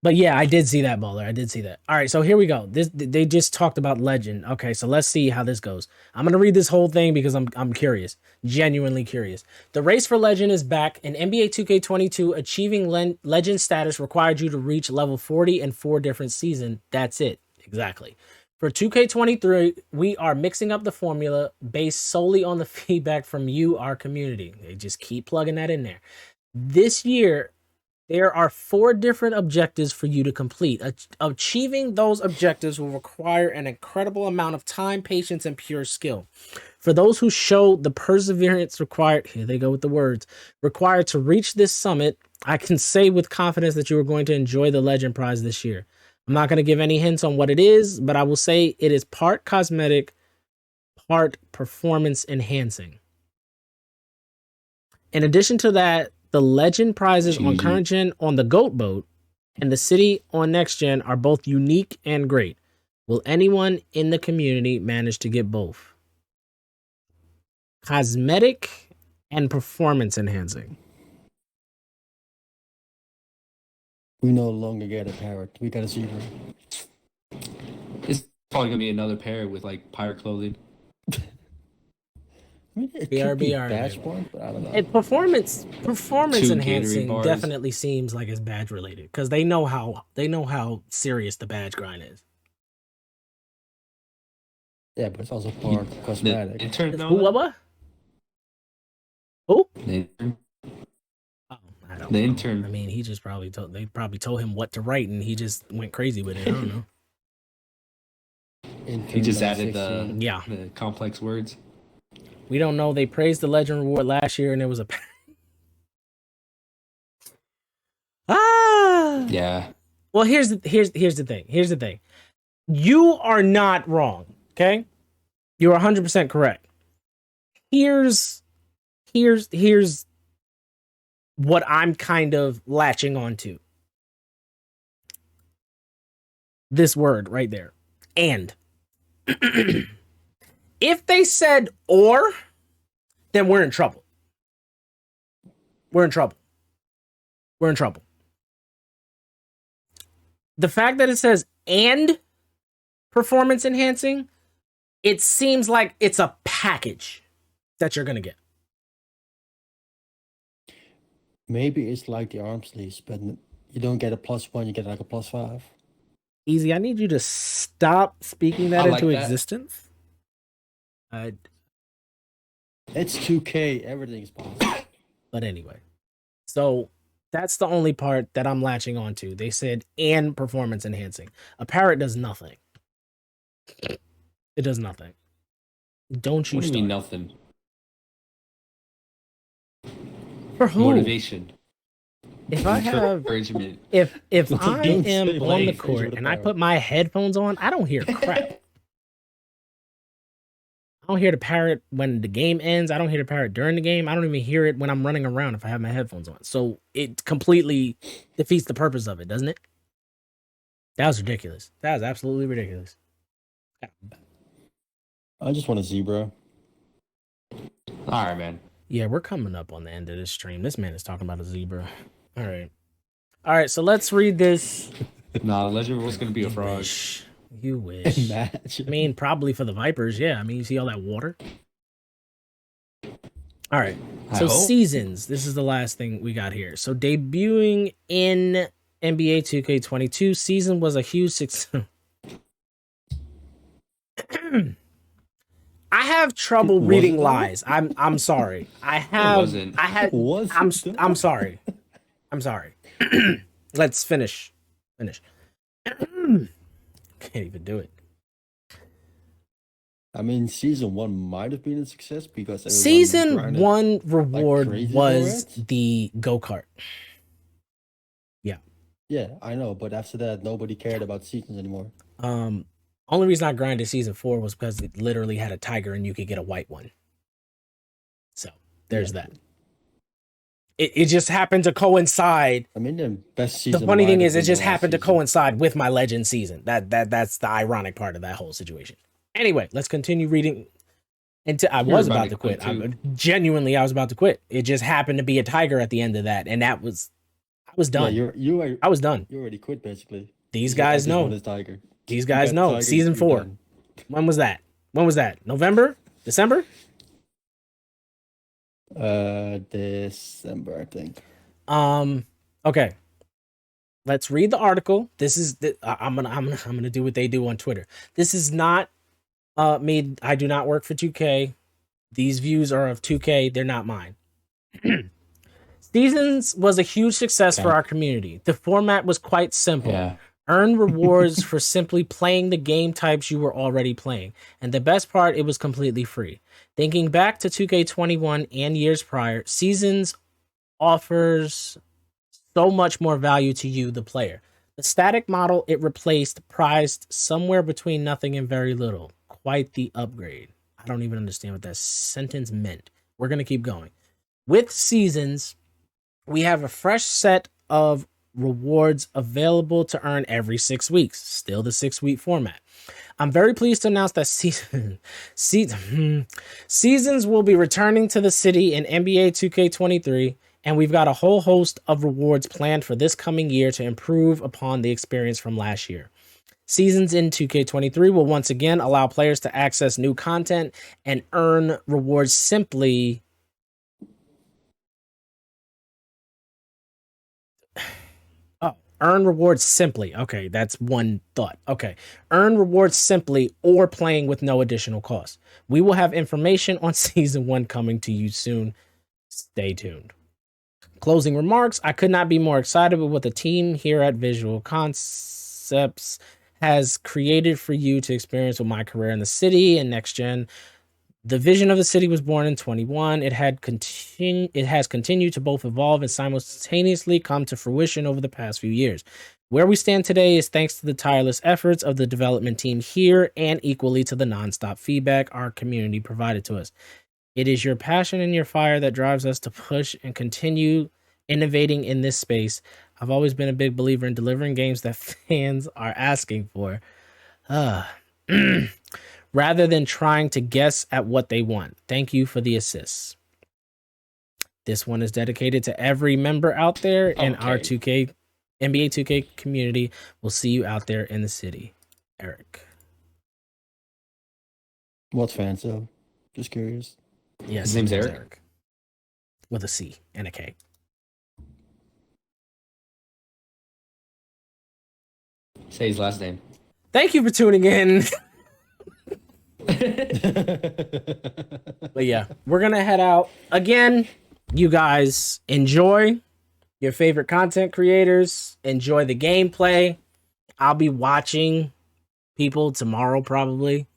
But yeah, I did see that, Baller. I did see that. All right, so here we go. They just talked about Legend. Okay, so let's see how this goes. I'm gonna read this whole thing because I'm curious, genuinely curious. The race for Legend is back. In NBA 2K22, achieving Legend status required you to reach level 40 in 4 different seasons. That's it, exactly. For 2K23, we are mixing up the formula based solely on the feedback from you, our community. They just keep plugging that in there. This year, there are 4 different objectives for you to complete. Achieving those objectives will require an incredible amount of time, patience, and pure skill. For those who show the perseverance required, here they go with the words, required to reach this summit, I can say with confidence that you are going to enjoy the Legend Prize this year. I'm not going to give any hints on what it is, but I will say it is part cosmetic, part performance enhancing. In addition to that, the Legend prizes on current gen on the GOAT boat and the city on next gen are both unique and great. Will anyone in the community manage to get both? Cosmetic and performance enhancing. We no longer get a parrot. We got a zebra. It's probably gonna be another pair with like pirate clothing. I mean, it could be badge point, but I don't know. Performance 2 enhancing Gatorade bars. definitely seems like it's badge related because they know how serious the badge grind is. Yeah, but it's also part cosmetic. What? Who? The Oh, I don't The know. intern. I mean, he just probably told him what to write and he just went crazy with it. I don't know. He just added 16. the complex words. We don't know. They praised the Legend reward last year and it was a Yeah. Well, here's the thing. Here's the thing. You are not wrong, okay? You're 100% correct. Here's what I'm kind of latching onto. This word right there. And if they said or, then we're in trouble. We're in trouble. We're in trouble. The fact that it says and performance enhancing, it seems like it's a package that you're going to get. Maybe it's like the arm sleeves, but you don't get a +1, you get like a +5. Easyy, I need you to stop speaking that into existence. It's 2K, everything's possible. But anyway, so that's the only part that I'm latching onto. They said and performance enhancing. A parrot does nothing. It does nothing. Don't you What do you start. mean nothing? For who? Motivation. If I have encouragement. if I Don't am say on the life, court it's and I with a put my headphones on, I don't hear crap. I don't hear the parrot when the game ends. I don't hear the parrot during the game. I don't even hear it when I'm running around if I have my headphones on. So it completely defeats the purpose of it, doesn't it? That was ridiculous. That was absolutely ridiculous. I just want a zebra. All right, man. Yeah, we're coming up on the end of this stream. This man is talking about a zebra. All right. So let's read this. Nah, the Legend was gonna be a frog. You wish. I mean, probably for the Vipers. Yeah. I mean, you see all that water. All right. So seasons. This is the last thing we got here. So debuting in NBA 2K22, season was a huge success. I have trouble reading lies. I'm sorry. I'm sorry. I'm sorry. Let's finish. Can't even do it. I mean, season 1 might have been a success because season 1 reward was the go-kart. Yeah, I know, but after that, nobody cared about seasons anymore. Only reason I grinded season 4 was because it literally had a tiger and you could get a white one. So there's that. It just happened to coincide. I mean, the best season. The funny thing is, it just happened to coincide with my legend season. That's the ironic part of that whole situation. Anyway, let's continue reading. I was about to quit. I was about to quit. It just happened to be a tiger at the end of that, and I was done. Yeah, I was done. You already quit, basically. These guys know. These guys know. Season 4. When was that? November? December? December, I think. Okay. Let's read the article. This is I'm gonna do what they do on Twitter. This is not me. I do not work for 2K. These views are of 2K. They're not mine. Seasons was a huge success for our community. The format was quite simple. Yeah. Earn rewards for simply playing the game types you were already playing. And the best part, it was completely free. Thinking back to 2K21 and years prior, Seasons offers so much more value to you, the player. The static model it replaced priced somewhere between nothing and very little. Quite the upgrade. I don't even understand what that sentence meant. We're going to keep going. With Seasons, we have a fresh set of rewards available to earn every 6 weeks. Still the 6-week format. I'm very pleased to announce that Seasons will be returning to the city in NBA 2K23, and we've got a whole host of rewards planned for this coming year to improve upon the experience from last year. Seasons in 2K23 will once again allow players to access new content and earn rewards simply. Earn rewards simply. Okay, that's one thought. Okay. Earn rewards simply or playing with no additional cost. We will have information on Season 1 coming to you soon. Stay tuned. Closing remarks. I could not be more excited with what the team here at Visual Concepts has created for you to experience with my career in the city and next gen. The vision of the city was born in 21. It has continued to both evolve and simultaneously come to fruition over the past few years. Where we stand today is thanks to the tireless efforts of the development team here and equally to the nonstop feedback our community provided to us. It is your passion and your fire that drives us to push and continue innovating in this space. I've always been a big believer in delivering games that fans are asking for. Rather than trying to guess at what they want. Thank you for the assists. This one is dedicated to every member out there in our NBA 2K community. We'll see you out there in the city. Eric. What fan, so? Just curious. Yes, his name's Eric. With a C and a K. Say his last name. Thank you for tuning in. But yeah, we're gonna head out again. You guys enjoy your favorite content creators, enjoy the gameplay. I'll be watching people tomorrow probably.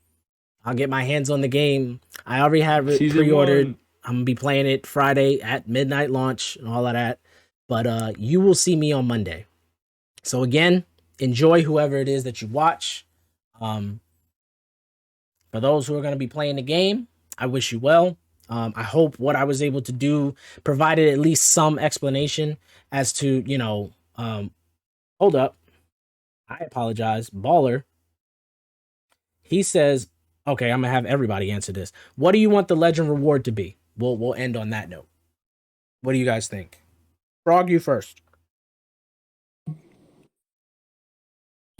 I'll get my hands on the game. I already have it pre-ordered. I'm gonna be playing it Friday at midnight launch and all of that, but you will see me on Monday. So again, enjoy whoever it is that you watch. For those who are going to be playing the game, I wish you well. I hope what I was able to do provided at least some explanation as to, hold up. I apologize. Baller. He says, okay, I'm going to have everybody answer this. What do you want the legend reward to be? We'll end on that note. What do you guys think? Frog, you first.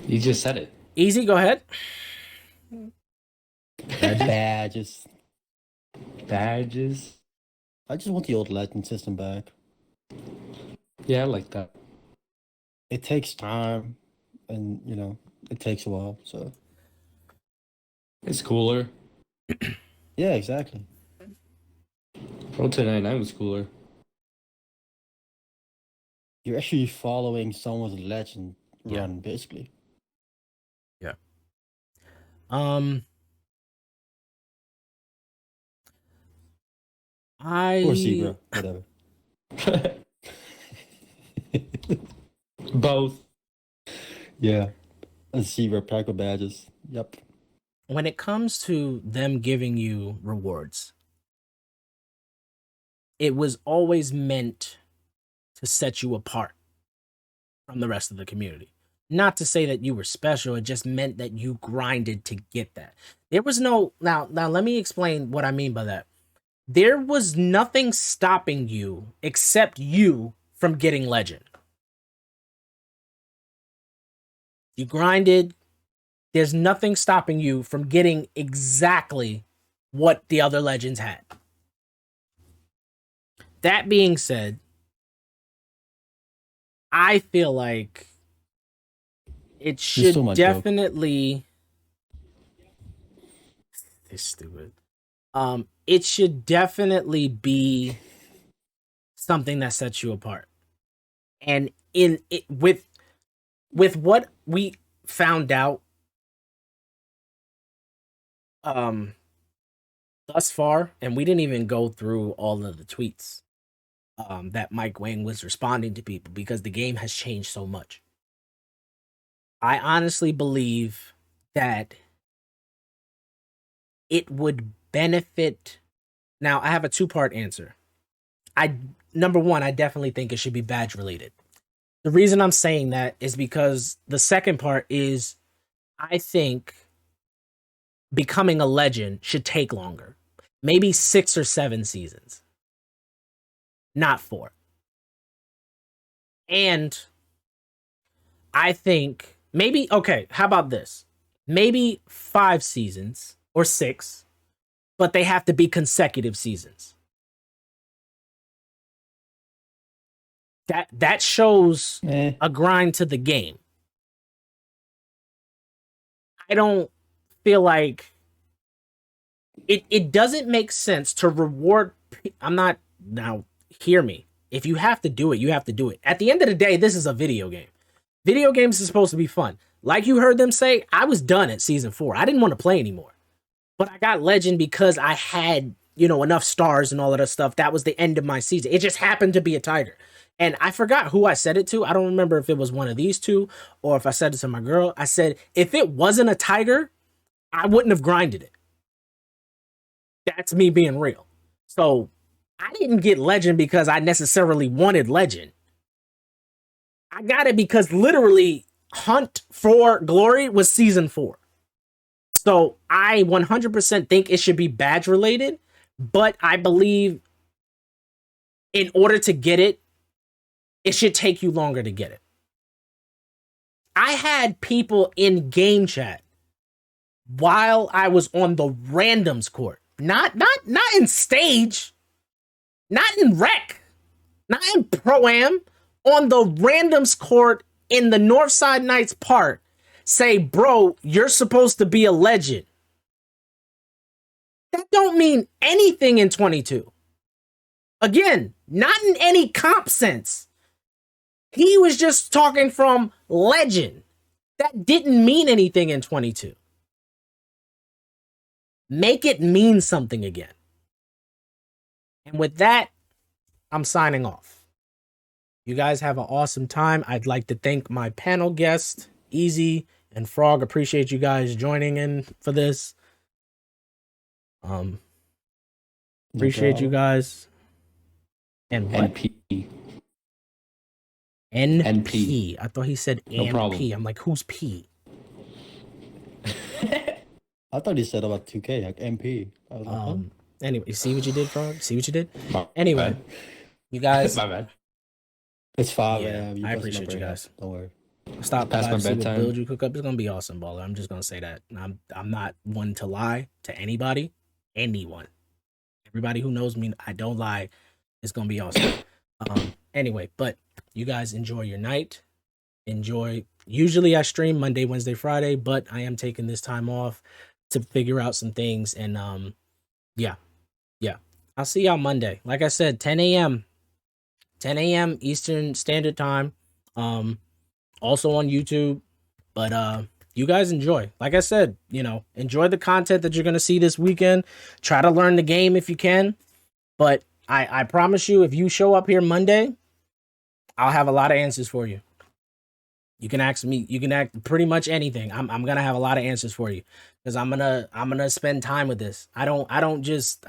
You just said it. Easy, go ahead. Badges. Badges. I just want the old legend system back. Yeah, I like that. It takes time, and it takes a while. So it's cooler. Yeah, exactly. Pro 299 was cooler. You're actually following someone's legend run, basically. Yeah. Or Zebra, whatever. Both. Yeah. And Zebra pack of badges. Yep. When it comes to them giving you rewards, it was always meant to set you apart from the rest of the community. Not to say that you were special, it just meant that you grinded to get that. There was no, now let me explain what I mean by that. There was nothing stopping you except you from getting legend. You grinded. There's nothing stopping you from getting exactly what the other legends had. That being said, I feel like it should definitely... It's stupid. It should definitely be something that sets you apart. And in it, with what we found out thus far, and we didn't even go through all of the tweets that Wang was responding to people because the game has changed so much. I honestly believe that it would benefit. Now, I have a two-part answer. Number one, I definitely think it should be badge related. The reason I'm saying that is because the second part is I think becoming a legend should take longer. Maybe 6 or 7 seasons. Not 4. And I think maybe, okay, how about this? Maybe 5 seasons or 6, but they have to be consecutive seasons. That shows a grind to the game. I don't feel like it doesn't make sense to reward. I'm not, now hear me. If you have to do it, you have to do it. At the end of the day, this is a video game. Video games are supposed to be fun. Like you heard them say, I was done at season 4. I didn't want to play anymore. But I got legend because I had, enough stars and all of that stuff. That was the end of my season. It just happened to be a tiger. And I forgot who I said it to. I don't remember if it was one of these two or if I said it to my girl. I said, if it wasn't a tiger, I wouldn't have grinded it. That's me being real. So I didn't get legend because I necessarily wanted legend. I got it because literally Hunt for Glory was season 4. So I 100% think it should be badge related, but I believe in order to get it, it should take you longer to get it. I had people in game chat while I was on the randoms court, not in stage, not in rec, not in pro-am, on the randoms court in the Northside Knights part, say, bro, you're supposed to be a legend. That don't mean anything in 22. Again, not in any comp sense. He was just talking from legend. That didn't mean anything in 22. Make it mean something again. And with that, I'm signing off. You guys have an awesome time. I'd like to thank my panel guests, Eacyy and Frog. Appreciate you guys joining in for this. Appreciate you guys. And what? NP. I thought he said NP. I'm like, who's P? I thought he said about 2K, like MP. I was like, huh? Anyway, see what you did, Frog? See what you did? Anyway, you guys. My bad. It's 5 Yeah, a.m. I appreciate you guys. Don't worry. Stop past my bedtime. Build you cook up. It's gonna be awesome, baller. I'm just gonna say that. I'm not one to lie to anybody, anyone. Everybody who knows me, I don't lie. It's gonna be awesome. Anyway, but you guys enjoy your night. Enjoy. Usually I stream Monday, Wednesday, Friday, but I am taking this time off to figure out some things. And yeah. I'll see y'all Monday. Like I said, 10 a.m. Eastern Standard Time. Also on YouTube. But you guys enjoy. Like I said, enjoy the content that you're gonna see this weekend. Try to learn the game if you can. But I promise you, if you show up here Monday, I'll have a lot of answers for you. You can ask me. You can ask pretty much anything. I'm gonna have a lot of answers for you because I'm gonna spend time with this. I don't just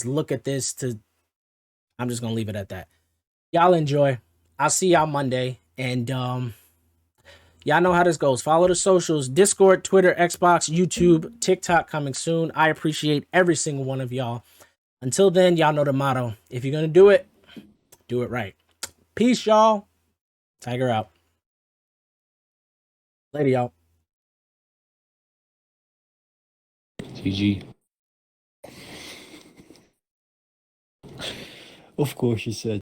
look at this to. I'm just gonna leave it at that. Y'all enjoy. I'll see y'all Monday, and y'all know how this goes. Follow the socials: Discord, Twitter, Xbox, YouTube, TikTok coming soon. I appreciate every single one of y'all. Until then, y'all know the motto: if you're gonna do it right. Peace, y'all. Tiger out. Later, y'all. GG. Of course, you said.